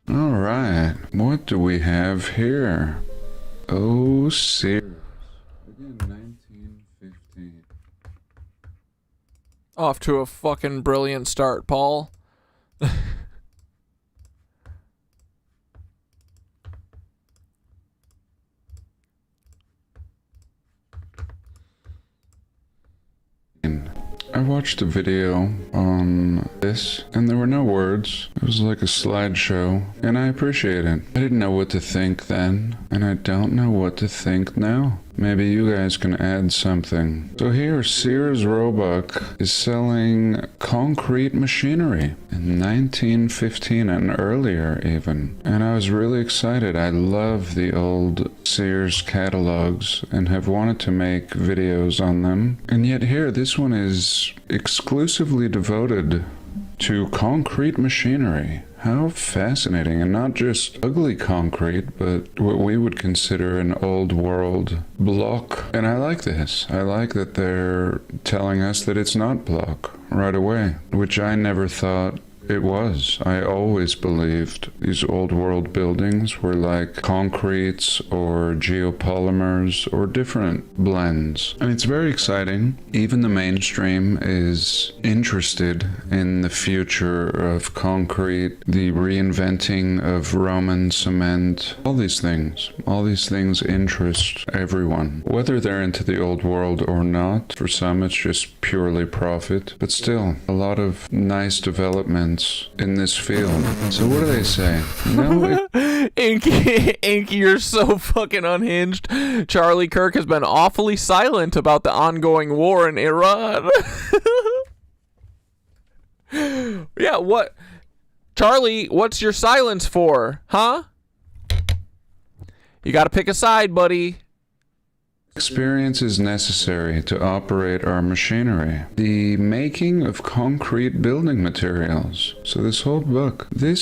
S4: Alright, what do we have here? Oh, Sears. Again, 1915.
S1: Off to a fucking brilliant start, Paul.
S4: I watched a video on this, and there were no words. It was like a slideshow, and I appreciate it. I didn't know what to think then, and I don't know what to think now. Maybe you guys can add something. So here, Sears Roebuck is selling concrete machinery in 1915 and earlier even. And I was really excited. I love the old Sears catalogs and have wanted to make videos on them. And yet here, this one is exclusively devoted to concrete machinery. How fascinating, and not just ugly concrete, but what we would consider an old world block. And I like this. I like that they're telling us that it's not block right away, which I never thought it was. I always believed these old world buildings were like concretes or geopolymers or different blends. And it's very exciting. Even the mainstream is interested in the future of concrete, the reinventing of Roman cement, all these things interest everyone. Whether they're into the old world or not, for some it's just purely profit, but still a lot of nice developments in this field. So what do they say? No,
S1: Inky, you're so fucking unhinged. Charlie Kirk has been awfully silent about the ongoing war in Iran. Yeah, what? Charlie, what's your silence for? Huh? You gotta pick a side, buddy.
S4: Experience is necessary to operate our machinery. The making of concrete building materials. So this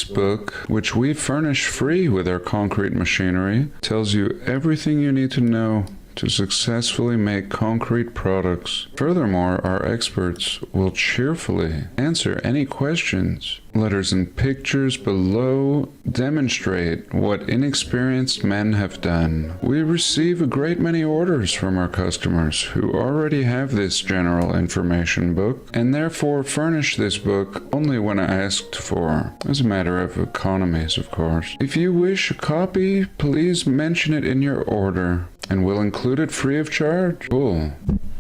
S4: book, which we furnish free with our concrete machinery, tells you everything you need to know to successfully make concrete products. Furthermore, our experts will cheerfully answer any questions. Letters and pictures below demonstrate what inexperienced men have done. We receive a great many orders from our customers who already have this general information book and therefore furnish this book only when asked for. As a matter of economies, of course. If you wish a copy, please mention it in your order and we'll include it free of charge. Cool.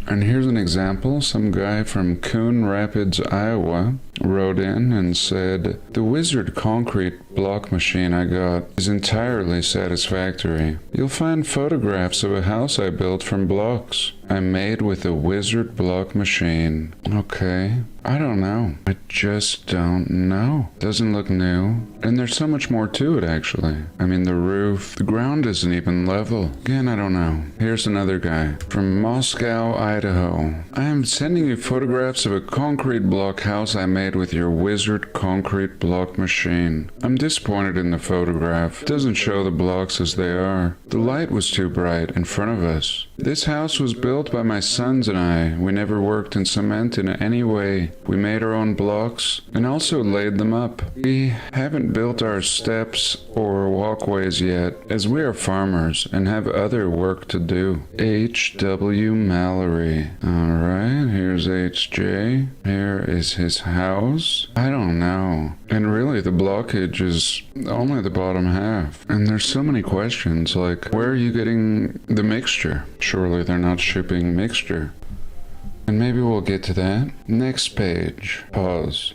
S4: And here's an example. Some guy from Coon Rapids, Iowa wrote in and said, "The Wizard concrete block machine I got is entirely satisfactory. You'll find photographs of a house I built from blocks I made with a Wizard block machine." Okay. I don't know. I just don't know. Doesn't look new. And there's so much more to it, actually. I mean, the roof, the ground isn't even level. Again, I don't know. Here's another guy from Moscow, Idaho. I am sending you photographs of a concrete block house I made made with your wizard concrete block machine. I'm disappointed in the photograph. It doesn't show the blocks as they are. The light was too bright in front of us. This house was built by my sons and I. We never worked in cement in any way. We made our own blocks and also laid them up. We haven't built our steps or walkways yet, as we are farmers and have other work to do. H.W. Mallory. Alright, here's H.J. Here is his house. I don't know. And really, the blockage is only the bottom half. And there's so many questions, like, where are you getting the mixture? Surely they're not shipping mixture. And maybe we'll get to that. Next page. Pause.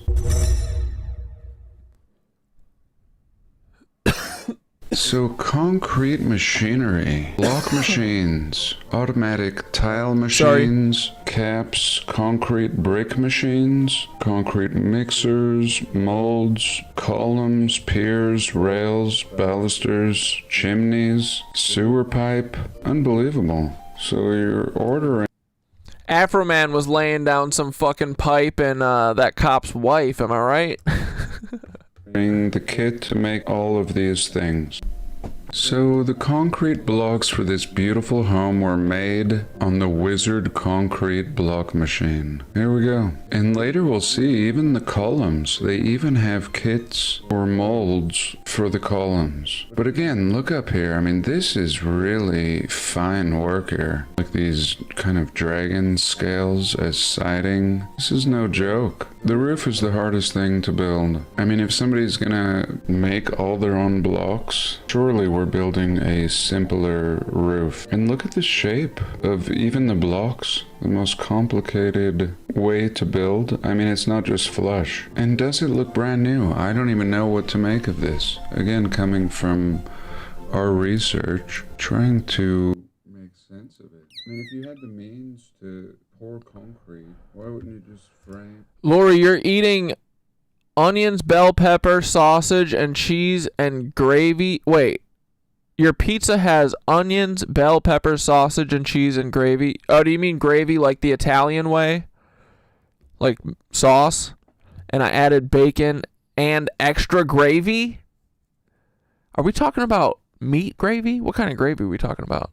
S4: So concrete machinery, block machines, automatic tile machines, caps, concrete brick machines, concrete mixers, molds, columns, piers, rails, balusters, chimneys, sewer pipe. Unbelievable. So you're ordering.
S1: Afro Man was laying down some fucking pipe and that cop's wife, am I right?
S4: The kit to make all of these things. So the concrete blocks for this beautiful home were made on the Wizard concrete block machine. Here we go. And later we'll see even the columns. They even have kits or molds for the columns. But again, look up here. I mean, this is really fine work here. Like these kind of dragon scales as siding. This is no joke. The roof is the hardest thing to build. I mean, if somebody's gonna make all their own blocks, surely we're building a simpler roof. And look at the shape of even the blocks. The most complicated way to build. I mean, it's not just flush. And does it look brand new? I don't even know what to make of this. Again, coming from our research, trying to make sense of it. I mean, if you had the means to pour concrete, why wouldn't you just frame?
S1: Lori, you're eating onions, bell pepper, sausage, and cheese and gravy. Wait. Your pizza has onions, bell pepper, sausage, and cheese and gravy. Oh, do you mean gravy like the Italian way? Like sauce? And I added bacon and extra gravy? Are we talking about meat gravy? What kind of gravy are we talking about?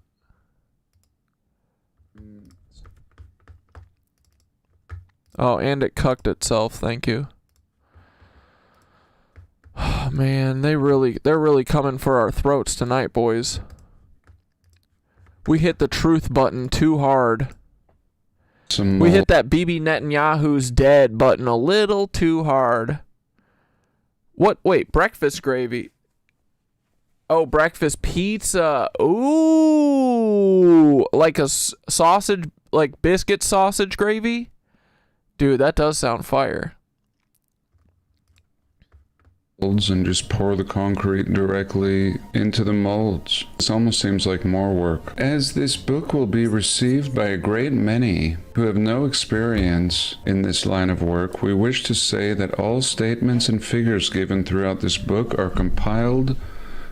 S1: Oh, and it cucked itself. Thank you. Oh, man, they're really coming for our throats tonight, boys. We hit the truth button too hard. We hit that Bibi Netanyahu's dead button a little too hard. What? Wait, breakfast gravy. Oh, breakfast pizza. Ooh, like a sausage, like biscuit sausage gravy? Dude, that does sound fire.
S4: And just pour the concrete directly into the molds. This almost seems like more work. As this book will be received by a great many who have no experience in this line of work, we wish to say that all statements and figures given throughout this book are compiled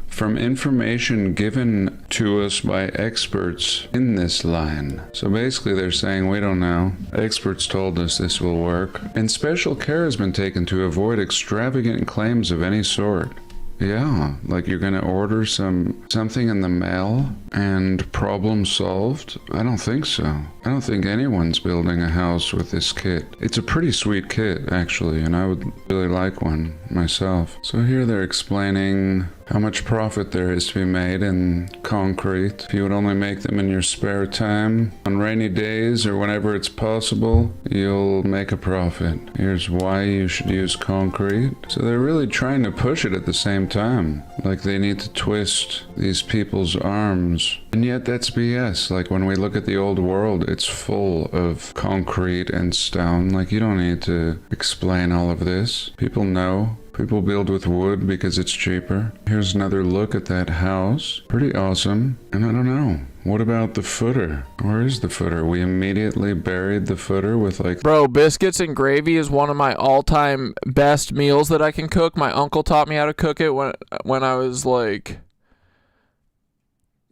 S4: from information given to us by experts in this line. So basically they're saying, we don't know. Experts told us this will work. And special care has been taken to avoid extravagant claims of any sort. Yeah, like you're gonna order something in the mail and problem solved? I don't think so. I don't think anyone's building a house with this kit. It's a pretty sweet kit, actually, and I would really like one myself. So here they're explaining how much profit there is to be made in concrete. If you would only make them in your spare time, on rainy days or whenever it's possible, you'll make a profit. Here's why you should use concrete. So they're really trying to push it at the same time. Like they need to twist these people's arms. And yet that's BS. Like when we look at the old world, it's full of concrete and stone. Like you don't need to explain all of this. People know. People build with wood because it's cheaper. Here's another look at that house. Pretty awesome. And I don't know. What about the footer? Where is the footer? We immediately buried the footer with like...
S1: Bro, biscuits and gravy is one of my all-time best meals that I can cook. My uncle taught me how to cook it when I was like,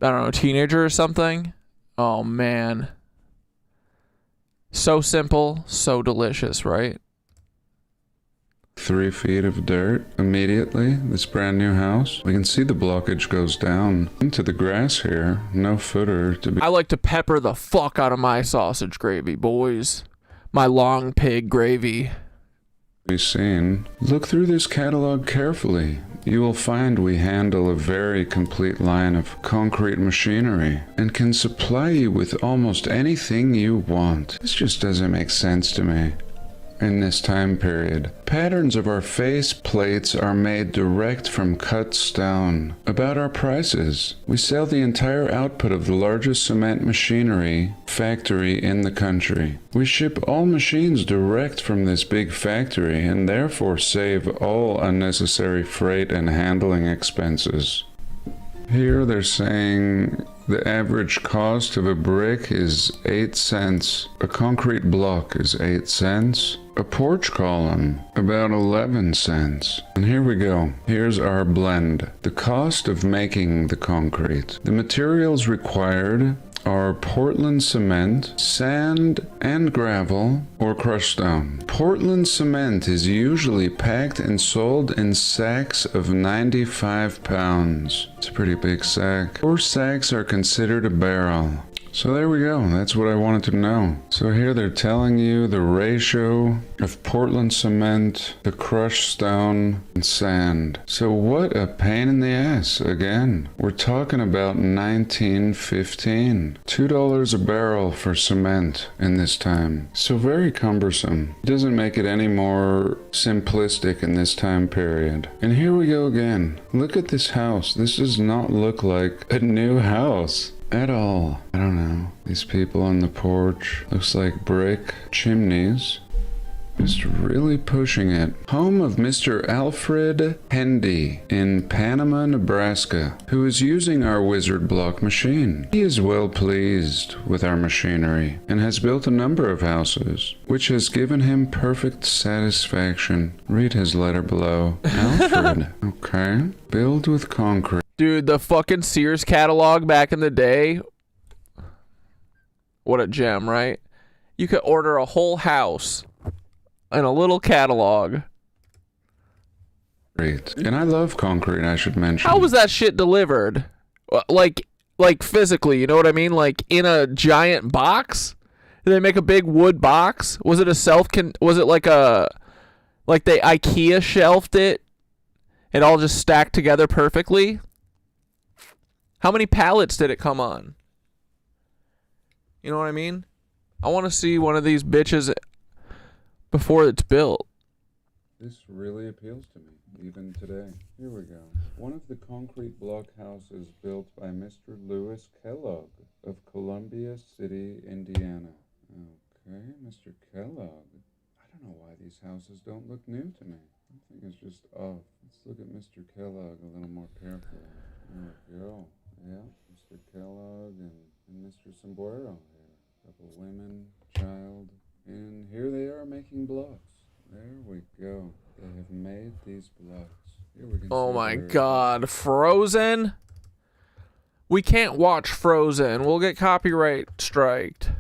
S1: I don't know, a teenager or something. Oh, man. So simple, so delicious, right?
S4: 3 feet of dirt immediately. This brand new house. We can see the blockage goes down into the grass here. No footer to be.
S1: I like to pepper the fuck out of my sausage gravy, boys. My long pig gravy.
S4: Be seen. Look through this catalog carefully. You will find we handle a very complete line of concrete machinery and can supply you with almost anything you want. This just doesn't make sense to me. In this time period, patterns of our face plates are made direct from cut stone. About our prices, we sell the entire output of the largest cement machinery factory in the country. We ship all machines direct from this big factory and therefore save all unnecessary freight and handling expenses. Here they're saying the average cost of a brick is 8 cents. A concrete block is 8 cents. A porch column, about 11 cents. And here we go. Here's our blend. The cost of making the concrete. The materials required are Portland cement, sand and gravel, or crushed stone. Portland cement is usually packed and sold in sacks of 95 pounds. It's a pretty big sack. 4 sacks are considered a barrel. So there we go, that's what I wanted to know. So here they're telling you the ratio of Portland cement, the crushed stone, and sand. So what a pain in the ass, again. We're talking about 1915. $2 a barrel for cement in this time. So very cumbersome. It doesn't make it any more simplistic in this time period. And here we go again. Look at this house. This does not look like a new house at all. I don't know. These people on the porch. Looks like brick chimneys. Just really pushing it. Home of Mr. Alfred Hendy in Panama, Nebraska, who is using our wizard block machine. He is well pleased with our machinery and has built a number of houses, which has given him perfect satisfaction. Read his letter below. Alfred. Okay. Build with concrete.
S1: Dude, the fucking Sears catalog back in the day. What a gem, right? You could order a whole house in a little catalog.
S4: Great. And I love concrete, I should mention.
S1: How was that shit delivered? Like physically, you know what I mean? Like in a giant box? Did they make a big wood box? Was it was it like they IKEA shelved it? It all just stacked together perfectly? How many pallets did it come on? You know what I mean? I want to see one of these bitches before it's built.
S4: This really appeals to me, even today. Here we go. One of the concrete block houses built by Mr. Lewis Kellogg of Columbia City, Indiana. Okay, Mr. Kellogg. I don't know why these houses don't look new to me. Something is just off. Let's look at Mr. Kellogg a little more carefully. There we go. Yeah, Mr. Kellogg and Mr. Sombrero here. A couple women, child, and here they are making blocks. There we go. They have made these blocks. Here we can
S1: Oh my god, Frozen? We can't watch Frozen. We'll get copyright striked.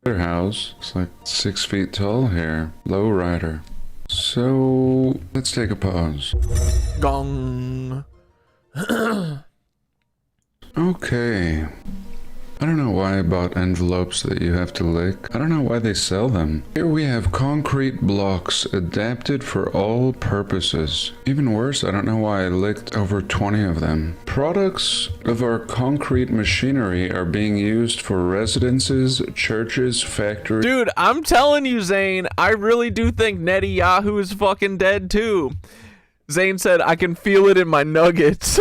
S4: Their house is like 6 feet tall here. Low rider. So let's take a pause.
S1: Gong.
S4: Okay. I don't know why I bought envelopes that you have to lick. I don't know why they sell them. Here we have concrete blocks adapted for all purposes. Even worse, I don't know why I licked over 20 of them. Products of our concrete machinery are being used for residences, churches, factories.
S1: Dude, I'm telling you, Zane, I really do think Netanyahu is fucking dead too. Zane said, I can feel it in my nuggets.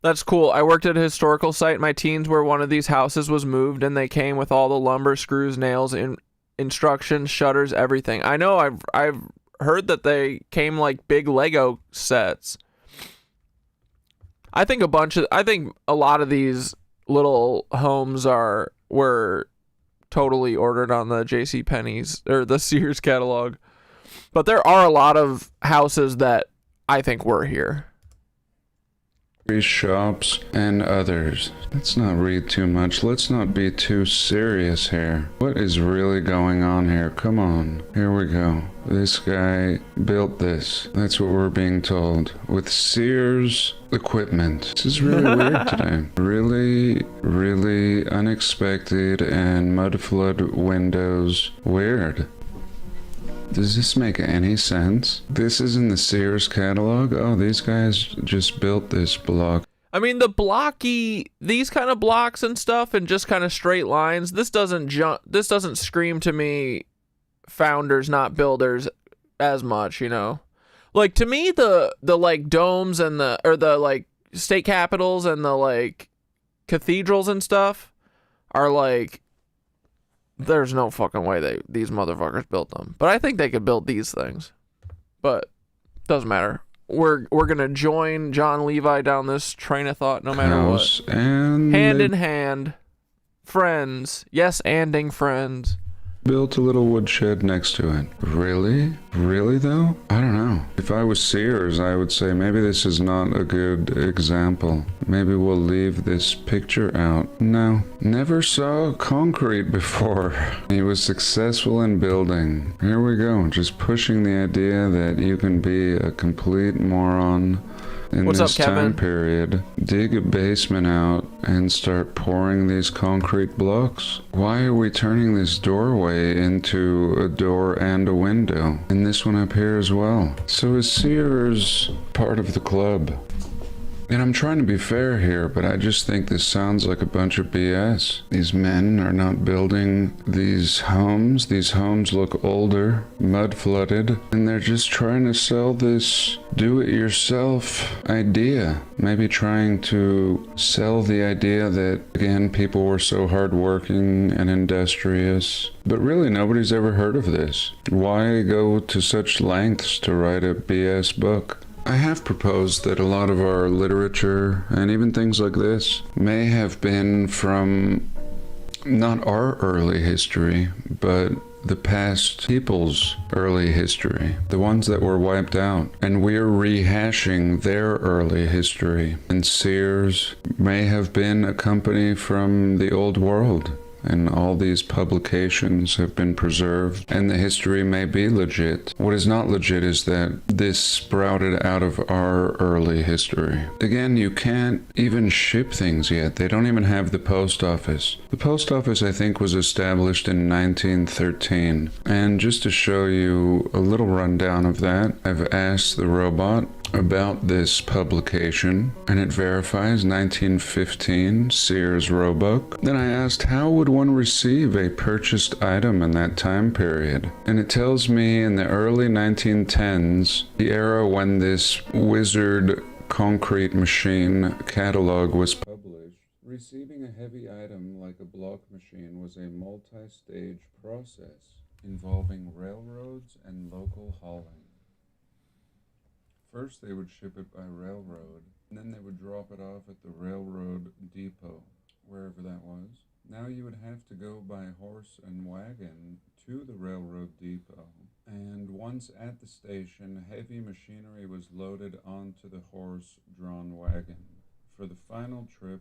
S1: That's cool. I worked at a historical site in my teens where one of these houses was moved and they came with all the lumber, screws, nails, instructions, shutters, everything. I know I've heard that they came like big Lego sets. I think a lot of these little homes were totally ordered on the JCPenney's or the Sears catalog. But there are a lot of houses that I think were here.
S4: Shops and others. Let's not read too much. Let's not be too serious here. What is really going on here? Come on. Here we go. This guy built this. That's what we're being told. With Sears equipment. This is really weird today. Really, really unexpected and mud flood windows. Weird. Does this make any sense? This is in the Sears catalog? Oh, these guys just built this block.
S1: I mean, the blocky, these kind of blocks and stuff and just kind of straight lines, this doesn't scream to me founders, not builders as much, you know? Like, to me, the like domes and the like state capitals and the like cathedrals and stuff are like, there's no fucking way these motherfuckers built them. But I think they could build these things. But doesn't matter. We're gonna join John Levi down this train of thought no matter what.
S4: And
S1: hand in hand. Friends. Yes, anding friends.
S4: Built a little woodshed next to it. Really? Really though? I don't know. If I was Sears, I would say maybe this is not a good example. Maybe we'll leave this picture out. No. Never saw concrete before. He was successful in building. Here we go. Just pushing the idea that you can be a complete moron in
S1: What's
S4: this
S1: up, Kevin?
S4: time period, dig a basement out and start pouring these concrete blocks. Why are we turning this doorway into a door and a window? And this one up here as well. So is Sears part of the club? And I'm trying to be fair here, but I just think this sounds like a bunch of BS. These men are not building these homes. These homes look older, mud flooded, and they're just trying to sell this do-it-yourself idea. Maybe trying to sell the idea that, again, people were so hardworking and industrious. But really, nobody's ever heard of this. Why go to such lengths to write a BS book? I have proposed that a lot of our literature, and even things like this, may have been from not our early history, but the past people's early history, the ones that were wiped out. And we're rehashing their early history. And Sears may have been a company from the old world. And all these publications have been preserved, and the history may be legit. What is not legit is that this sprouted out of our early history. Again, you can't even ship things yet. They don't even have the post office. The post office, I think, was established in 1913. And just to show you a little rundown of that, I've asked the robot about this publication, and it verifies 1915 Sears Roebuck. Then I asked, how would one receive a purchased item in that time period? And it tells me in the early 1910s, the era when this wizard concrete machine catalog was published, receiving a heavy item like a block machine was a multi-stage process involving railroads and local hauling. First, they would ship it by railroad, and then they would drop it off at the railroad depot, wherever that was. Now you would have to go by horse and wagon to the railroad depot, and once at the station, heavy machinery was loaded onto the horse-drawn wagon for the final trip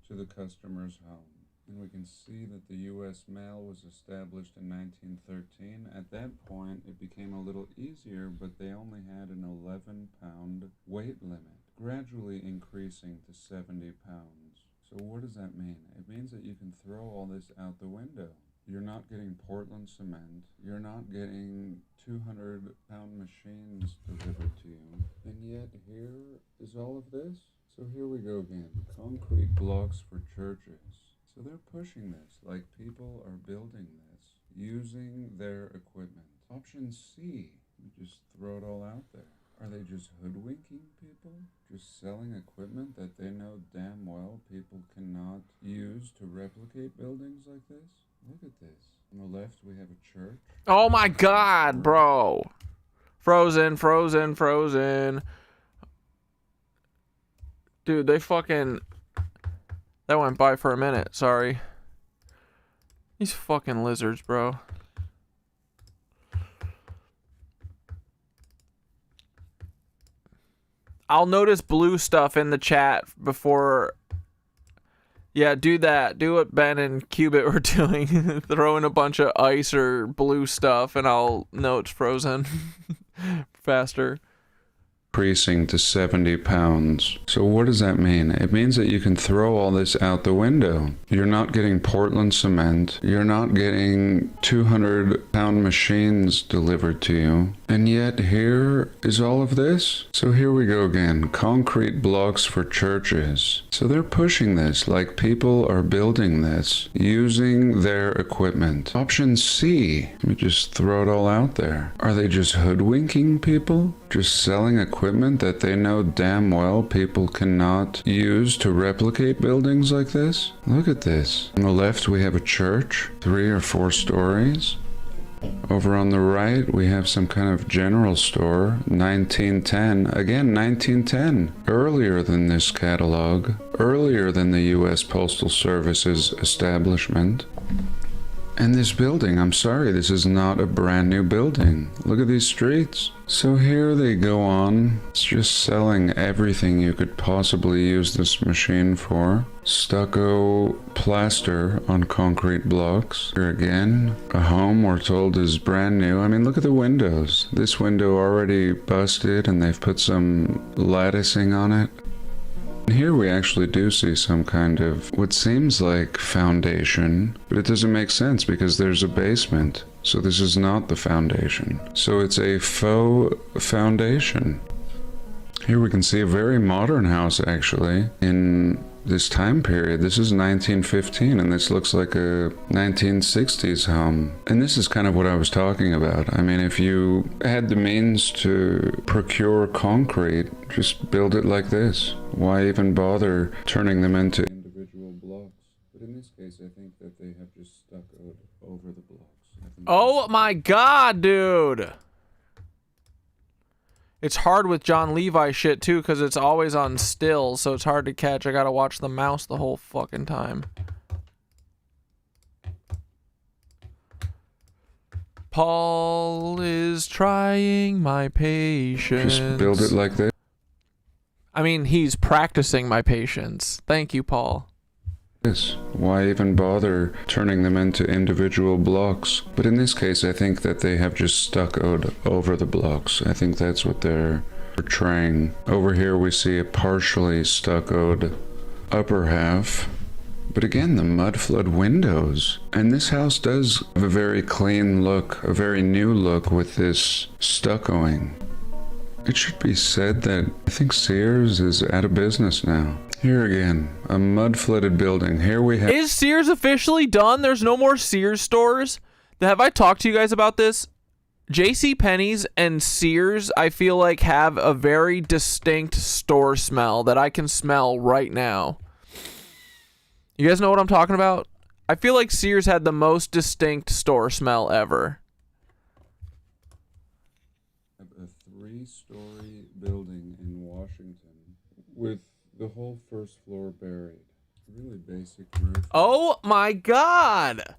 S4: to the customer's home. And we can see that the U.S. mail was established in 1913. At that point, it became a little easier, but they only had an 11-pound weight limit, gradually increasing to 70 pounds. So what does that mean? It means that you can throw all this out the window. You're not getting Portland cement. You're not getting 200-pound machines delivered to you. And yet here is all of this. So here we go again. Concrete blocks for churches. So they're pushing this, like people are building this, using their equipment. Option C, you just throw it all out there. Are they just hoodwinking people? Just selling equipment that they know damn well people cannot use to replicate buildings like this? Look at this. On the left, we have a church.
S1: Oh my god, bro. Frozen, frozen, frozen. Dude, they fucking... That went by for a minute, sorry. These fucking lizards, bro. I'll notice blue stuff in the chat before. Yeah, do that. Do what Ben and Cubit were doing. Throw in a bunch of ice or blue stuff, and I'll know it's frozen faster.
S4: Increasing to 70 pounds. So what does that mean? It means that you can throw all this out the window. You're not getting Portland cement. You're not getting 200-pound machines delivered to you. And yet here is all of this. So here we go again. Concrete blocks for churches. So they're pushing this like people are building this using their equipment. Option C. Let me just throw it all out there. Are they just hoodwinking people? Just selling equipment that they know damn well people cannot use to replicate buildings like this? Look at this. On the left we have a church, 3 or 4 stories. Over on the right we have some kind of general store, 1910. Again, 1910. Earlier than this catalog. Earlier than the U.S. Postal Service's establishment. And this building, I'm sorry, this is not a brand new building. Look at these streets. So here they go on. It's just selling everything you could possibly use this machine for. Stucco plaster on concrete blocks. Here again, a home we're told is brand new. I mean, look at the windows. This window already busted and they've put some latticing on it. Here we actually do see some kind of what seems like foundation, but it doesn't make sense because there's a basement. So this is not the foundation. So it's a faux foundation. Here we can see a very modern house actually in this time period. This is 1915 and this looks like a 1960s home. And this is kind of what I was talking about. I mean, if you had the means to procure concrete, just build it like this. Why even bother turning them into individual blocks? But in this case, I think that they have just stuccoed over the blocks.
S1: Oh my god, dude! It's hard with John Levi shit too, because it's always on still, so it's hard to catch. I gotta watch the mouse the whole fucking time. Paul is trying my patience.
S4: Just build it like this.
S1: I mean, he's practicing my patience. Thank you, Paul.
S4: Why even bother turning them into individual blocks? But in this case, I think that they have just stuccoed over the blocks. I think that's what they're portraying. Over here we see a partially stuccoed upper half. But again, the mud flood windows. And this house does have a very clean look, a very new look with this stuccoing. It should be said that I think Sears is out of business now. Here again, a mud-flooded building. Here we have...
S1: Is Sears officially done? There's no more Sears stores? Have I talked to you guys about this? JCPenney's and Sears, I feel like, have a very distinct store smell that I can smell right now. You guys know what I'm talking about? I feel like Sears had the most distinct store smell ever.
S4: A 3-story building in Washington with the whole first floor buried. Really basic roof.
S1: Oh my god!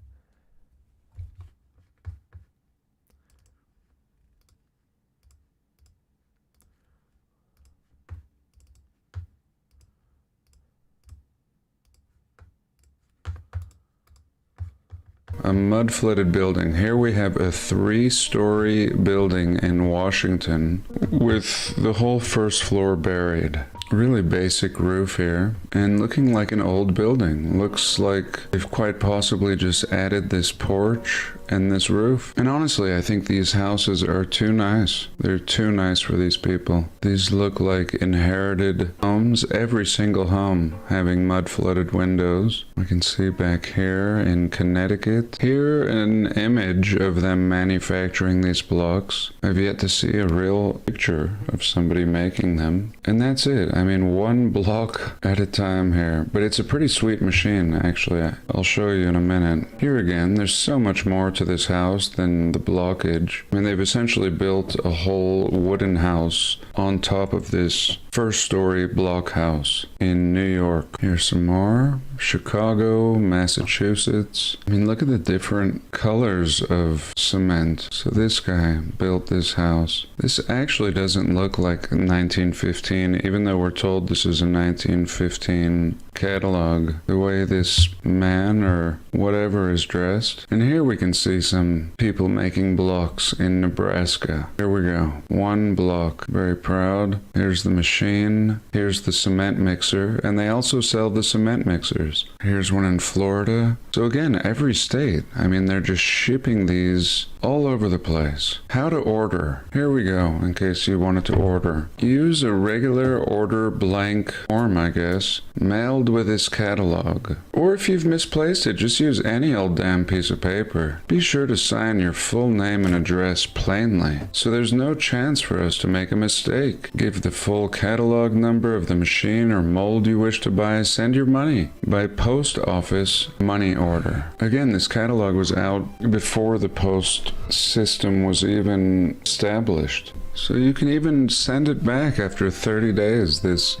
S4: A mud-flooded building. Here we have a 3-story building in Washington with the whole first floor buried. Really basic roof here, and looking like an old building. Looks like they've quite possibly just added this porch and this roof. And honestly, I think these houses are too nice. They're too nice for these people. These look like inherited homes, every single home having mud-flooded windows. We can see back here in Connecticut. Here, an image of them manufacturing these blocks. I've yet to see a real picture of somebody making them. And that's it. I mean, one block at a time here. But it's a pretty sweet machine, actually. I'll show you in a minute. Here again, there's so much more to this house than the blockage. I mean, they've essentially built a whole wooden house on top of this first-story block house in New York. Here's some more. Chicago, Massachusetts. I mean, look at the different colors of cement. So this guy built this house. This actually doesn't look like 1915, even though we're told this is a 1915 catalog. The way this man or whatever is dressed. And here we can see some people making blocks in Nebraska. Here we go. One block. Very proud. Here's the machine. Here's the cement mixer. And they also sell the cement mixers. Here's one in Florida. So again, every state. I mean, they're just shipping these all over the place. How to order. Here we go, in case you wanted to order. Use a regular order blank form, I guess, mailed with this catalog. Or if you've misplaced it, just use any old damn piece of paper. Be sure to sign your full name and address plainly, so there's no chance for us to make a mistake. Give the full catalog number of the machine or mold you wish to buy. Send your money by post office money order. Again, this catalog was out before the post system was even established. So you can even send it back after 30 days. This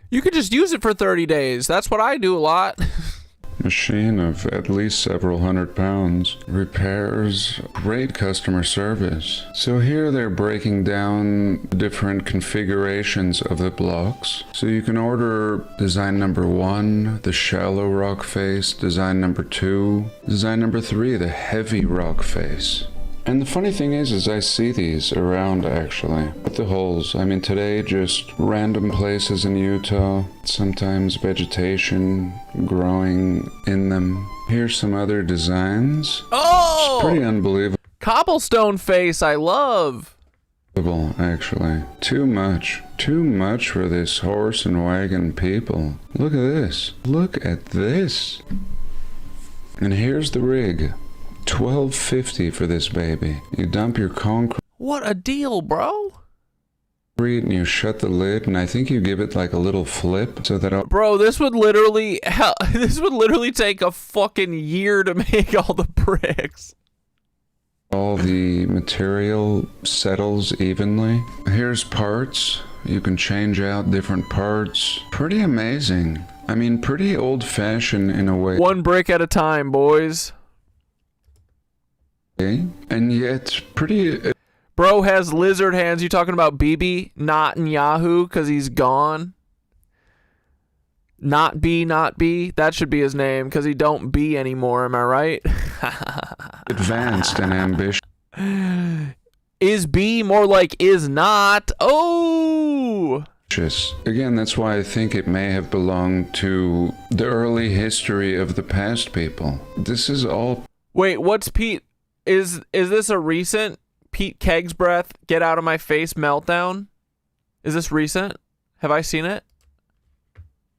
S1: You could just use it for 30 days. That's what I do a lot.
S4: machine of at least several hundred pounds. Repairs, great customer service. So here they're breaking down different configurations of the blocks. So you can order design number 1, the shallow rock face, design number 2, design number 3, the heavy rock face. And the funny thing is I see these around actually, with the holes. I mean, today just random places in Utah, sometimes vegetation growing in them. Here's some other designs.
S1: Oh!
S4: It's pretty unbelievable.
S1: Cobblestone face, I love.
S4: Actually, too much for this horse and wagon people. Look at this. Look at this. And here's the rig. $12.50 for this baby. You dump your concrete.
S1: What a deal, bro.
S4: And you shut the lid, and I think you give it like a little flip so that
S1: Bro, this would literally take a fucking year to make all the bricks.
S4: all the material settles evenly. Here's parts. You can change out different parts. Pretty amazing. I mean, pretty old-fashioned in a way.
S1: One brick at a time, boys.
S4: And yet pretty...
S1: Bro has lizard hands. You talking about Bibi? Not in Yahoo because he's gone. Not B. That should be his name because he don't be anymore. Am I right?
S4: Advanced and ambitious.
S1: Is B more like is not? Oh!
S4: Again, that's why I think it may have belonged to the early history of the past people. This is all...
S1: Wait, what's Pete... Is this a recent Pete Keg's breath, get out of my face meltdown? Is this recent? Have I seen it?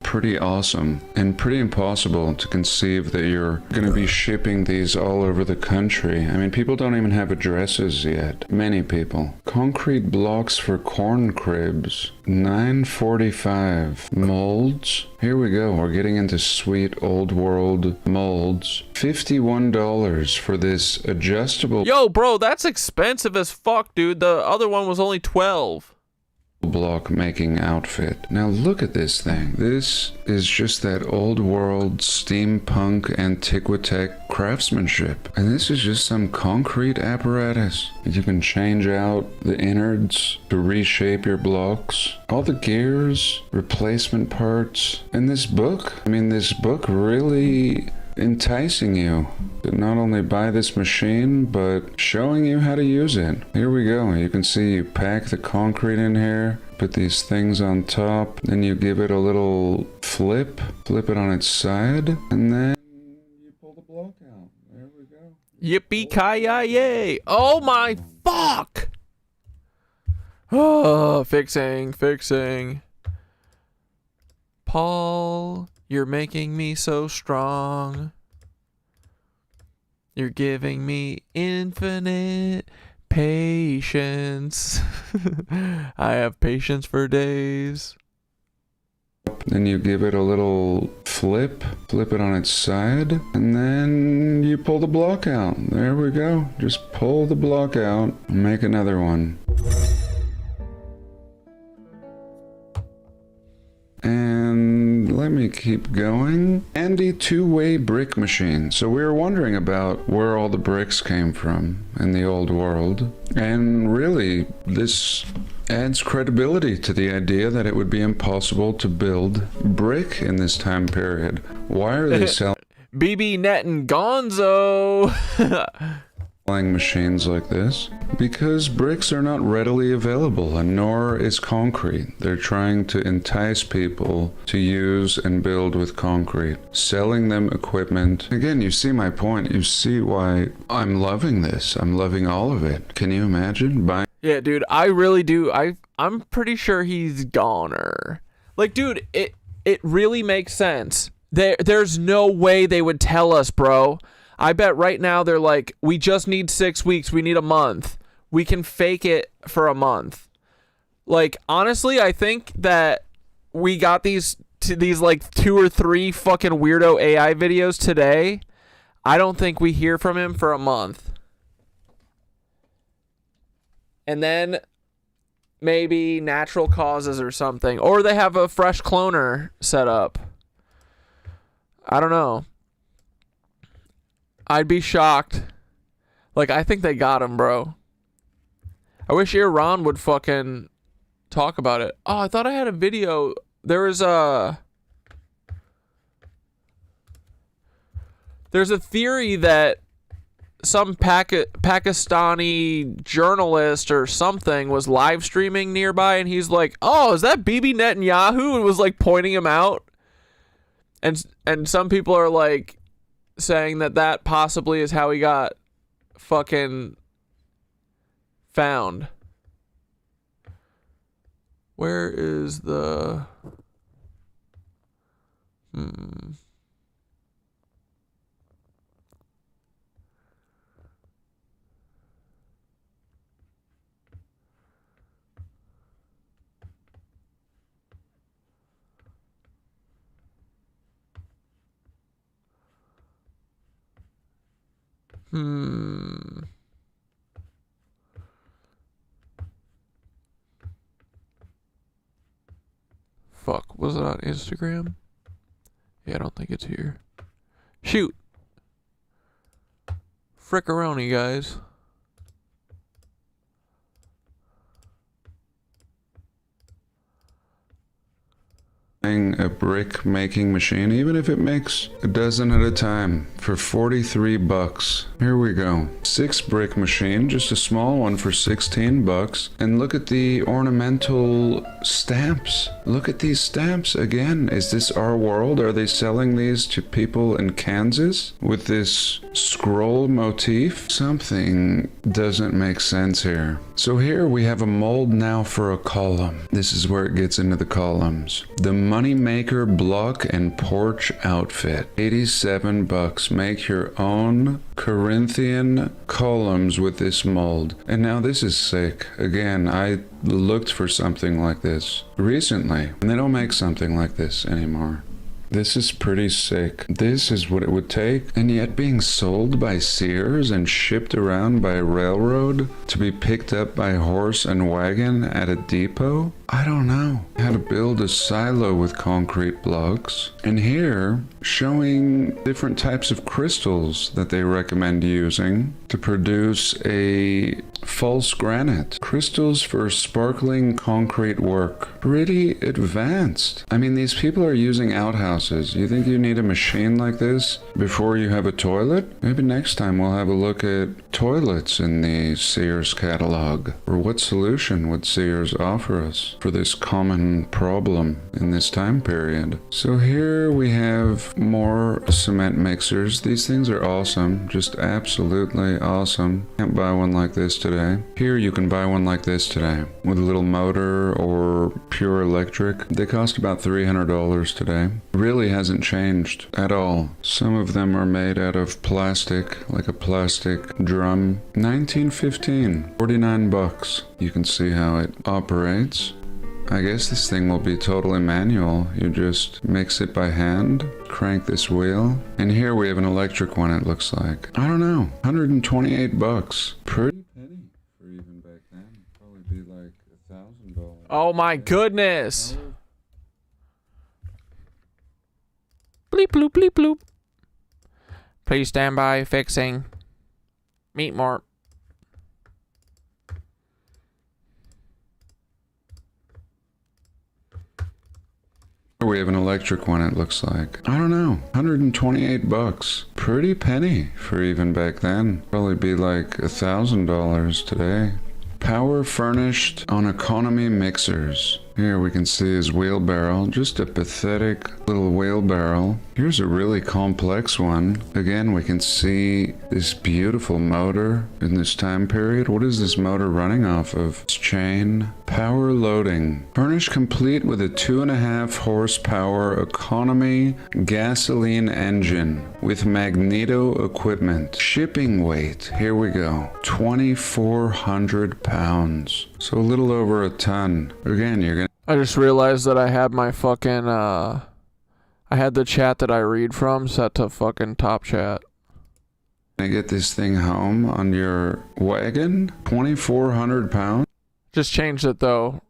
S4: Pretty awesome and pretty impossible to conceive that you're going to be shipping these all over the country. I mean, people don't even have addresses yet. Many people. Concrete blocks for corn cribs. $9.45. Molds. Here we go. We're getting into sweet old world molds. $51 for this adjustable...
S1: Yo, bro, that's expensive as fuck, dude. The other one was only $12.
S4: Block making outfit. Now look at this thing. This is just that old world steampunk antiquitech craftsmanship. And this is just some concrete apparatus. You can change out the innards to reshape your blocks. All the gears, replacement parts. And this book, I mean, this book really enticing you to not only buy this machine, but showing you how to use it. Here we go. You can see you pack the concrete in here, put these things on top, then you give it a little flip it on its side, and then you pull the block out. There we go.
S1: Yippee-ki-yay! Oh my fuck! Oh, fixing. Paul, you're making me so strong. You're giving me infinite patience. I have patience for days.
S4: Then you give it a little flip it on its side, and then you pull the block out. There we go. Just pull the block out and make another one. let me keep going. Handy two-way brick machine. So we were wondering about where all the bricks came from in the old world. And really, this adds credibility to the idea that it would be impossible to build brick in this time period. Why are they selling
S1: Bibi, Net, and Gonzo?
S4: machines like this? Because bricks are not readily available, and nor is concrete. They're trying to entice people to use and build with concrete, selling them equipment. Again, you see my point. You see why I'm loving this. I'm loving all of it. Can you imagine buying?
S1: Yeah, dude, I really do. I'm pretty sure he's goner. Like, dude, it really makes sense. There's no way they would tell us, bro. I bet right now they're like, we just need 6 weeks. We need a month. We can fake it for a month. Like, honestly, I think that we got these like 2 or 3 fucking weirdo AI videos today. I don't think we hear from him for a month. And then maybe natural causes or something. Or they have a fresh cloner set up. I don't know. I'd be shocked. Like, I think they got him, bro. I wish Iran would fucking talk about it. Oh, I thought I had a video. There's a theory that some Pakistani journalist or something was live streaming nearby, and he's like, "Oh, is that Bibi Netanyahu?" and was like pointing him out. And some people are like saying that possibly is how he got fucking found. Where is the Fuck, was it on Instagram? Yeah, I don't think it's here. Shoot. Frickaroni, guys.
S4: A brick making machine, even if it makes a dozen at a time, for 43 bucks. Here we go. 6 brick machine, just a small one for 16 bucks. And look at the ornamental stamps. Look at these stamps again. Is this our world? Are they selling these to people in Kansas with this scroll motif? Something doesn't make sense here. So here we have a mold now for a column. This is where it gets into the columns. The Moneymaker block and porch outfit. 87 bucks. Make your own Corinthian columns with this mold. And now this is sick. Again, I looked for something like this recently, and they don't make something like this anymore. This is pretty sick. This is what it would take, and yet being sold by Sears and shipped around by railroad to be picked up by horse and wagon at a depot? I don't know. How to build a silo with concrete blocks. And here, showing different types of crystals that they recommend using to produce a false granite. Crystals for sparkling concrete work. Pretty advanced. I mean, these people are using outhouses. You think you need a machine like this before you have a toilet? Maybe next time we'll have a look at toilets in the Sears catalog. Or what solution would Sears offer us for this common problem in this time period? So here we have more cement mixers. These things are awesome. Just absolutely awesome. Can't buy one like this today. Here you can buy one like this today with a little motor or pure electric. They cost about $300 today. Really hasn't changed at all. Some of them are made out of plastic, like a plastic drum. 1915, 49 bucks. You can see how it operates. I guess this thing will be totally manual. You just mix it by hand, crank this wheel. And here we have an electric one, it looks like. I don't know, 128 bucks. Pretty penny for even back then. Probably be like $1,000.
S1: Oh my goodness. Bleep bloop bleep bloop. Please stand by. Fixing. Meat mart.
S4: We have an electric one, it looks like. I don't know, 128 bucks. Pretty penny for even back then. Probably be like $1,000 today. Power furnished on economy mixers. Here we can see his wheelbarrow, just a pathetic little wheelbarrow. Here's a really complex one. Again, we can see this beautiful motor in this time period. What is this motor running off of? It's chain. Power loading. Furnished complete with a 2.5 horsepower economy gasoline engine with magneto equipment. Shipping weight, here we go, 2,400 pounds. So a little over a ton. Again, you're gonna...
S1: I just realized that I had my fucking, I had the chat that I read from set to fucking top chat.
S4: Get this thing home on your wagon? 2,400 pounds?
S1: Just changed it though.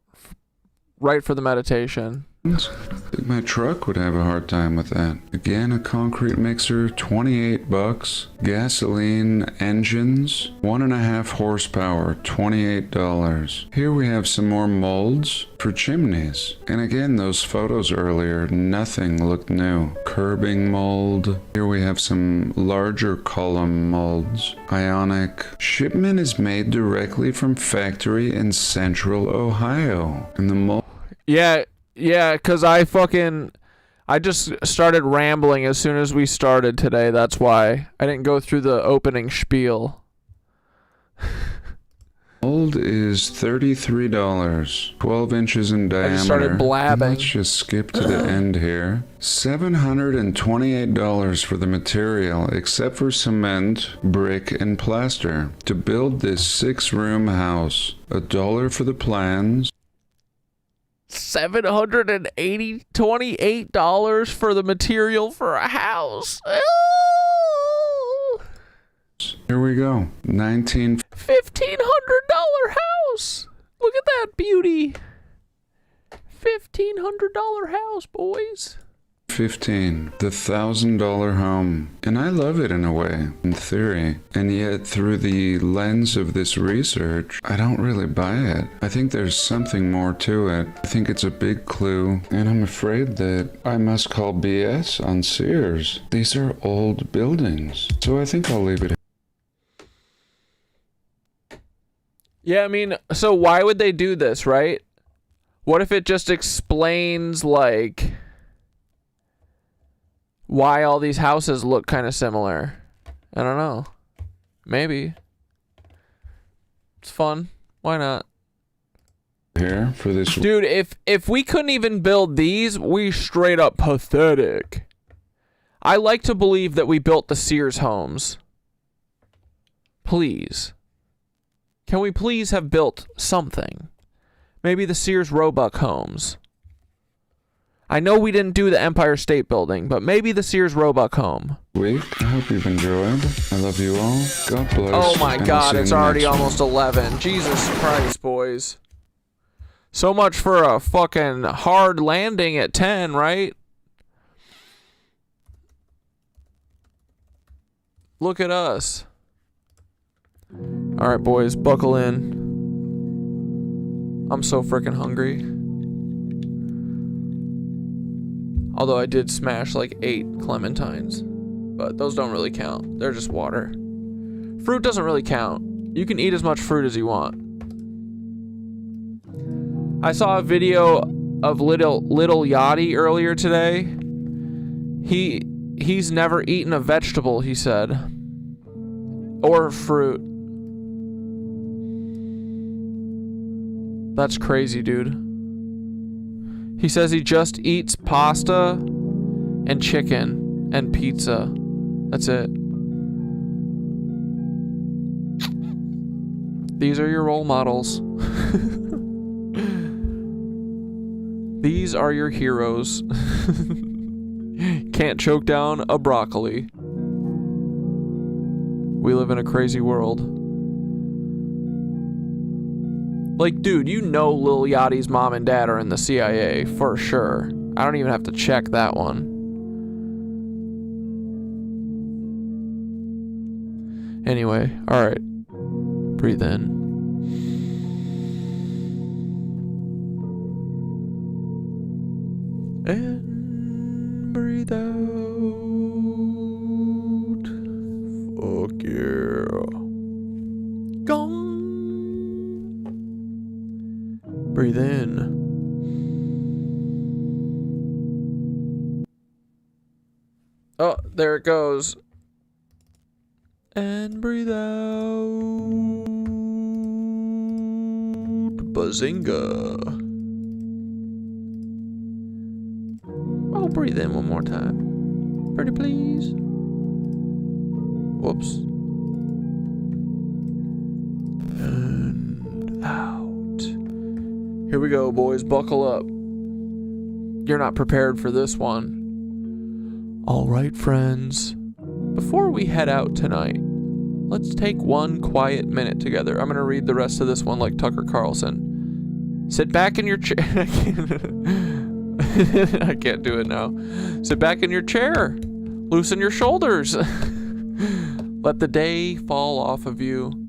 S1: Right for the meditation.
S4: I think my truck would have a hard time with that. Again, a concrete mixer, 28 bucks. Gasoline engines, 1.5 horsepower, $28. Here we have some more molds for chimneys. And again, those photos earlier, nothing looked new. Curbing mold. Here we have some larger column molds. Ionic. Shipment is made directly from factory in central Ohio. And the mold...
S1: Yeah, because I just started rambling as soon as we started today. That's why. I didn't go through the opening spiel.
S4: Mold is $33, 12 inches in diameter.
S1: I just started blabbing.
S4: Let's just skip to the end here. $728 for the material, except for cement, brick, and plaster. To build this 6-room house, $1 for the plans.
S1: $728 for the material for a house.
S4: Here we go. $1,500
S1: house. Look at that beauty. $1,500 house, boys.
S4: $15, the $1,000 home. And I love it in a way, in theory. And yet, through the lens of this research, I don't really buy it. I think there's something more to it. I think it's a big clue. And I'm afraid that I must call BS on Sears. These are old buildings. So I think I'll leave it.
S1: Yeah, I mean, so why would they do this, right? What if it just explains, like... why all these houses look kind of similar. I don't know. Maybe. It's fun. Why not?
S4: Here for this.
S1: Dude, if we couldn't even build these, we straight up pathetic. I like to believe that we built the Sears homes. Please. Can we please have built something? Maybe the Sears Roebuck homes. I know we didn't do the Empire State Building, but maybe the Sears Roebuck home.
S4: Week. I hope you've enjoyed. I love you all. God bless.
S1: Oh my
S4: and
S1: God,
S4: I'll see
S1: it's
S4: you
S1: already
S4: next
S1: almost 11. Jesus Christ, boys. So much for a fucking hard landing at 10, right? Look at us. All right, boys, buckle in. I'm so freaking hungry. Although I did smash like 8 clementines. But those don't really count. They're just water. Fruit doesn't really count. You can eat as much fruit as you want. I saw a video of Little Yachty earlier today. He's never eaten a vegetable, he said. Or fruit. That's crazy, dude. He says he just eats pasta and chicken and pizza. That's it. These are your role models. These are your heroes. Can't choke down a broccoli. We live in a crazy world. Like, dude, you know Lil Yachty's mom and dad are in the CIA, for sure. I don't even have to check that one. Anyway, alright. Breathe in. And breathe out. Fuck yeah. Gone. Breathe in. Oh, there it goes. And breathe out. Bazinga. Oh, breathe in one more time. Pretty please. Whoops. And out. Here we go, boys. Buckle up. You're not prepared for this one. All right, friends. Before we head out tonight, let's take one quiet minute together. I'm going to read the rest of this one like Tucker Carlson. Sit back in your chair. I can't do it now. Sit back in your chair. Loosen your shoulders. Let the day fall off of you.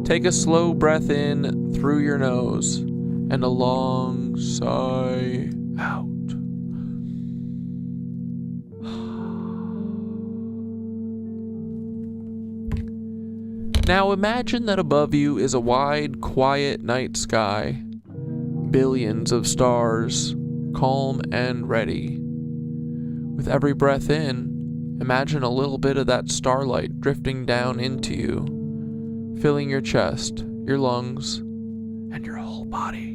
S1: Take a slow breath in through your nose and a long sigh out. Now imagine that above you is a wide, quiet night sky. Billions of stars, calm and ready. With every breath in, imagine a little bit of that starlight drifting down into you, filling your chest, your lungs, and your whole body.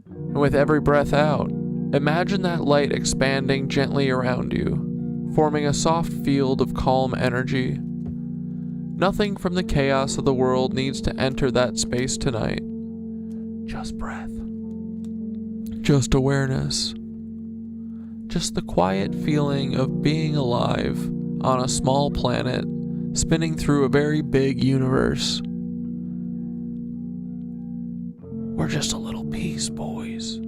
S1: And with every breath out, imagine that light expanding gently around you, forming a soft field of calm energy. Nothing from the chaos of the world needs to enter that space tonight. Just breath. Just awareness. Just the quiet feeling of being alive on a small planet spinning through a very big universe. We're just a little piece, boys.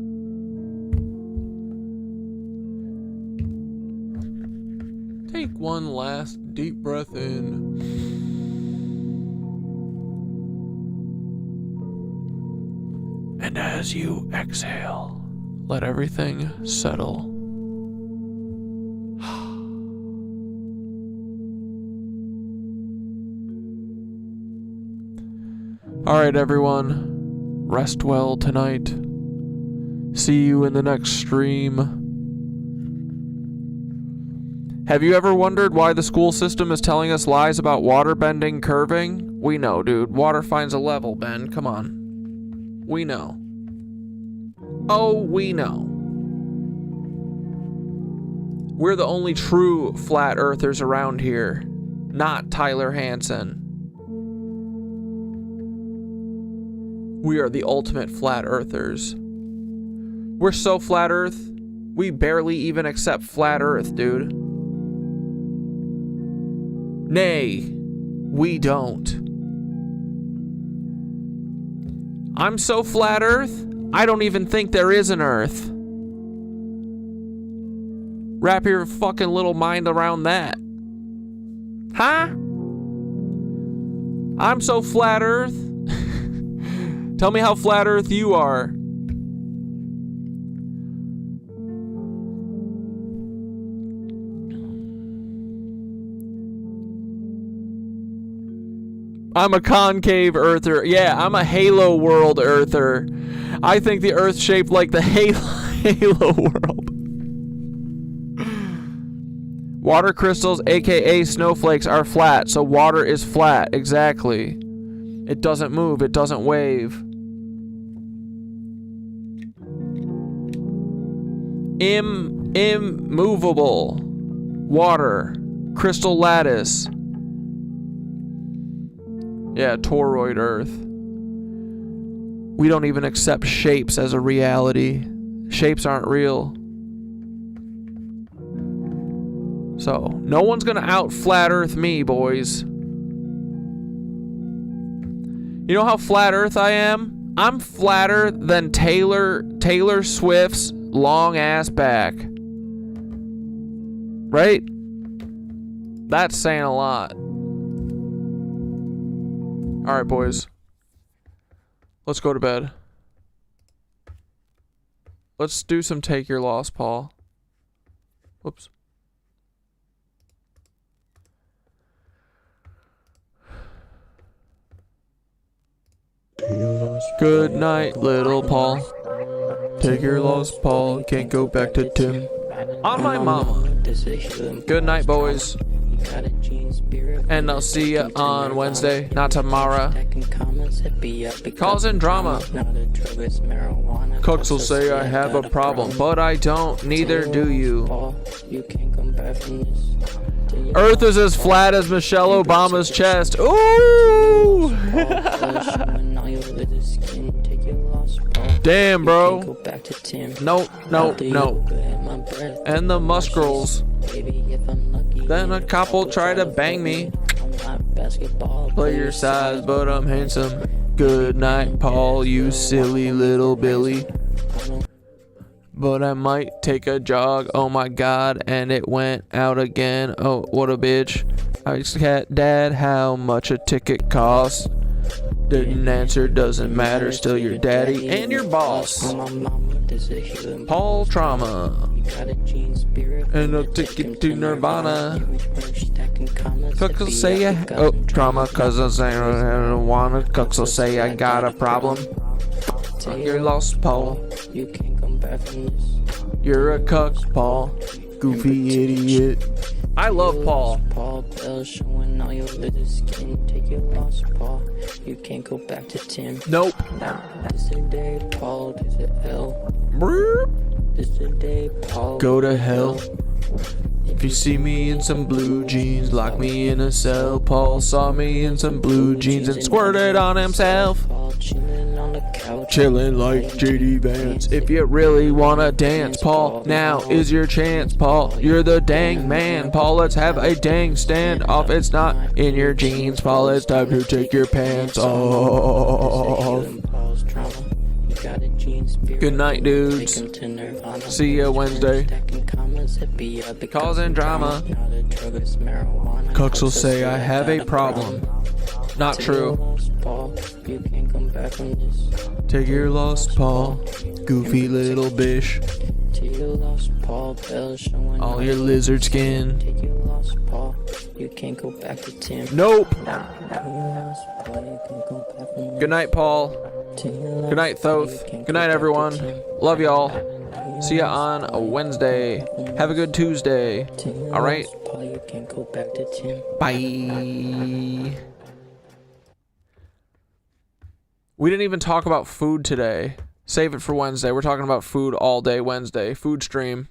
S1: Take one last deep breath in. And as you exhale, let everything settle. Alright, everyone. Rest well tonight. See you in the next stream. Have you ever wondered why the school system is telling us lies about water bending, curving? We know, dude. Water finds a level, Ben. Come on. We know. Oh, we know. We're the only true flat earthers around here, not Tyler Hansen. We are the ultimate flat earthers. We're so flat earth, we barely even accept flat earth, dude. Nay, we don't. I'm so flat earth, I don't even think there is an earth. Wrap your fucking little mind around that. Huh? I'm so flat earth. Tell me how flat earth you are. I'm a concave earther. Yeah, I'm a halo world earther. I think the earth's shaped like the halo world. Water crystals, aka snowflakes, are flat, so water is flat. Exactly. It doesn't move, it doesn't wave. Immovable. Water. Crystal lattice. Yeah, toroid Earth. We don't even accept shapes as a reality. Shapes aren't real. So, no one's gonna out flat Earth me, boys. You know how flat Earth I am? I'm flatter than Taylor Swift's long ass back. Right? That's saying a lot. All right, boys. Let's go to bed. Let's do some take your loss, Paul. Whoops. Good night, little Paul. Take your loss, Paul. Can't go back to Tim. On my mama. Good night, boys. And I'll see you on Wednesday, not tomorrow. Calls in drama. Cooks will say I have a problem, but I don't, neither do you. Earth is as flat as Michelle Obama's chest. Ooh! Damn, bro. Nope. And the muskrels. Then a couple try to bang me. Play your size, but I'm handsome. Good night, Paul, you silly little Billy. But I might take a jog. Oh my god, and it went out again. Oh, what a bitch. I asked Dad how much a ticket costs. Didn't answer, doesn't matter. Still your daddy and your boss. Paul Trauma. And a ticket to Nirvana. Cooks will say trauma, cause I don't wanna. Cooks will say I got a problem. You're lost, Paul. You're a cuck, Paul. Goofy idiot. I love Paul. Paul Bell showing all your little skin. Take your loss, Paul. You can't go back to Tim. Nope. This the day, Paul. This the L. This the day, Paul. Go to hell. If you see me in some blue jeans, lock me in a cell. Paul saw me in some blue jeans and squirted on himself. Chilling like JD Vance. If you really wanna dance, Paul, now is your chance. Paul, you're the dang man. Paul, let's have a dang standoff. It's not in your jeans, Paul. It's time to take your pants off. Good night, dudes. See ya Wednesday. Calls in drama. Cooks will say I have a problem. Not true. Take your loss, Paul. Goofy little bish. All your lizard skin. Nope. Good night, Paul. Good night, Thoth. Good night, everyone. Love y'all. See ya on a Wednesday. Have a good Tuesday. Alright? Bye. We didn't even talk about food today. Save it for Wednesday. We're talking about food all day Wednesday. Food stream.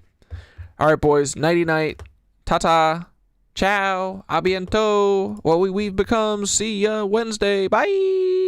S1: Alright, boys. Nighty night. Ta-ta. Ciao. A biento. What we've become. See ya Wednesday. Bye.